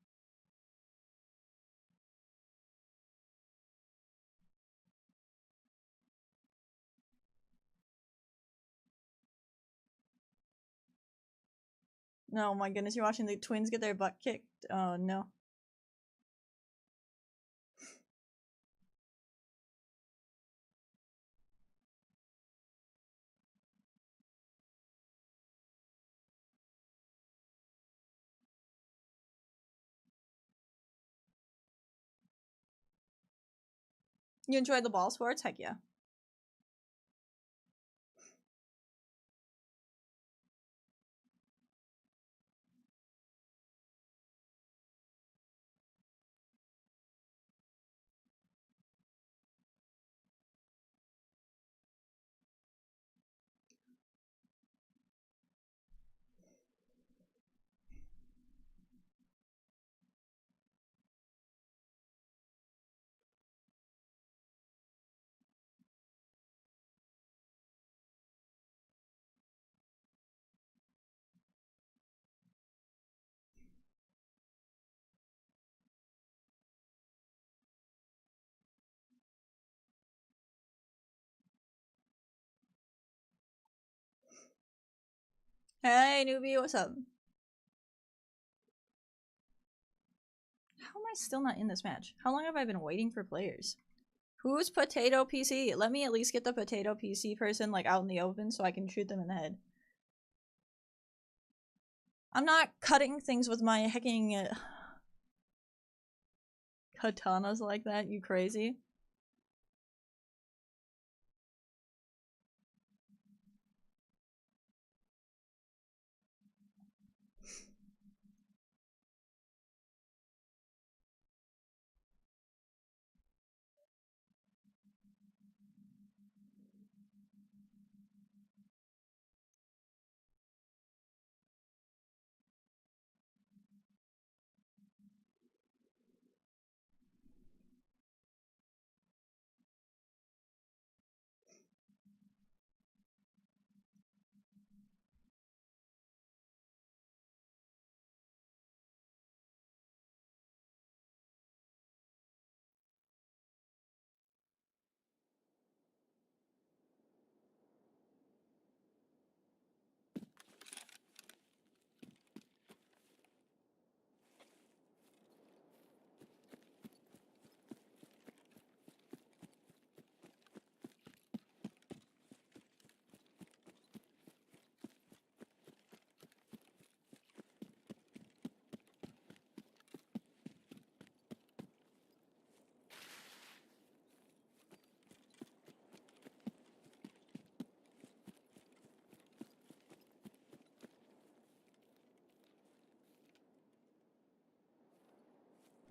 Speaker 1: No, my goodness, you're watching the twins get their butt kicked? Oh, no. You enjoy the ball sports? Heck yeah. Hey, newbie, what's up? How am I still not in this match? How long have I been waiting for players? Who's Potato PC? Let me at least get the Potato PC person, like, out in the open so I can shoot them in the head. I'm not cutting things with my hecking katanas like that, you crazy?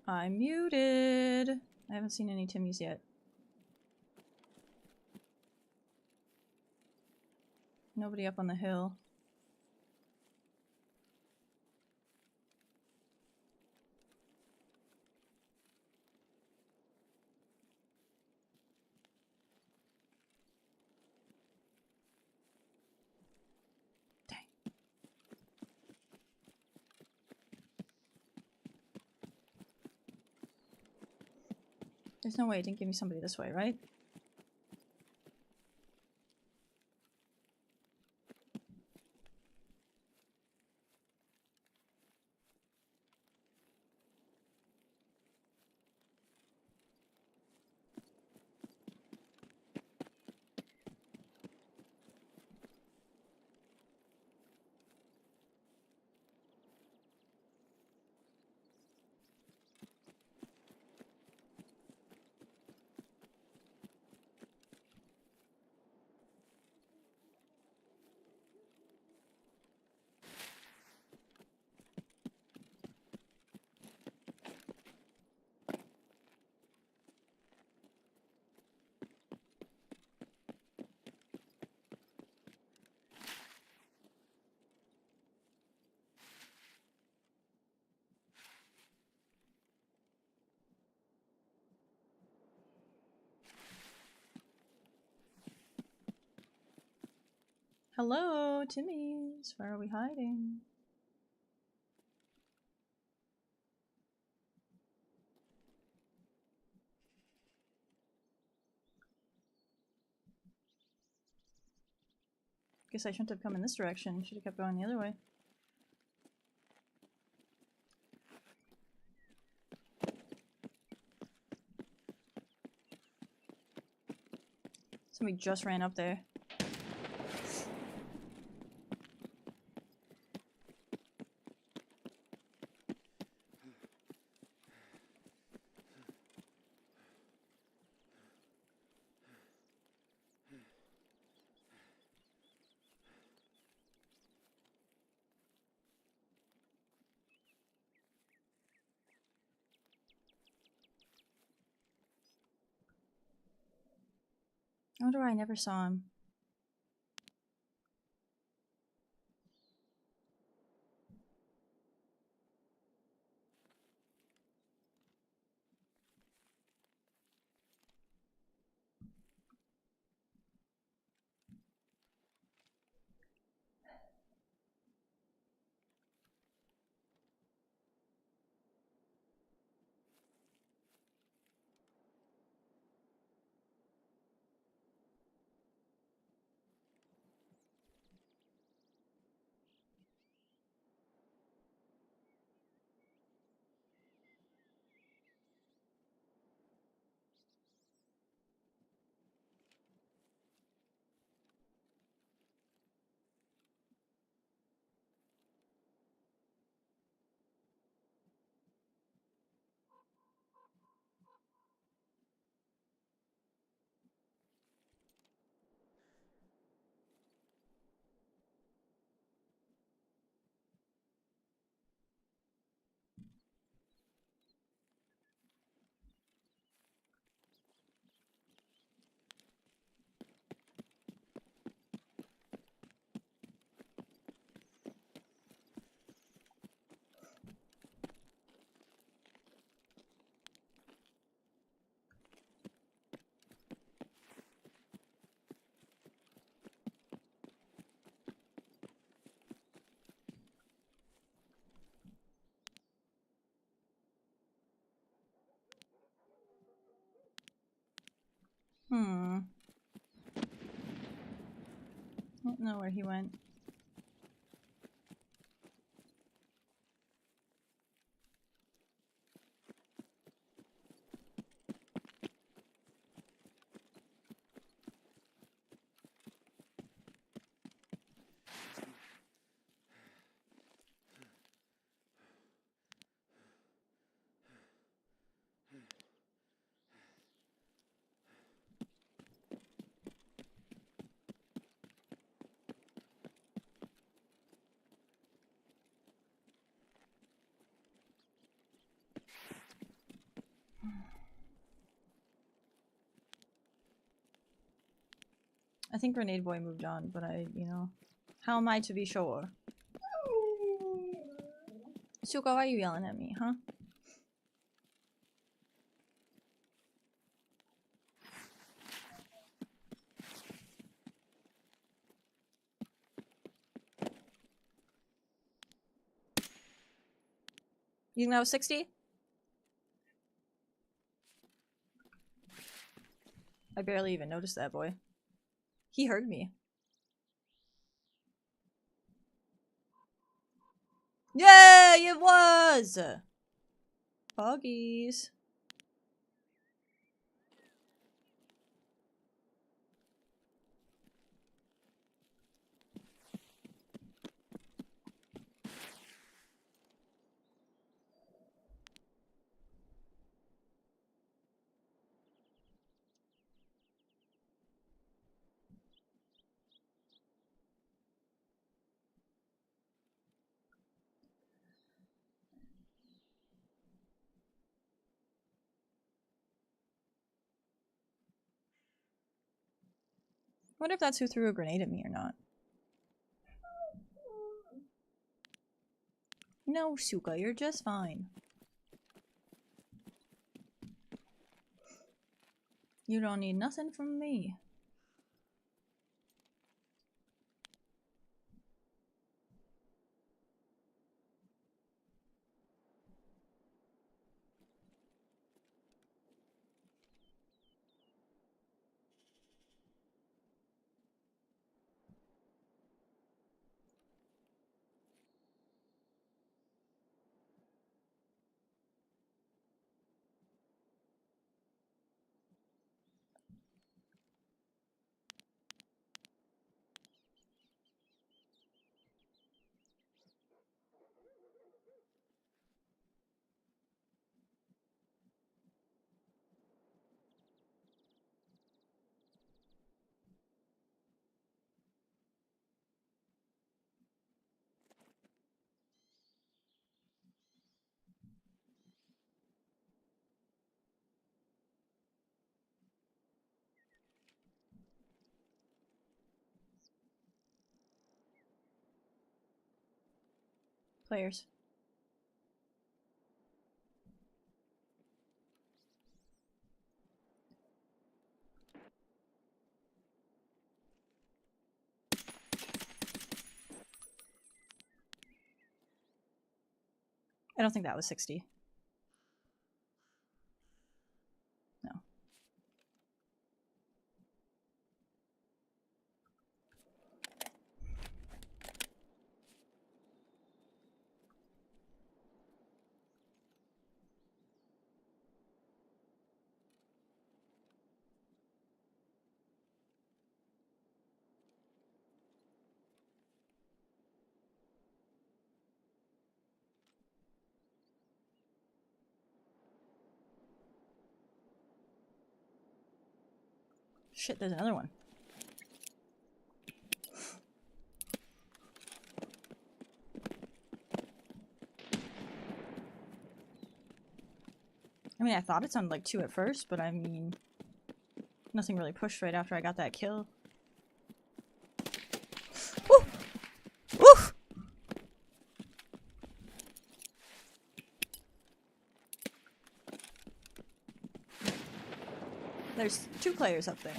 Speaker 1: I'm muted. I haven't seen any Timmies yet. Nobody up on the hill. Dang. There's no way it didn't give me somebody this way, right? Hello, Timmy's. Where are we hiding? Guess I shouldn't have come in this direction. Should have kept going the other way. Somebody just ran up there. I wonder why I never saw him. I don't know where he went. I think Grenade Boy moved on, but you know, how am I to be sure? Suka, why are you yelling at me, huh? You think that was 60? I barely even noticed that boy. He heard me. Yay, it was! Poggies. I wonder if that's who threw a grenade at me or not. No, Suka, you're just fine. You don't need nothing from me. Players. I don't think that was 60. No. Shit, there's another one. I mean, I thought it sounded like 2 at first, but I mean, nothing really pushed right after I got that kill. Woo! Woo! There's 2 players up there.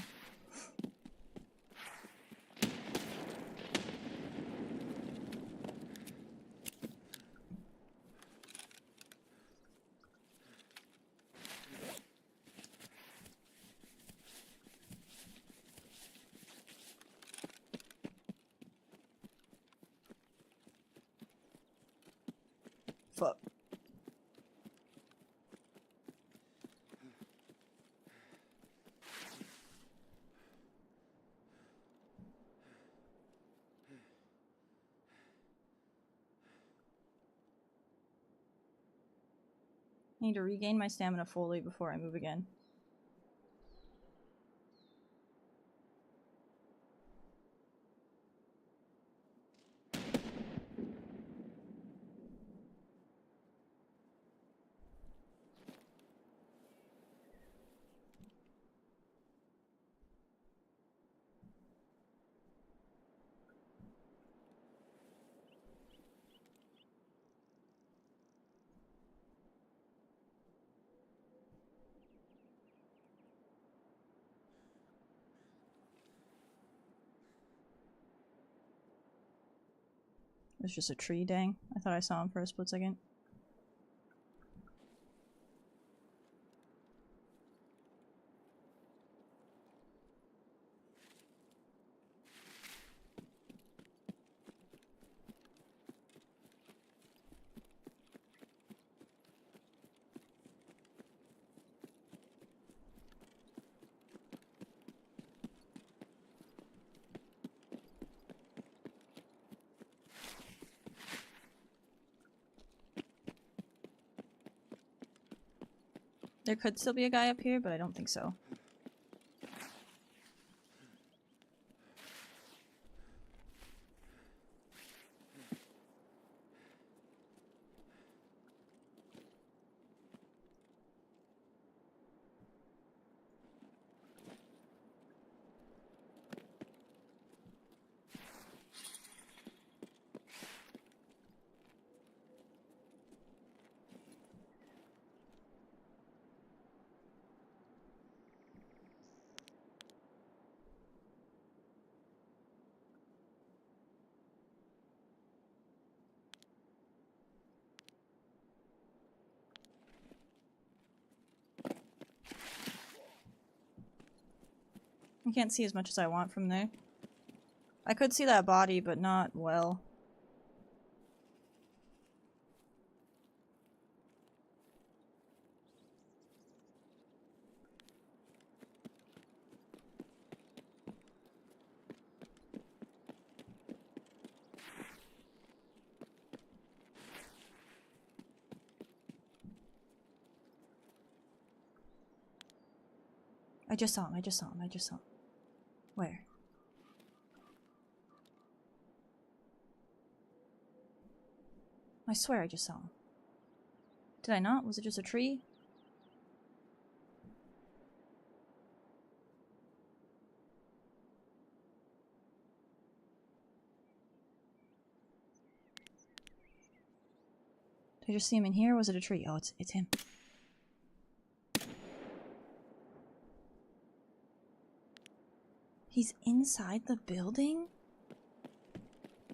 Speaker 1: Fuck. I need to regain my stamina fully before I move again. It was just a tree, dang. I thought I saw him for a split second. There could still be a guy up here, but I don't think so. I can't see as much as I want from there. I could see that body, but not well. I just saw him, I just saw him, I just saw him. Where? I swear I just saw him. Did I not? Was it just a tree? Did I just see him in here, or was it a tree? Oh, it's him. He's inside the building?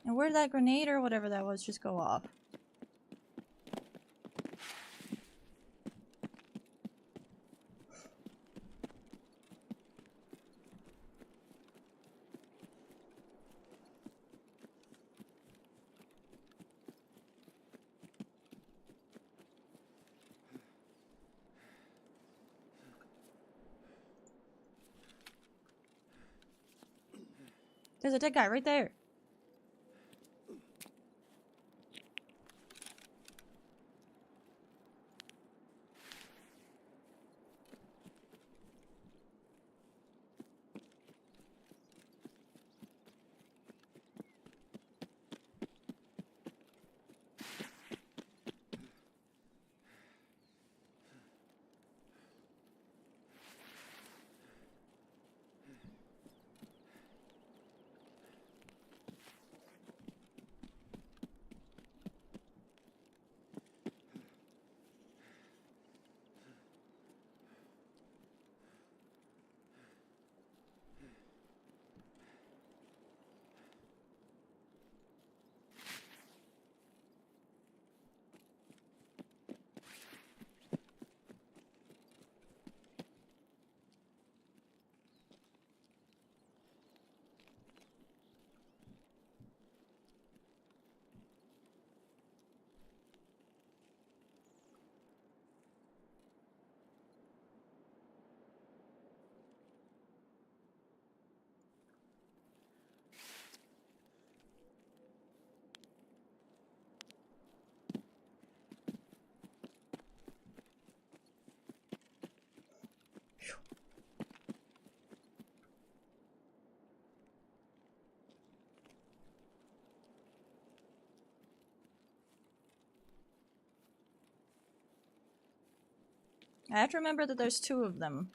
Speaker 1: And where did that grenade or whatever that was just go off? There's a dead guy right there. I have to remember that there's two of them.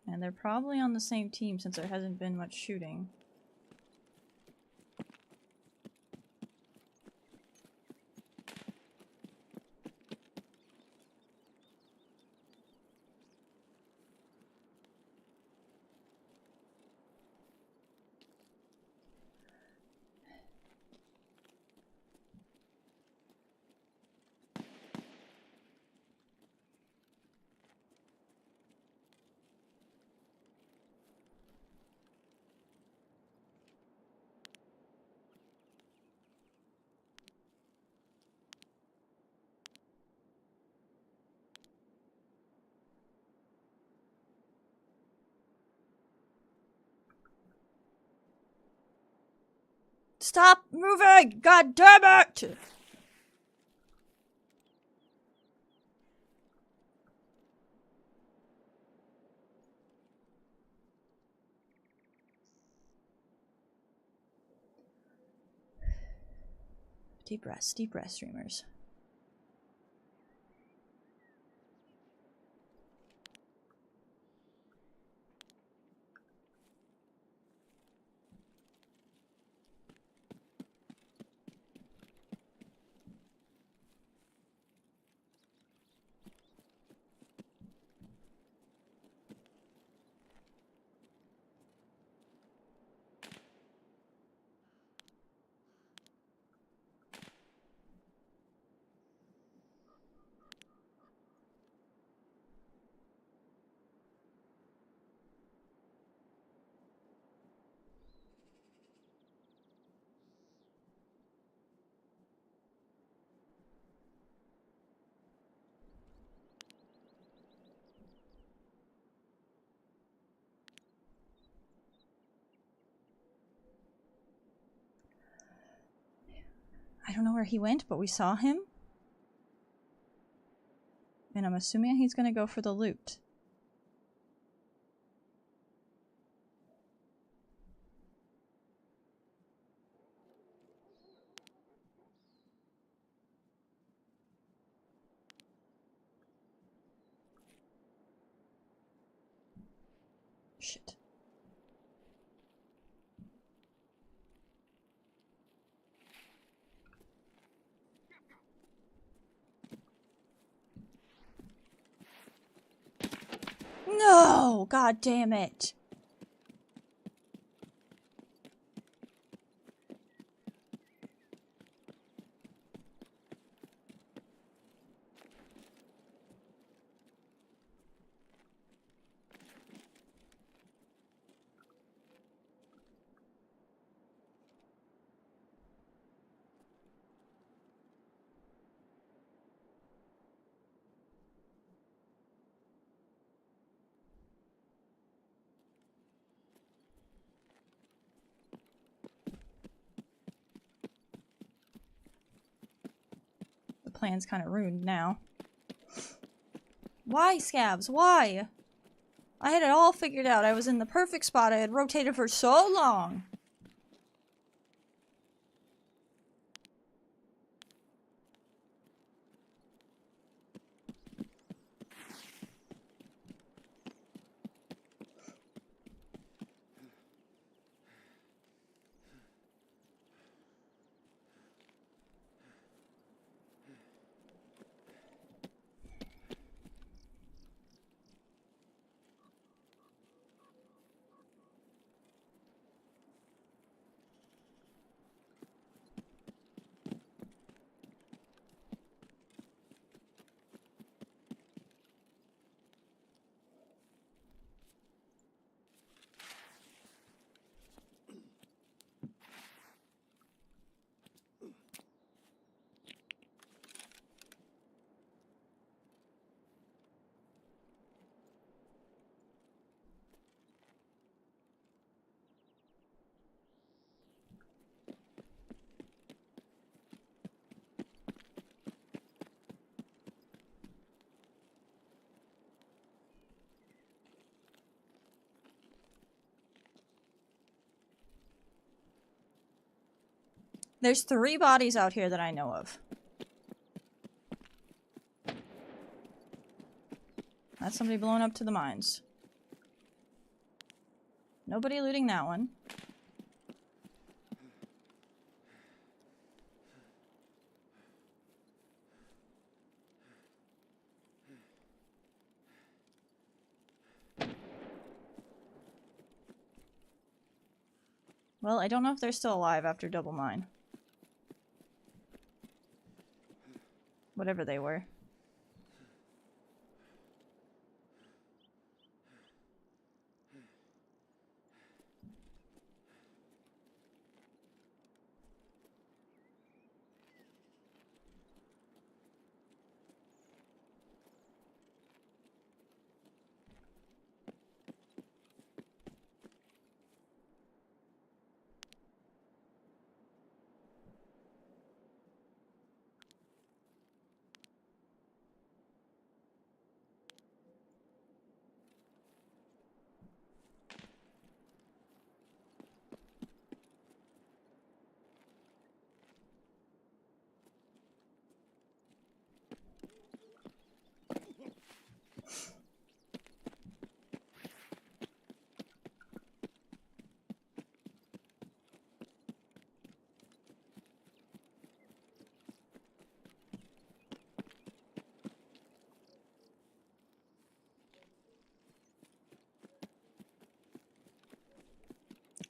Speaker 1: And they're probably on the same team since there hasn't been much shooting. Stop moving! God damn it! Deep breaths, streamers. I don't know where he went, but we saw him. And I'm assuming he's gonna go for the loot. Shit. No! God damn it. The plan's kind of ruined now. Why, Scabs? Why? I had it all figured out. I was in the perfect spot. I had rotated for so long. There's 3 bodies out here that I know of. That's somebody blown up to the mines. Nobody looting that one. Well, I don't know if they're still alive after double mine. Whatever they were.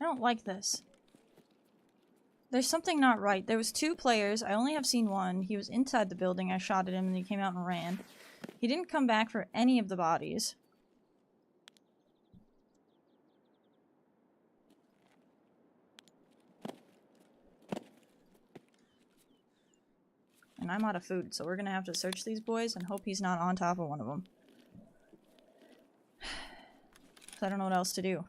Speaker 1: I don't like this. There's something not right. There was 2 players. I only have seen one. He was inside the building. I shot at him and he came out and ran. He didn't come back for any of the bodies. And I'm out of food, so we're gonna have to search these boys and hope he's not on top of one of them. I don't know what else to do.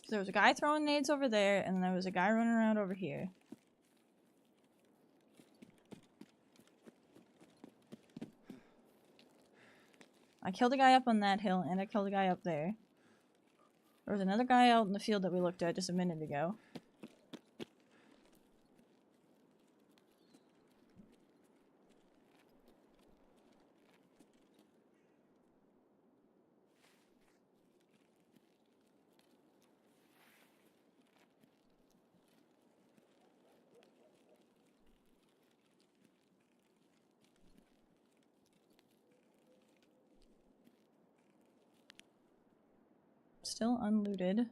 Speaker 1: There was a guy throwing nades over there, and there was a guy running around over here. I killed a guy up on that hill, and I killed a guy up there. There was another guy out in the field that we looked at just a minute ago. Still unlooted.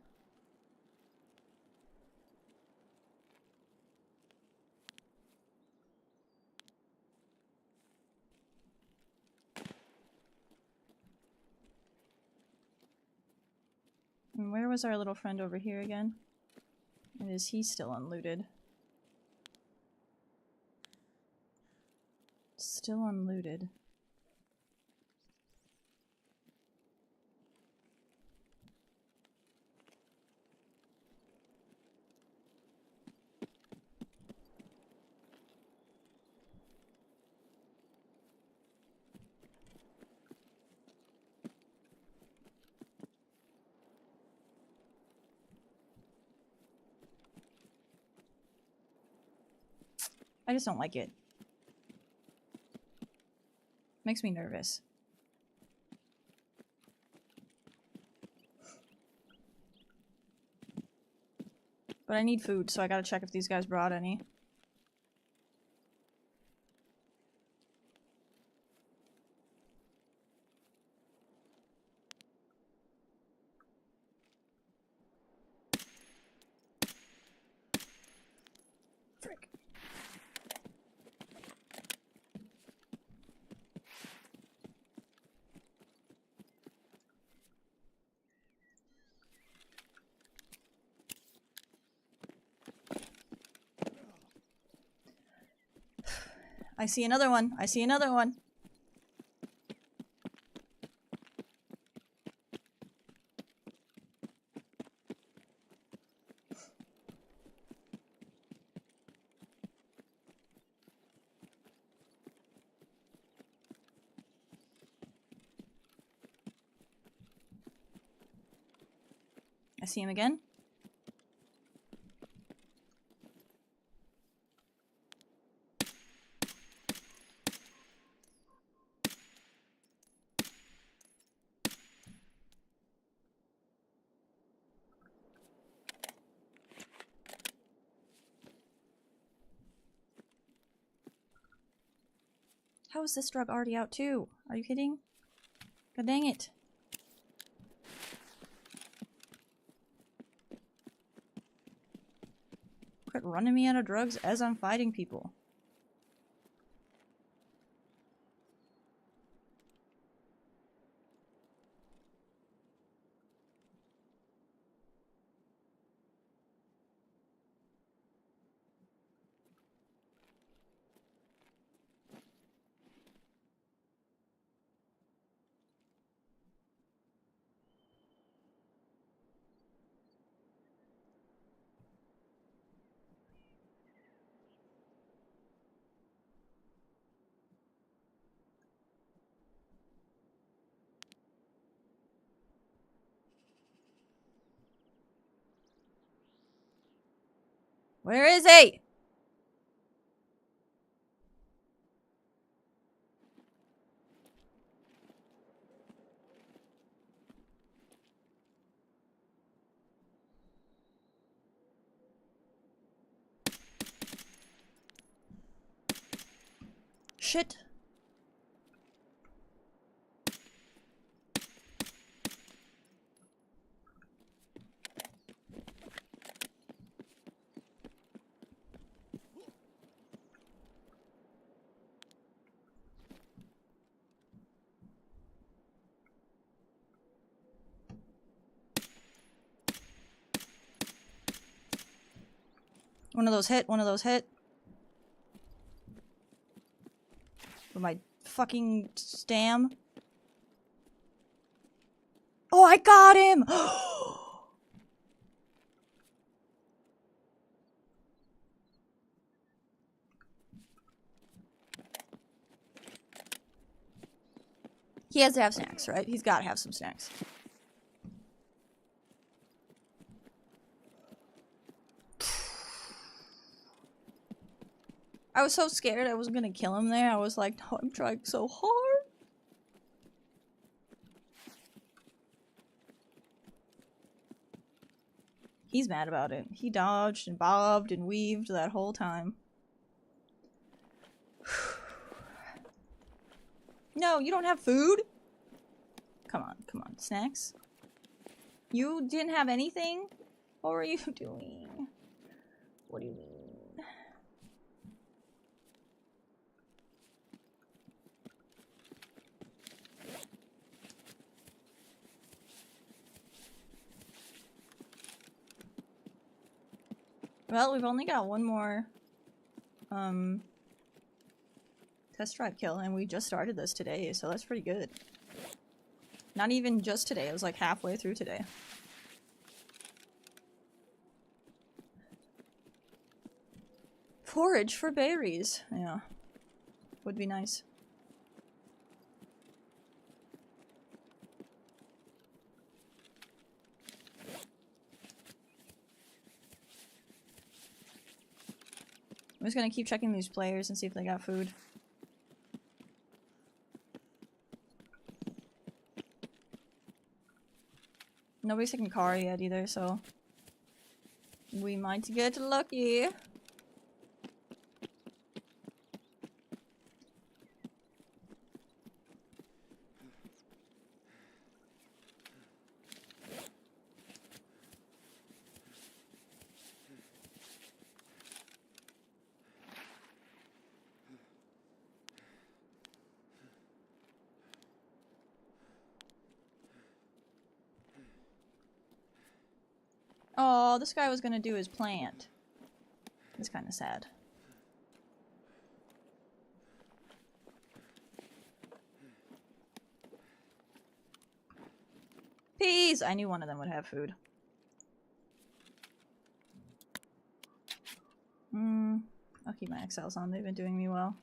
Speaker 1: And where was our little friend over here again? And is he still unlooted? Still unlooted. I just don't like it. Makes me nervous. But I need food, so I gotta check if these guys brought any. Frick. I see another one. I see another one. I see him again. How is this drug already out too? Are you kidding? God dang it. Quit running me out of drugs as I'm fighting people. Where is he? Shit. One of those hit, one of those hit. With my fucking stam. Oh, I got him! He has to have snacks, right? He's gotta have some snacks. I was so scared I wasn't gonna kill him there. I was like, no, I'm trying so hard. He's mad about it. He dodged and bobbed and weaved that whole time. No, you don't have food? Come on, come on. Snacks? You didn't have anything? What were you doing? What do you mean? Well, we've only got one more test drive kill, and we just started this today, so that's pretty good. Not even just today, it was like halfway through today. Forage for berries. Yeah. Would be nice. I'm just gonna keep checking these players and see if they got food. Nobody's taking car yet either, so we might get lucky. Oh, this guy was gonna do his plant. It's kind of sad. Peas! I knew one of them would have food. I'll keep my XLs on. They've been doing me well.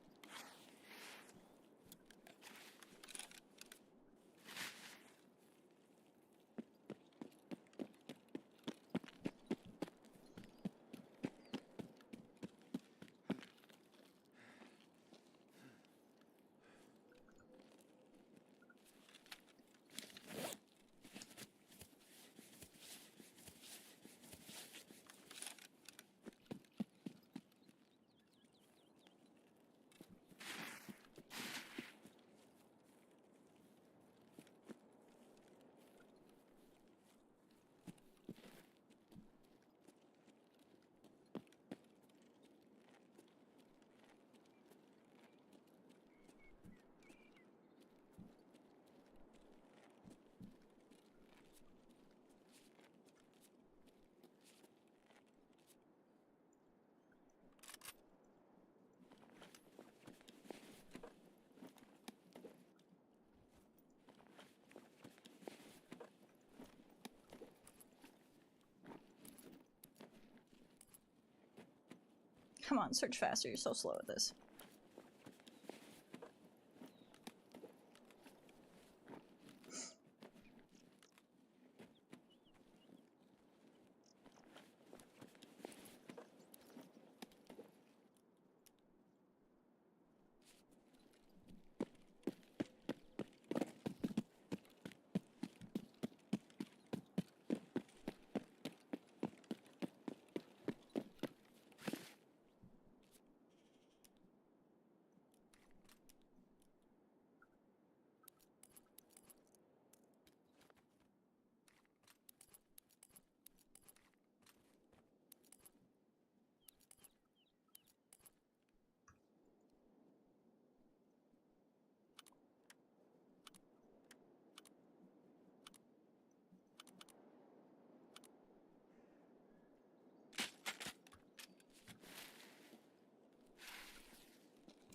Speaker 1: Come on, search faster. You're so slow at this.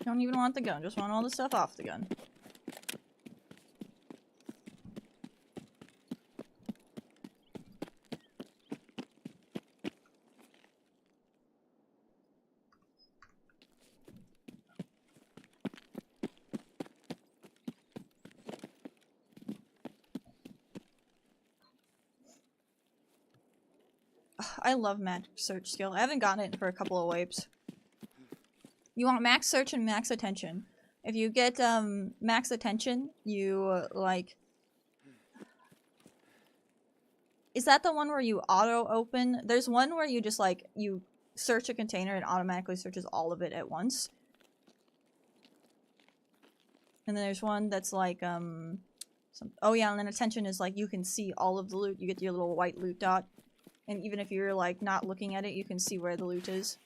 Speaker 1: Don't even want the gun, just want all the stuff off the gun. I love max search skill. I haven't gotten it for a couple of wipes. You want max search and max attention. If you get max attention, you like... Is that the one where you auto open? There's one where you just like, you search a container and automatically searches all of it at once. And then there's one that's like, Oh yeah, and then attention is like you can see all of the loot. You get your little white loot dot. And even if you're like not looking at it, you can see where the loot is.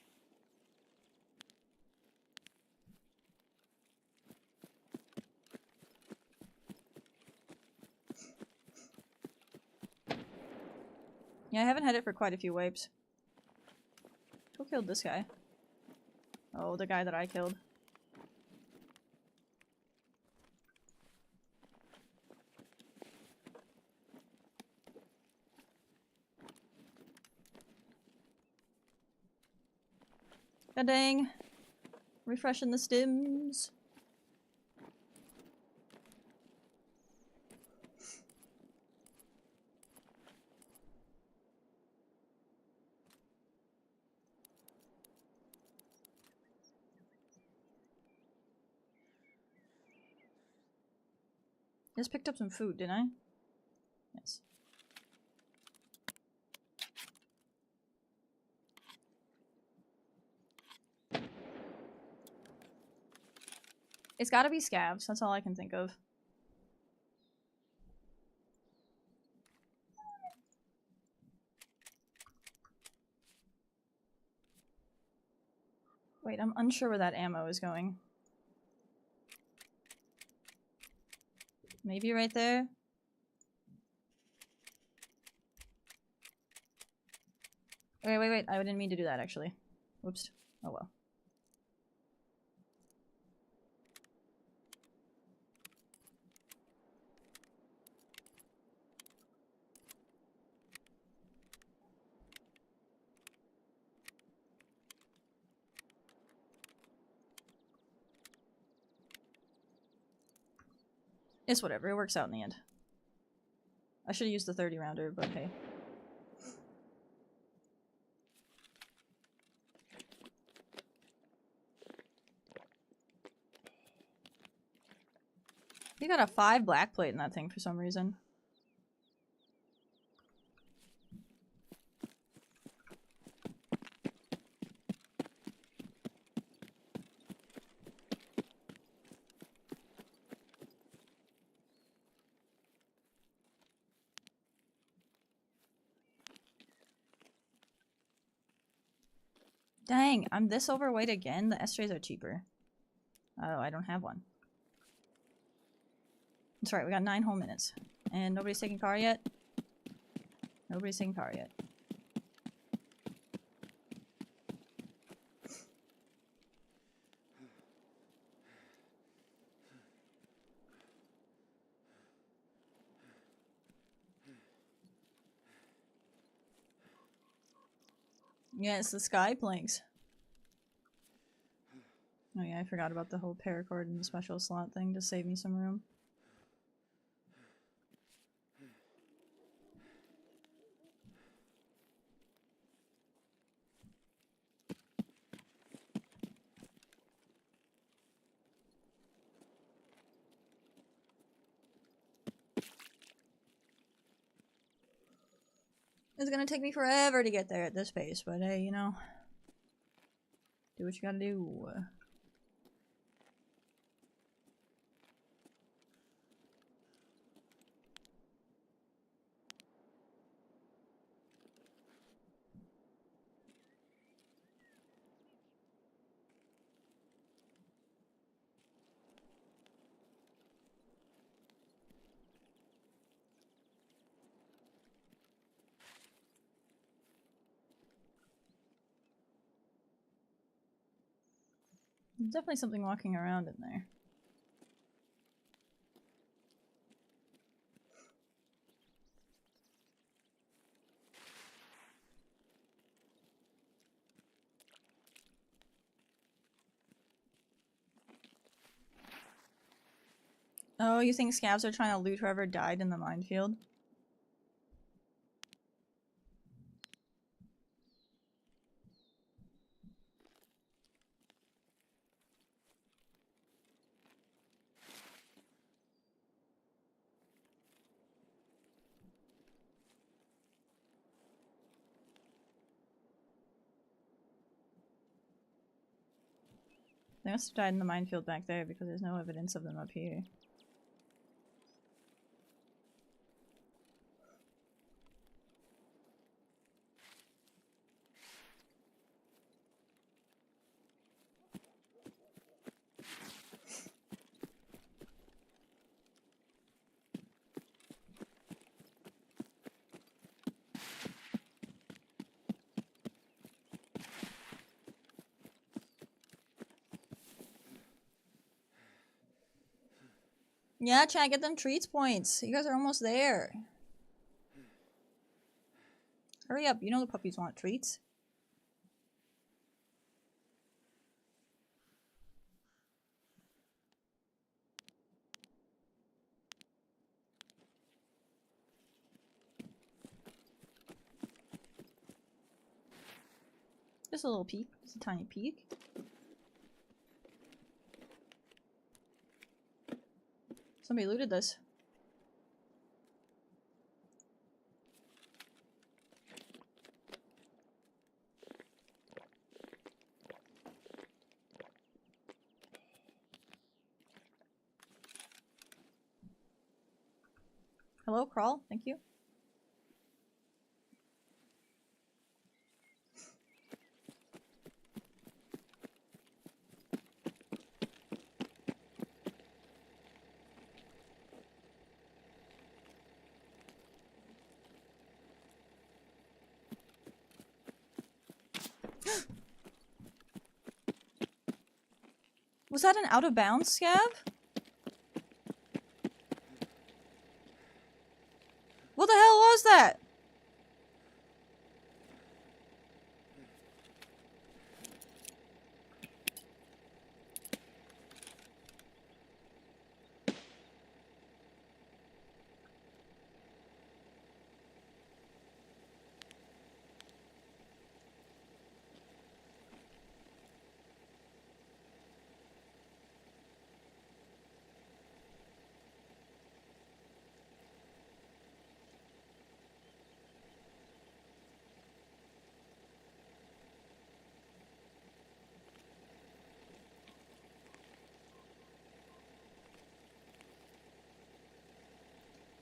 Speaker 1: Yeah, I haven't had it for quite a few wipes. Who killed this guy? Oh, the guy that I killed. God dang. Refreshing the stims. Just picked up some food, didn't I? Yes. It's gotta be scavs, that's all I can think of. Wait, I'm unsure where that ammo is going. Maybe right there? Wait, I didn't mean to do that actually. Whoops. Oh well. It's whatever, it works out in the end. I should've used the 30 rounder, but hey. You got a 5 black plate in that thing for some reason. Dang, I'm this overweight again? The S-trays are cheaper. Oh, I don't have one. That's right, we got 9 whole minutes. And nobody's taking car yet? Nobody's taking car yet. Yeah, it's the sky planks. Oh yeah, I forgot about the whole paracord and the special slot thing to save me some room. It's gonna take me forever to get there at this pace, but hey, you know. Do what you gotta do. There's definitely something walking around in there. Oh, you think scavs are trying to loot whoever died in the minefield? They must have died in the minefield back there because there's no evidence of them up here. Yeah, chat, get them treats points. You guys are almost there. Hurry up, you know the puppies want treats. Just a little peek, just a tiny peek. Somebody looted this. Hello, Crawl. Thank you. Was that an out of bounds scab? What the hell was that?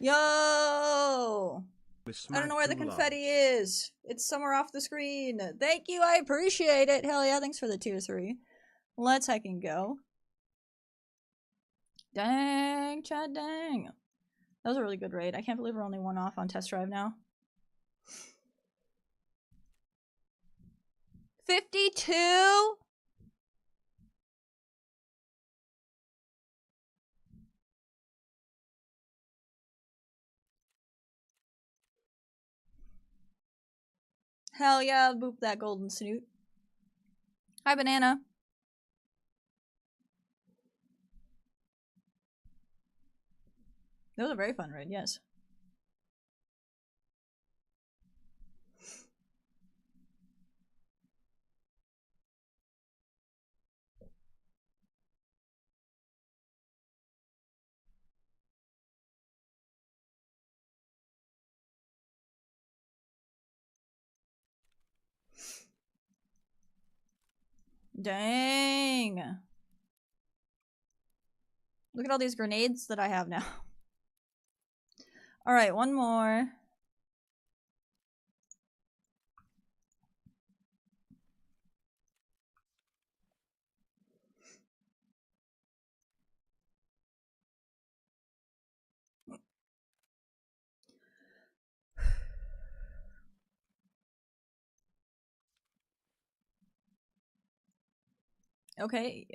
Speaker 1: Yo! I don't know where the confetti is. It's somewhere off the screen. Thank you, I appreciate it. Hell yeah, thanks for the tier 3. Let's heckin' go. Dang, Chad, dang. That was a really good raid. I can't believe we're only one off on test drive now. 52? Hell yeah, boop that golden snoot. Hi, Banana. That was a very fun raid, yes. Dang. Look at all these grenades that I have now. Alright, one more. Okay.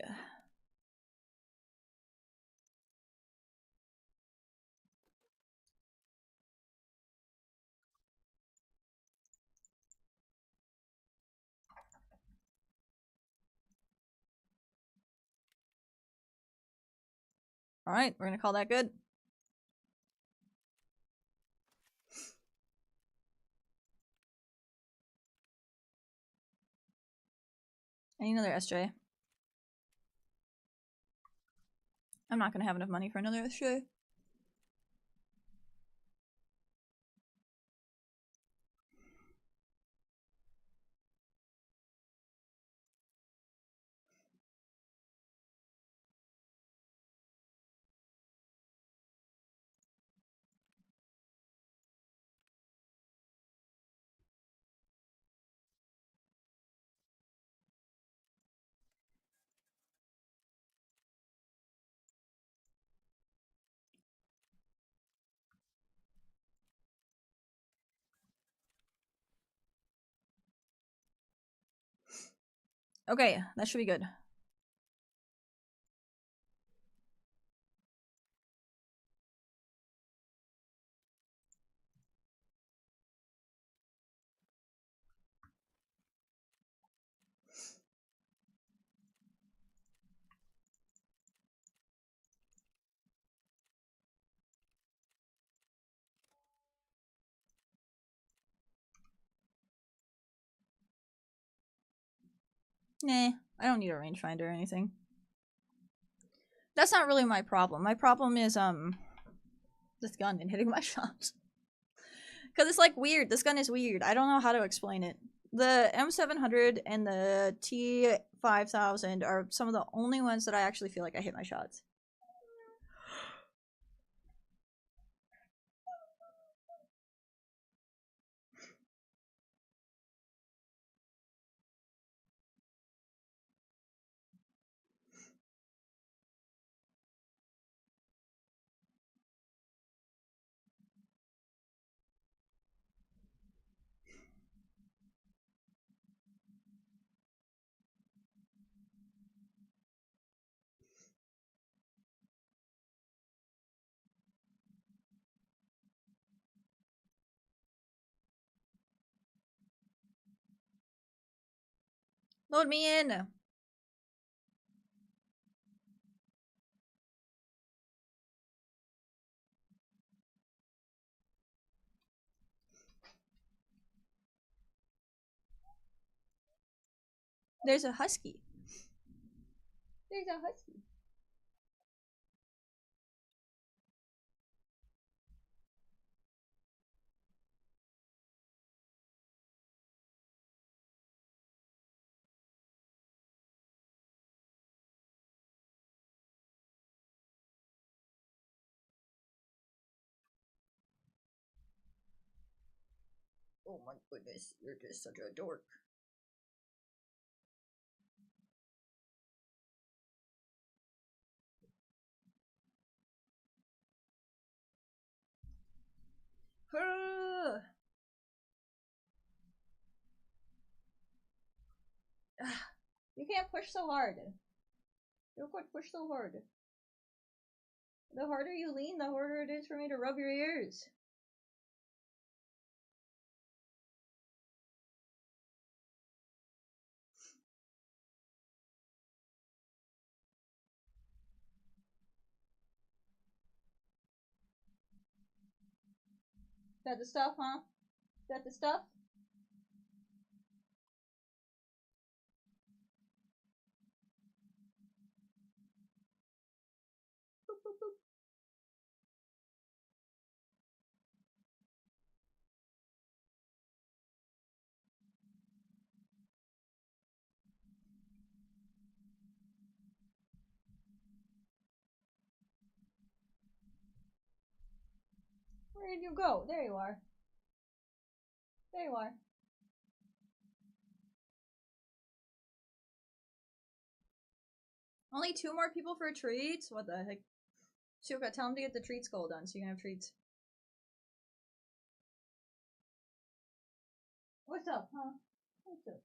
Speaker 1: Alright, we're gonna call that good. I need another SJ. I'm not gonna have enough money for another SJ. Okay, that should be good. Nah, I don't need a rangefinder or anything. That's not really my problem. My problem is, this gun and hitting my shots. Because it's, like, weird. This gun is weird. I don't know how to explain it. The M700 and the T5000 are some of the only ones that I actually feel like I hit my shots. Load me in! There's a husky. There's a husky. Oh my goodness, you're just such a dork. You can't push so hard. You can't push so hard. The harder you lean, the harder it is for me to rub your ears. That the stuff, huh? That the stuff? Boop, boop, boop. Where did you go? There you are. There you are. Only 2 more people for treats? What the heck? Suka, tell him to get the treats goal done so you can have treats. What's up, huh? What's up?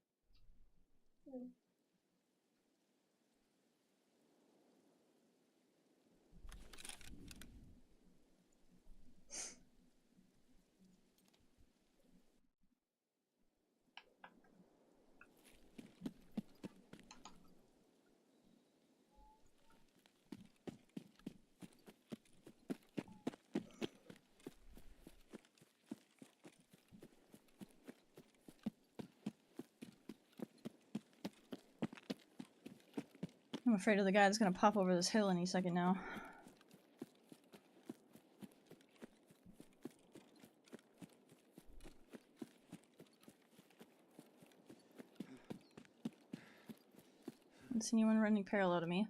Speaker 1: I'm afraid of the guy that's gonna pop over this hill any second now. I don't see anyone running parallel to me.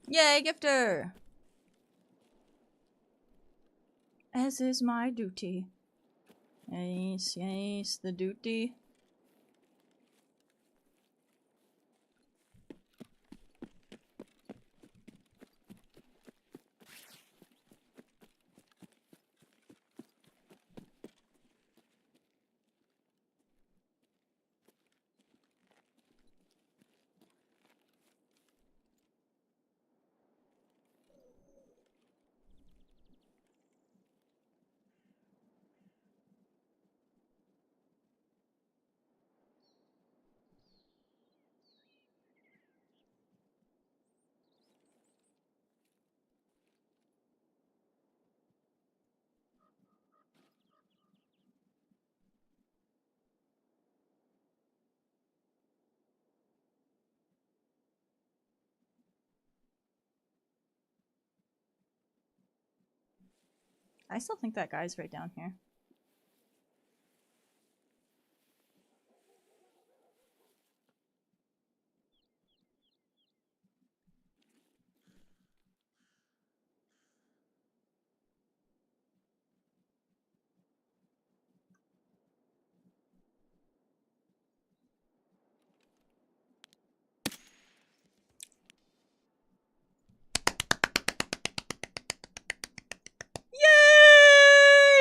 Speaker 1: Yay, gifter! As is my duty. Yes, yes, the duty. I still think that guy's right down here.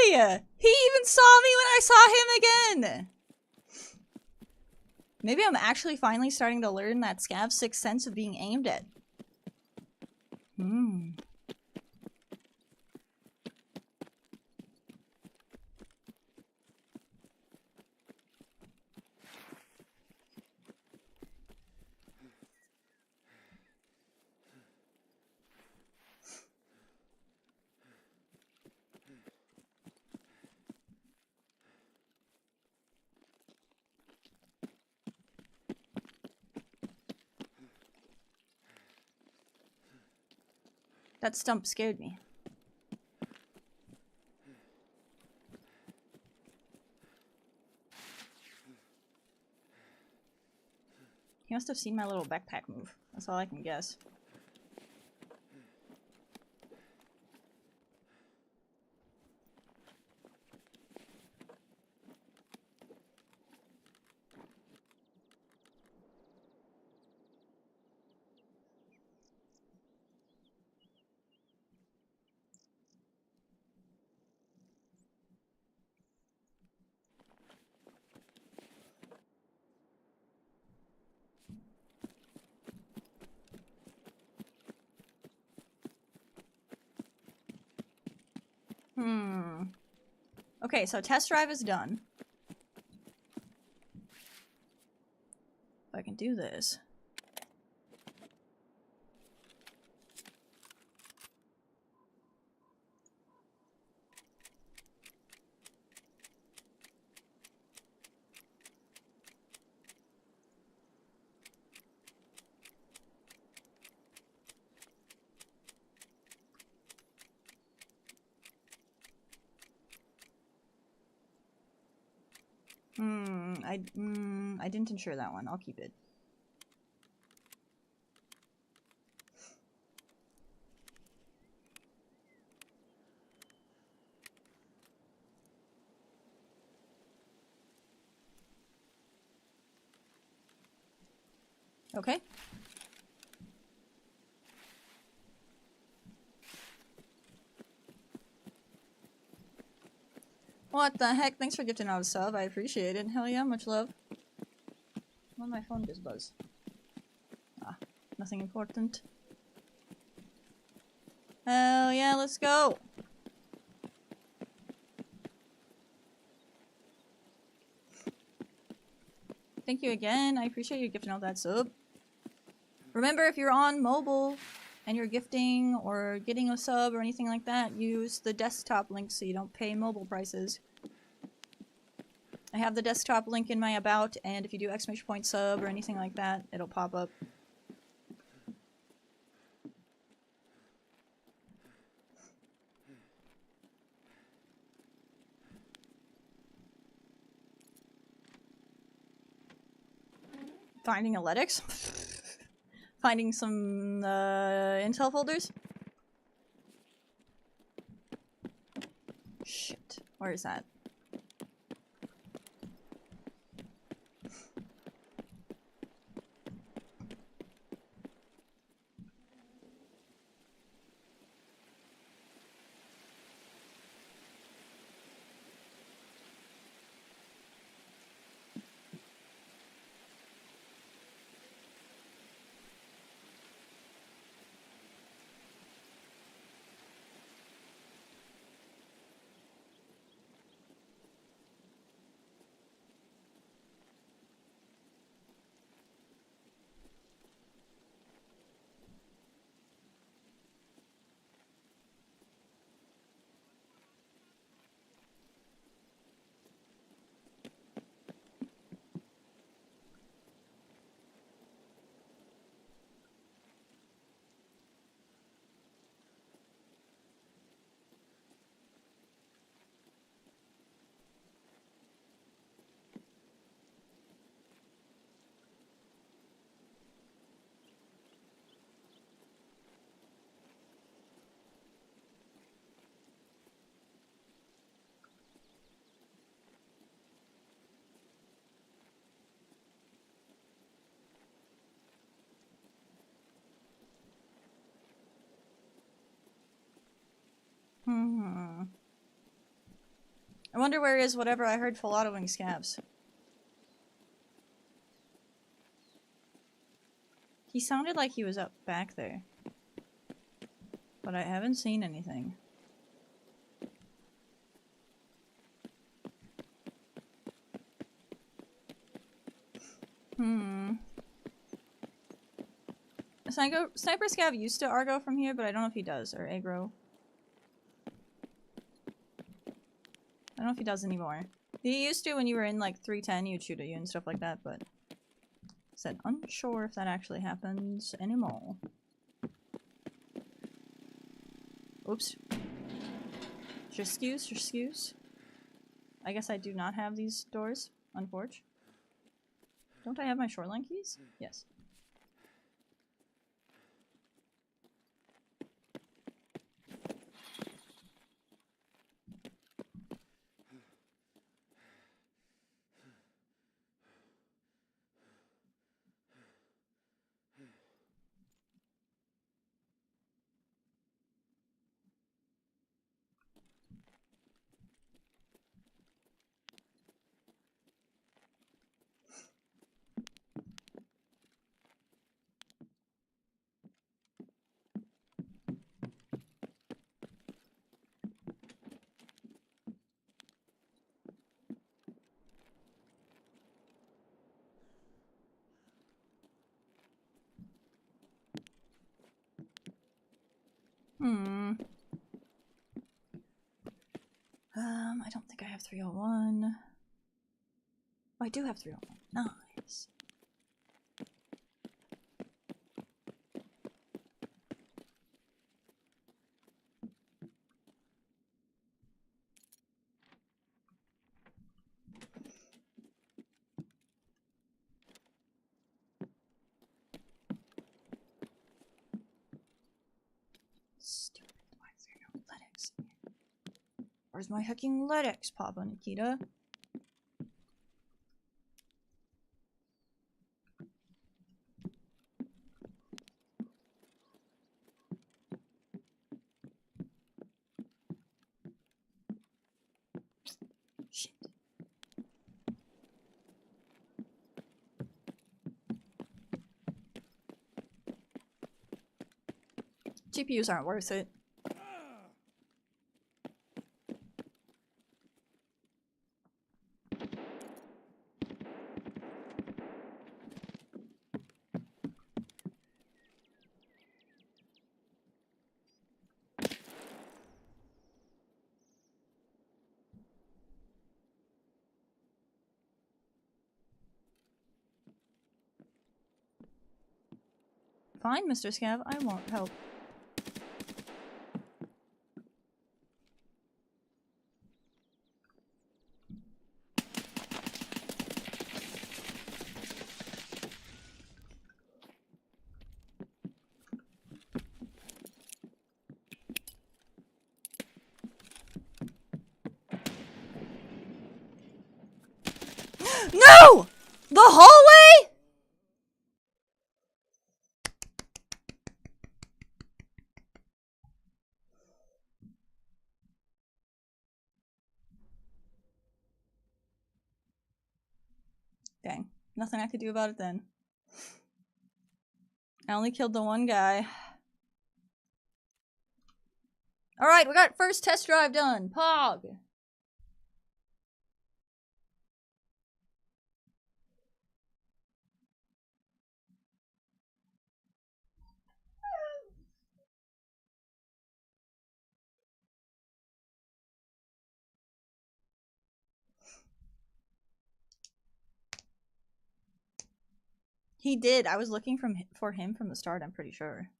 Speaker 1: Yay! He even saw me when I saw him again! Maybe I'm actually finally starting to learn that Scav's sixth sense of being aimed at. Hmm. That stump scared me. He must have seen my little backpack move. That's all I can guess. Okay, so test drive is done. If I can do this. I didn't insure that one. I'll keep it. Okay. What the heck? Thanks for gifting out a sub. I appreciate it. Hell yeah, much love. Why my phone just buzz? Ah, nothing important. Hell yeah, let's go! Thank you again. I appreciate you gifting out that sub. Remember, if you're on mobile and you're gifting or getting a sub or anything like that, use the desktop link so you don't pay mobile prices. I have the desktop link in my about, and if you do exclamation point sub or anything like that, it'll pop up. Finding Aletics? Finding some intel folders? Shit. Where is that? I wonder where is whatever I heard full autoing scabs. He sounded like he was up back there. But I haven't seen anything. Sniper Scav used to Argo from here, but I don't know if he does, or Agro. I don't know if he does anymore. He used to when you were in like 310, you'd shoot at you and stuff like that, but said unsure if that actually happens anymore. Oops. Excuse. I guess I do not have these doors, unfortunately. Don't I have my shoreline keys? Yes. I don't think I have 301. Oh, I do have 301. Nice. Stupid. Why is there no Linux? Where's my hacking Linux, Papa Nikita? Shit. GPUs aren't worth it. Fine, Mr. Scav, I won't help. No! The hallway?! Dang. Nothing I could do about it then. I only killed the one guy. Alright, we got first test drive done. Pog! He did. I was looking for him from the start, I'm pretty sure.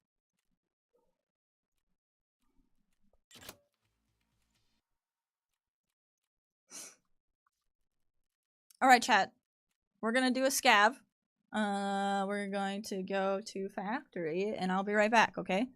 Speaker 1: Alright, chat. We're gonna do a scav. We're going to go to factory, and I'll be right back, okay?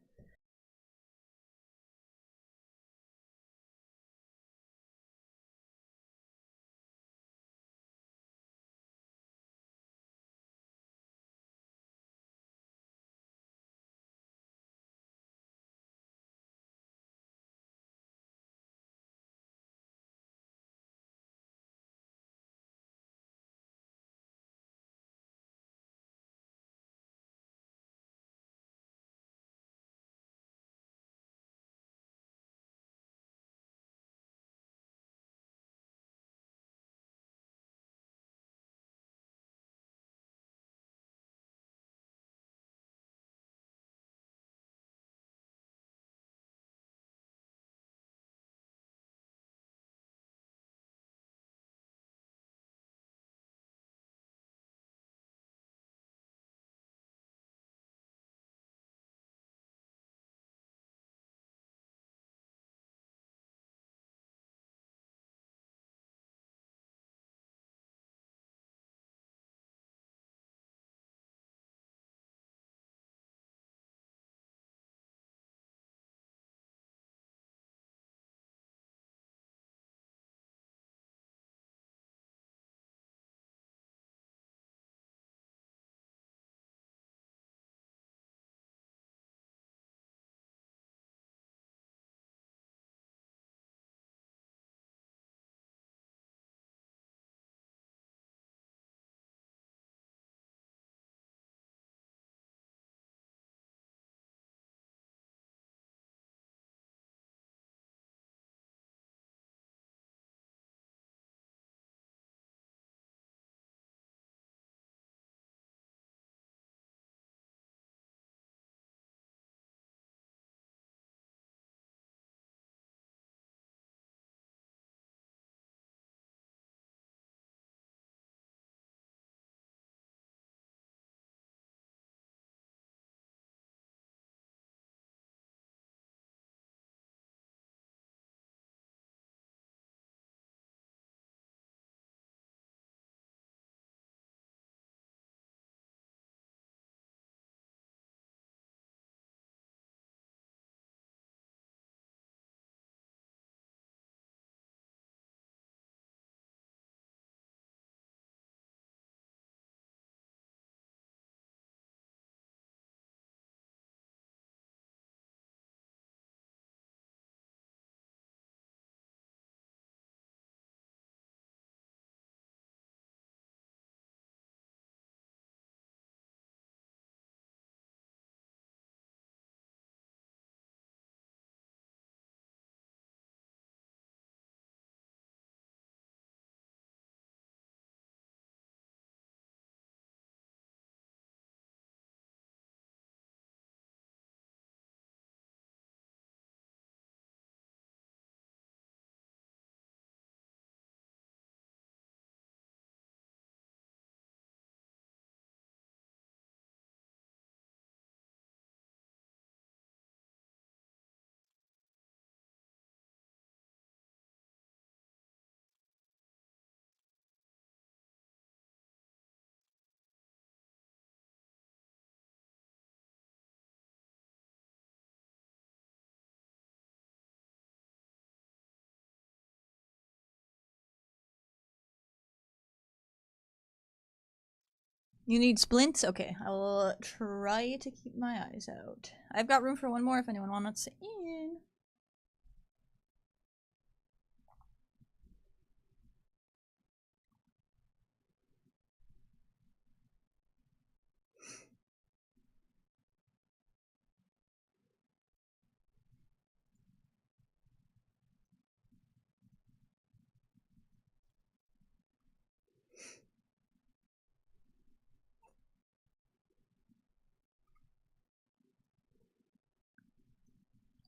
Speaker 1: You need splints? Okay, I will try to keep my eyes out. I've got room for one more if anyone wants in.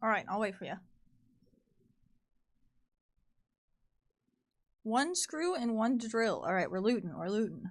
Speaker 1: Alright, I'll wait for you. One screw and one drill. Alright, we're looting, we're looting.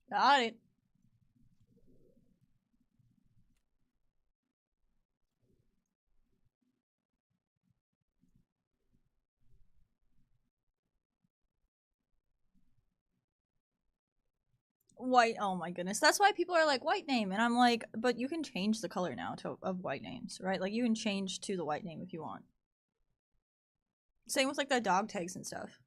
Speaker 1: Got it. White, oh my goodness. That's why people are like, white name. And I'm like, but you can change the color now of white names, right? Like, you can change to the white name if you want. Same with, like, the dog tags and stuff.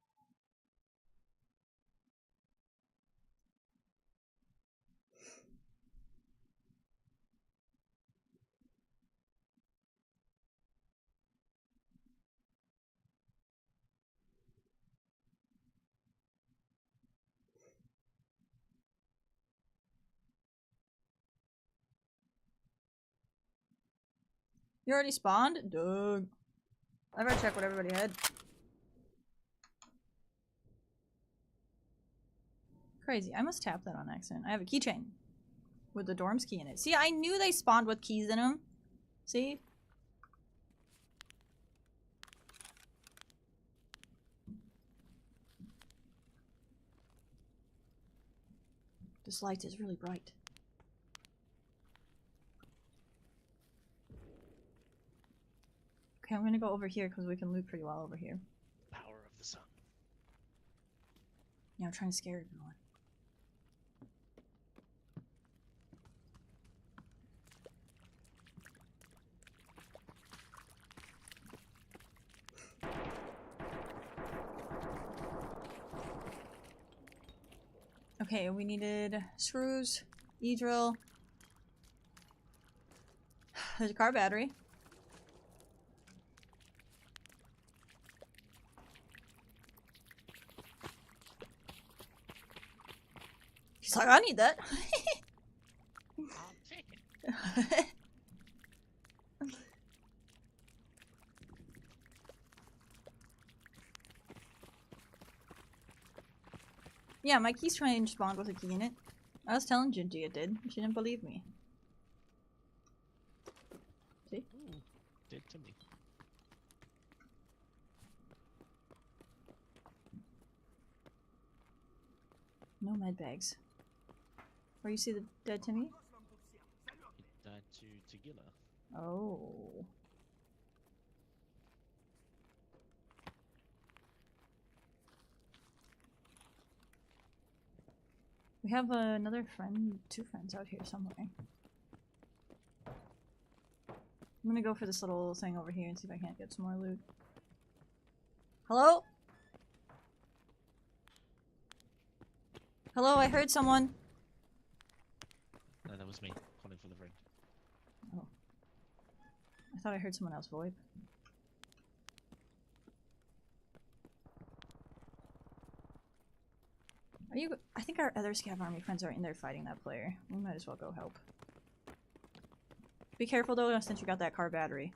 Speaker 1: You already spawned? Doug. I better check what everybody had. Crazy. I must tap that on accident. I have a keychain with the dorm's key in it. See, I knew they spawned with keys in them. See? This light is really bright. Okay, I'm gonna go over here because we can loot pretty well over here.
Speaker 6: Power of the sun.
Speaker 1: Yeah, I'm trying to scare everyone. Okay, we needed screws, E-drill. There's a car battery. He's like, I need that.
Speaker 6: I'll take it.
Speaker 1: Yeah, my key's trying to spawn with a key in it. I was telling Gingy it did. She didn't believe me. See?
Speaker 6: Ooh, did to me.
Speaker 1: No med bags. Where you see the dead Timmy?
Speaker 6: It died to Tagilla.
Speaker 1: Oh. We have another friend, two friends out here somewhere. I'm gonna go for this little thing over here and see if I can't get some more loot. Hello? Hello, I heard someone.
Speaker 6: No, that was me calling for the friend.
Speaker 1: Oh. I thought I heard someone else VoIP. Are you? I think our other Scav Army friends are in there fighting that player. We might as well go help. Be careful though, since you got that car battery.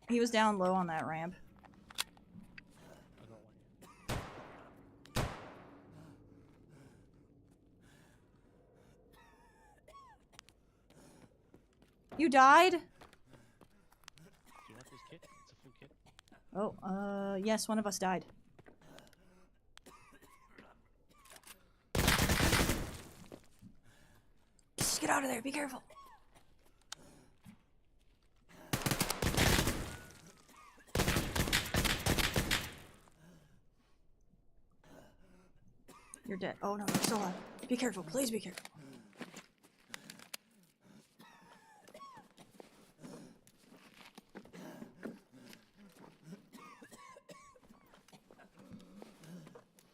Speaker 1: He was down low on that ramp.
Speaker 6: I got one.
Speaker 1: You died?
Speaker 6: Do you want this kit? It's a full kit.
Speaker 1: Oh, yes, one of us died. Just get out of there, be careful. You're dead. Oh no, you're still alive. Be careful, please be careful.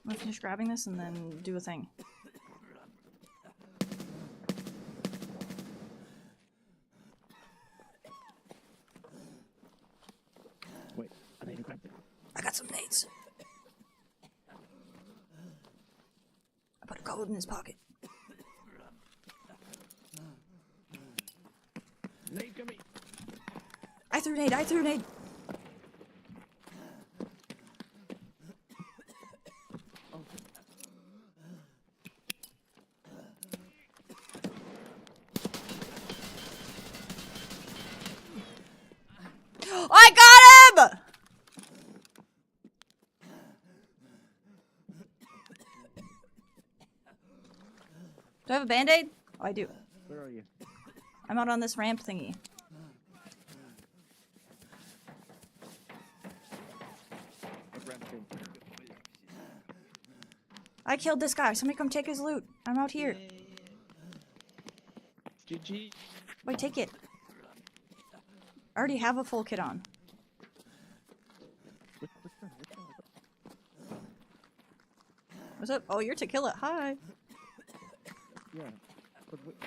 Speaker 1: I'm gonna finish grabbing this and then do a thing.
Speaker 6: Wait, I need to grab it.
Speaker 1: I got some nades. I put a gold in his pocket.
Speaker 6: Nate, come here.
Speaker 1: I threw a nade, I threw a nade. I got him! Do I have a band-aid? Oh, I do.
Speaker 6: Where are you?
Speaker 1: I'm out on this ramp thingy.
Speaker 6: What ramp thing?
Speaker 1: I killed this guy. Somebody come take his loot. I'm out here.
Speaker 6: GG.
Speaker 1: Wait, take it. I already have a full kit on. What's up? Oh, you're Tequila. Hi.
Speaker 6: Yeah.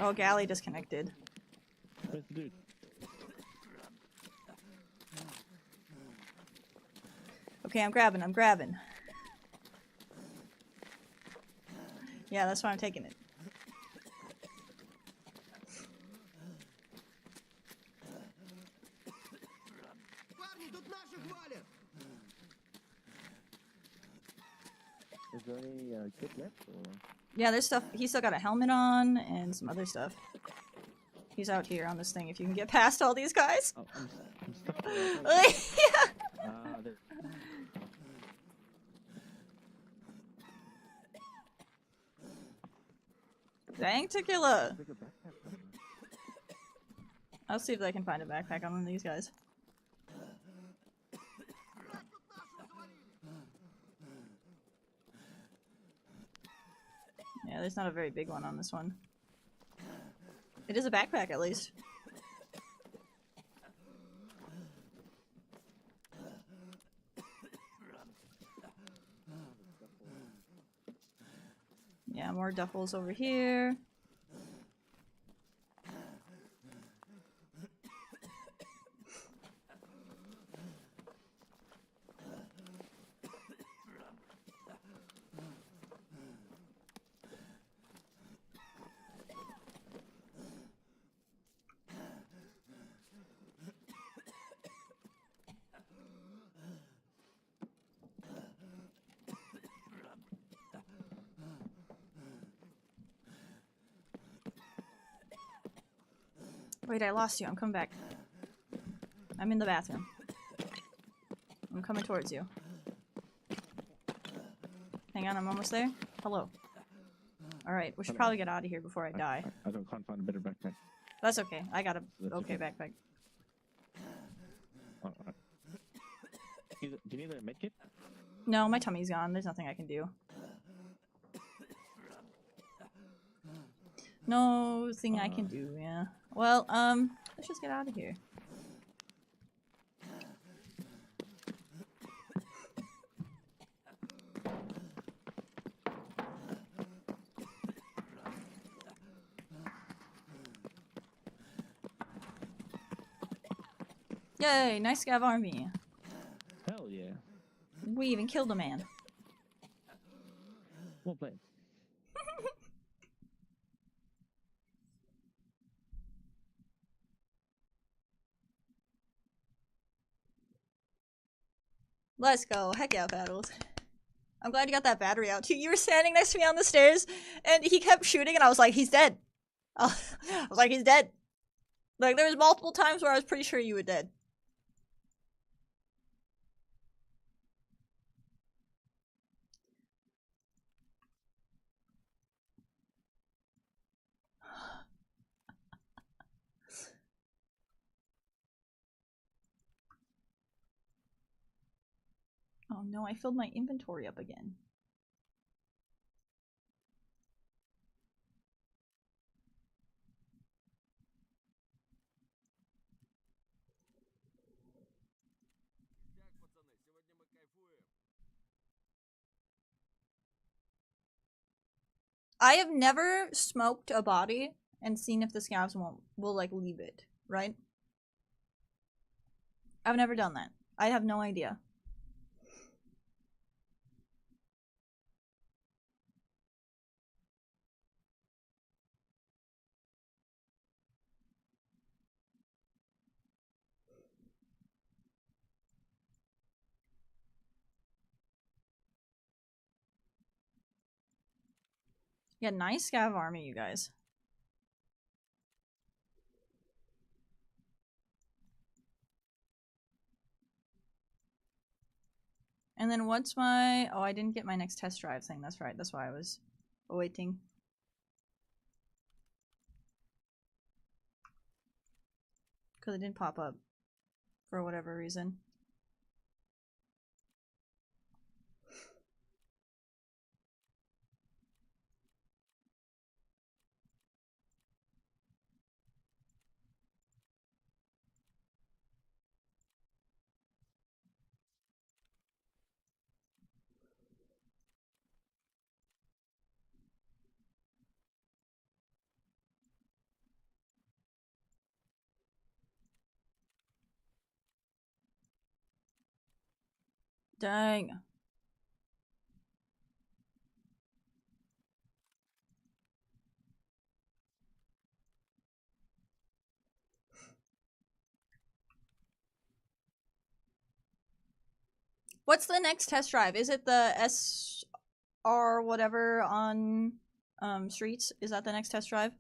Speaker 1: Oh, Galley disconnected.
Speaker 6: Where's the dude?
Speaker 1: Okay, I'm grabbing. I'm grabbing. Yeah, that's why I'm taking it.
Speaker 6: Is there any kit left? Or?
Speaker 1: Yeah, there's stuff. He's still got a helmet on and some other stuff. He's out here on this thing. If you can get past all these guys.
Speaker 6: Oh, I'm stuck.
Speaker 1: Yeah.
Speaker 6: There.
Speaker 1: Dang, Tequila.
Speaker 6: Take a backpack.
Speaker 1: I'll see if I can find a backpack on one of these guys. Yeah, there's not a very big one on this one. It is a backpack, at least. Yeah, more duffels over here. Wait, I lost you. I'm coming back. I'm in the bathroom. I'm coming towards you. Hang on, I'm almost there. Hello. Alright, we should probably get out of here before I die.
Speaker 6: I can't find a better backpack.
Speaker 1: That's okay. I got a
Speaker 6: That's
Speaker 1: okay
Speaker 6: okay.
Speaker 1: backpack.
Speaker 6: Oh, alright. Do you need a medkit?
Speaker 1: No, my tummy's gone. There's nothing I can do. No thing I can do, yeah. Well, let's just get out of here. Yay, nice scav army.
Speaker 6: Hell yeah.
Speaker 1: We even killed a man.
Speaker 6: What place?
Speaker 1: Let's go. Heck yeah, battles. I'm glad you got that battery out too. You were standing next to me on the stairs and he kept shooting and I was like, he's dead. I was like, he's dead. Like, there was multiple times where I was pretty sure you were dead. Oh no, I filled my inventory up again. I have never smoked a body and seen if the scavs will like leave it, right? I've never done that. I have no idea. Yeah, nice scav army, you guys. And then what's my... Oh, I didn't get my next test drive thing. That's right. That's why I was waiting. Because it didn't pop up. For whatever reason. Dang. What's the next test drive? Is it the SR whatever on streets? Is that the next test drive?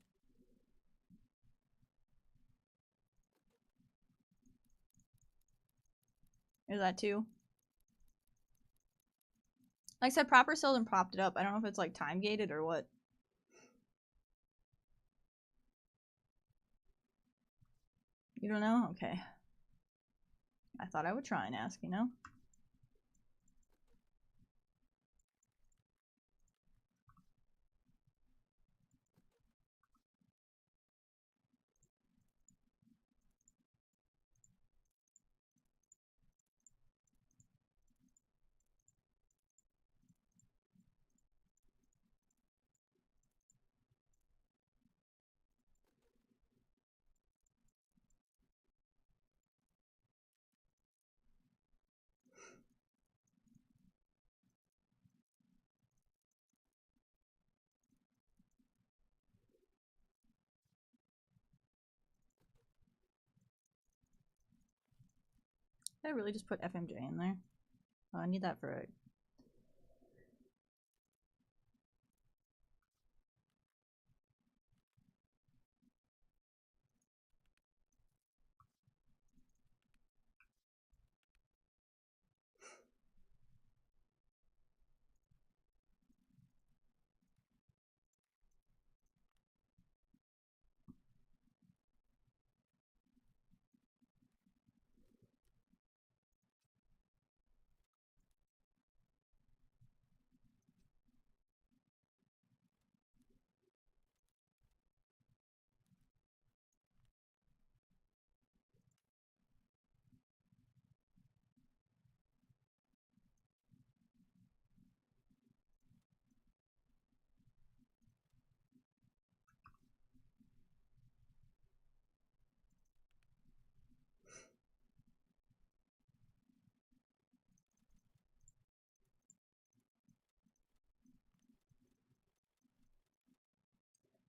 Speaker 1: Is that too? Like I said, proper still and propped it up. I don't know if it's like time gated or what. You don't know? Okay. I thought I would try and ask, you know? Did I really just put FMJ in there? Oh, I need that for it.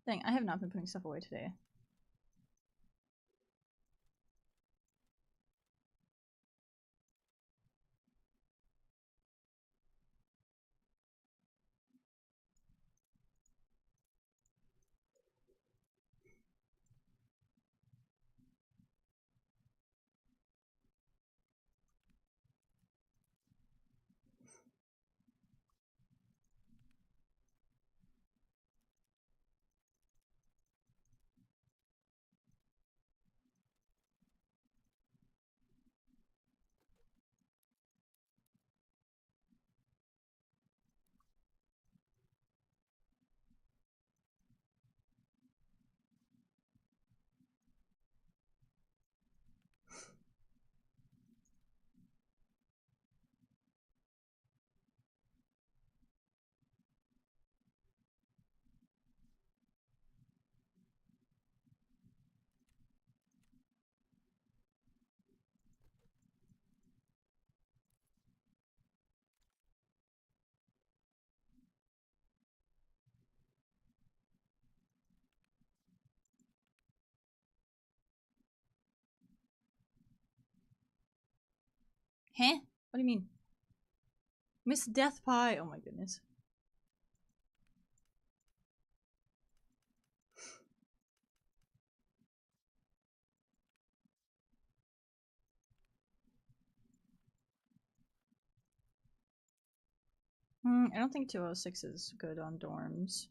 Speaker 1: Dang, I have not been putting stuff away today. Huh? What do you mean? Miss Death Pie! Oh my goodness. I don't think 206 is good on dorms.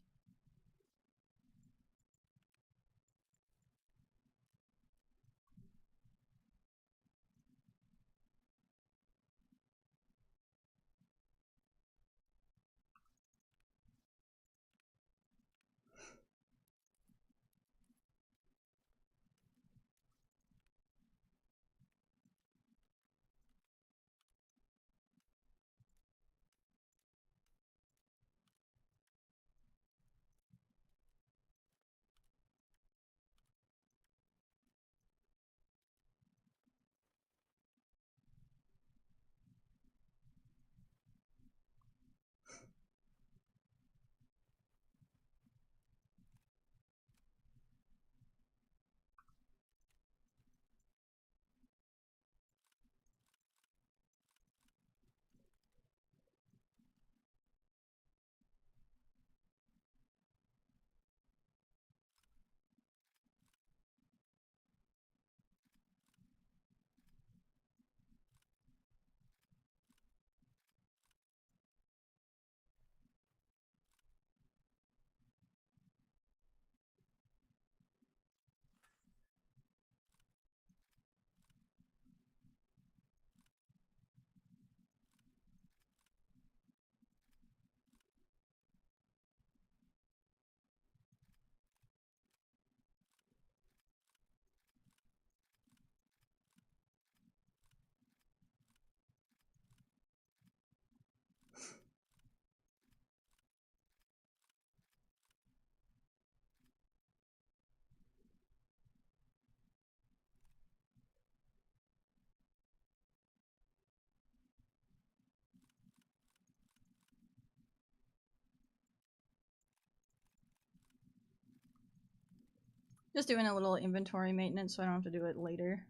Speaker 1: Just doing a little inventory maintenance so I don't have to do it later.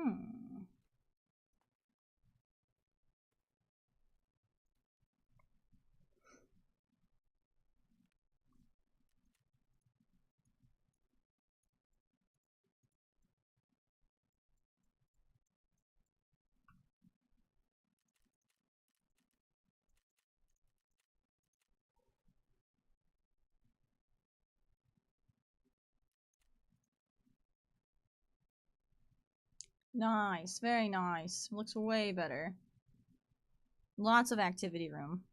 Speaker 1: Hmm. Nice, very nice. Looks way better. Lots of activity room.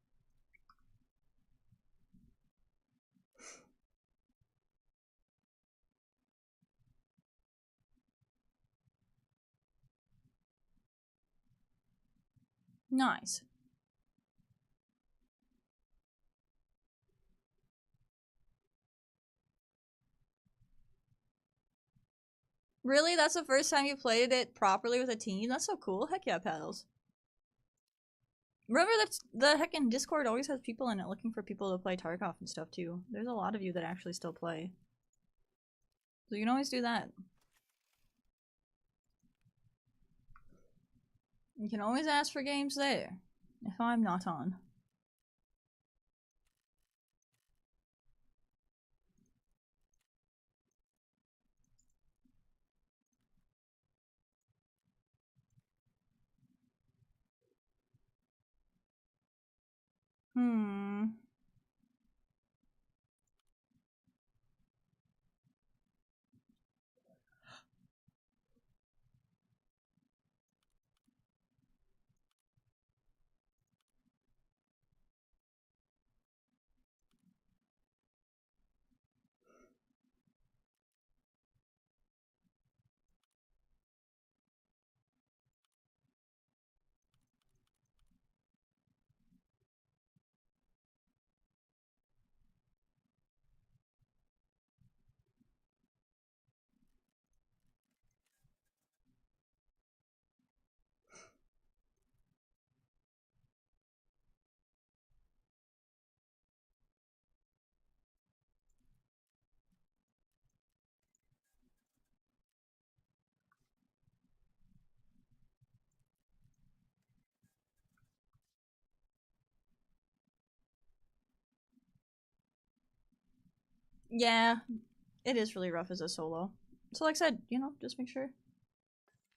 Speaker 1: Nice. Really? That's the first time you played it properly with a team? That's so cool. Heck yeah, paddles. Remember that the heckin' Discord always has people in it looking for people to play Tarkov and stuff too. There's a lot of you that actually still play. So you can always do that. You can always ask for games there. If I'm not on. Yeah, it is really rough as a solo. So like I said, you know, just make sure.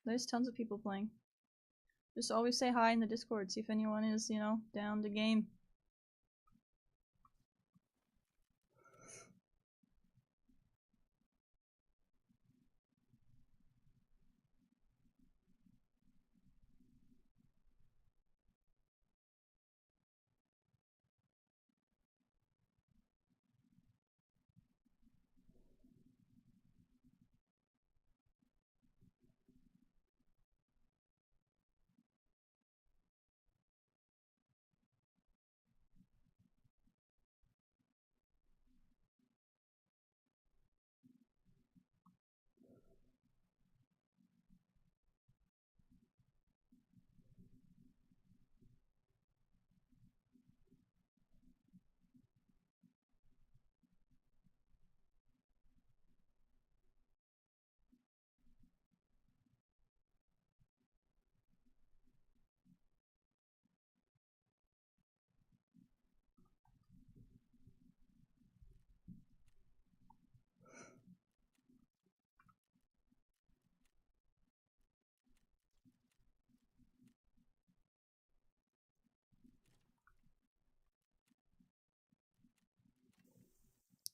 Speaker 1: There's tons of people playing. Just always say hi in the Discord, see if anyone is, you know, down to game.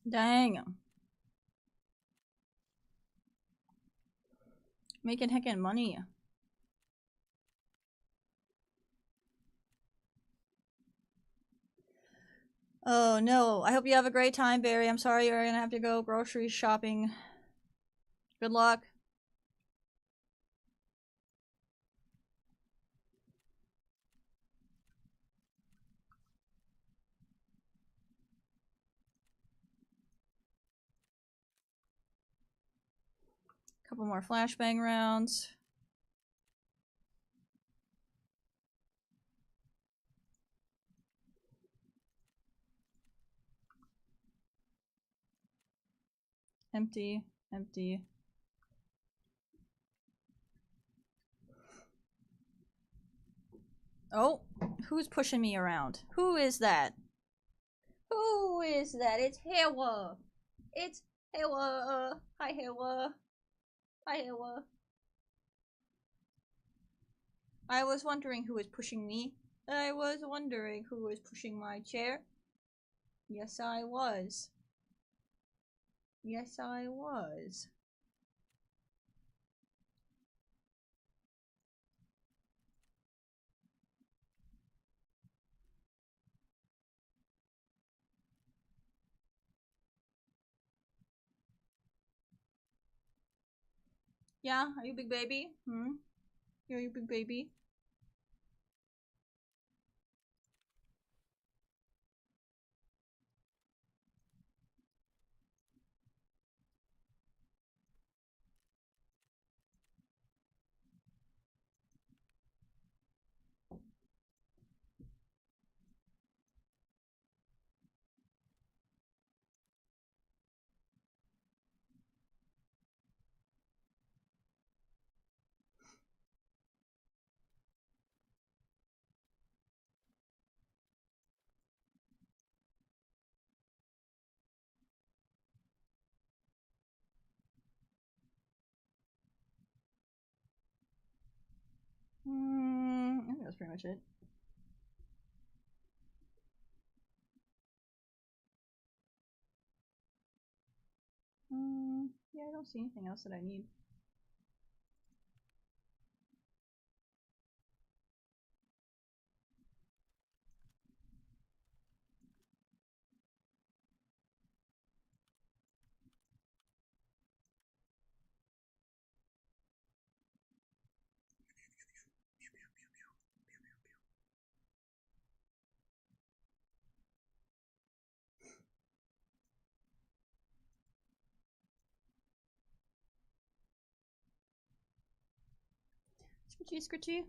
Speaker 1: Dang. Making heckin' money. Oh no, I hope you have a great time, Barry. I'm sorry you're gonna have to go grocery shopping. Good luck. Couple more flashbang rounds. Empty, empty. Oh, who's pushing me around? Who is that? Who is that? It's Hewa. It's Hewa. Hi, Hewa. Hi, Hewa. I was wondering who was pushing me. I was wondering who was pushing my chair. Yes, I was. Yes, I was. Yeah? Are you big baby? Hmm? Are you big baby? I think that's pretty much it. Yeah, I don't see anything else that I need. Scritchy, scritchy.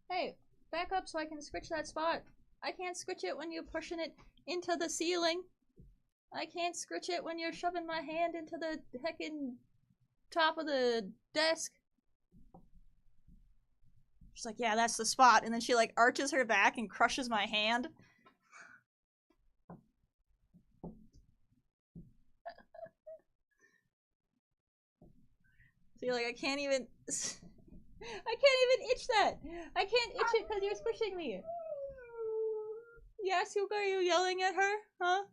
Speaker 1: Hey, back up so I can scritch that spot. I can't scritch it when you're pushing it into the ceiling. I can't scritch it when you're shoving my hand into the heckin' top of the desk. She's like, yeah, that's the spot. And then she like arches her back and crushes my hand. See, like, I can't even itch that. I can't itch it because you're squishing me. Yeah, Suka, are you yelling at her? Huh?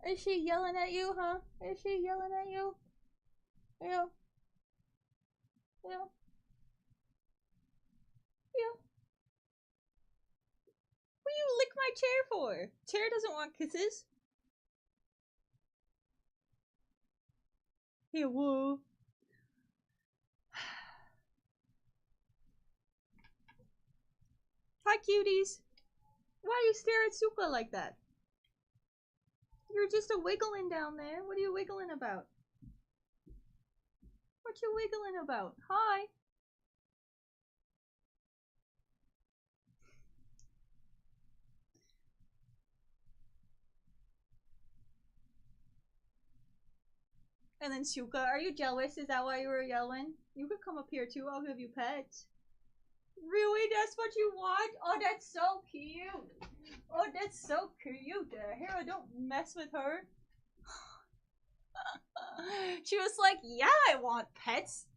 Speaker 1: Is she yelling at you, huh? Is she yelling at you? Yeah. Yeah. Yeah. What do you lick my chair for? Chair doesn't want kisses. Hey, whoa. Hi, cuties. Why you stare at Suka like that? You're just a wiggling down there. What are you wiggling about? What you wiggling about? Hi. And then Suka, are you jealous? Is that why you were yelling? You could come up here too. I'll give you pets. Really? That's what you want? Oh, that's so cute. Oh, that's so cute. Hera, don't mess with her. She was like, yeah, I want pets.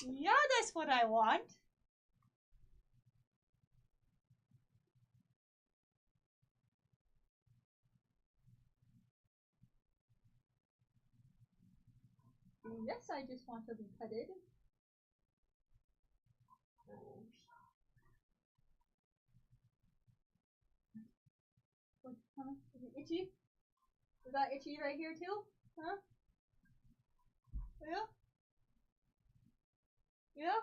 Speaker 1: Yeah, that's what I want. Yes, I just want to be petted. What, huh? Is it itchy? Is that itchy right here too? Huh? Yeah? Yeah?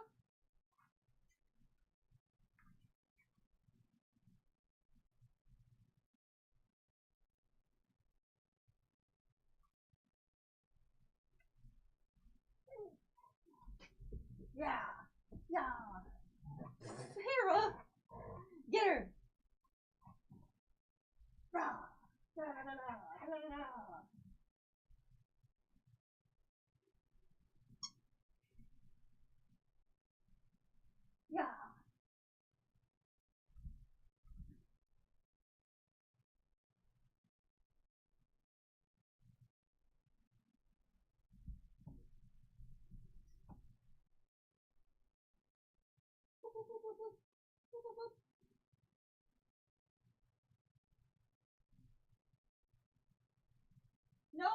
Speaker 1: Yeah! Yeah! Hera! Get her! Rah! Da, da, da, da, da, da, da. Yeah! No?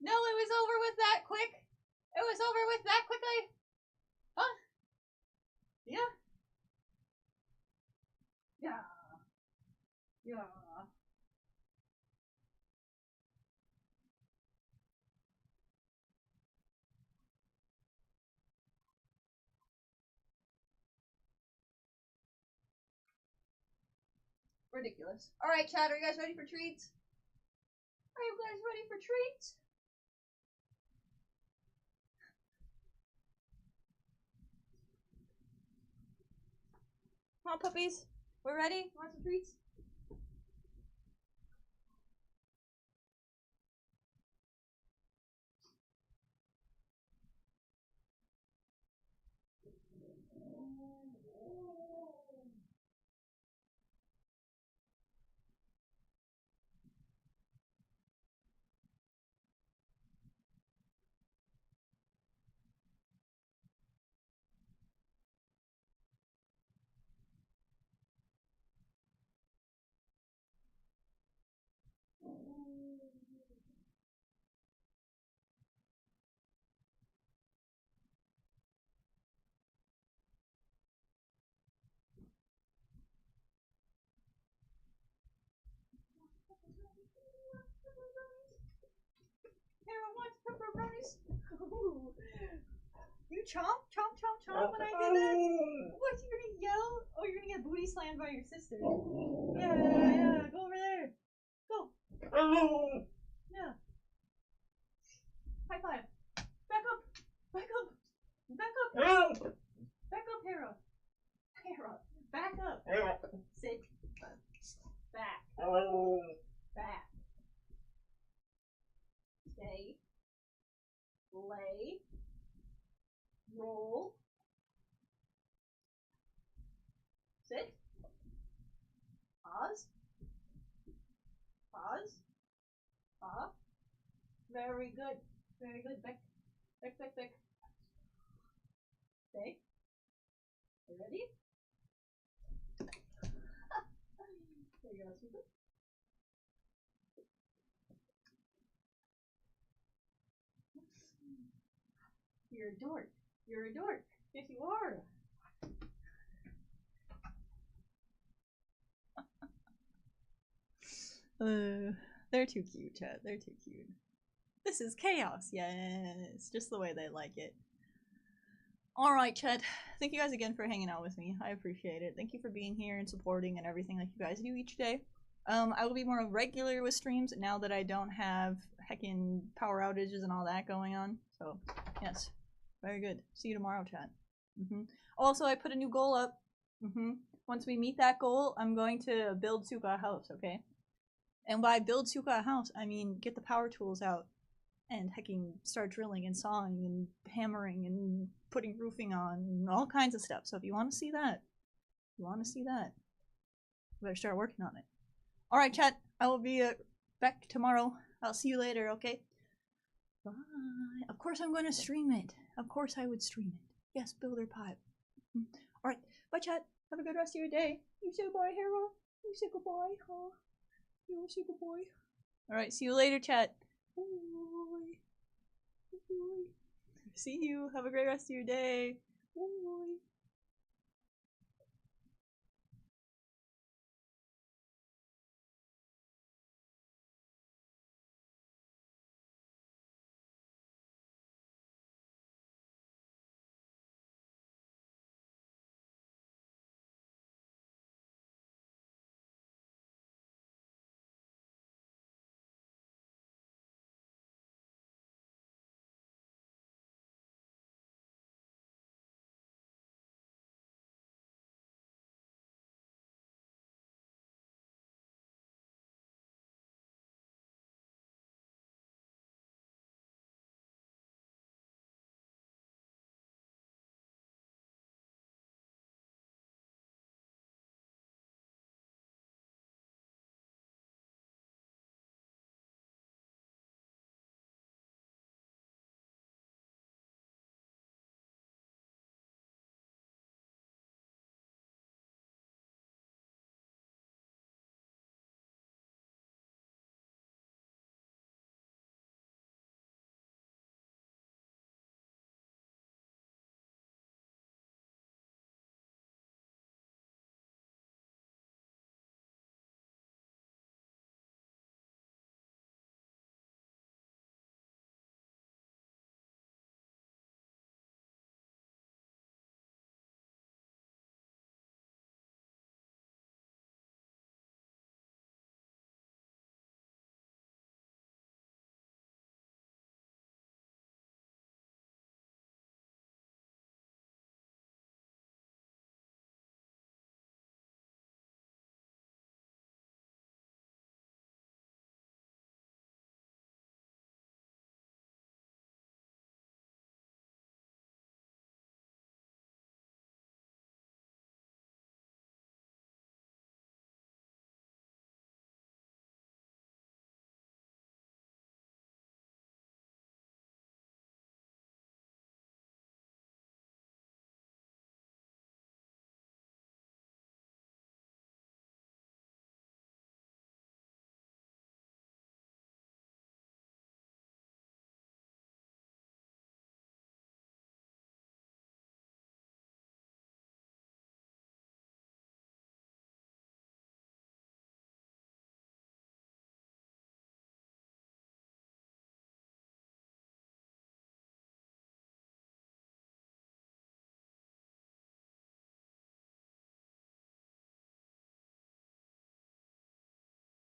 Speaker 1: No, it was over with that quick? It was over with that quickly? Huh? Yeah? Yeah. Yeah. Ridiculous. Alright, chat, are you guys ready for treats? Are you guys ready for treats? Come on, puppies. We're ready? Want some treats? Hero wants pepperonis. Ooh. You chomp, chomp, chomp, chomp when I did that? What, you gonna yell? Oh, you're gonna get booty slammed by your sister. Yeah, yeah, go over there. Go. Yeah. High five. Back up. Back up. Back up. Back up, Hera. Hera. Back up. Sit. Back. Back. Stay. Lay. Roll. Sit. Pause. Pause. Stop. Very good. Very good. Back. Back, back, back. Stay. You ready? There you go, super. You're a dork. You're a dork. Yes, you are. They're too cute, chat. They're too cute. This is chaos. Yes, just the way they like it. Alright, chat. Thank you guys again for hanging out with me. I appreciate it. Thank you for being here and supporting and everything like you guys do each day. I will be more regular with streams now that I don't have heckin' power outages and all that going on. So, yes. Very good. See you tomorrow, chat. Also, I put a new goal up. Once we meet that goal, I'm going to build Suka a house, okay? And by build Suka a house, I mean get the power tools out and hecking start drilling and sawing and hammering and putting roofing on and all kinds of stuff. So if you want to see that, you better start working on it. Alright, chat. I will be back tomorrow. I'll see you later, okay? Bye. Of course I'm going to stream it. Of course I would stream it. Yes, Builder Pipe. Alright, bye, chat. Have a good rest of your day. You say goodbye, Hero. You say goodbye, huh? You say good boy. Alright, see you later, chat. Bye. Bye. See you. Have a great rest of your day. Bye.